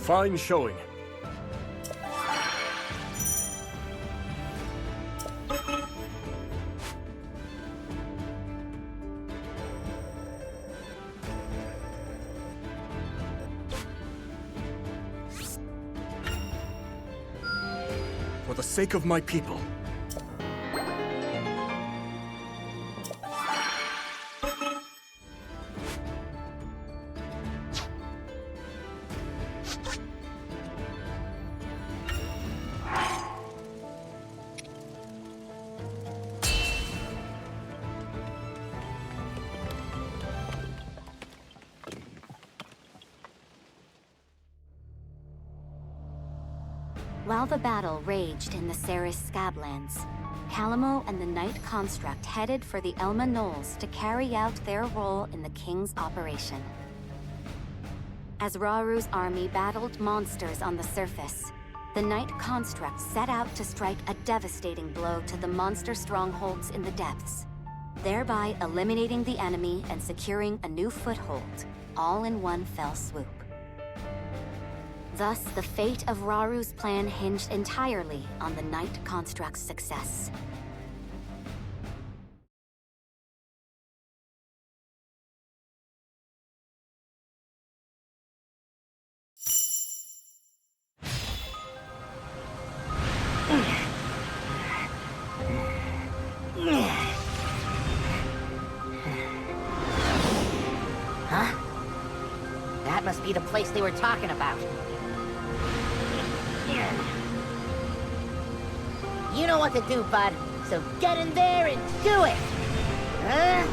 Speaker 5: Fine showing. For the sake of my people.
Speaker 9: While the battle raged in the Ceres Scablands, Calamo and the Knight Construct headed for the Elma Knolls to carry out their role in the King's operation. As Raru's army battled monsters on the surface, the Knight Construct set out to strike a devastating blow to the monster strongholds in the depths, thereby eliminating the enemy and securing a new foothold, all in one fell swoop. Thus, the fate of Raru's plan hinged entirely on the Knight Construct's success.
Speaker 1: Huh? That must be the place they were talking about. You know what to do, bud. So get in there and do it! Huh?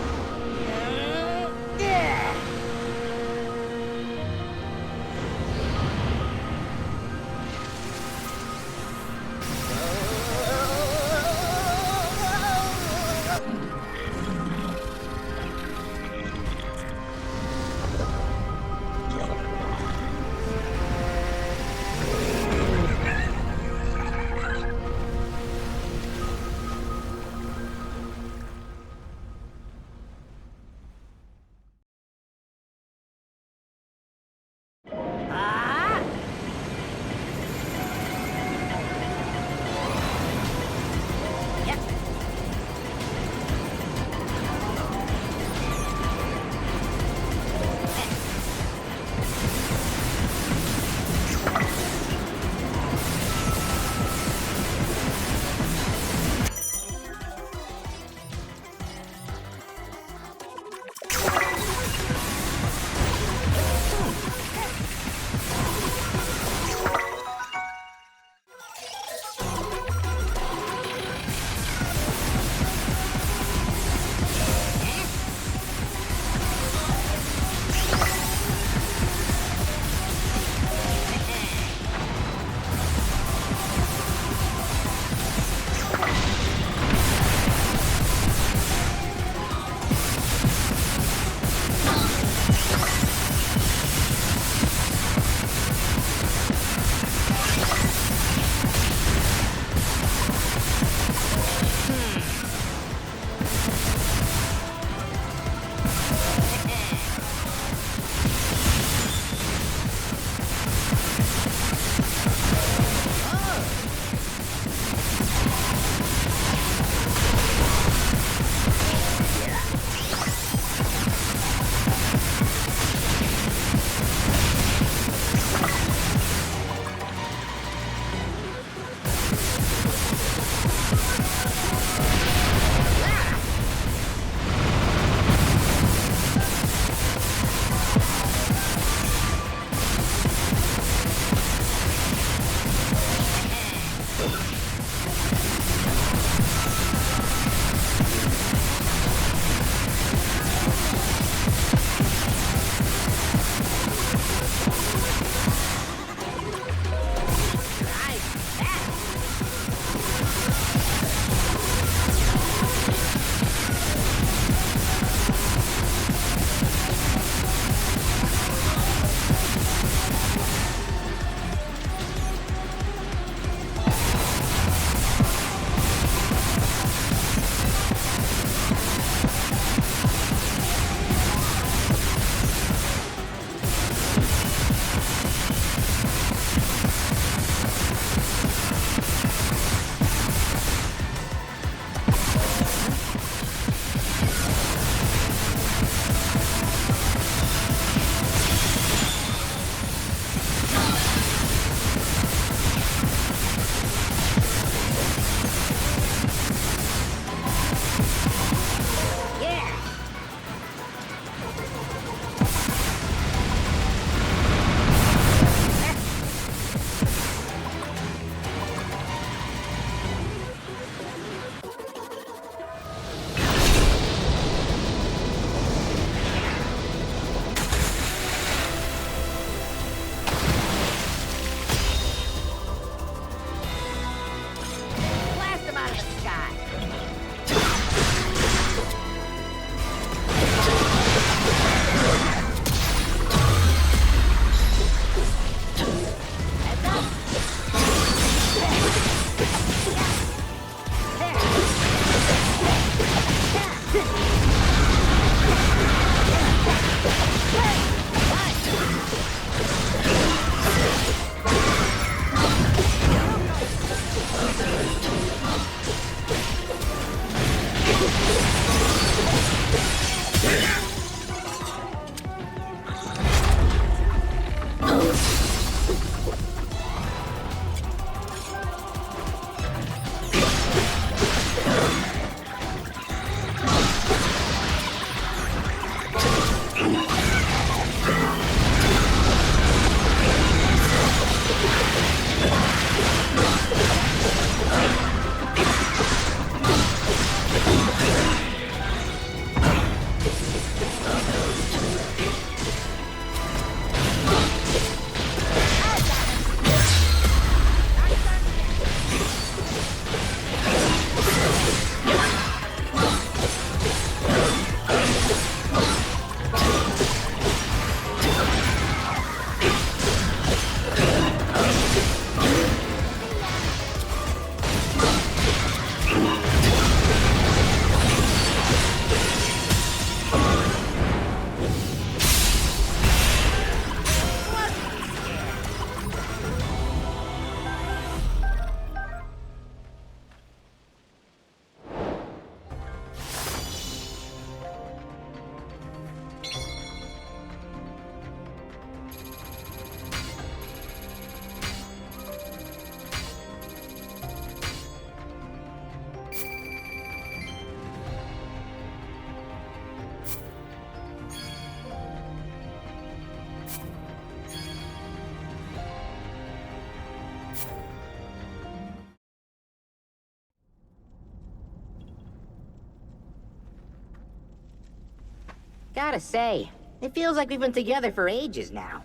Speaker 1: Gotta say, it feels like we've been together for ages now.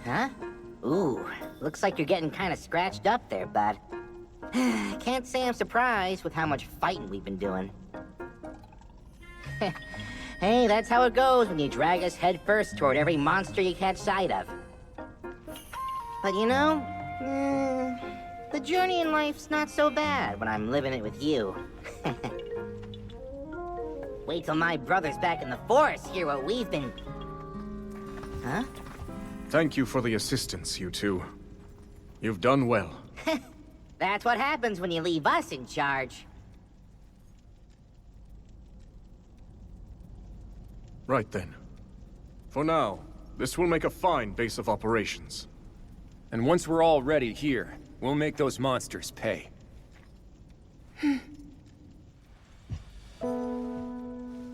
Speaker 1: Huh? Ooh, looks like you're getting kinda scratched up there, bud. Can't say I'm surprised with how much fighting we've been doing. Hey, that's how it goes when you drag us headfirst toward every monster you catch sight of. But you know, the journey in life's not so bad when I'm living it with you. Wait till my brother's back in the forest, hear what we've been... Huh?
Speaker 5: Thank you for the assistance, you two. You've done well.
Speaker 1: That's what happens when you leave us in charge.
Speaker 5: Right then. For now, this will make a fine base of operations.
Speaker 6: And once we're all ready here, we'll make those monsters pay.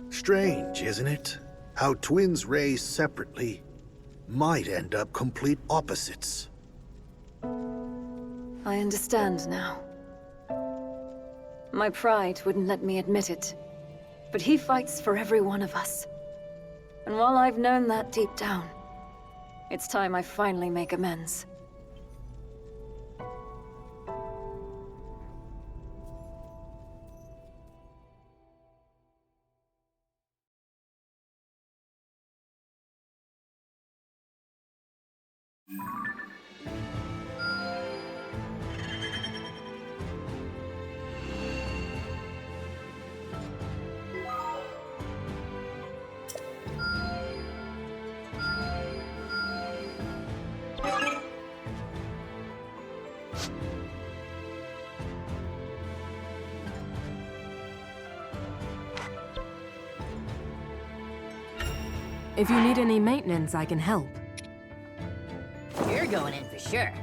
Speaker 7: Strange, isn't it? How twins raised separately might end up complete opposites.
Speaker 2: I understand now. My pride wouldn't let me admit it, but he fights for every one of us. And while I've known that deep down, it's time I finally make amends.
Speaker 10: If you need any maintenance, I can help.
Speaker 1: You're going in for sure.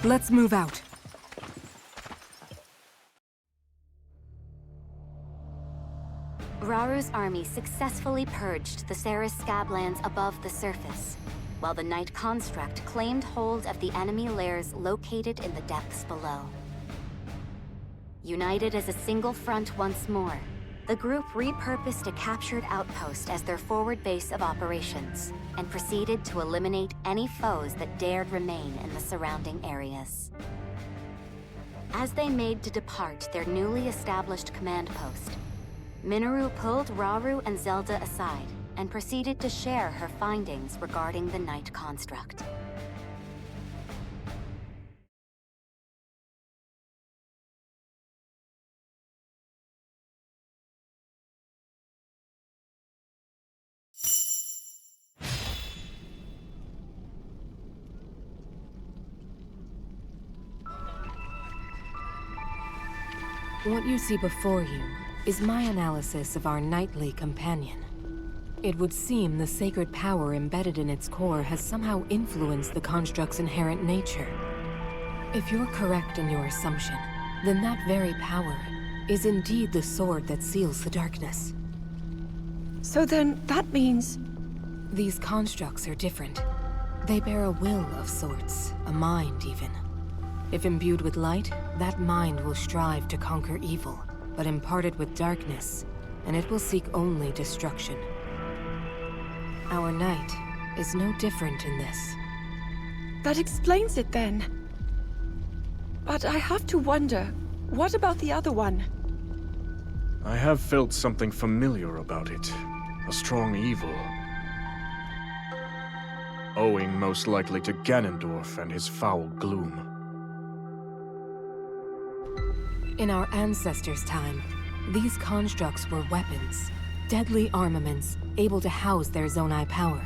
Speaker 10: Let's move out.
Speaker 9: Raru's army successfully purged the Ceres scablands above the surface, while the Night Construct claimed hold of the enemy lairs located in the depths below. United as a single front once more, the group repurposed a captured outpost as their forward base of operations, and proceeded to eliminate any foes that dared remain in the surrounding areas. As they made to depart their newly established command post, Minaru pulled Rauru and Zelda aside and proceeded to share her findings regarding the Night Construct.
Speaker 10: What you see before you is my analysis of our knightly companion. It would seem the sacred power embedded in its core has somehow influenced the construct's inherent nature. If you're correct in your assumption, then that very power is indeed the sword that seals the darkness.
Speaker 4: So then, that means...
Speaker 10: These constructs are different. They bear a will of sorts, a mind even. If imbued with light, that mind will strive to conquer evil, but imparted with darkness, and it will seek only destruction. Our knight is no different in this.
Speaker 4: That explains it then. But I have to wonder, what about the other one?
Speaker 5: I have felt something familiar about it. A strong evil. Owing most likely to Ganondorf and his foul gloom.
Speaker 10: In our ancestors' time, these constructs were weapons, deadly armaments, able to house their Zonai power.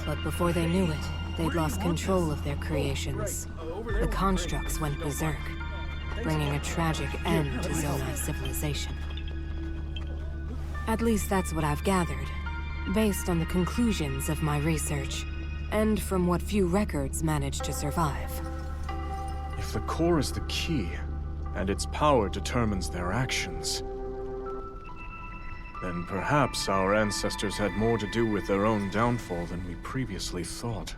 Speaker 10: But before they knew it, they'd lost control of their creations. The constructs went berserk, bringing a tragic end to Zonai civilization. At least that's what I've gathered, based on the conclusions of my research. And from what few records managed to survive.
Speaker 5: If the core is the key, and its power determines their actions, then perhaps our ancestors had more to do with their own downfall than we previously thought.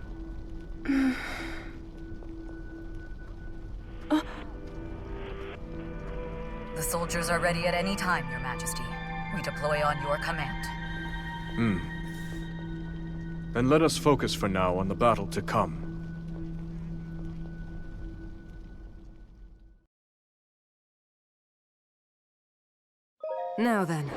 Speaker 8: The soldiers are ready at any time, Your Majesty. We deploy on your command.
Speaker 5: Then let us focus for now on the battle to come.
Speaker 10: Now then.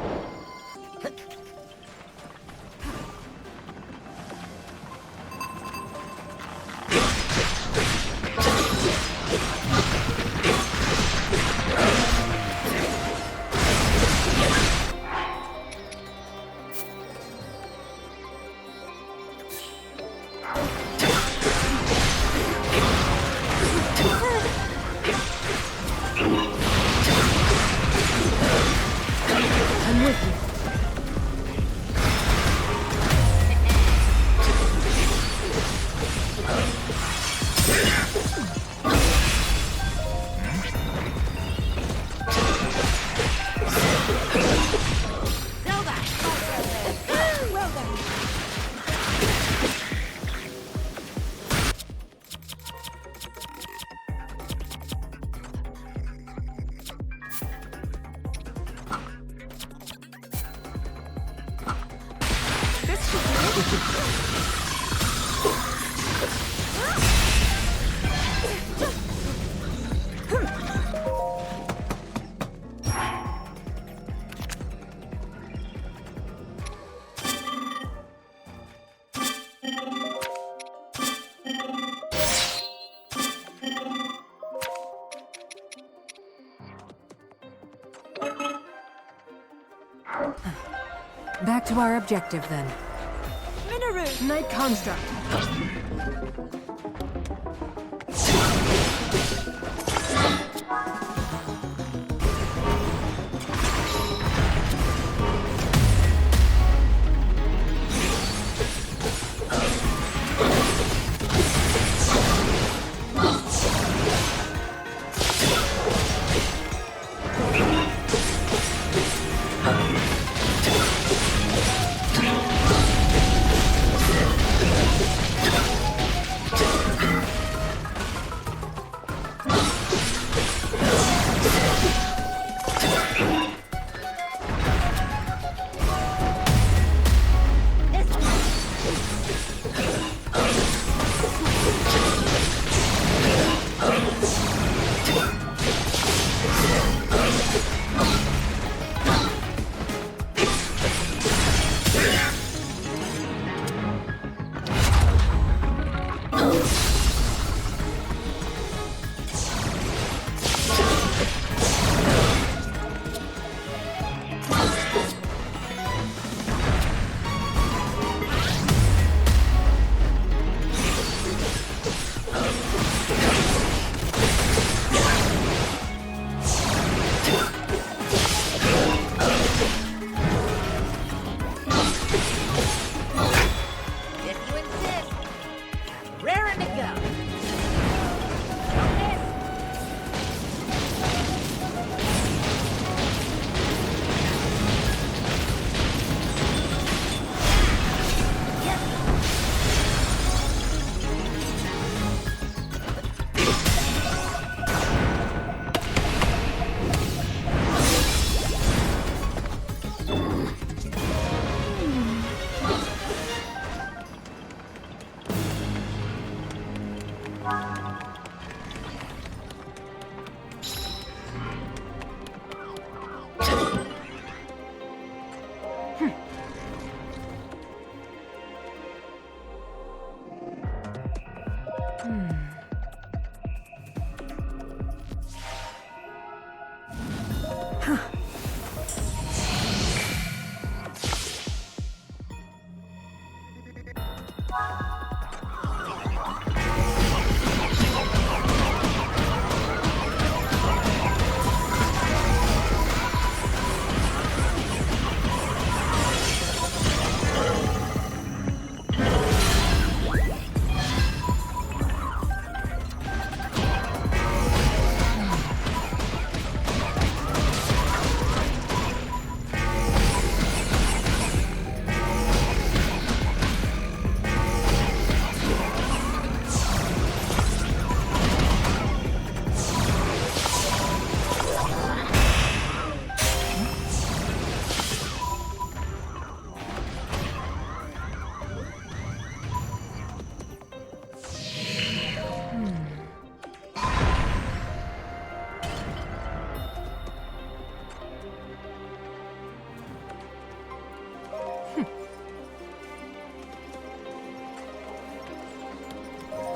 Speaker 10: Back to our objective, then.
Speaker 4: Lanayru!
Speaker 10: Night Construct.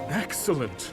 Speaker 5: Excellent.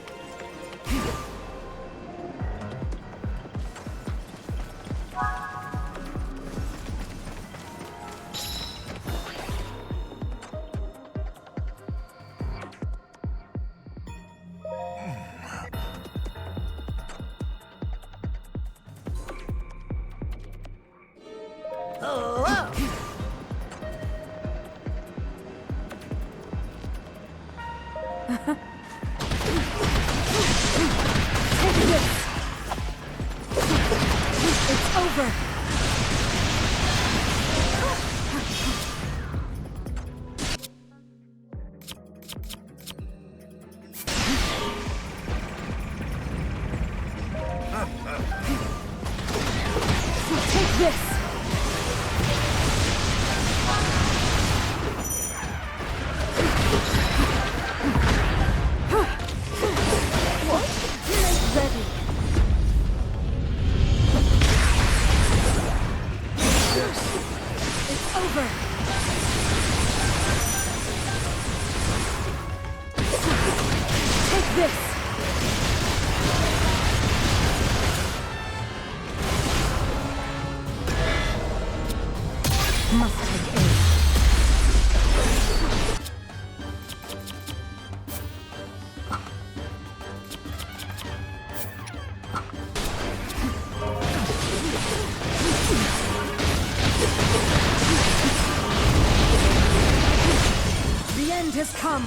Speaker 11: Has come.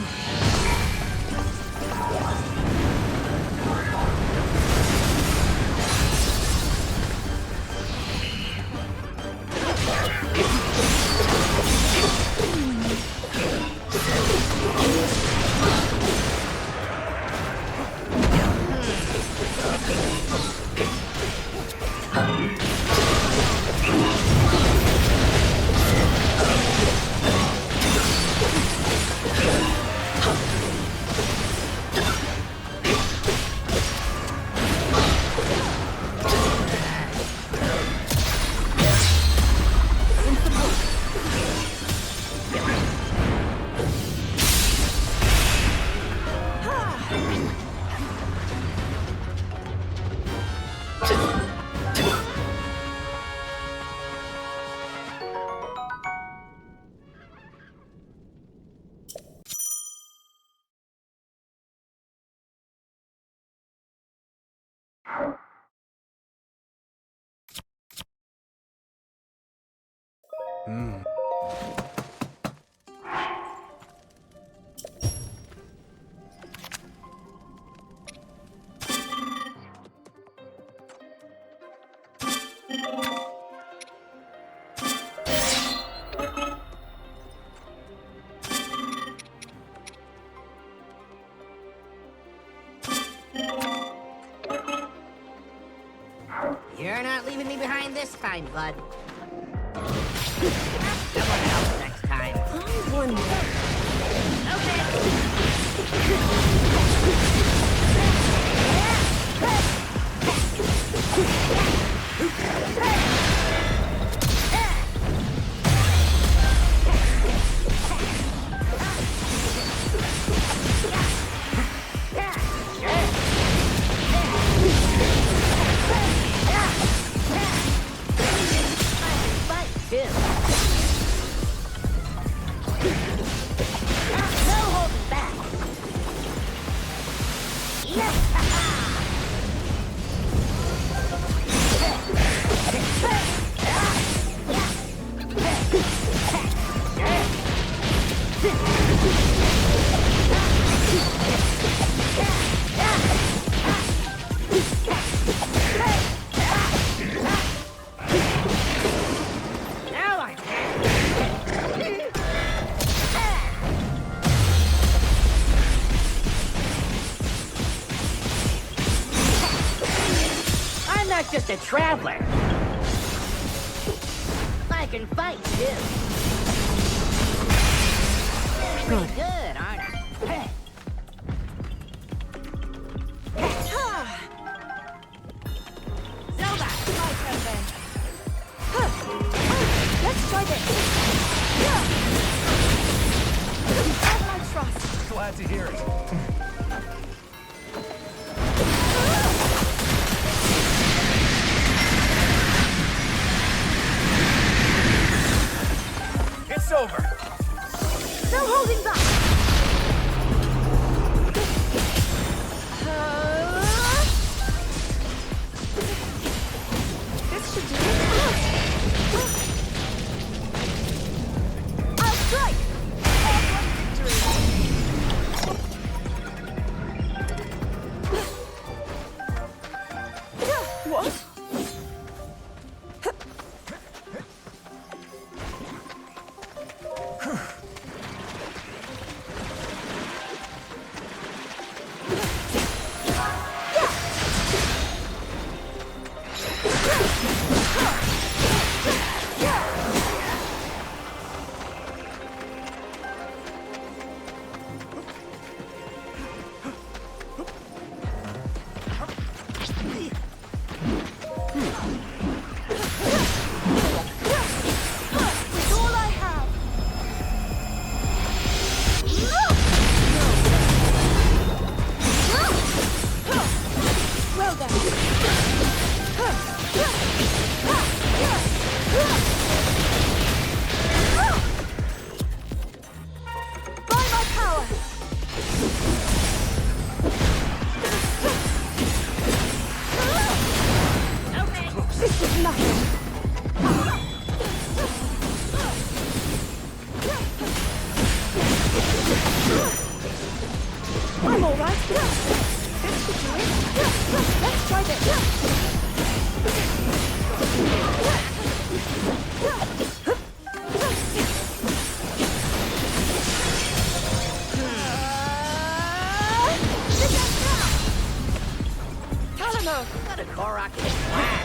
Speaker 1: You're not leaving me behind this time, bud. Someone else next time.
Speaker 10: I wonder.
Speaker 1: Just a traveler. I can fight too. Pretty good, aren't I? Zelda! My turn then.
Speaker 4: Let's try this. Have my trust.
Speaker 19: Glad to hear it. over!
Speaker 17: No holding back! This should do it. I'll strike! All-one victory!
Speaker 4: What?
Speaker 17: I'm all right. This should do it. Let's try this.
Speaker 1: Let a Korok hit flat.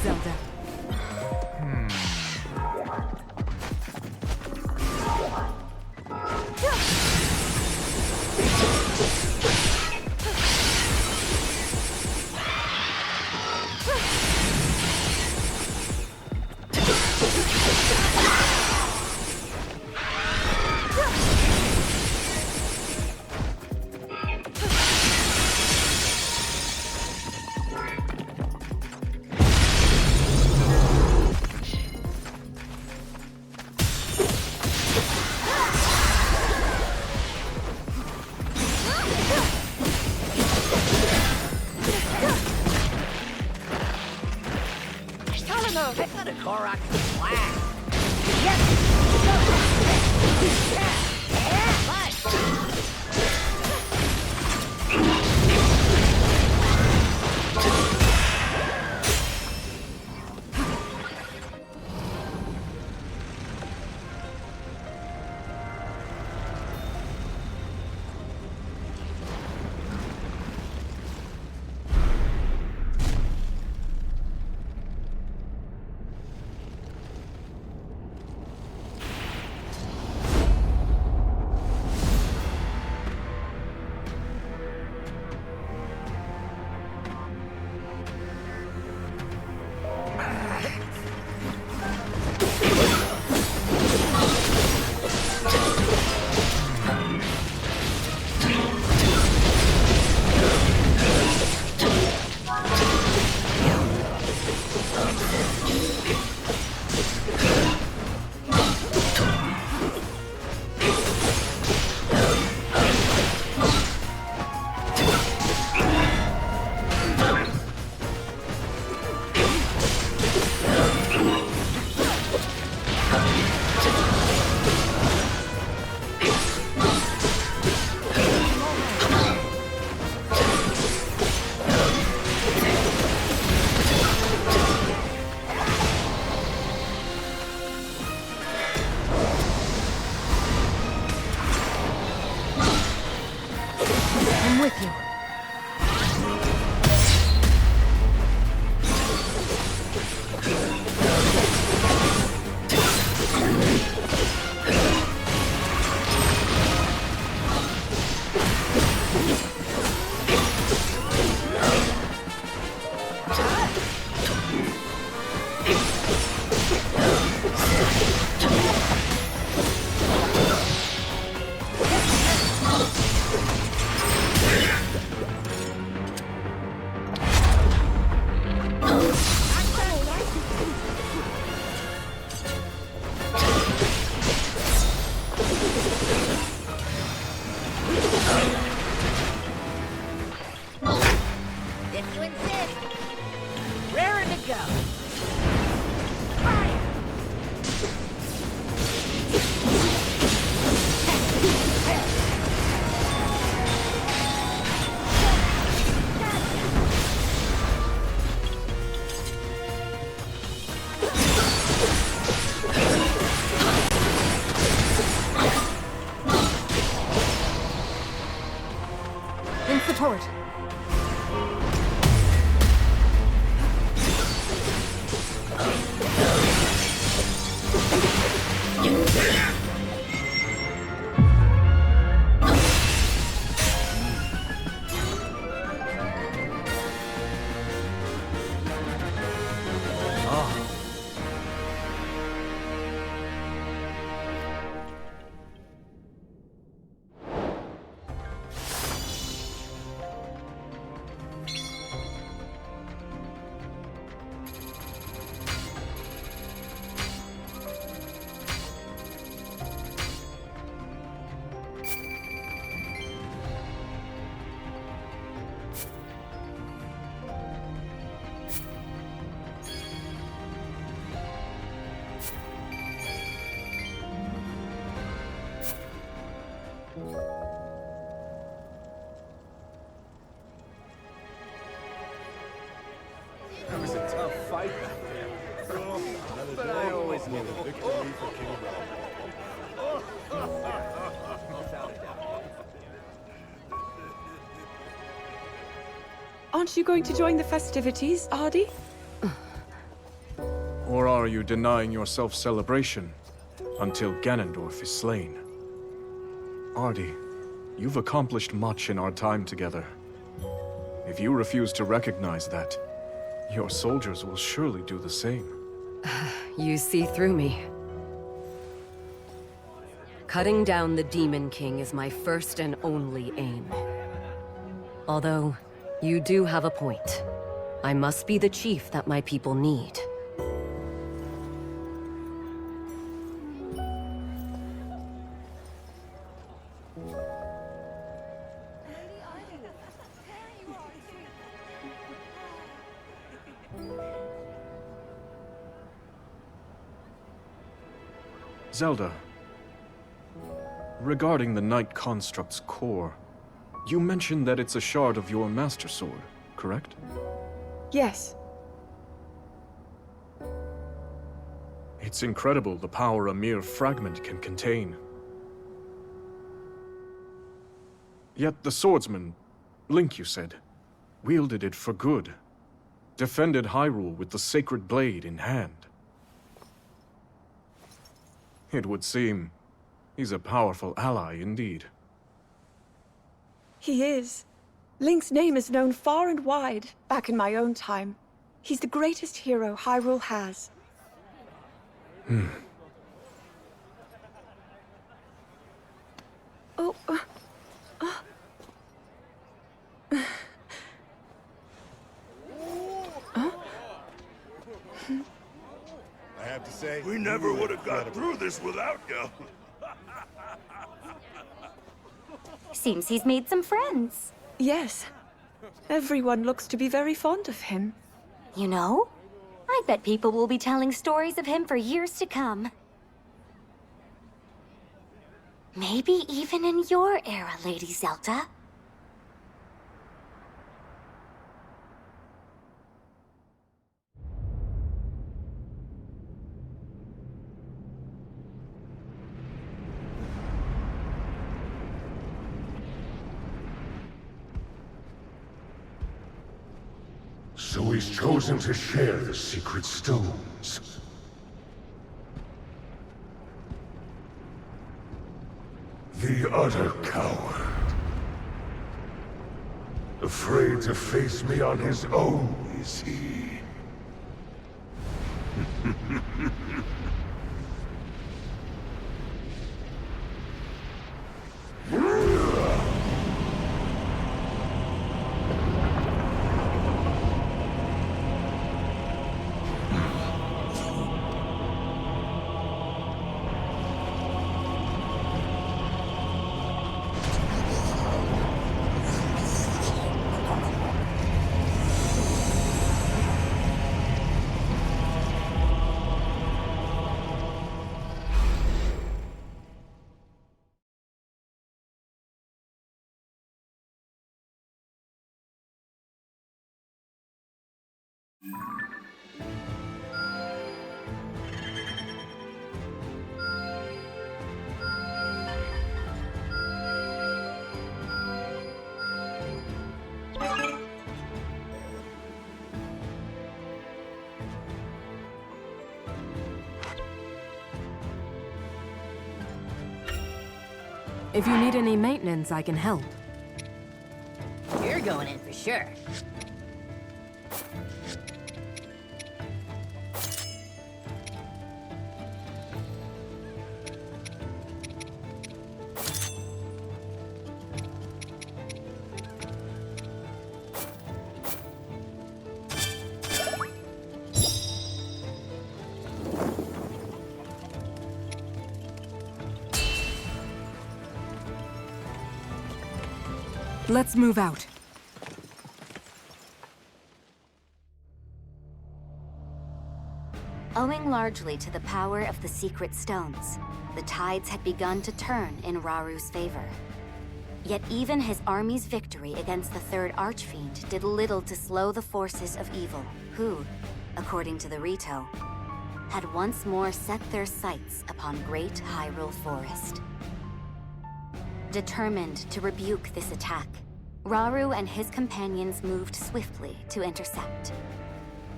Speaker 17: Zelda.
Speaker 4: Helena!
Speaker 1: Pick on a Korok blast! Yes!
Speaker 11: with you.
Speaker 3: That was a tough fight back there. But I always knew the victory for King
Speaker 4: Aren't you going to join the festivities, Ardy?
Speaker 5: Or are you denying yourself celebration until Ganondorf is slain? Ardy, you've accomplished much in our time together. If you refuse to recognize that, your soldiers will surely do the same.
Speaker 11: You see through me. Cutting down the Demon King is my first and only aim. Although, you do have a point. I must be the chief that my people need.
Speaker 5: Zelda, regarding the Knight Construct's core, you mentioned that it's a shard of your Master Sword, correct?
Speaker 4: Yes.
Speaker 5: It's incredible the power a mere fragment can contain. Yet the swordsman, Link you said, wielded it for good. Defended Hyrule with the sacred blade in hand. It would seem he's a powerful ally indeed.
Speaker 4: He is. Link's name is known far and wide, back in my own time. He's the greatest hero Hyrule has. Oh,
Speaker 12: I have to say, we never would have got through this without you.
Speaker 9: Seems he's made some friends.
Speaker 4: Yes. Everyone looks to be very fond of him.
Speaker 9: You know, I bet people will be telling stories of him for years to come. Maybe even in your era, Lady Zelda.
Speaker 12: So he's chosen to share the secret stones. The utter coward. Afraid to face me on his own, is he?
Speaker 10: If you need any maintenance, I can help.
Speaker 1: You're going in for sure.
Speaker 10: Let's move out.
Speaker 9: Owing largely to the power of the secret stones, the tides had begun to turn in Raru's favor. Yet even his army's victory against the Third Archfiend did little to slow the forces of evil, who, according to the Rito, had once more set their sights upon Great Hyrule Forest. Determined to rebuke this attack, Raru and his companions moved swiftly to intercept.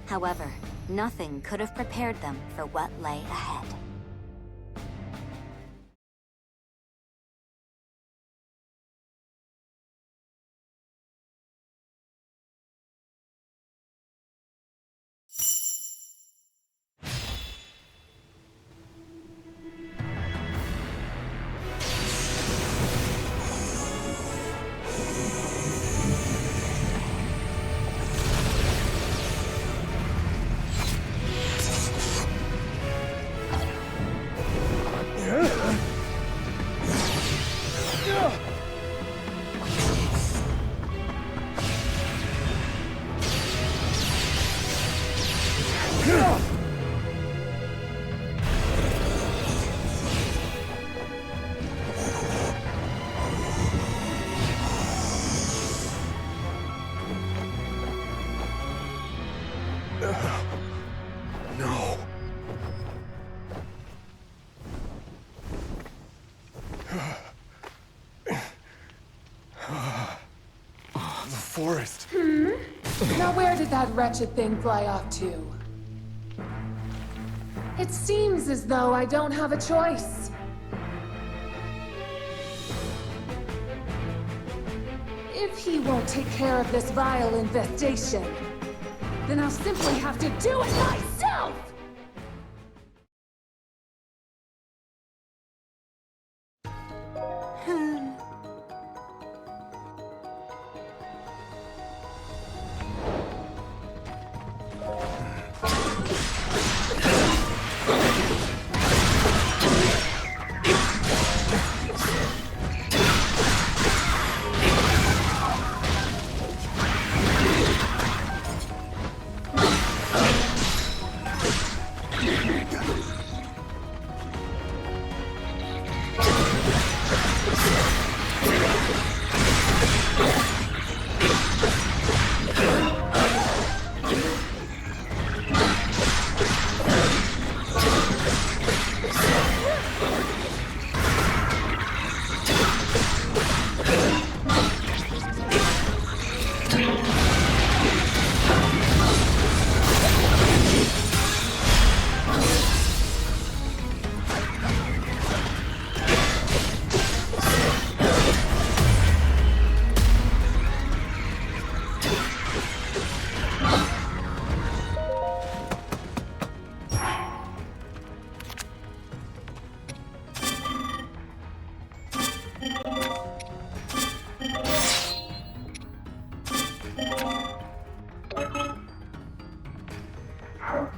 Speaker 9: However, nothing could have prepared them for what lay ahead.
Speaker 20: forest.
Speaker 14: Now where did that wretched thing fly off to? It seems as though I don't have a choice. If he won't take care of this vile infestation, then I'll simply have to do it myself!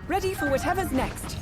Speaker 4: Ready for whatever's next.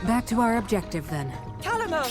Speaker 10: Back to our objective, then.
Speaker 4: Calamo!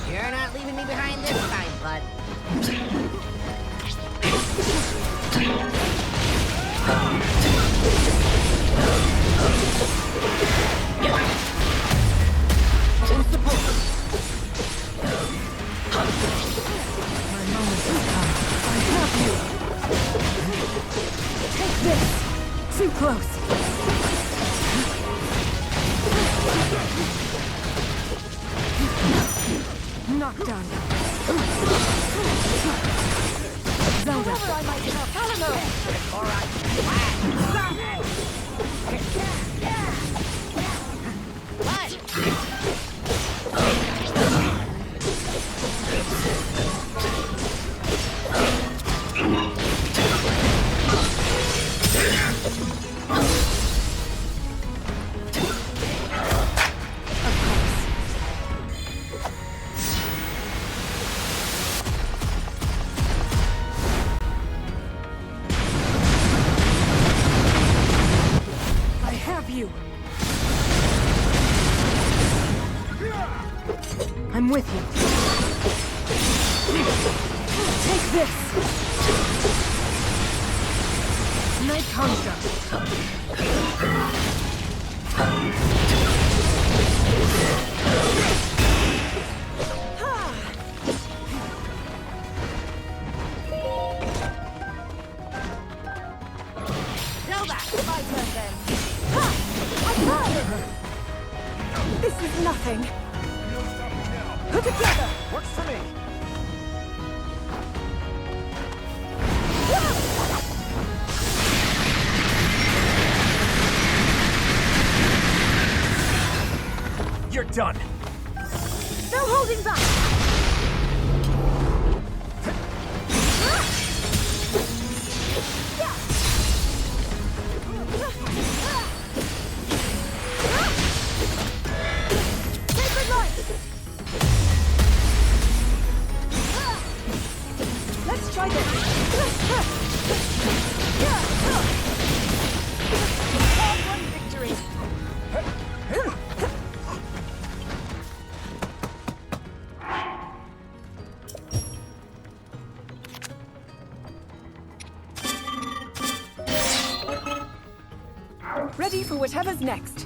Speaker 1: You're not leaving me behind this time, bud.
Speaker 17: In support. My moment has come. I have you. Take this. Too close. Knocked down. Zelda. Whatever I might have. Alamo. I'm with you. Take this! Night Construct.
Speaker 1: Zelda!
Speaker 4: My turn then. Ha! I tried! This is nothing. Put together!
Speaker 5: Works for me.
Speaker 19: You're done.
Speaker 4: No holding back! Sacred light! Let's try this. Hard-won victory. Ready for whatever's next.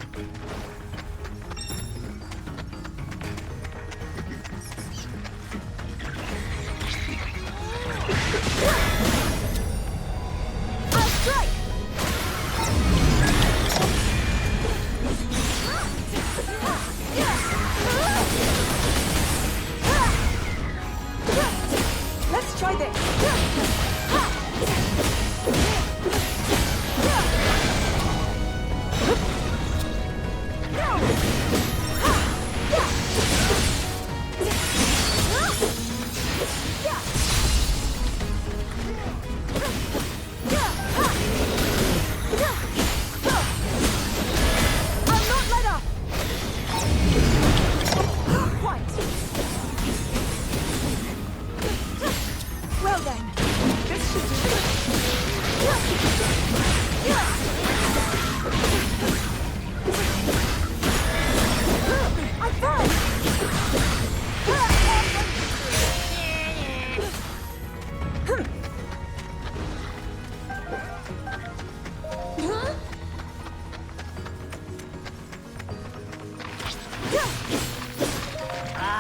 Speaker 4: I'll strike! Let's try this.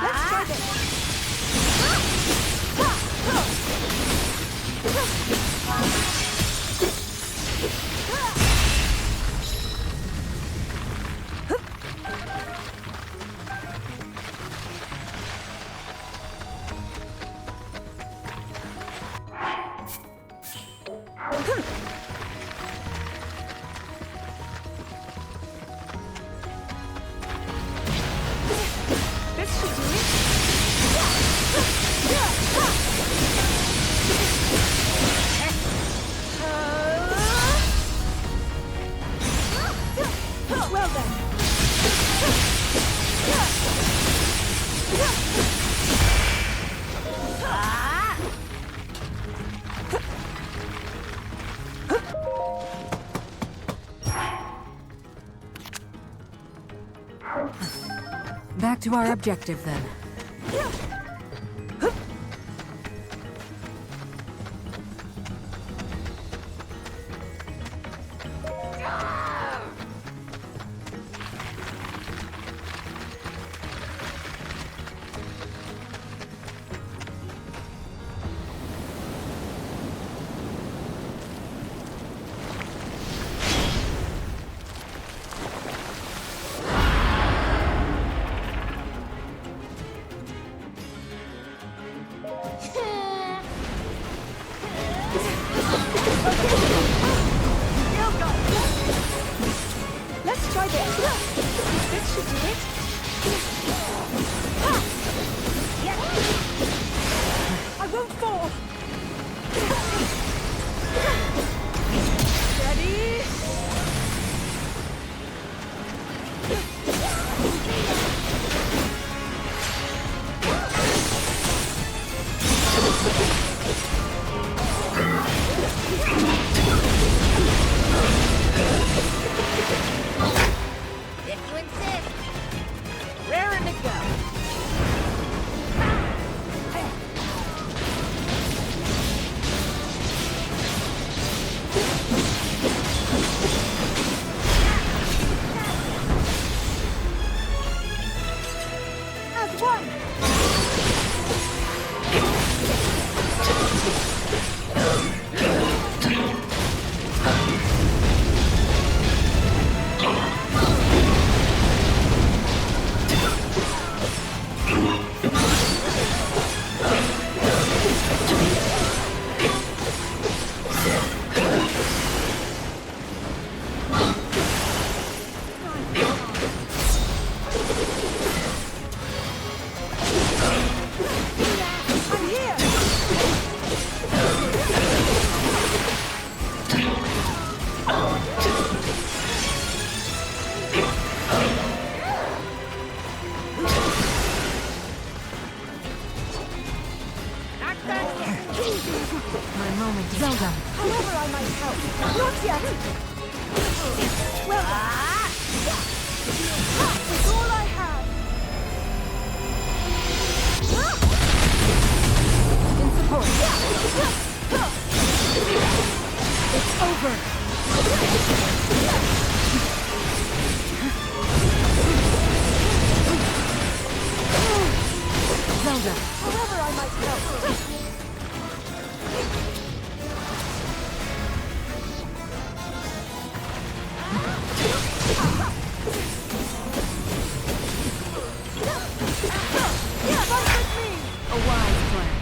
Speaker 4: Let's try this.
Speaker 10: Back to our objective, then.
Speaker 4: Let's try this. This should do it. I won't fall. Ready?
Speaker 1: If you insist. Raring to go.
Speaker 4: As one. I'm here.
Speaker 10: My moment, Zelda.
Speaker 4: However I might help. Not yet. Well done. It's all I have.
Speaker 10: In support. It's over. Zelda.
Speaker 4: However I might help. Fight with me.
Speaker 10: A wise plan.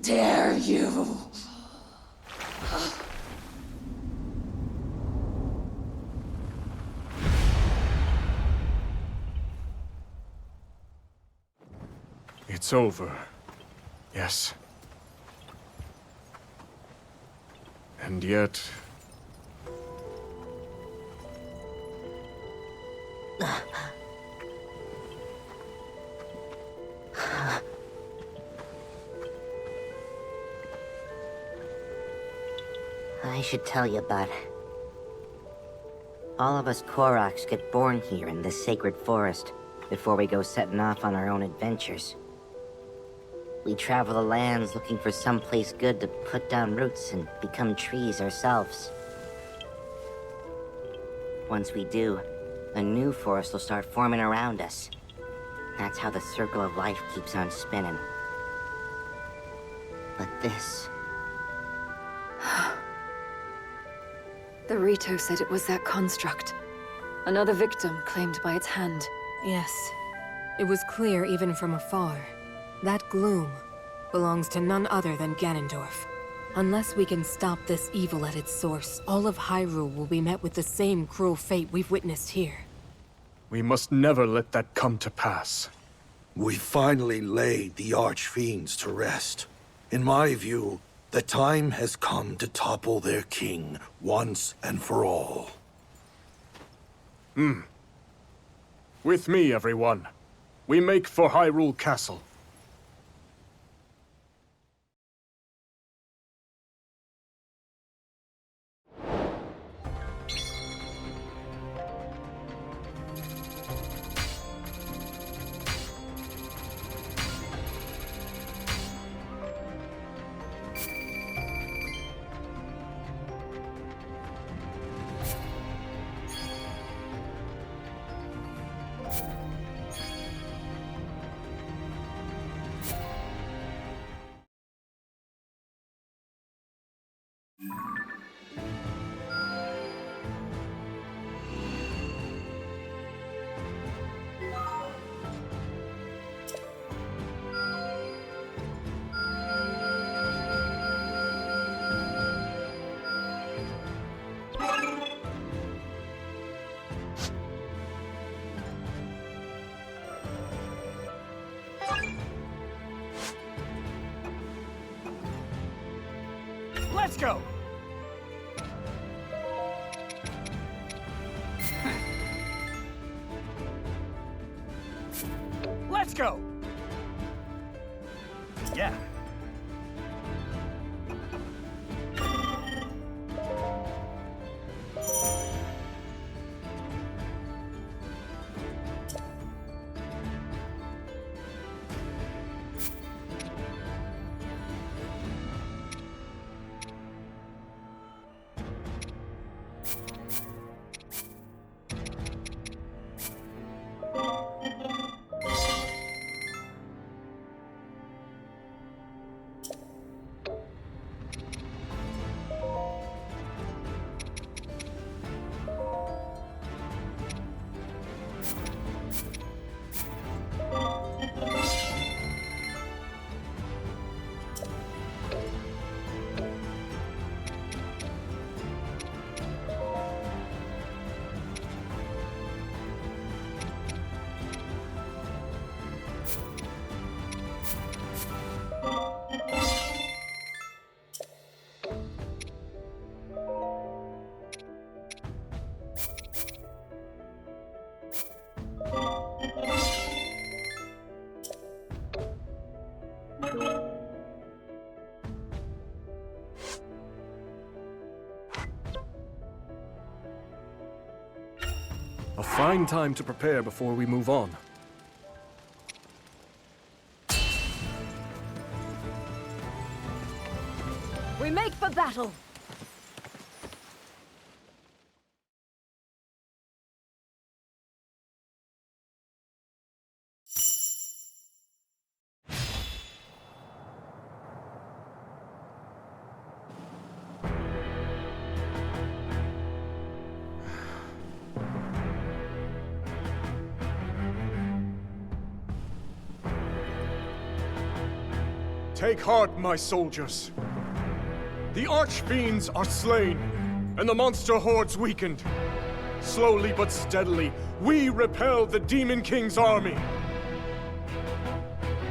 Speaker 14: dare you?
Speaker 5: It's over. Yes. And yet...
Speaker 1: I should tell you, bud. All of us Koroks get born here in this sacred forest before we go setting off on our own adventures. We travel the lands looking for someplace good to put down roots and become trees ourselves. Once we do, a new forest will start forming around us. That's how the circle of life keeps on spinning. But this...
Speaker 2: The Rito said it was that construct. Another victim claimed by its hand.
Speaker 10: Yes. It was clear even from afar. That gloom belongs to none other than Ganondorf. Unless we can stop this evil at its source, all of Hyrule will be met with the same cruel fate we've witnessed here.
Speaker 5: We must never let that come to pass.
Speaker 7: We finally laid the Archfiends to rest. In my view, the time has come to topple their king once and for all.
Speaker 5: With me, everyone. We make for Hyrule Castle.
Speaker 19: Let's go! Let's go! Yeah.
Speaker 5: A fine time to prepare before we move on.
Speaker 17: We make for battle!
Speaker 5: Take heart, my soldiers. The Archfiends are slain, and the monster hordes weakened. Slowly but steadily, we repel the Demon King's army.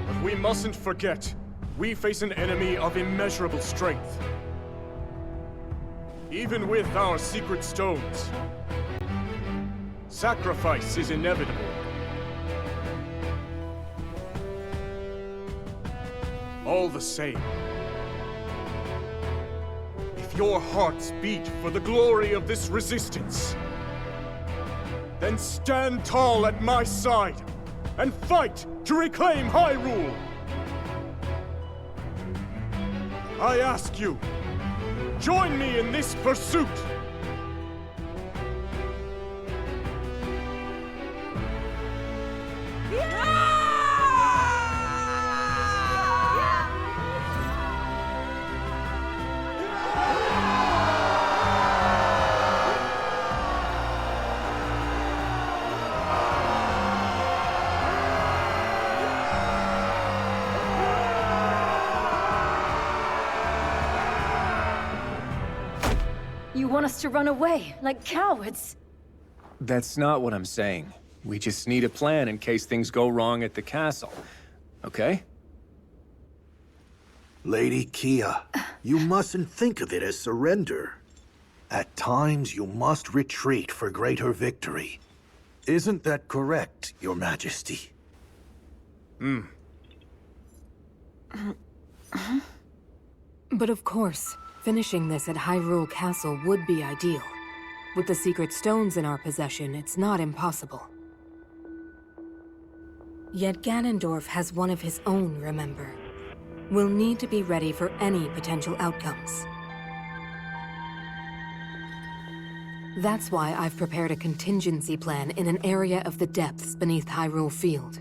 Speaker 5: But we mustn't forget, we face an enemy of immeasurable strength. Even with our secret stones, sacrifice is inevitable. All the same, if your hearts beat for the glory of this resistance, then stand tall at my side and fight to reclaim Hyrule! I ask you, join me in this pursuit!
Speaker 2: You want us to run away, like cowards?
Speaker 6: That's not what I'm saying. We just need a plan in case things go wrong at the castle. Okay?
Speaker 7: Lady Kia, you mustn't think of it as surrender. At times, you must retreat for greater victory. Isn't that correct, Your Majesty?
Speaker 10: But of course, finishing this at Hyrule Castle would be ideal. With the secret stones in our possession, it's not impossible. Yet Ganondorf has one of his own, remember. We'll need to be ready for any potential outcomes. That's why I've prepared a contingency plan in an area of the depths beneath Hyrule Field.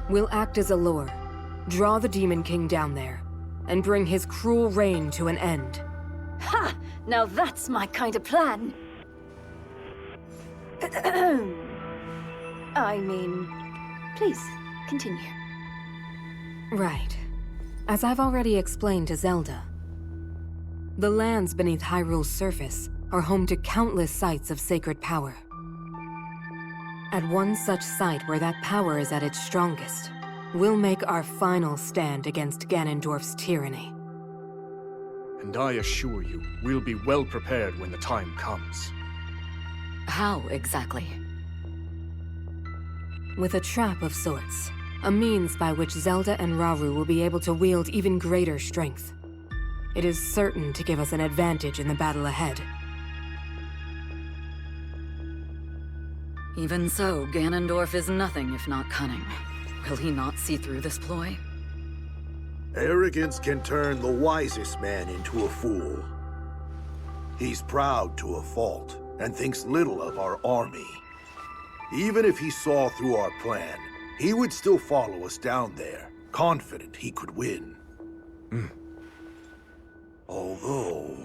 Speaker 10: We'll act as a lure, draw the Demon King down there, and bring his cruel reign to an end.
Speaker 2: Ha! Now that's my kind of plan. I mean, please, continue.
Speaker 10: Right. As I've already explained to Zelda, the lands beneath Hyrule's surface are home to countless sites of sacred power. At one such site where that power is at its strongest, we'll make our final stand against Ganondorf's tyranny.
Speaker 5: And I assure you, we'll be well prepared when the time comes.
Speaker 11: How exactly?
Speaker 10: With a trap of sorts. A means by which Zelda and Rauru will be able to wield even greater strength. It is certain to give us an advantage in the battle ahead.
Speaker 11: Even so, Ganondorf is nothing if not cunning. Will he not see through this ploy?
Speaker 7: Arrogance can turn the wisest man into a fool. He's proud to a fault, and thinks little of our army. Even if he saw through our plan, he would still follow us down there, confident he could win. Although,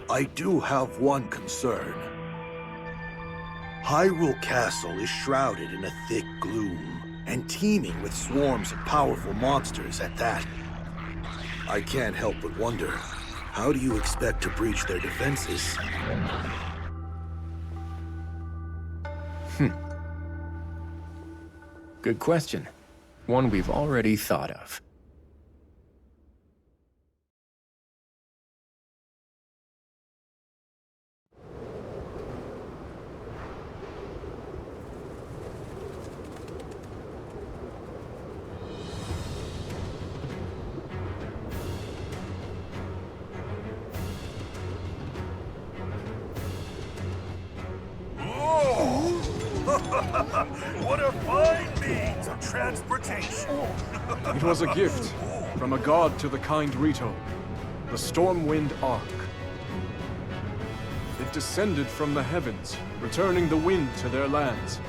Speaker 7: I do have one concern. Hyrule Castle is shrouded in a thick gloom, and teeming with swarms of powerful monsters at that. I can't help but wonder, how do you expect to breach their defenses?
Speaker 6: Good question. One we've already thought of.
Speaker 7: What a fine means of transportation!
Speaker 5: It was a gift from a god to the kind Rito, the Stormwind Ark. It descended from the heavens, returning the wind to their lands,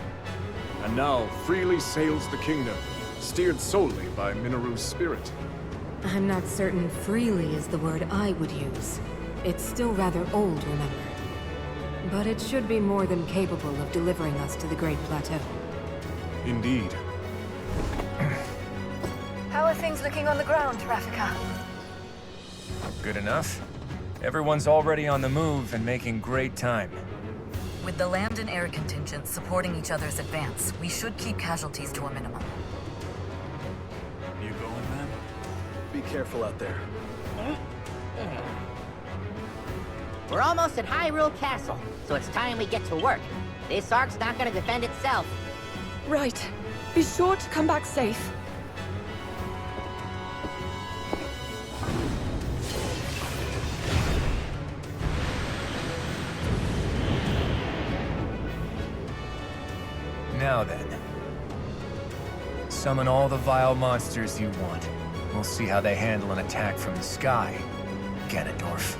Speaker 5: and now freely sails the kingdom, steered solely by Minaru's spirit.
Speaker 10: I'm not certain freely is the word I would use. It's still rather old, remember. But it should be more than capable of delivering us to the Great Plateau.
Speaker 5: Indeed.
Speaker 1: How
Speaker 18: things looking on the ground, Rafika?
Speaker 6: Good enough. Everyone's already on the move and making great time.
Speaker 22: With the land and air contingents supporting each other's advance, we should keep casualties to a minimum.
Speaker 23: You going, man? Be careful out there.
Speaker 1: We're almost at Hyrule Castle, so it's time we get to work. This Ark's not gonna defend itself.
Speaker 4: Right. Be sure to come back safe.
Speaker 6: Now then. Summon all the vile monsters you want. We'll see how they handle an attack from the sky, Ganondorf.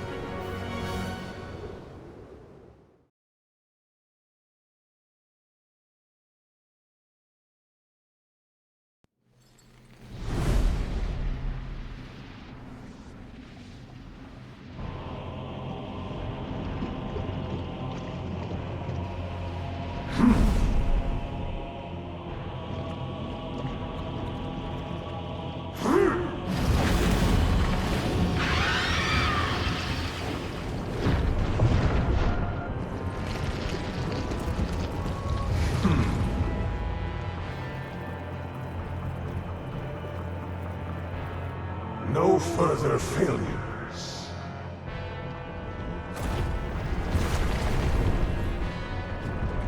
Speaker 12: No further failures.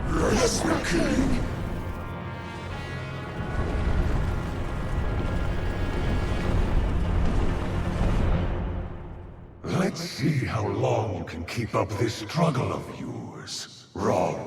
Speaker 12: Yes, the king. Let's see how long you can keep up this struggle of yours, Rauru.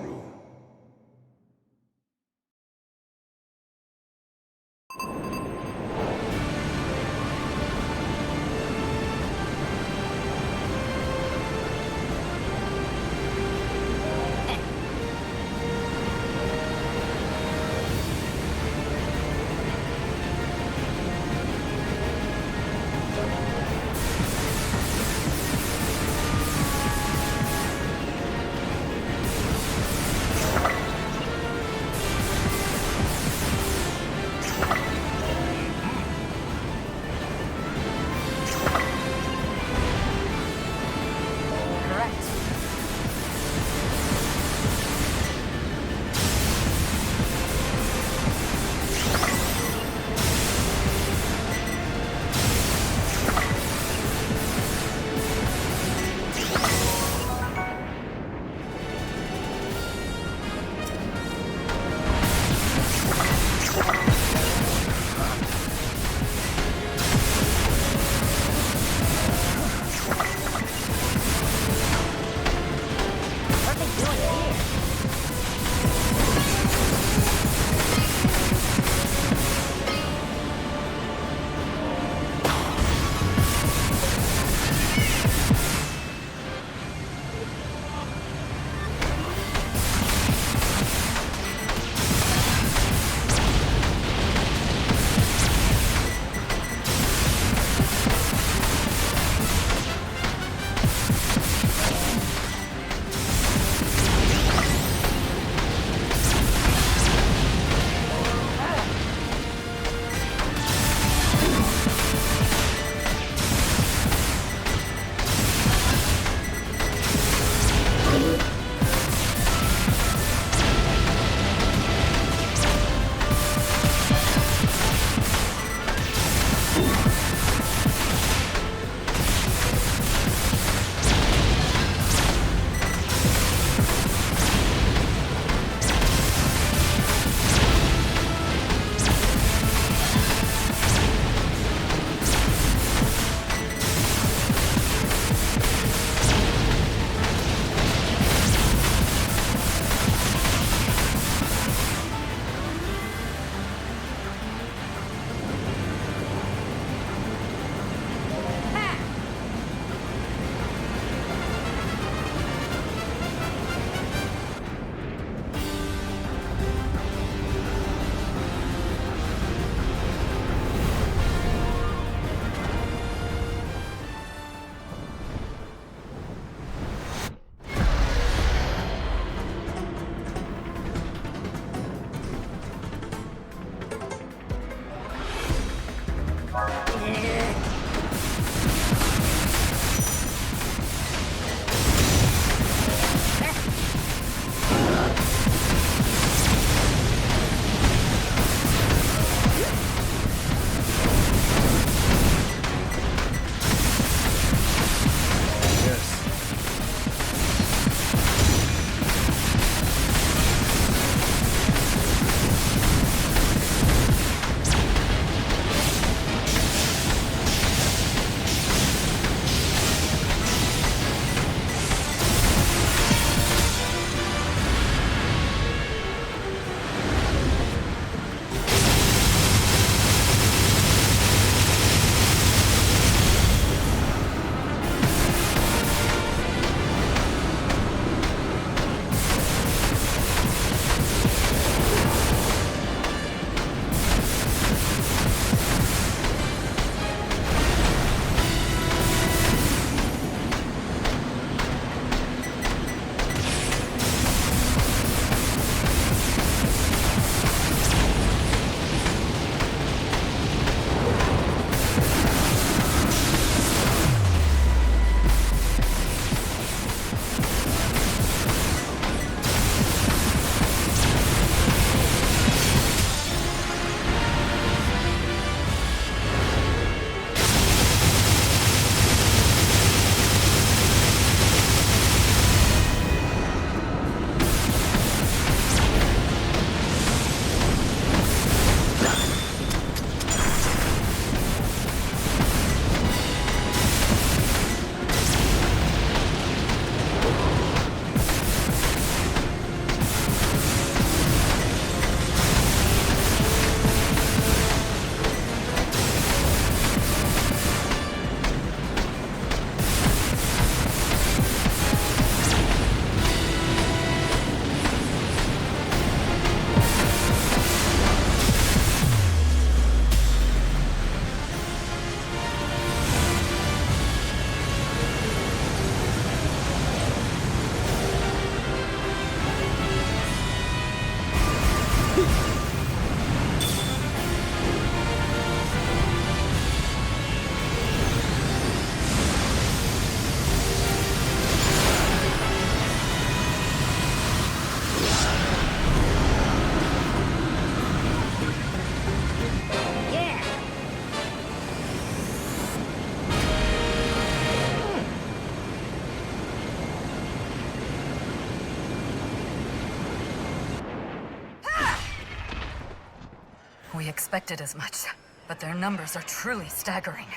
Speaker 22: We expected as much, but their numbers are truly staggering.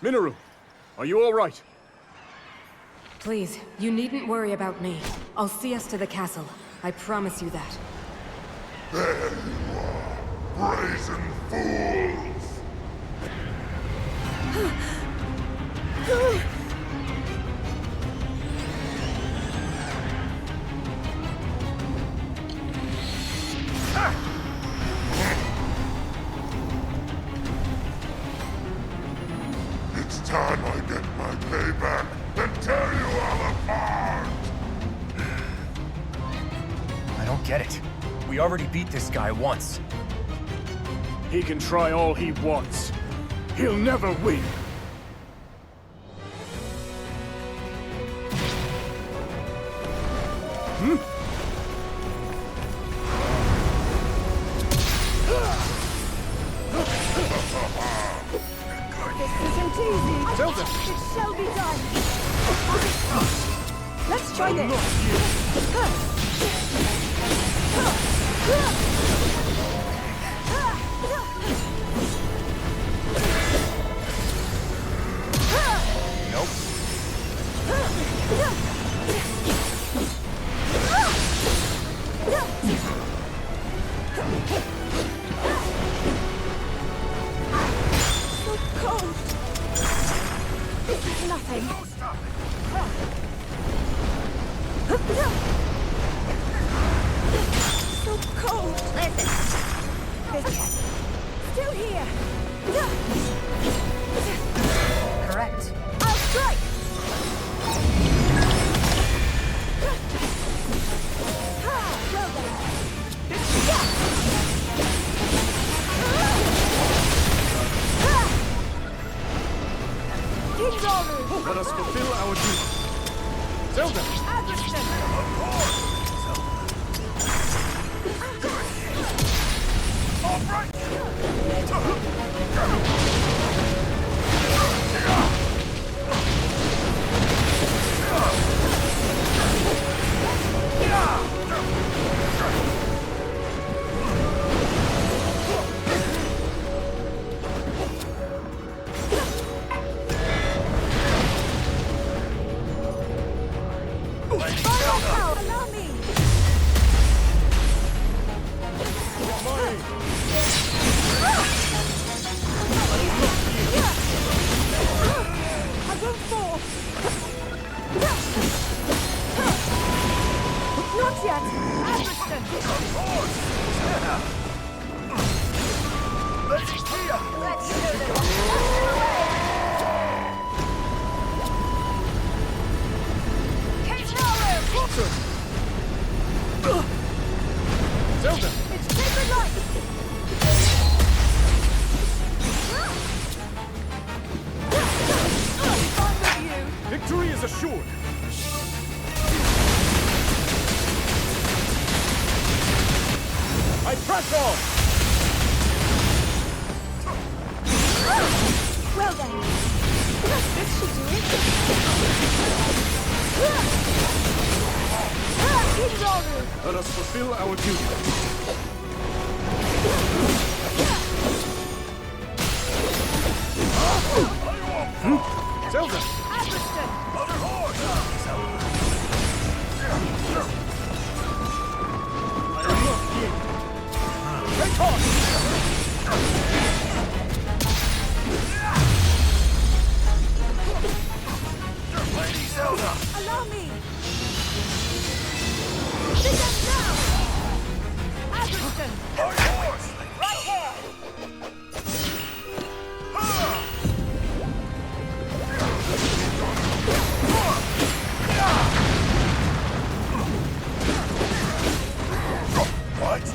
Speaker 5: Minoru, are you all right?
Speaker 10: Please, you needn't worry about me. I'll see us to the castle. I promise you that.
Speaker 12: There you are, brazen fools! It's time I get my payback and tear you all apart!
Speaker 6: I don't get it. We already beat this guy once.
Speaker 5: He can try all he wants. He'll never win.
Speaker 4: This isn't easy.
Speaker 5: Zelda!
Speaker 4: It shall be done. Let's try this.
Speaker 6: Nope.
Speaker 4: So cold. This is nothing. So cold.
Speaker 1: Listen.
Speaker 4: Still here.
Speaker 22: Correct.
Speaker 4: I'll strike. Well done.
Speaker 5: Let us fulfill our duty. Zelda!
Speaker 4: Allow me. I won't fall. Not yet. Anderson. Let's show them.
Speaker 5: Zelda!
Speaker 4: It's sacred light. On with you.
Speaker 5: Victory is assured! I press on!
Speaker 4: Well then. This should do it.
Speaker 5: Let us fulfill our duty. Zelda!
Speaker 4: Anderson!
Speaker 12: Other horse!
Speaker 5: I am not here. Take on!
Speaker 12: Lady Zelda!
Speaker 4: Allow me! Pick them down! Anderson!
Speaker 12: Our horse!
Speaker 4: Right here!
Speaker 12: What?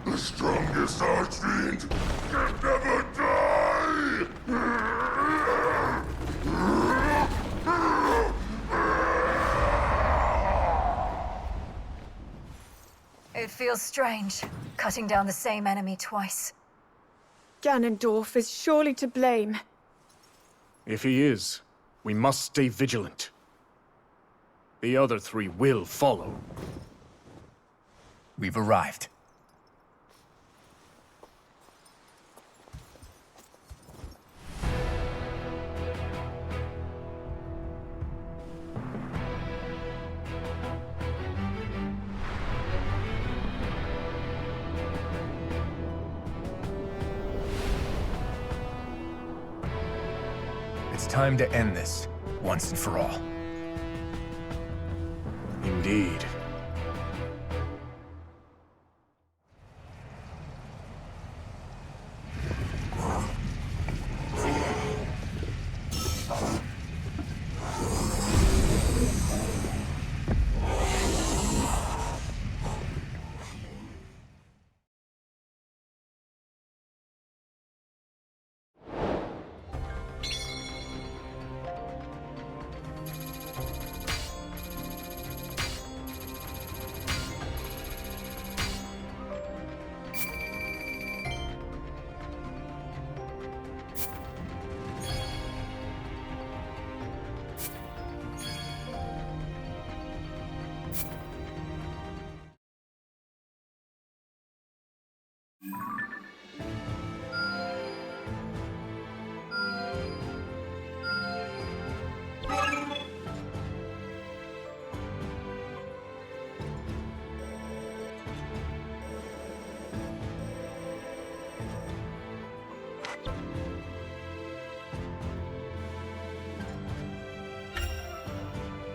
Speaker 12: The strongest Archfiend can never die!
Speaker 18: It feels strange, cutting down the same enemy twice.
Speaker 4: Ganondorf is surely to blame.
Speaker 5: If he is, we must stay vigilant. The other three will follow.
Speaker 15: We've arrived. It's time to end this, once and for all.
Speaker 5: Indeed.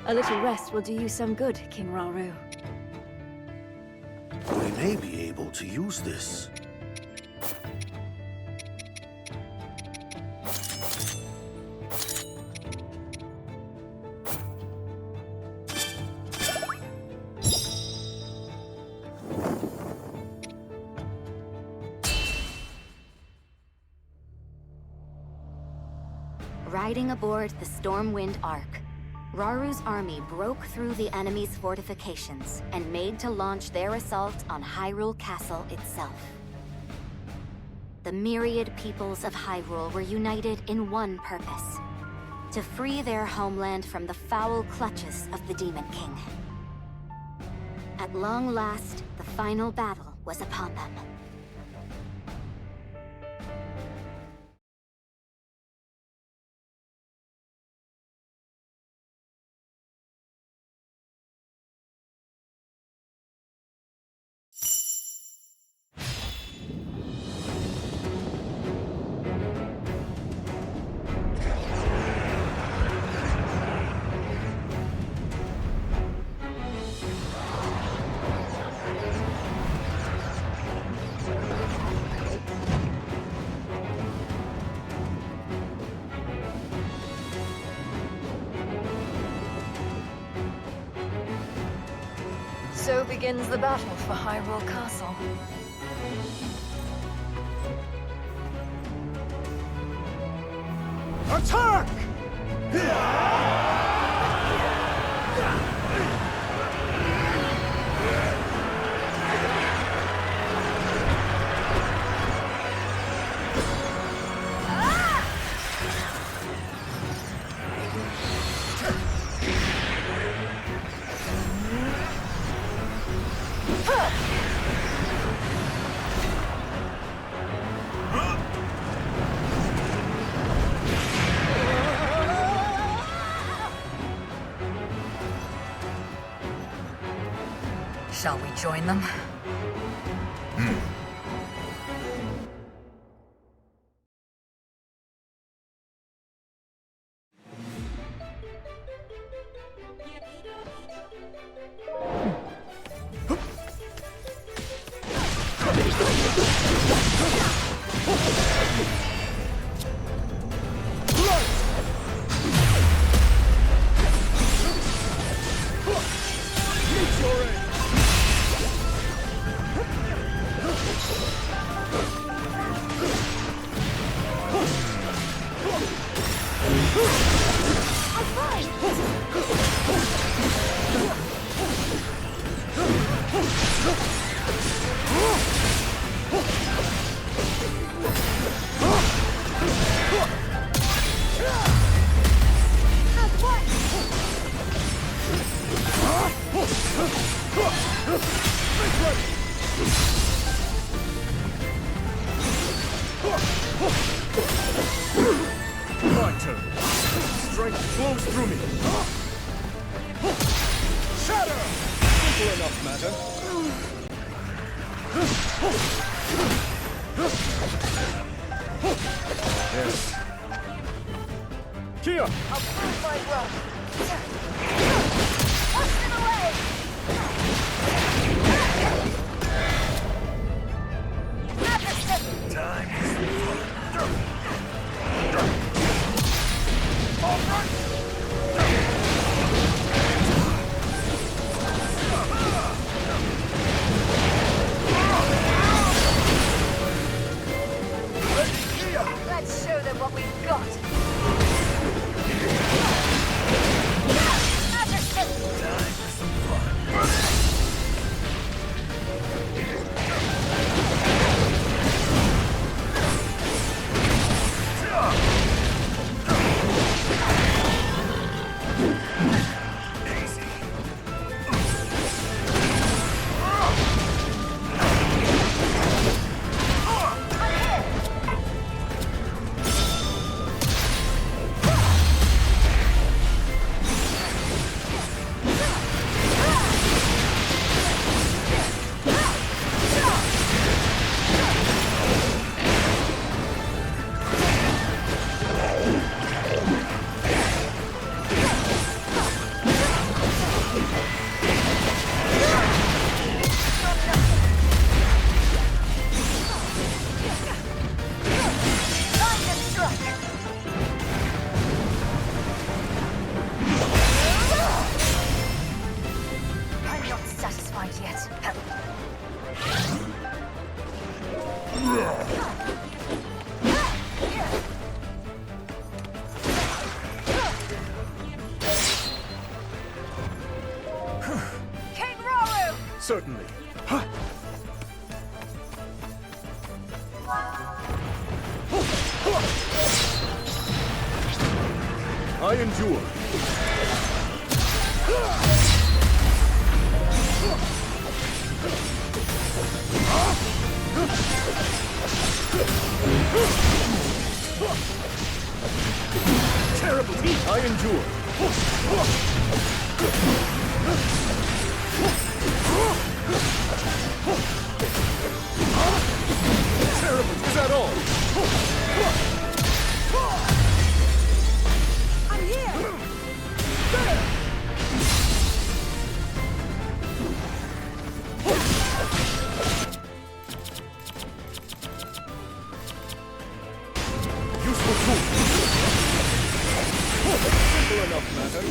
Speaker 2: A little rest will do you some good, King Rauru.
Speaker 16: We may be able to use this.
Speaker 9: Riding aboard the Stormwind Ark, Raru's army broke through the enemy's fortifications and made to launch their assault on Hyrule Castle itself. The myriad peoples of Hyrule were united in one purpose: to free their homeland from the foul clutches of the Demon King. At long last, the final battle was upon them.
Speaker 18: So begins the battle for Hyrule Castle.
Speaker 7: Attack!
Speaker 22: Shall we join them?
Speaker 7: Meet your end!
Speaker 5: My turn. Strength flows through me. Shatter! Simple enough matter. Yes. Kia!
Speaker 18: I'll prove my worth. Push them away!
Speaker 7: Time is
Speaker 18: Let's show them what we've got. Understood.
Speaker 7: time for some fun.
Speaker 18: I'm not satisfied yet. King Raru!
Speaker 5: Certainly. I endure. Terrible heat. I endure. Terrible. Is that all?
Speaker 18: I'm here!
Speaker 5: Useful tool. Simple enough matter.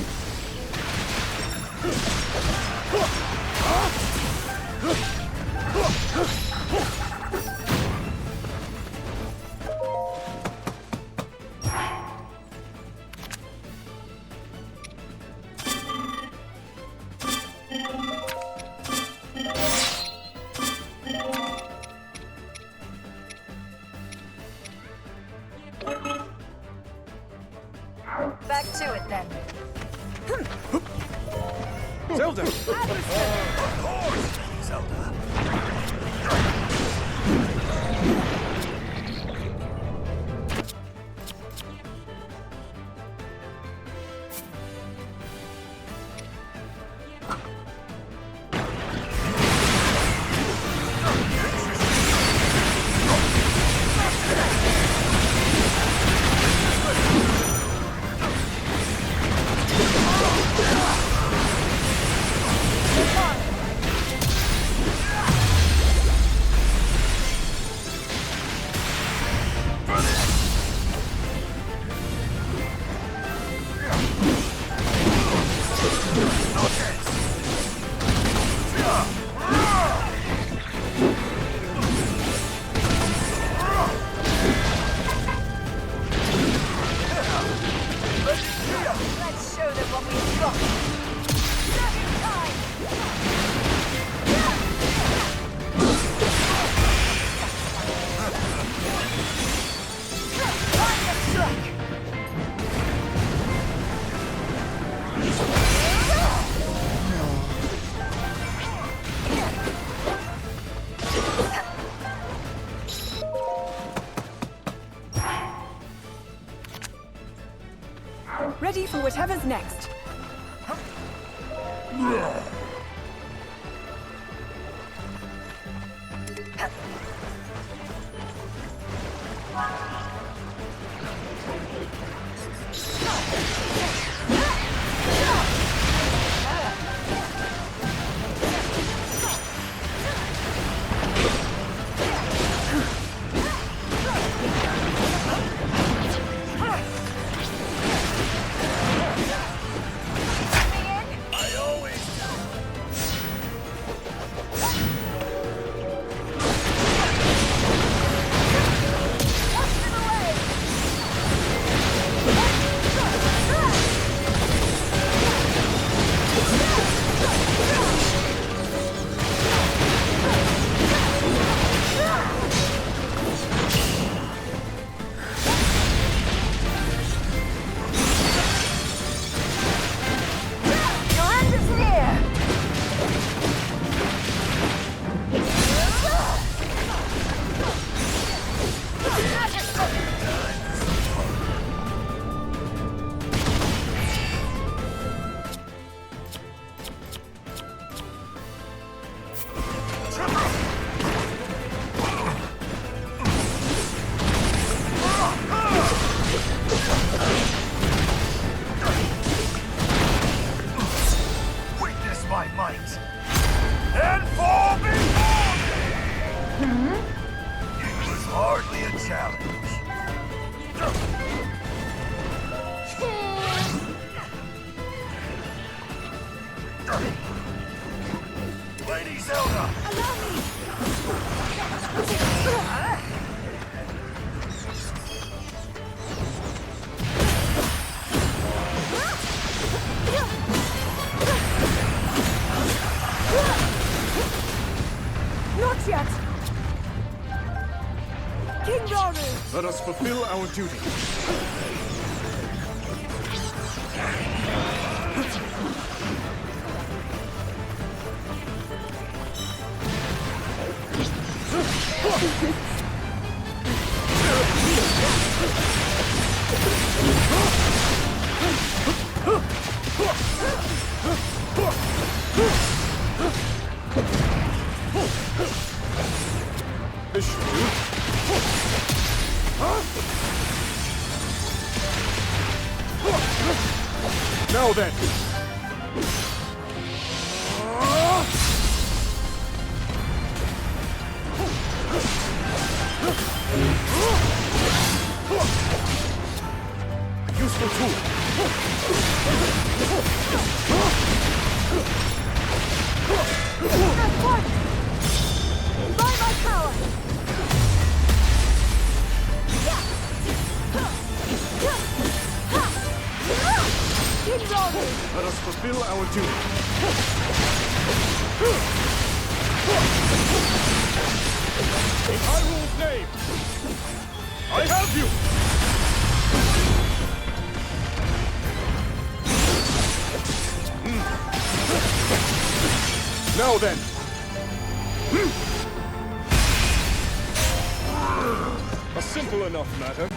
Speaker 18: Back to it then.
Speaker 5: Zelda!
Speaker 7: Of course, Zelda.
Speaker 4: for whatever's next.
Speaker 3: Let us fulfill our duty. Now then! Useful tool!
Speaker 14: By my power!
Speaker 3: Let us fulfill our duty. In Hyrule's name, I have you! Now then! A simple enough matter.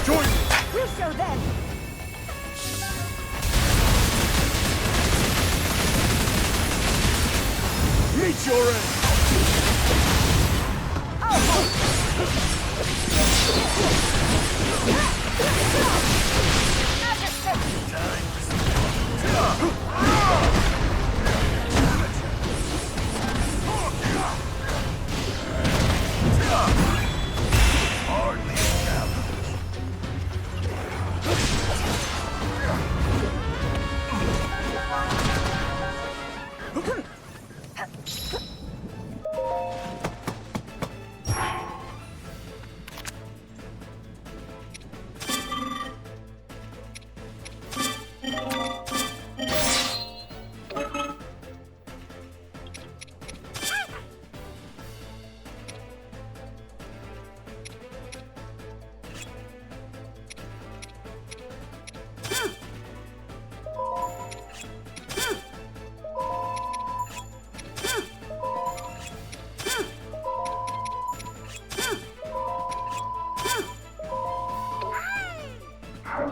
Speaker 5: Join me!
Speaker 17: You show them!
Speaker 5: Meet your end!
Speaker 7: Hardly a challenge.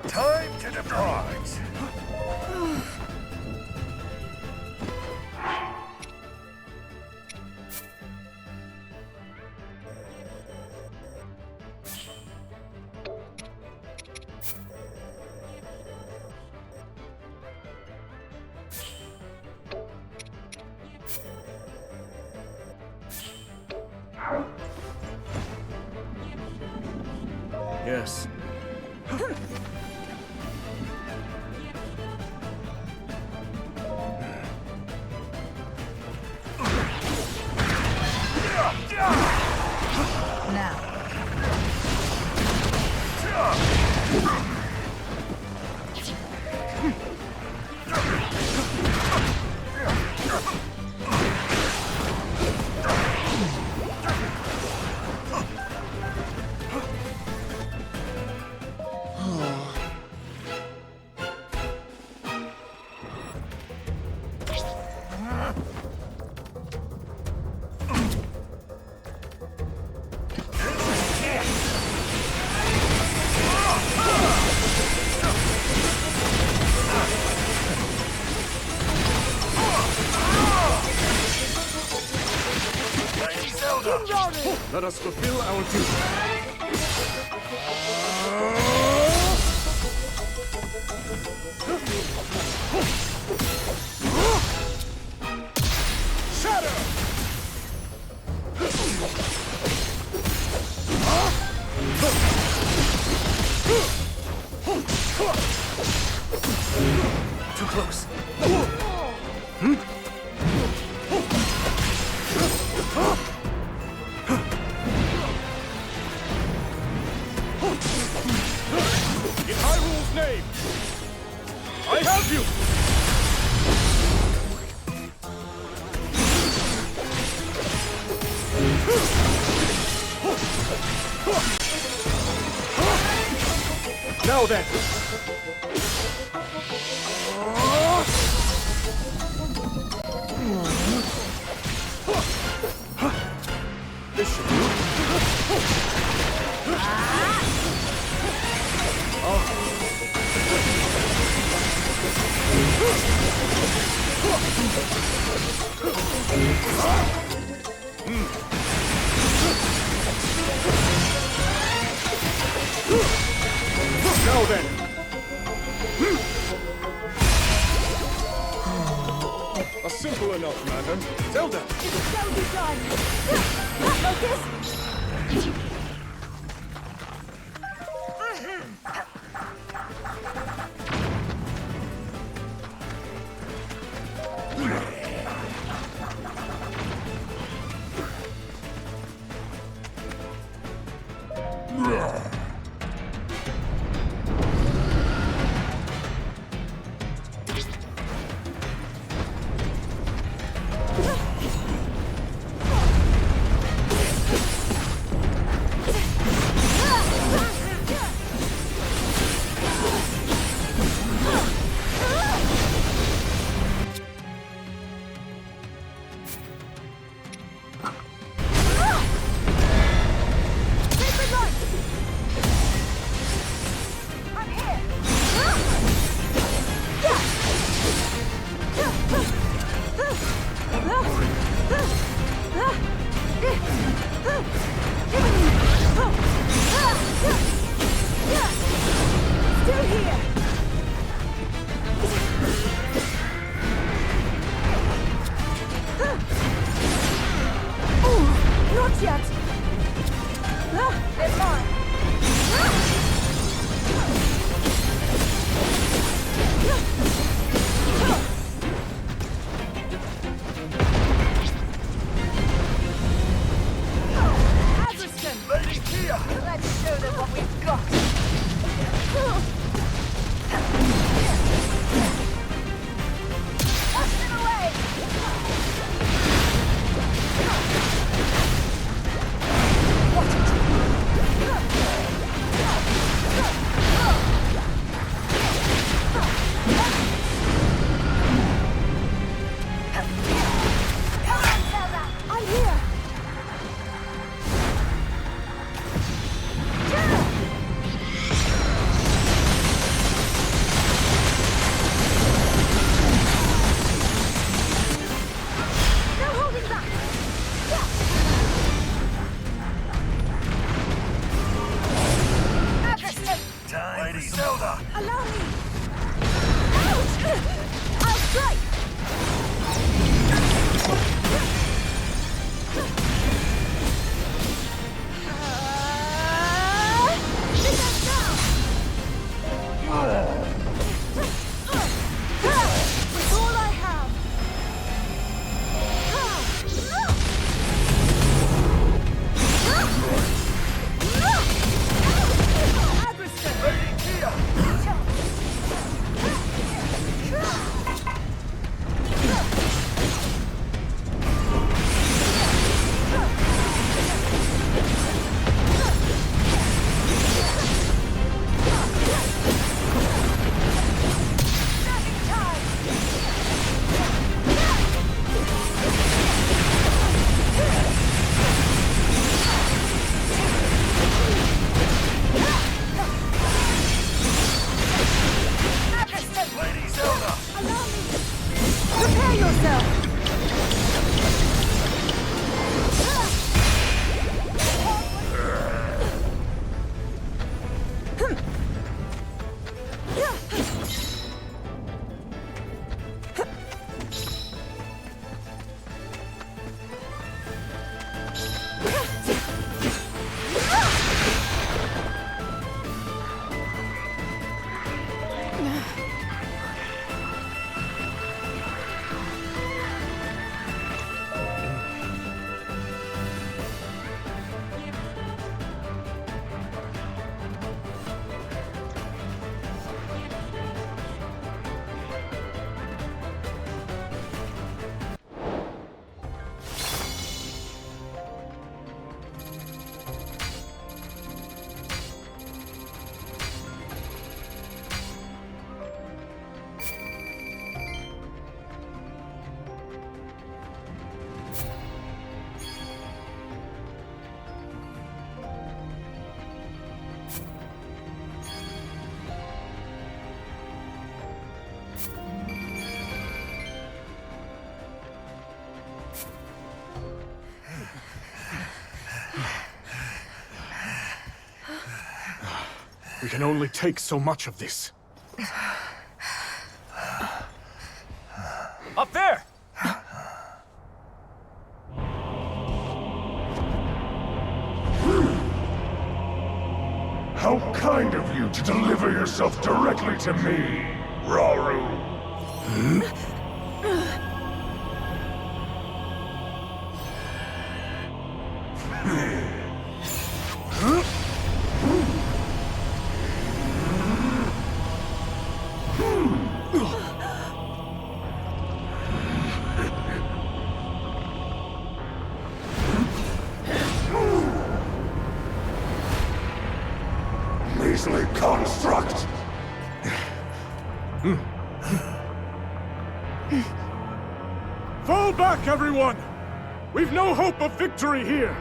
Speaker 7: Time to depart.
Speaker 3: Yes. Let us fulfill our duty.
Speaker 7: Shatter!
Speaker 3: Too close.
Speaker 5: In Hyrule's name, I have you! Now then! This should do. Now then! A simple enough matter. Zelda!
Speaker 17: It's so be done! Focus!
Speaker 10: yourself.
Speaker 5: We can only take so much of this.
Speaker 19: Up there!
Speaker 12: How kind of you to deliver yourself directly to me, Rauru. Measly construct!
Speaker 5: Fall back, everyone! We've no hope of victory here!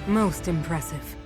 Speaker 10: Most impressive.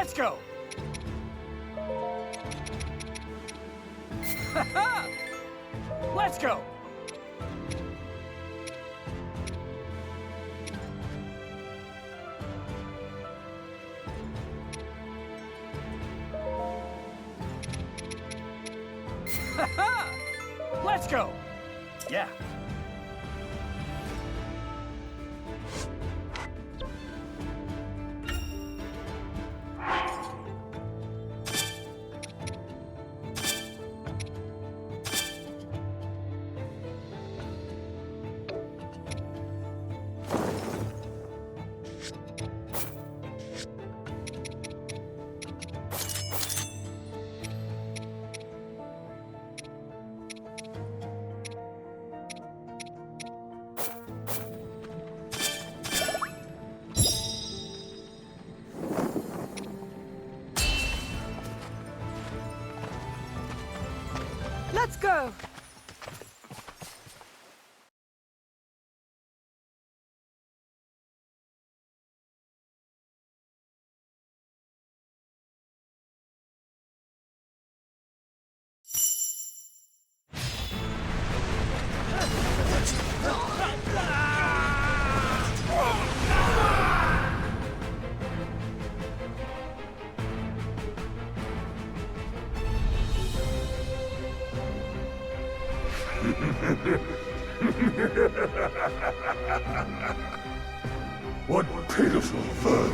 Speaker 19: Let's go! Let's go! Let's go! Yeah.
Speaker 4: Let's go!
Speaker 12: What pitiful vermin!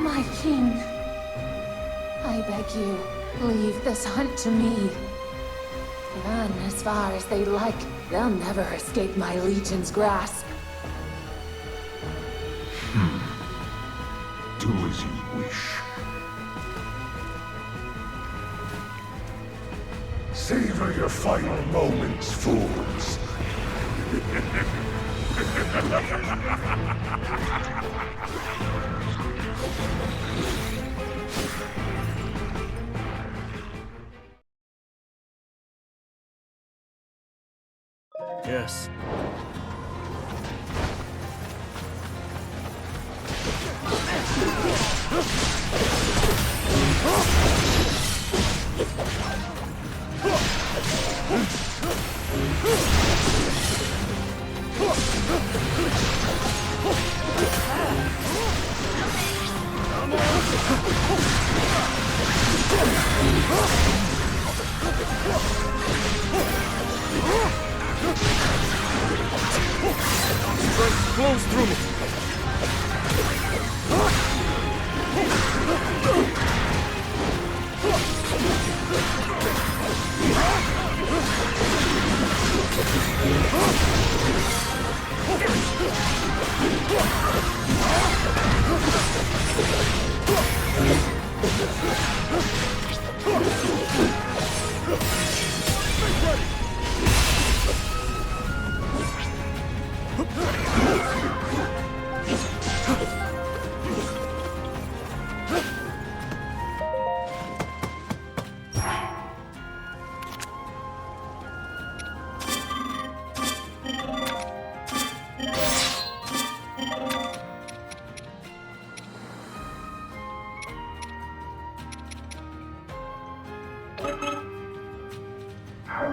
Speaker 14: My king, I beg you, leave this hunt to me. Run as far as they like. They'll never escape my legion's grasp.
Speaker 12: Do as you wish. Savor your final moments, fools.
Speaker 3: Yes. Strength flows through me.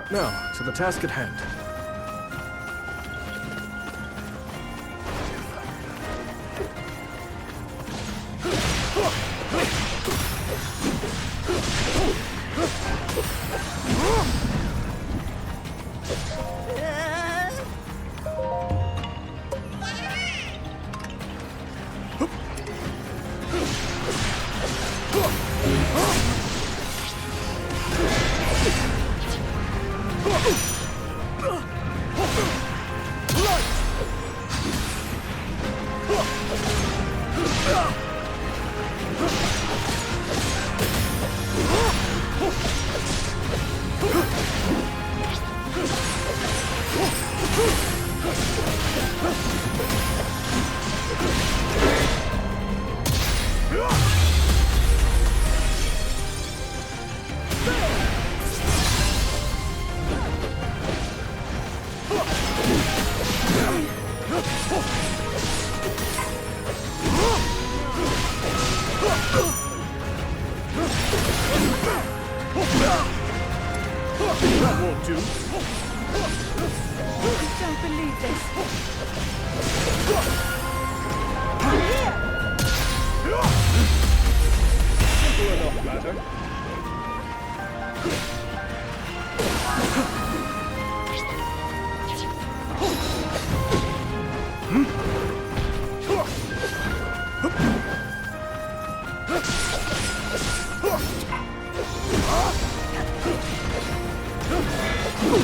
Speaker 3: Now, to the task at hand. won't do.
Speaker 4: I don't believe this.
Speaker 3: Simple enough, matter.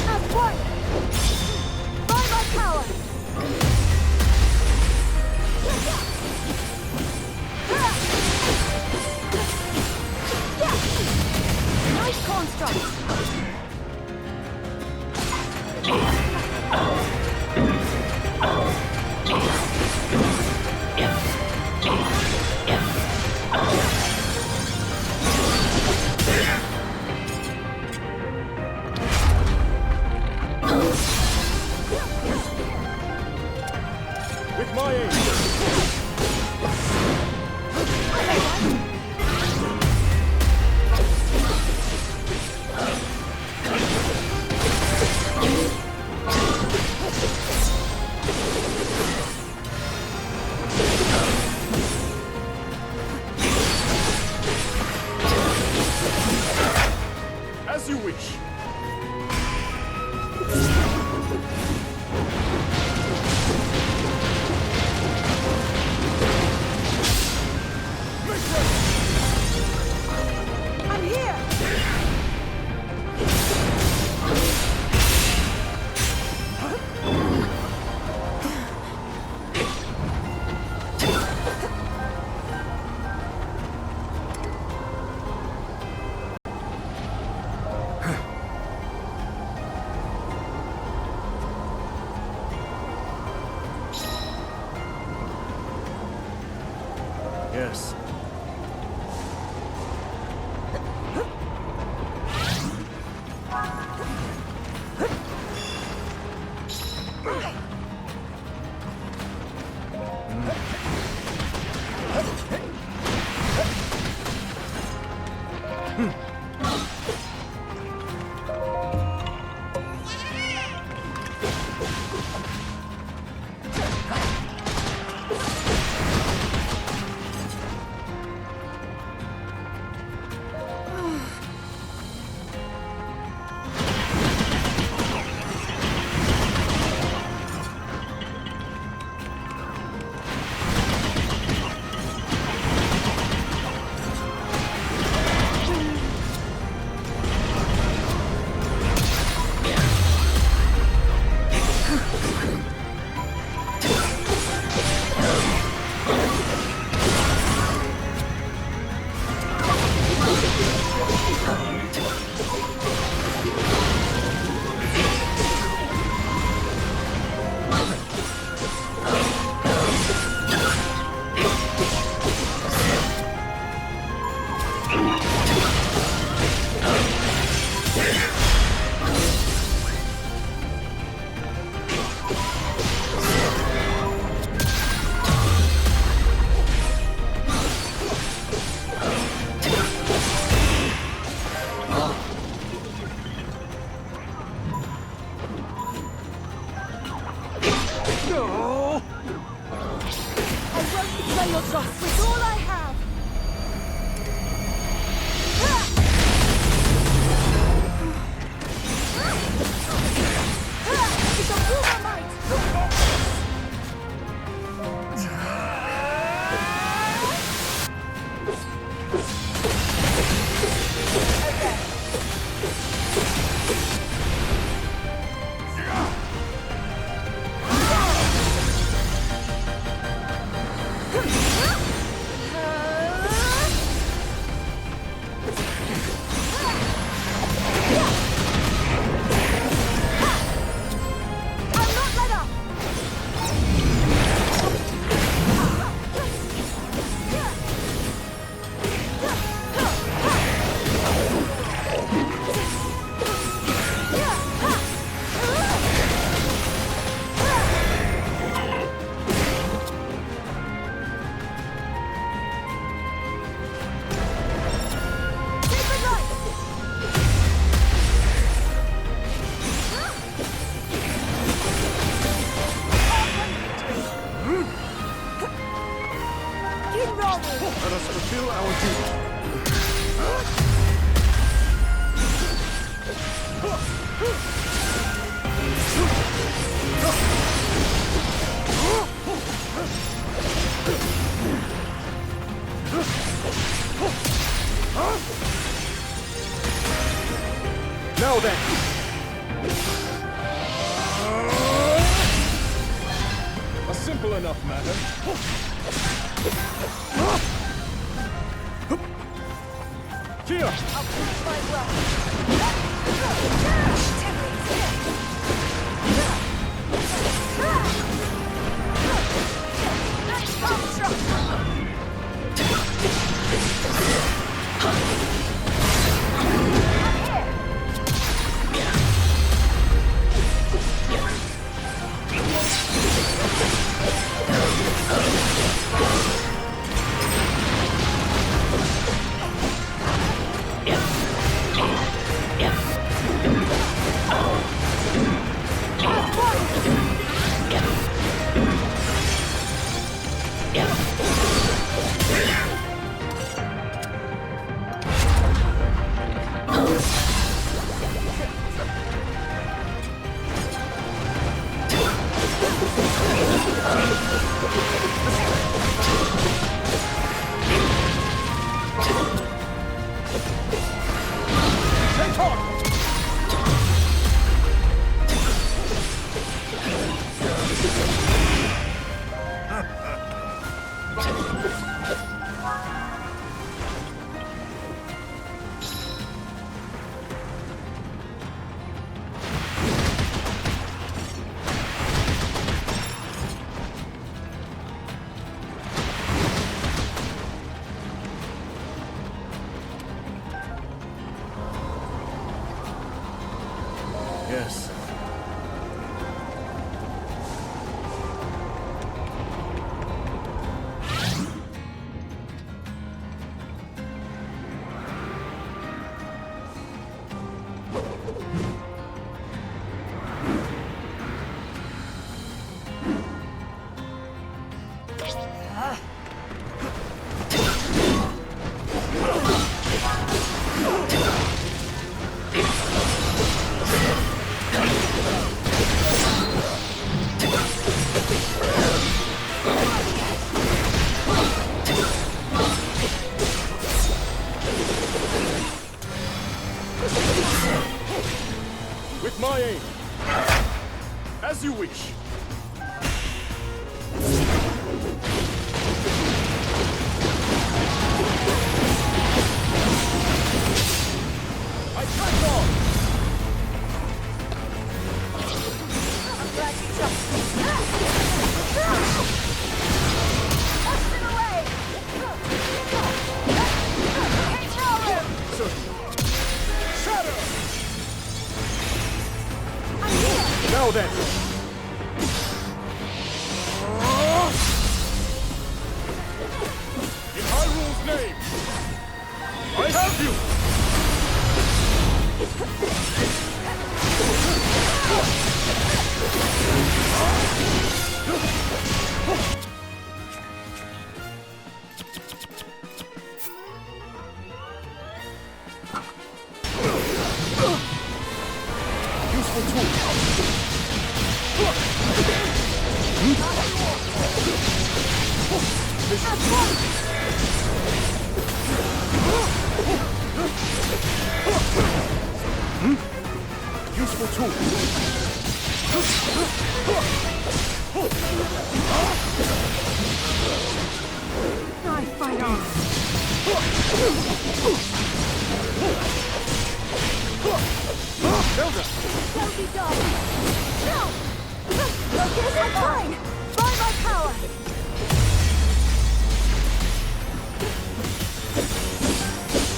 Speaker 4: As one! By my power! Nice construct!
Speaker 3: With my aid. As you wish.
Speaker 4: I'm here!
Speaker 3: Yes.
Speaker 20: one-off matter.
Speaker 5: Kia!
Speaker 18: I'll finish my work. Nice construct!
Speaker 5: Yes. With my aim. As you wish. I track on!
Speaker 18: I'm glad you jumped. Push it away!
Speaker 5: Shadow! Now then! In Hyrule's name! I have you! Useful tool! Useful tool.
Speaker 18: I fight on.
Speaker 5: Zelda!
Speaker 18: That'll be done. No! Focus on mine! By my power!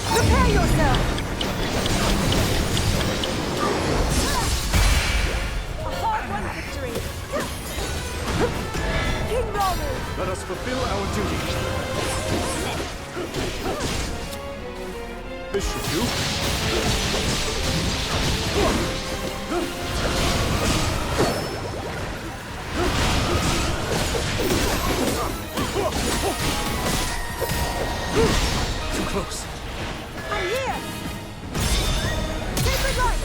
Speaker 18: Prepare yourself! A hard-won victory! King Ramu!
Speaker 5: Let us fulfill our duty. This should do. Too close.
Speaker 18: I'm here! Sacred light!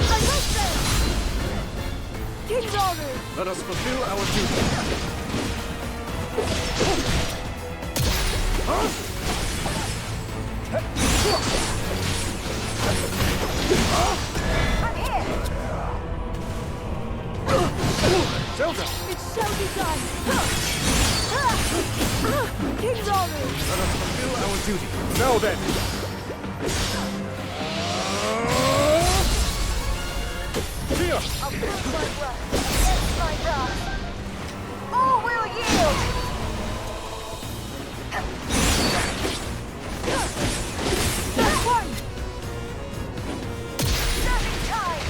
Speaker 18: I must say! King Ramu!
Speaker 5: Let us fulfill our duty. duty. Now then! Here!
Speaker 18: I'll prove my worth against my wrath. All will yield! That's one! Serving time!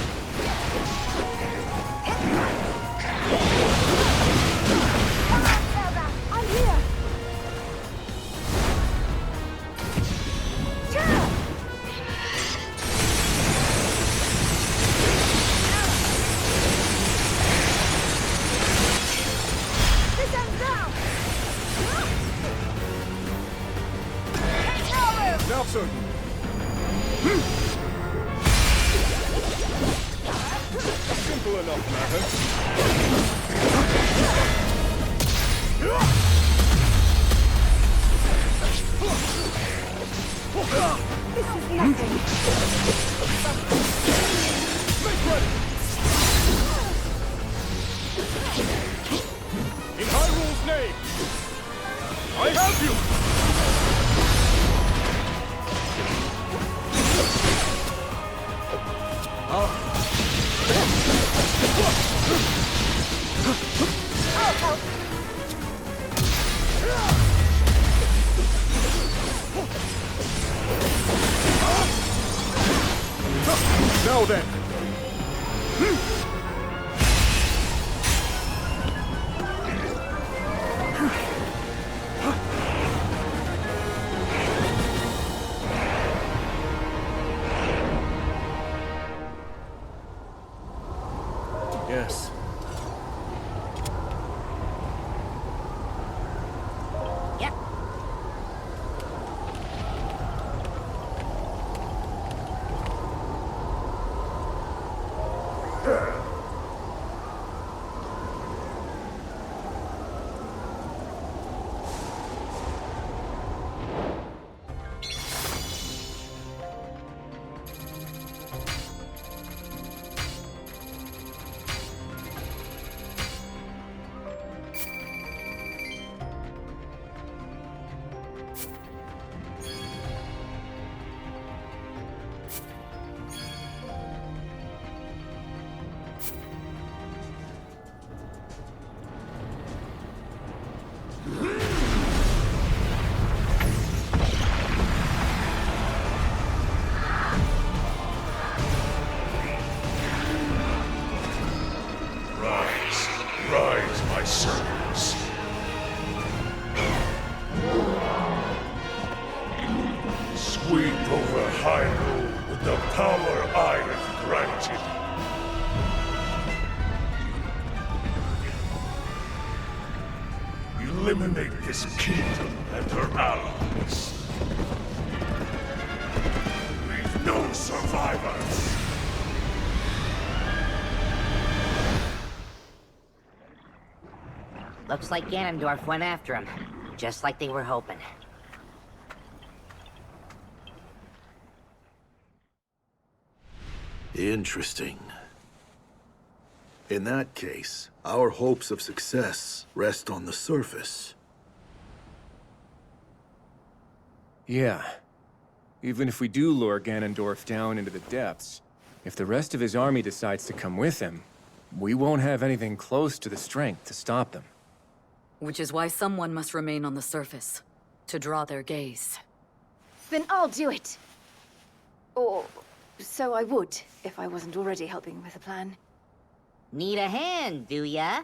Speaker 18: Come on, Zelda! I'm here! This ends now!
Speaker 5: Now, sir! Simple enough matter.
Speaker 18: This is nothing.
Speaker 5: Make ready! In Hyrule's name, I have you!
Speaker 18: I'll help.
Speaker 5: Now then! Yes.
Speaker 1: Yep.
Speaker 12: Rise, my servants. Sweep over Hyrule with the power I have granted. Eliminate this kingdom and her allies. Leave no survivors.
Speaker 1: Looks like Ganondorf went after him, just like they were hoping.
Speaker 16: Interesting. In that case, our hopes of success rest on the surface.
Speaker 6: Yeah. Even if we do lure Ganondorf down into the depths, if the rest of his army decides to come with him, we won't have anything close to the strength to stop them.
Speaker 22: Which is why someone must remain on the surface, to draw their gaze.
Speaker 18: Then I'll do it. Or so I would, if I wasn't already helping with the plan.
Speaker 1: Need a hand, do ya?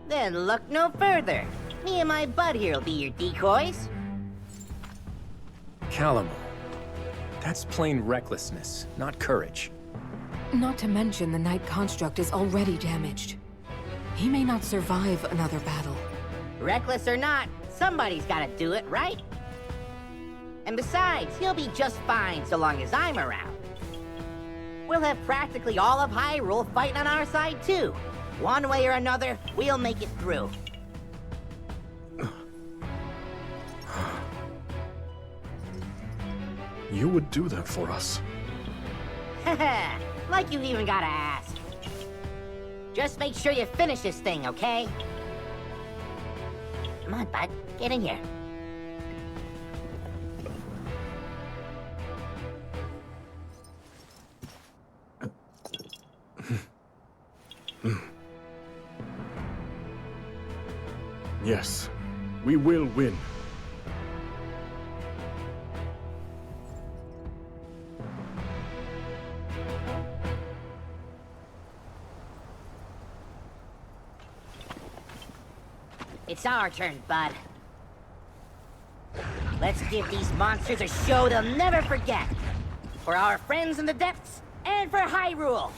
Speaker 1: Then look no further. Me and my bud here'll be your decoys.
Speaker 6: Calamo. That's plain recklessness, not courage.
Speaker 10: Not to mention the Knight construct is already damaged. He may not survive another battle.
Speaker 1: Reckless or not, somebody's gotta do it, right? And besides, he'll be just fine so long as I'm around. We'll have practically all of Hyrule fighting on our side too. One way or another, we'll make it through.
Speaker 5: You would do that for us?
Speaker 1: Haha, like you even gotta ask. Just make sure you finish this thing, okay? Come on, bud. Get in here.
Speaker 5: Yes, we will win.
Speaker 1: It's our turn, bud. Let's give these monsters a show they'll never forget. For our friends in the depths, and for Hyrule!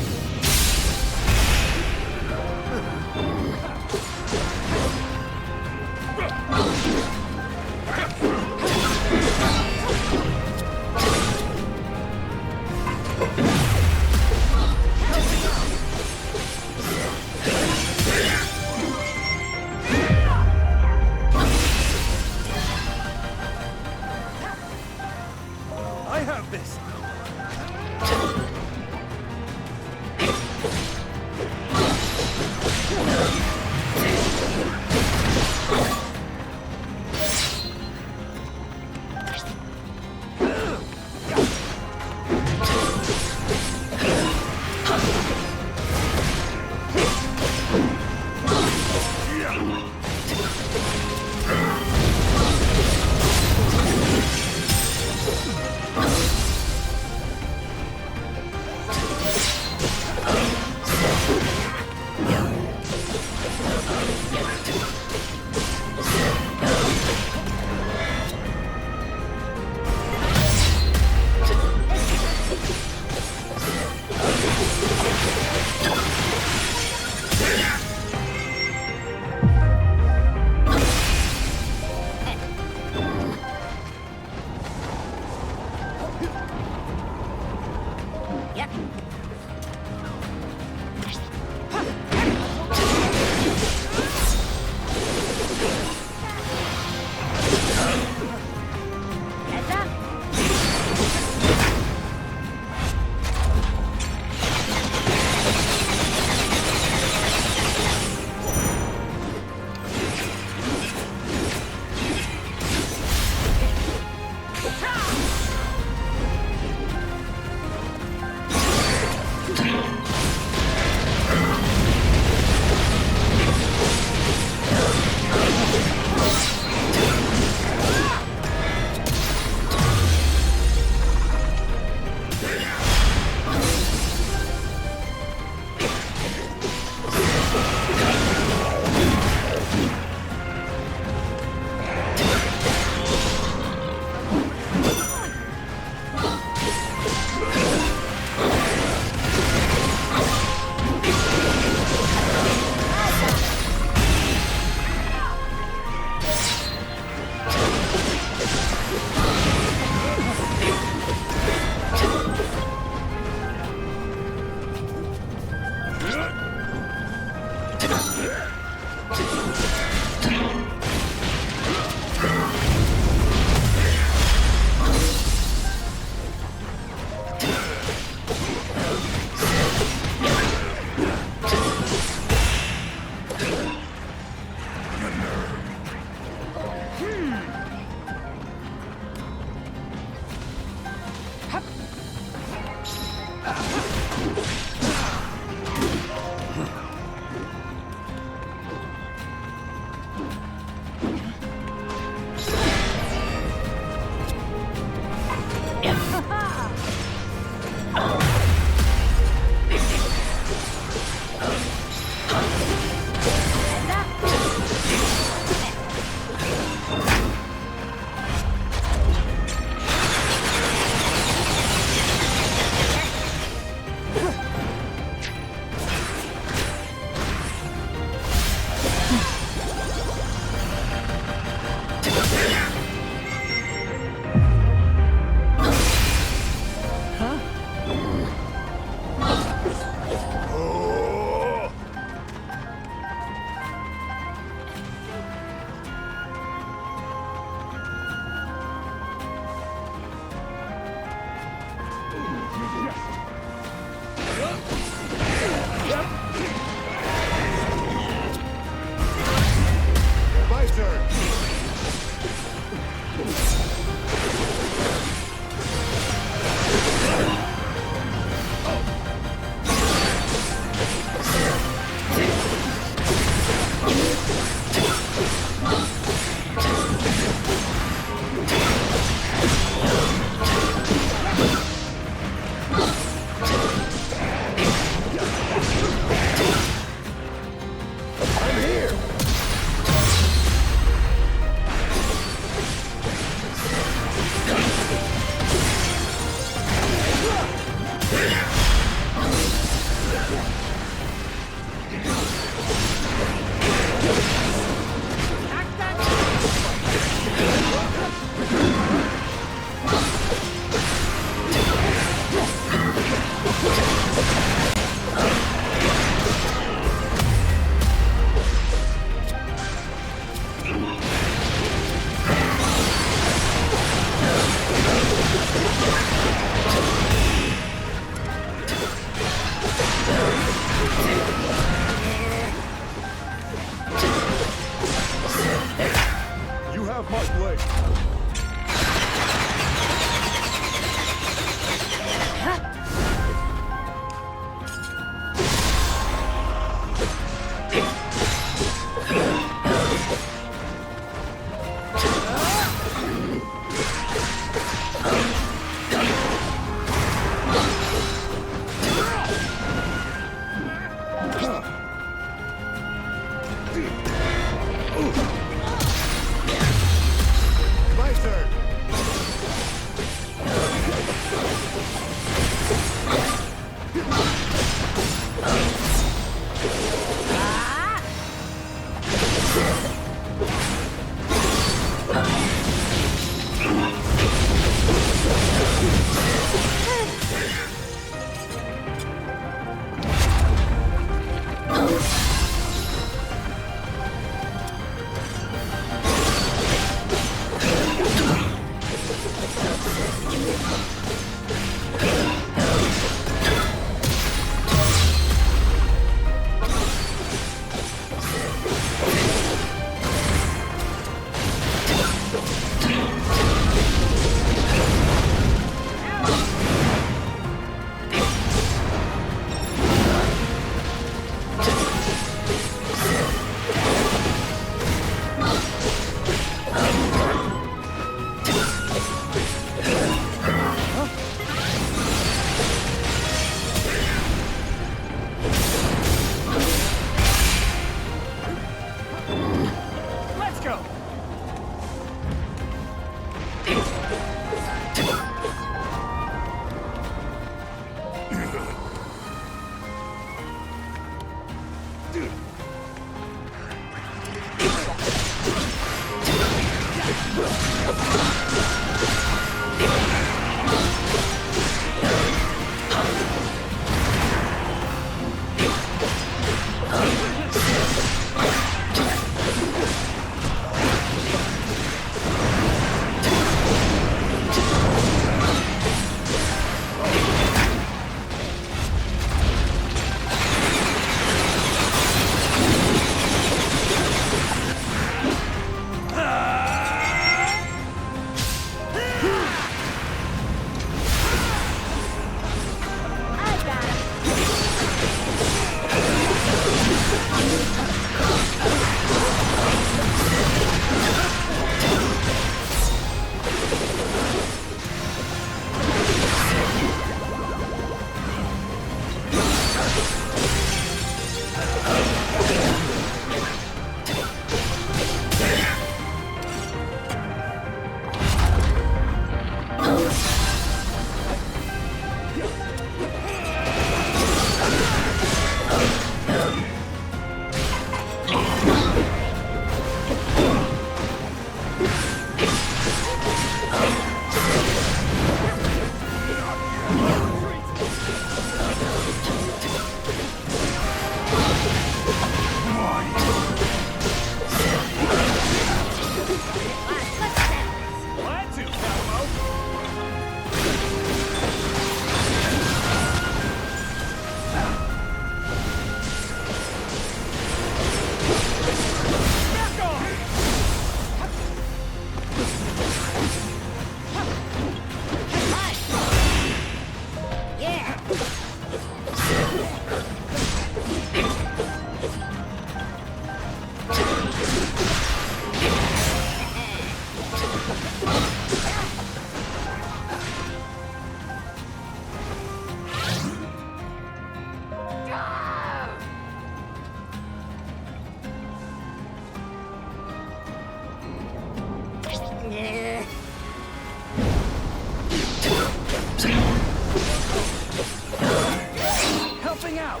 Speaker 19: Helping out!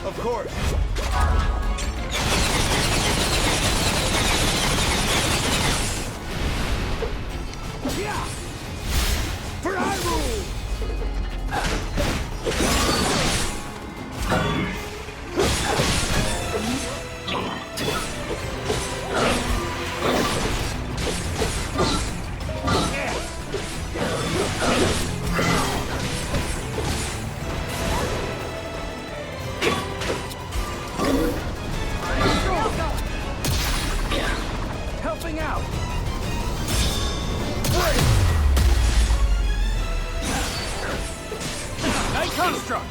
Speaker 23: Of course.
Speaker 19: Yeah! For Hyrule! Helping out! Fray! Nice construct!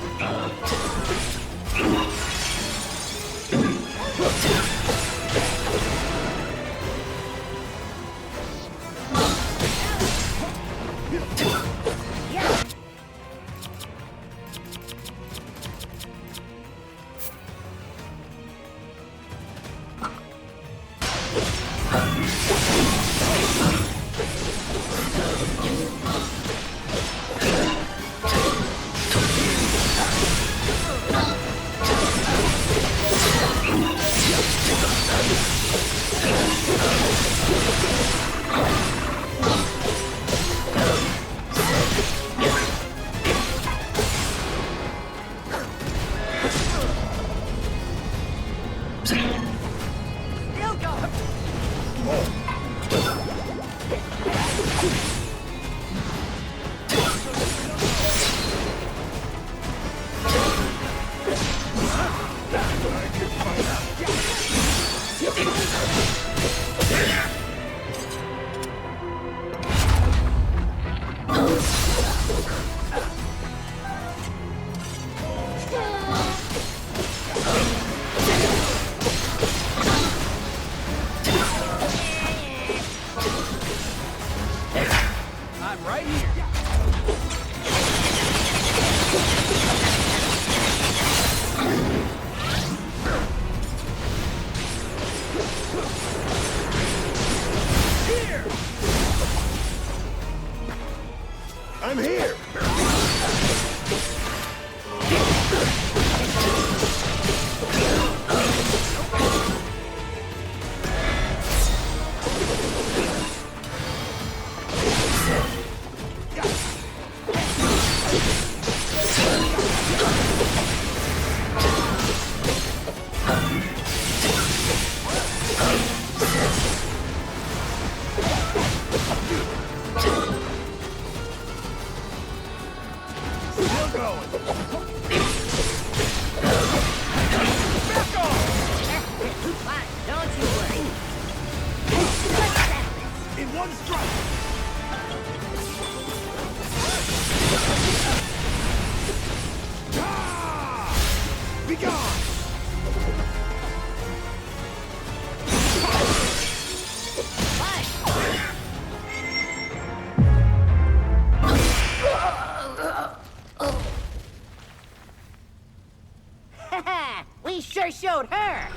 Speaker 1: We sure showed her!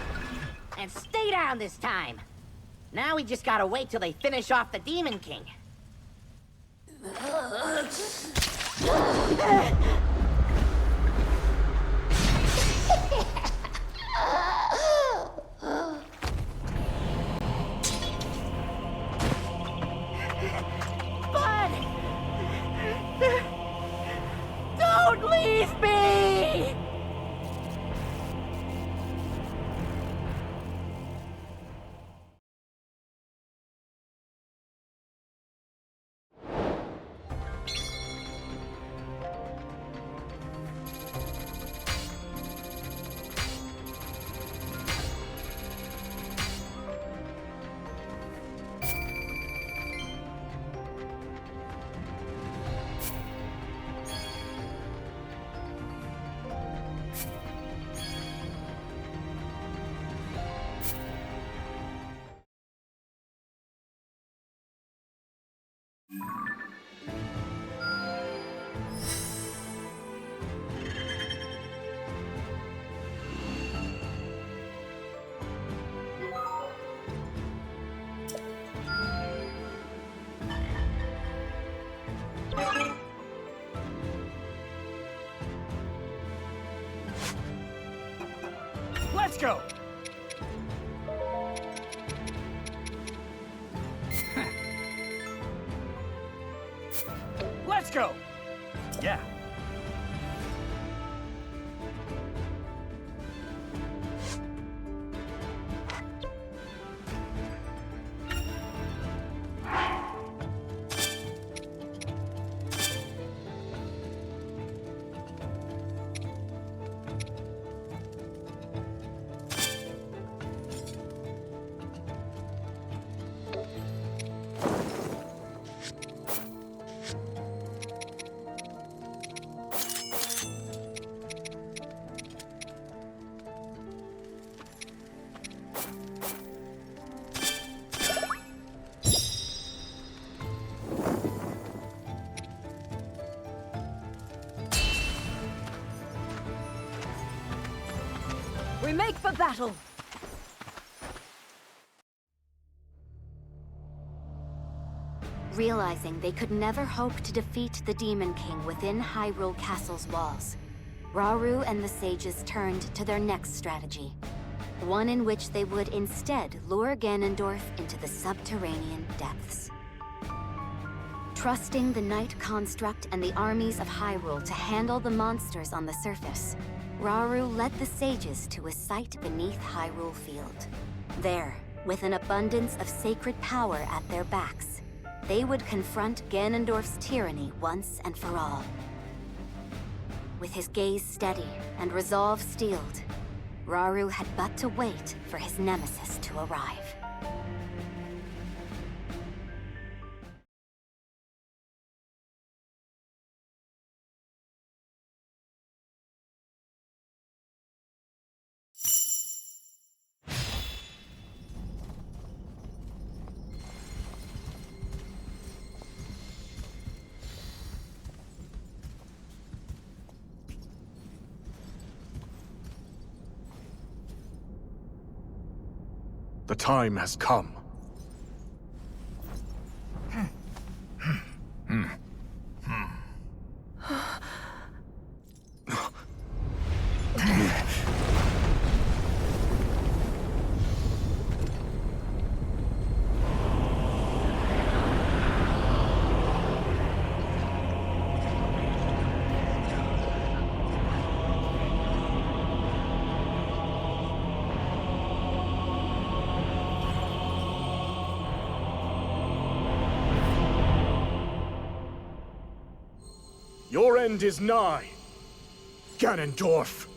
Speaker 1: And stay down this time! Now we just gotta wait till they finish off the Demon King. Bud! Don't leave me!
Speaker 19: Let's go! Let's go! Yeah.
Speaker 17: We make for battle!
Speaker 9: Realizing they could never hope to defeat the Demon King within Hyrule Castle's walls, Rauru and the sages turned to their next strategy. One in which they would instead lure Ganondorf into the subterranean depths. Trusting the Night Construct and the armies of Hyrule to handle the monsters on the surface, Rauru led the sages to a site beneath Hyrule Field. There, with an abundance of sacred power at their backs, they would confront Ganondorf's tyranny once and for all. With his gaze steady and resolve steeled, Rauru had but to wait for his nemesis to arrive.
Speaker 5: The time has come. Your end is nigh, Ganondorf.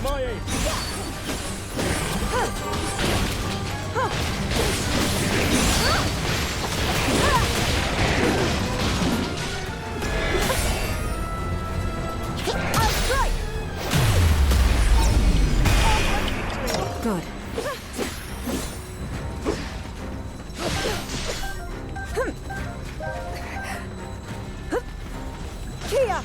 Speaker 3: My aim!
Speaker 2: Good.
Speaker 4: Kia!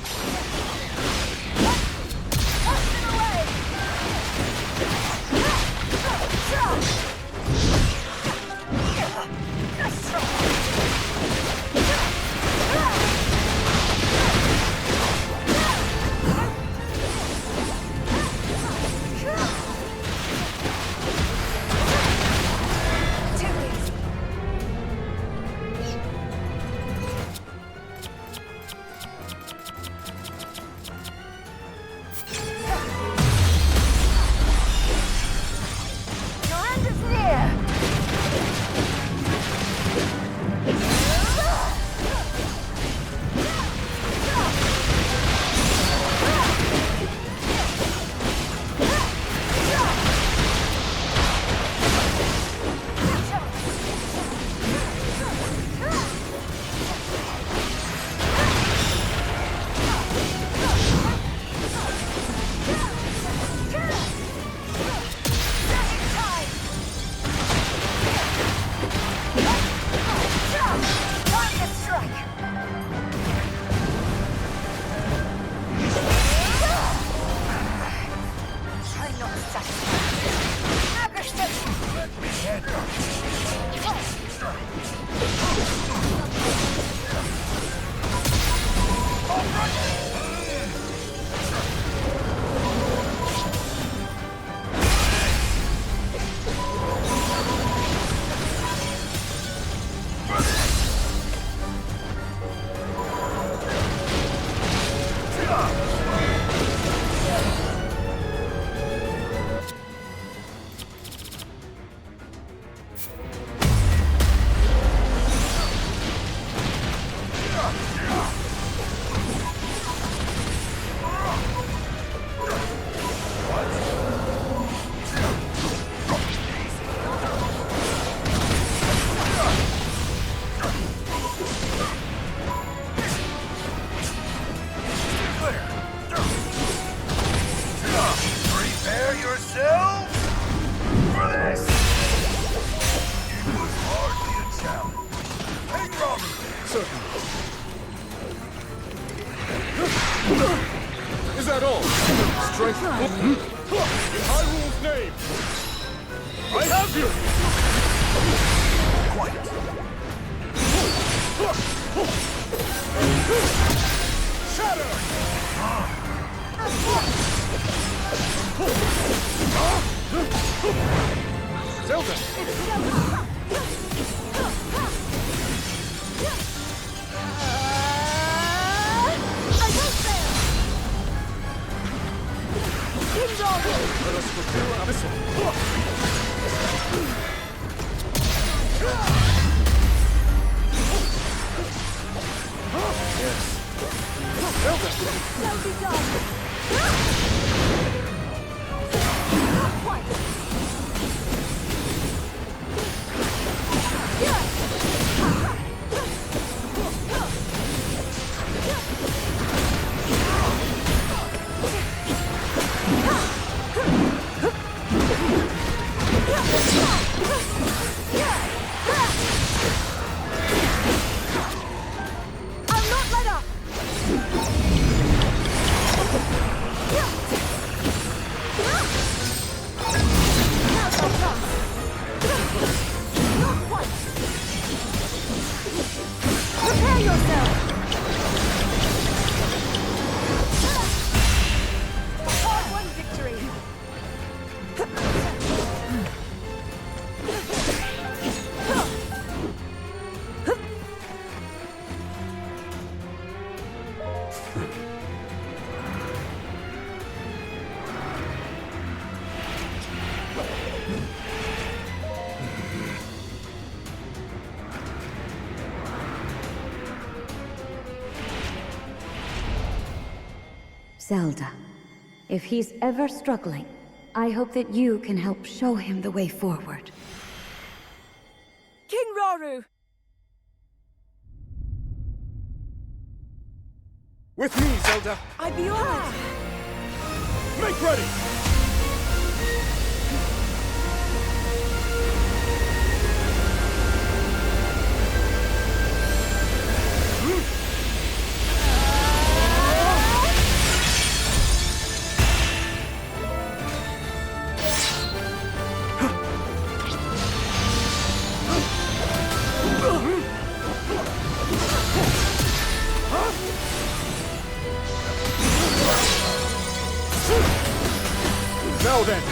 Speaker 3: Is that all? Strength. In Hyrule's name! I have you!
Speaker 7: Quiet.
Speaker 3: Shatter! Zelda! Let us fulfill our mission. Yes. Zelda!
Speaker 4: Well be done!
Speaker 8: I'll not let up! Prepare yourself! Hard-won victory!
Speaker 2: Zelda, If he's ever struggling, I hope that you can help show him the way forward.
Speaker 8: King Rauru!
Speaker 3: With me, Zelda!
Speaker 8: I'd be honored!
Speaker 3: Make ready! Now then!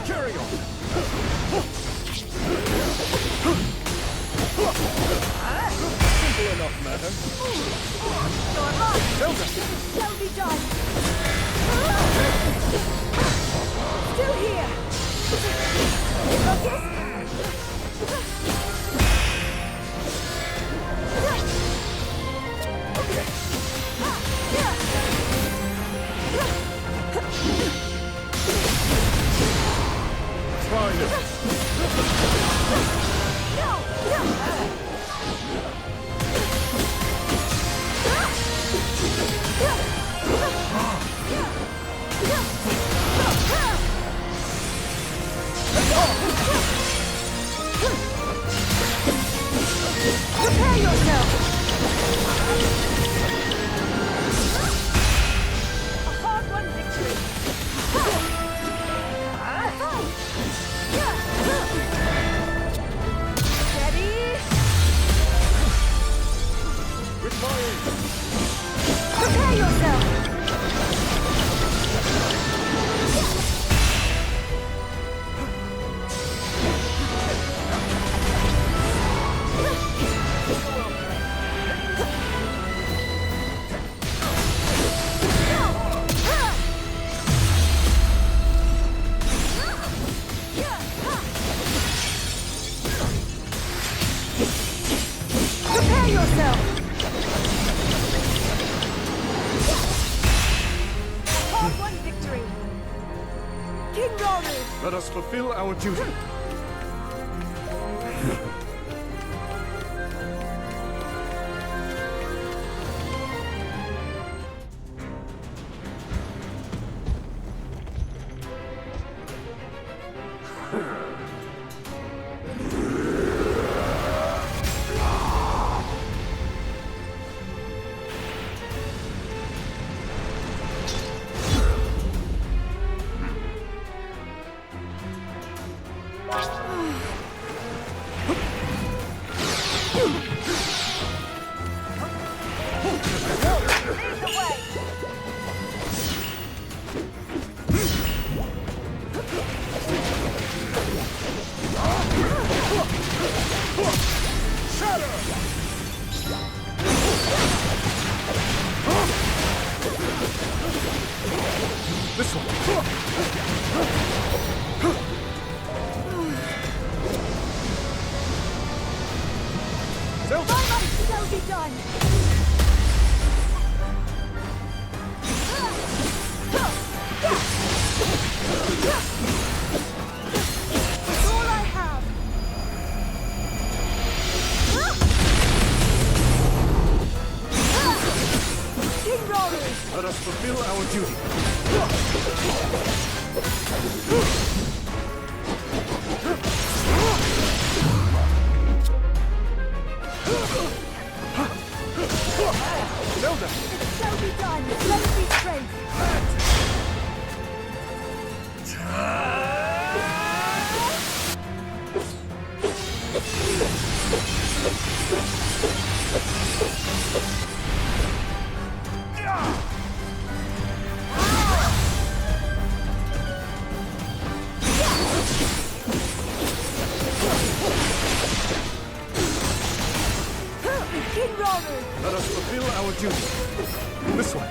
Speaker 3: Carry on! Simple enough, madam. Zelda!
Speaker 8: Shall be done! Still here! Focus! Prepare yourself! A hard-won victory! Ready?
Speaker 3: With my aid!
Speaker 8: Prepare yourself! Prepare yourself! Hard-won victory! King Rauru!
Speaker 3: Let us fulfill our duty. This one.
Speaker 8: My might shall be done! It's all I have! King Rauru!
Speaker 3: Let us fulfill our duty. Zelda!
Speaker 8: It shall be done! Let it be strength! King Rauru!
Speaker 3: Let us fulfill our duty. This way.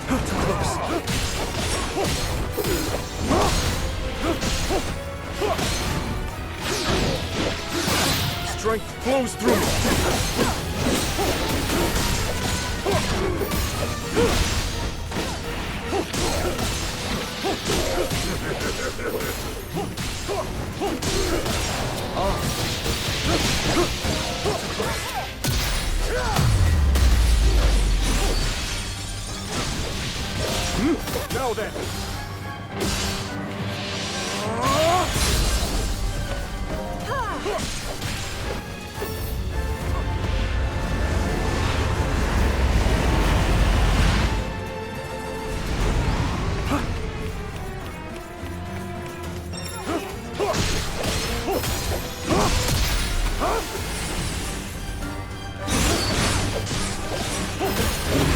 Speaker 3: Too close.
Speaker 5: flows through me. Now then.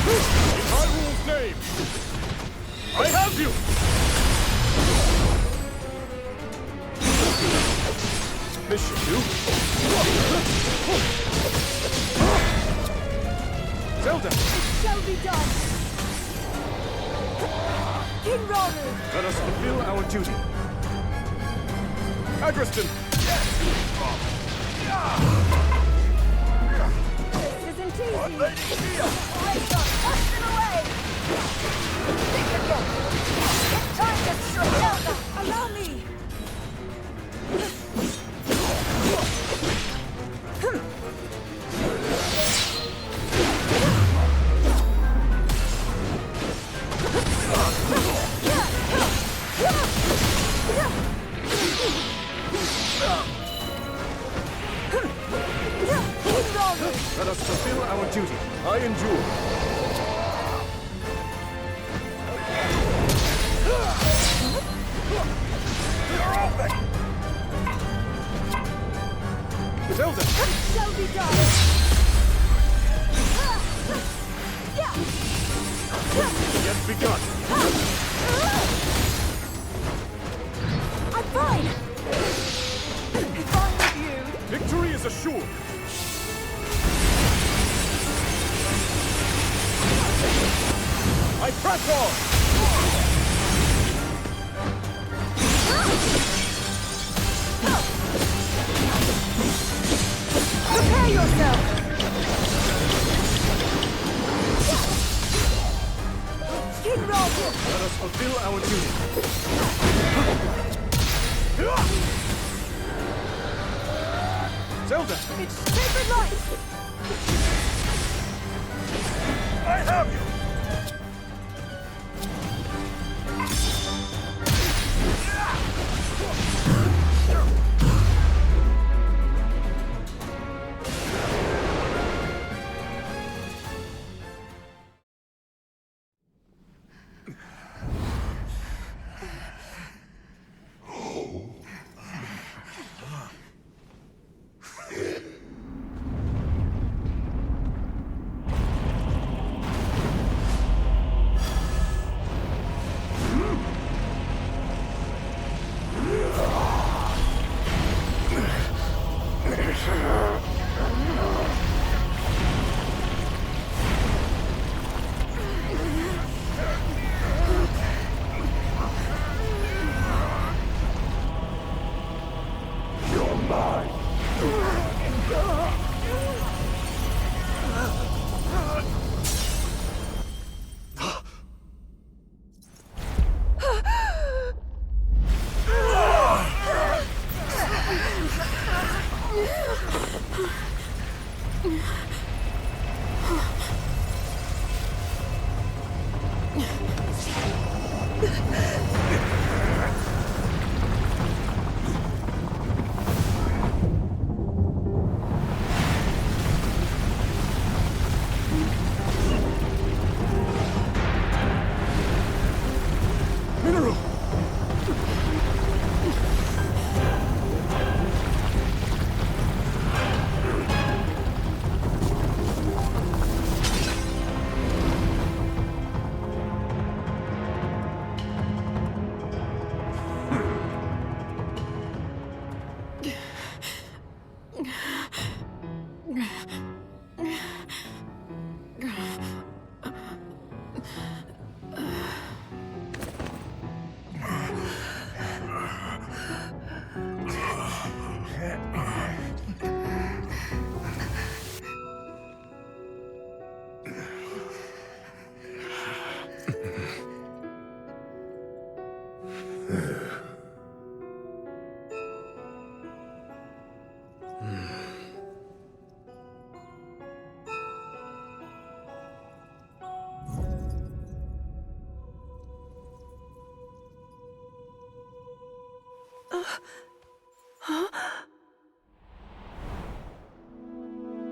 Speaker 5: In Hyrule's name, I have you! This should do. Zelda!
Speaker 8: It shall be done! King Rauru!
Speaker 5: Let us fulfill our duty. Agriston!
Speaker 8: This isn't easy! Razor, push him away! Think again! It's time to strike Zelda! Allow me!
Speaker 5: Let us fulfill our duty. I endure. Zelda!
Speaker 8: It shall be done!
Speaker 5: Yet begun.
Speaker 8: I'm fine! Fine with you!
Speaker 5: Victory is assured. I press on!
Speaker 8: Prepare yourself! King Rauru!
Speaker 5: Let us fulfill our duty. Zelda!
Speaker 8: It's sacred light!
Speaker 5: I have you!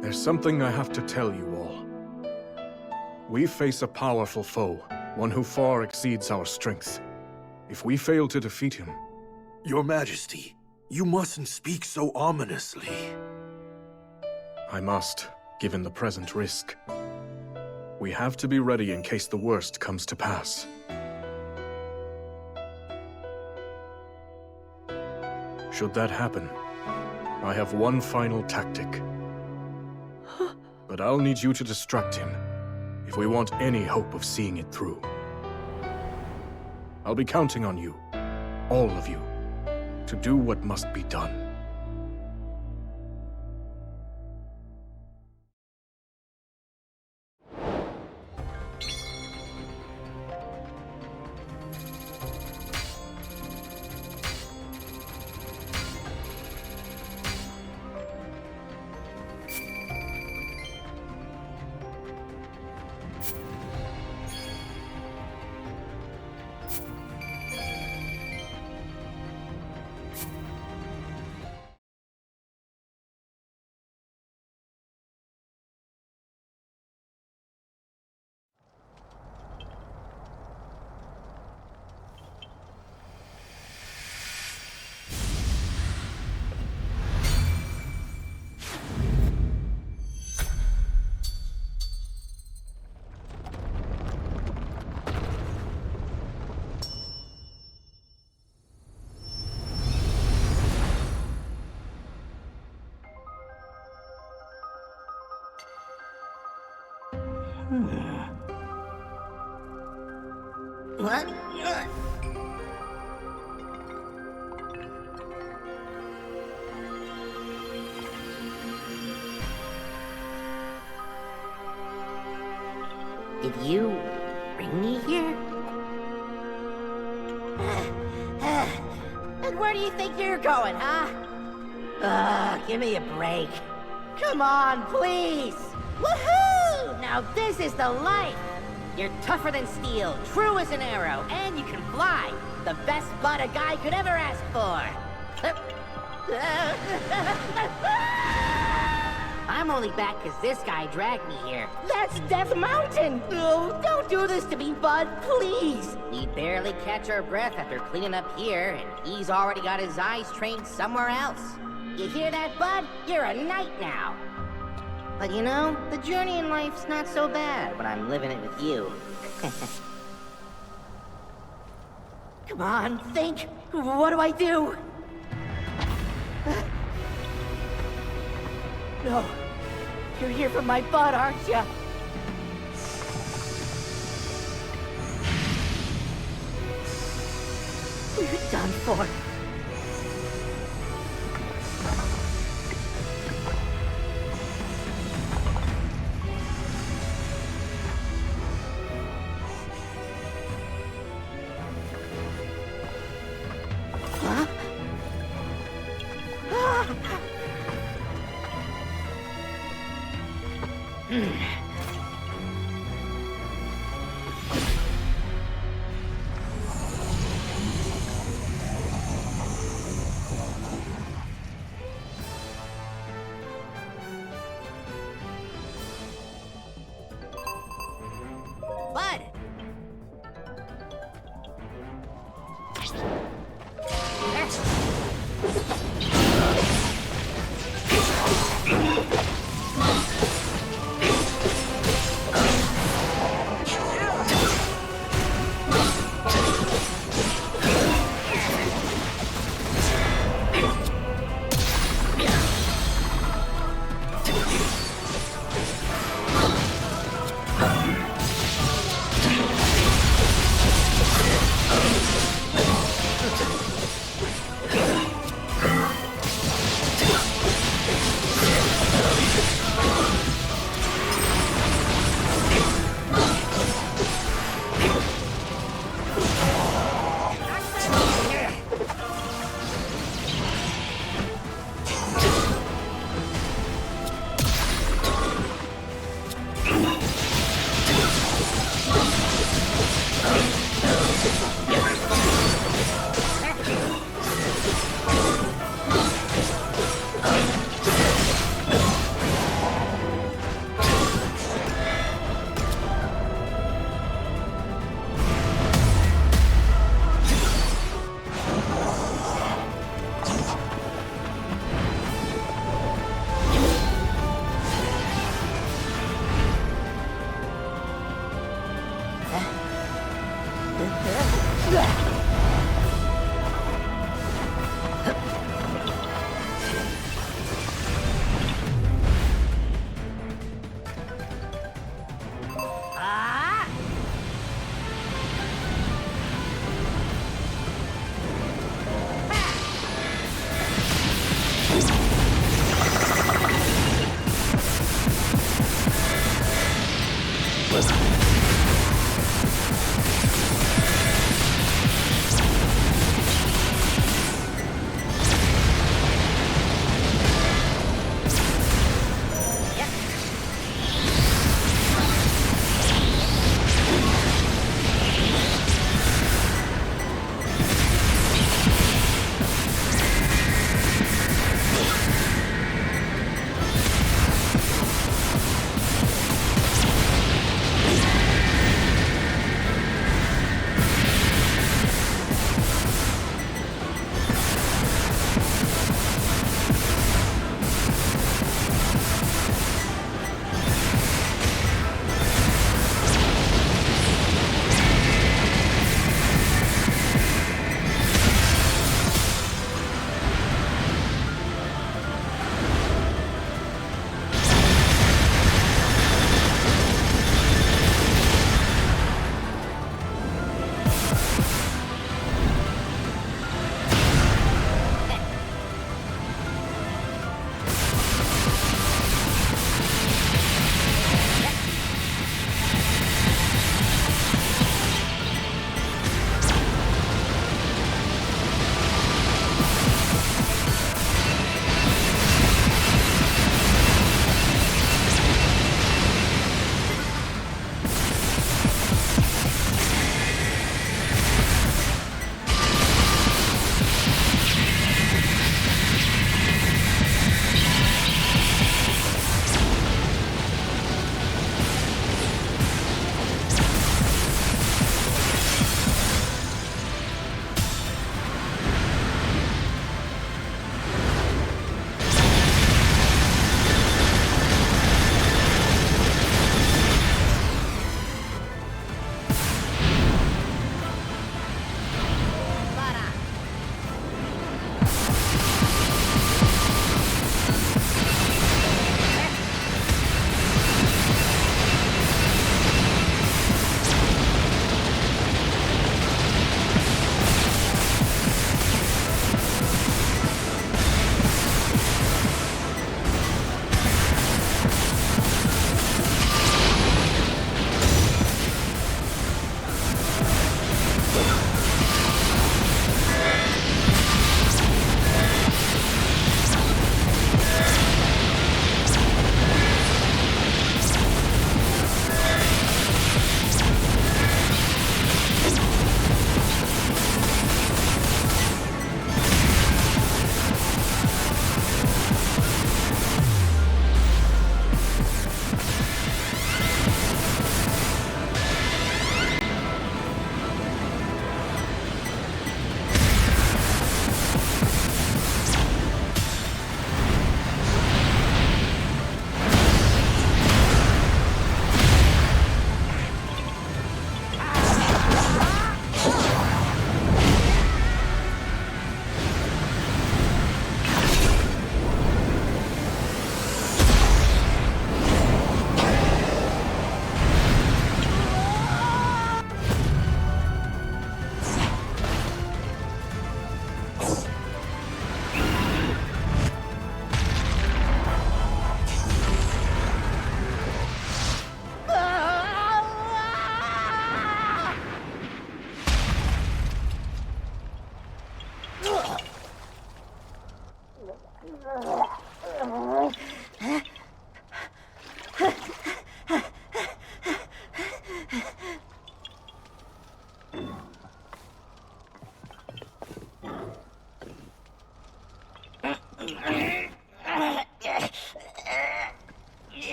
Speaker 5: There's something I have to tell you all. We face a powerful foe, one who far exceeds our strength. If we fail to defeat him...
Speaker 16: Your Majesty, you mustn't speak so ominously.
Speaker 5: I must, given the present risk. We have to be ready in case the worst comes to pass. Should that happen, I have one final tactic. But I'll need you to distract him, if we want any hope of seeing it through. I'll be counting on you, all of you, to do what must be done.
Speaker 1: What? Did you bring me here? And where do you think you're going, huh? Give me a break. Come on, please! Woohoo! Now this is the life! You're tougher than steel, true as an arrow, and you can fly! The best butt a guy could ever ask for! I'm only back because this guy dragged me here. That's Death Mountain! Oh, don't do this to me, bud, please! We barely catch our breath after cleaning up here, and he's already got his eyes trained somewhere else. You hear that, bud? You're a knight now! But you know, the journey in life's not so bad when I'm living it with you. Come on, think! What do I do? No. You're here for my butt, aren't you? We're done for. Bud!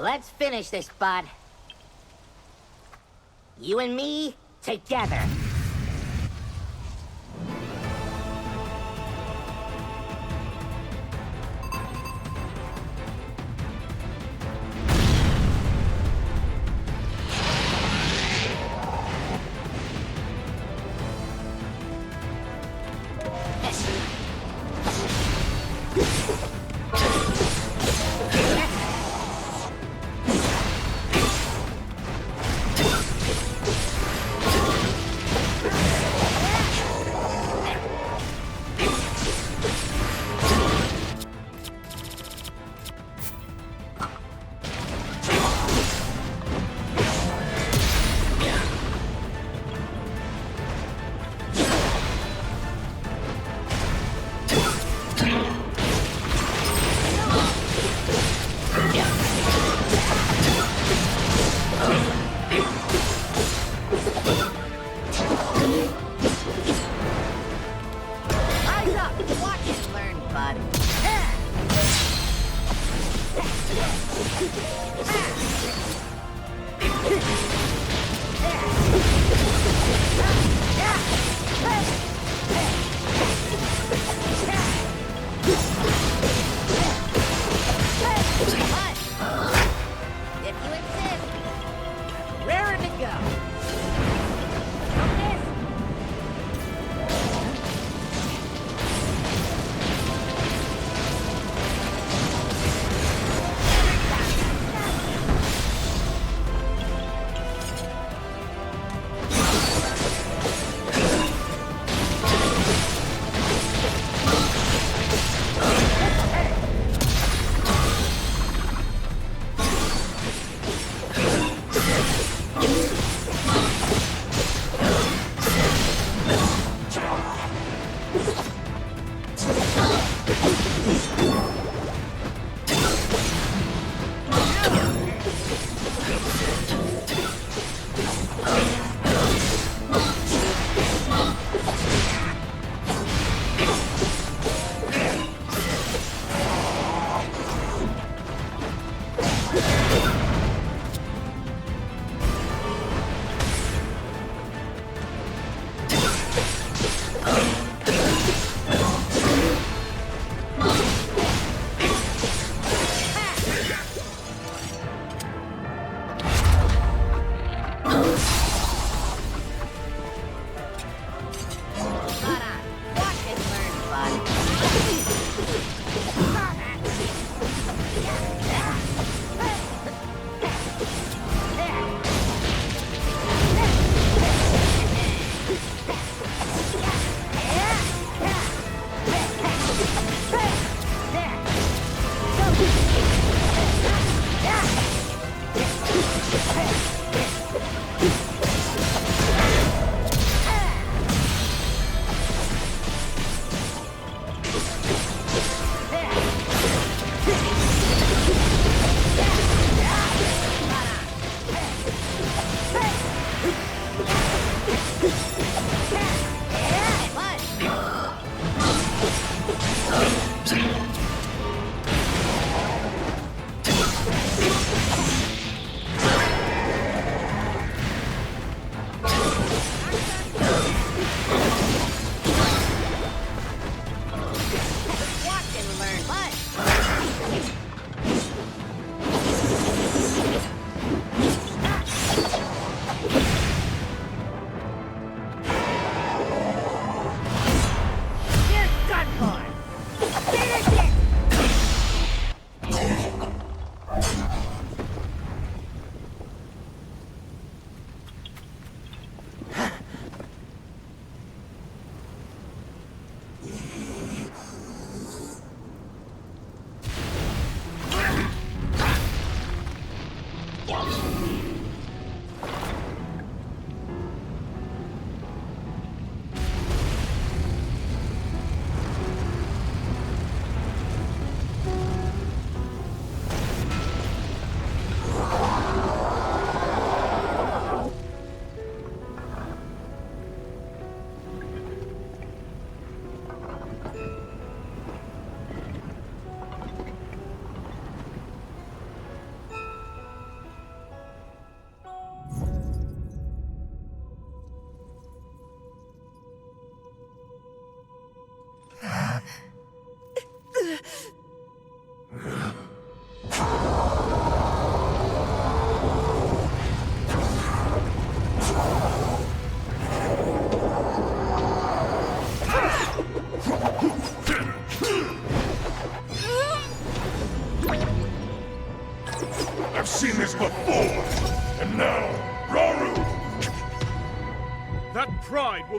Speaker 1: Let's finish this, bud. You and me, together.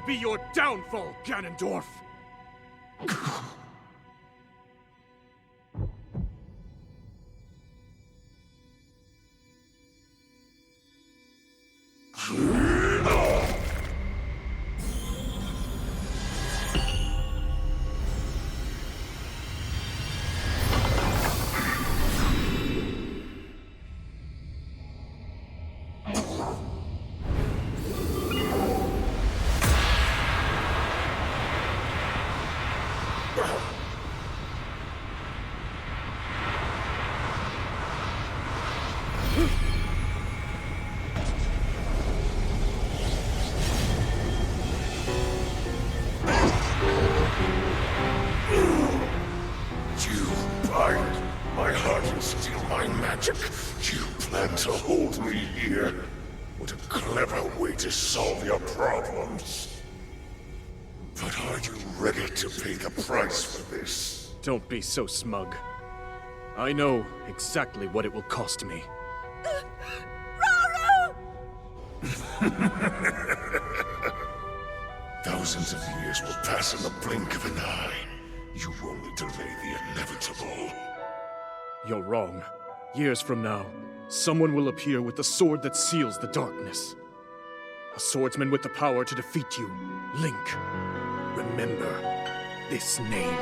Speaker 5: be your downfall, Ganondorf!
Speaker 12: To hold me here? What a clever way to solve your problems. But are you ready to pay the price for this?
Speaker 3: Don't be so smug. I know exactly what it will cost me.
Speaker 12: Thousands of years will pass in the blink of an eye. You only delay the inevitable.
Speaker 3: You're wrong. Years from now, someone will appear with the sword that seals the darkness. A swordsman with the power to defeat you. Link. Remember this name.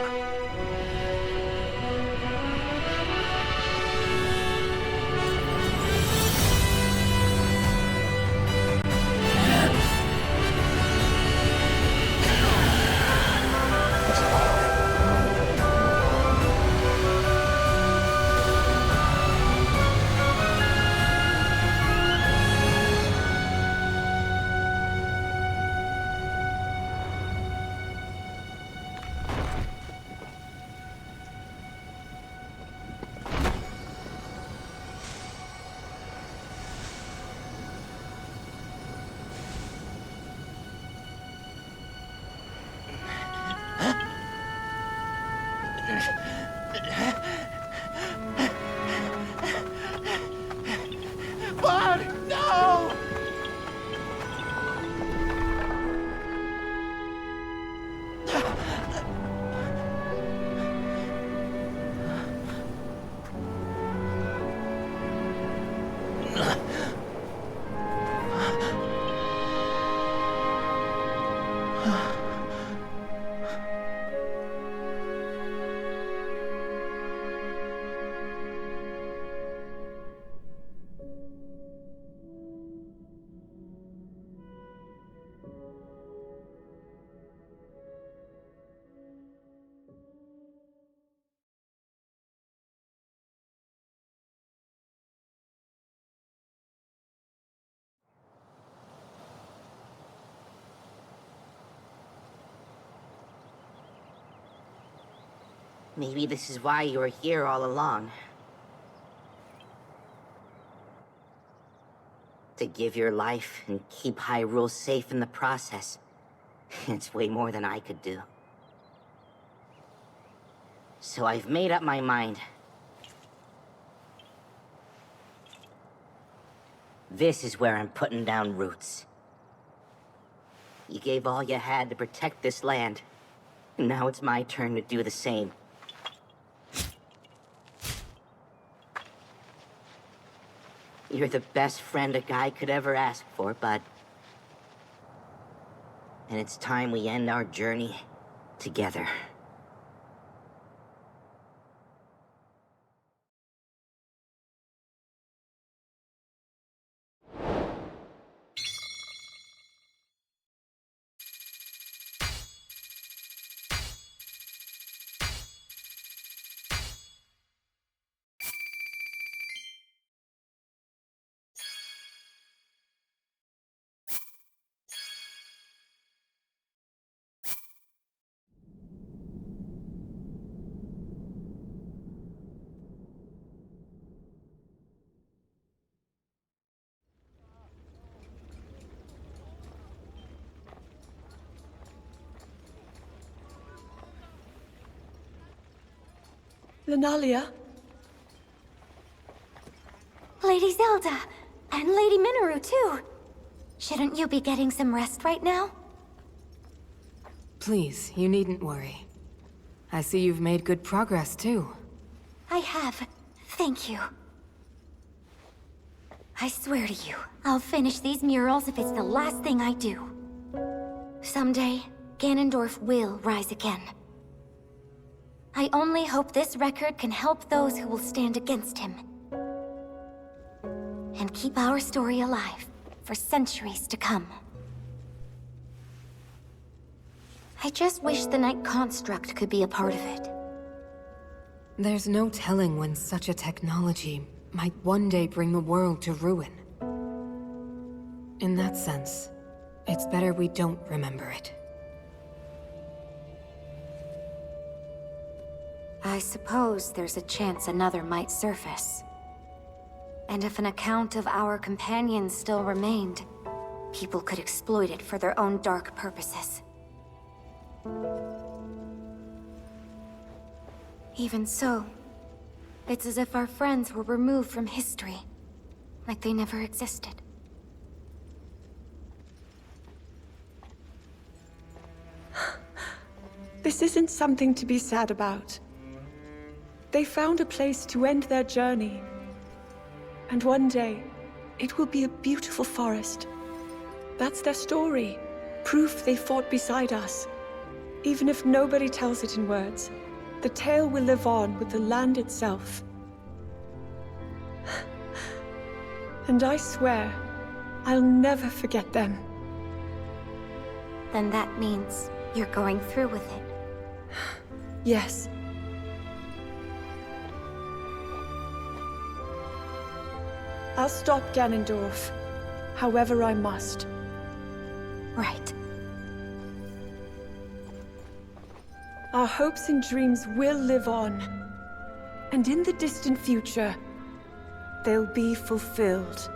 Speaker 1: Maybe this is why you were here all along. To give your life and keep Hyrule safe in the process. It's way more than I could do. So I've made up my mind. This is where I'm putting down roots. You gave all you had to protect this land. And now it's my turn to do the same. You're the best friend a guy could ever ask for, bud. And it's time we end our journey together.
Speaker 4: Lanalia?
Speaker 9: Lady Zelda! And Lady Mineru, too! Shouldn't you be getting some rest right now?
Speaker 10: Please, you needn't worry. I see you've made good progress, too.
Speaker 9: I have. Thank you. I swear to you, I'll finish these murals if it's the last thing I do. Someday, Ganondorf will rise again. I only hope this record can help those who will stand against him. And keep our story alive for centuries to come. I just wish the Night Construct could be a part of it.
Speaker 10: There's no telling when such a technology might one day bring the world to ruin. In that sense, it's better we don't remember it.
Speaker 9: I suppose there's a chance another might surface. And if an account of our companions still remained, people could exploit it for their own dark purposes. Even so, it's as if our friends were removed from history, like they never existed.
Speaker 4: This isn't something to be sad about. They found a place to end their journey. And one day, it will be a beautiful forest. That's their story. Proof they fought beside us. Even if nobody tells it in words, the tale will live on with the land itself. And I swear, I'll never forget them.
Speaker 9: Then that means you're going through with it.
Speaker 4: Yes. I'll stop Ganondorf, however I must.
Speaker 9: Right.
Speaker 4: Our hopes and dreams will live on. And in the distant future, they'll be fulfilled.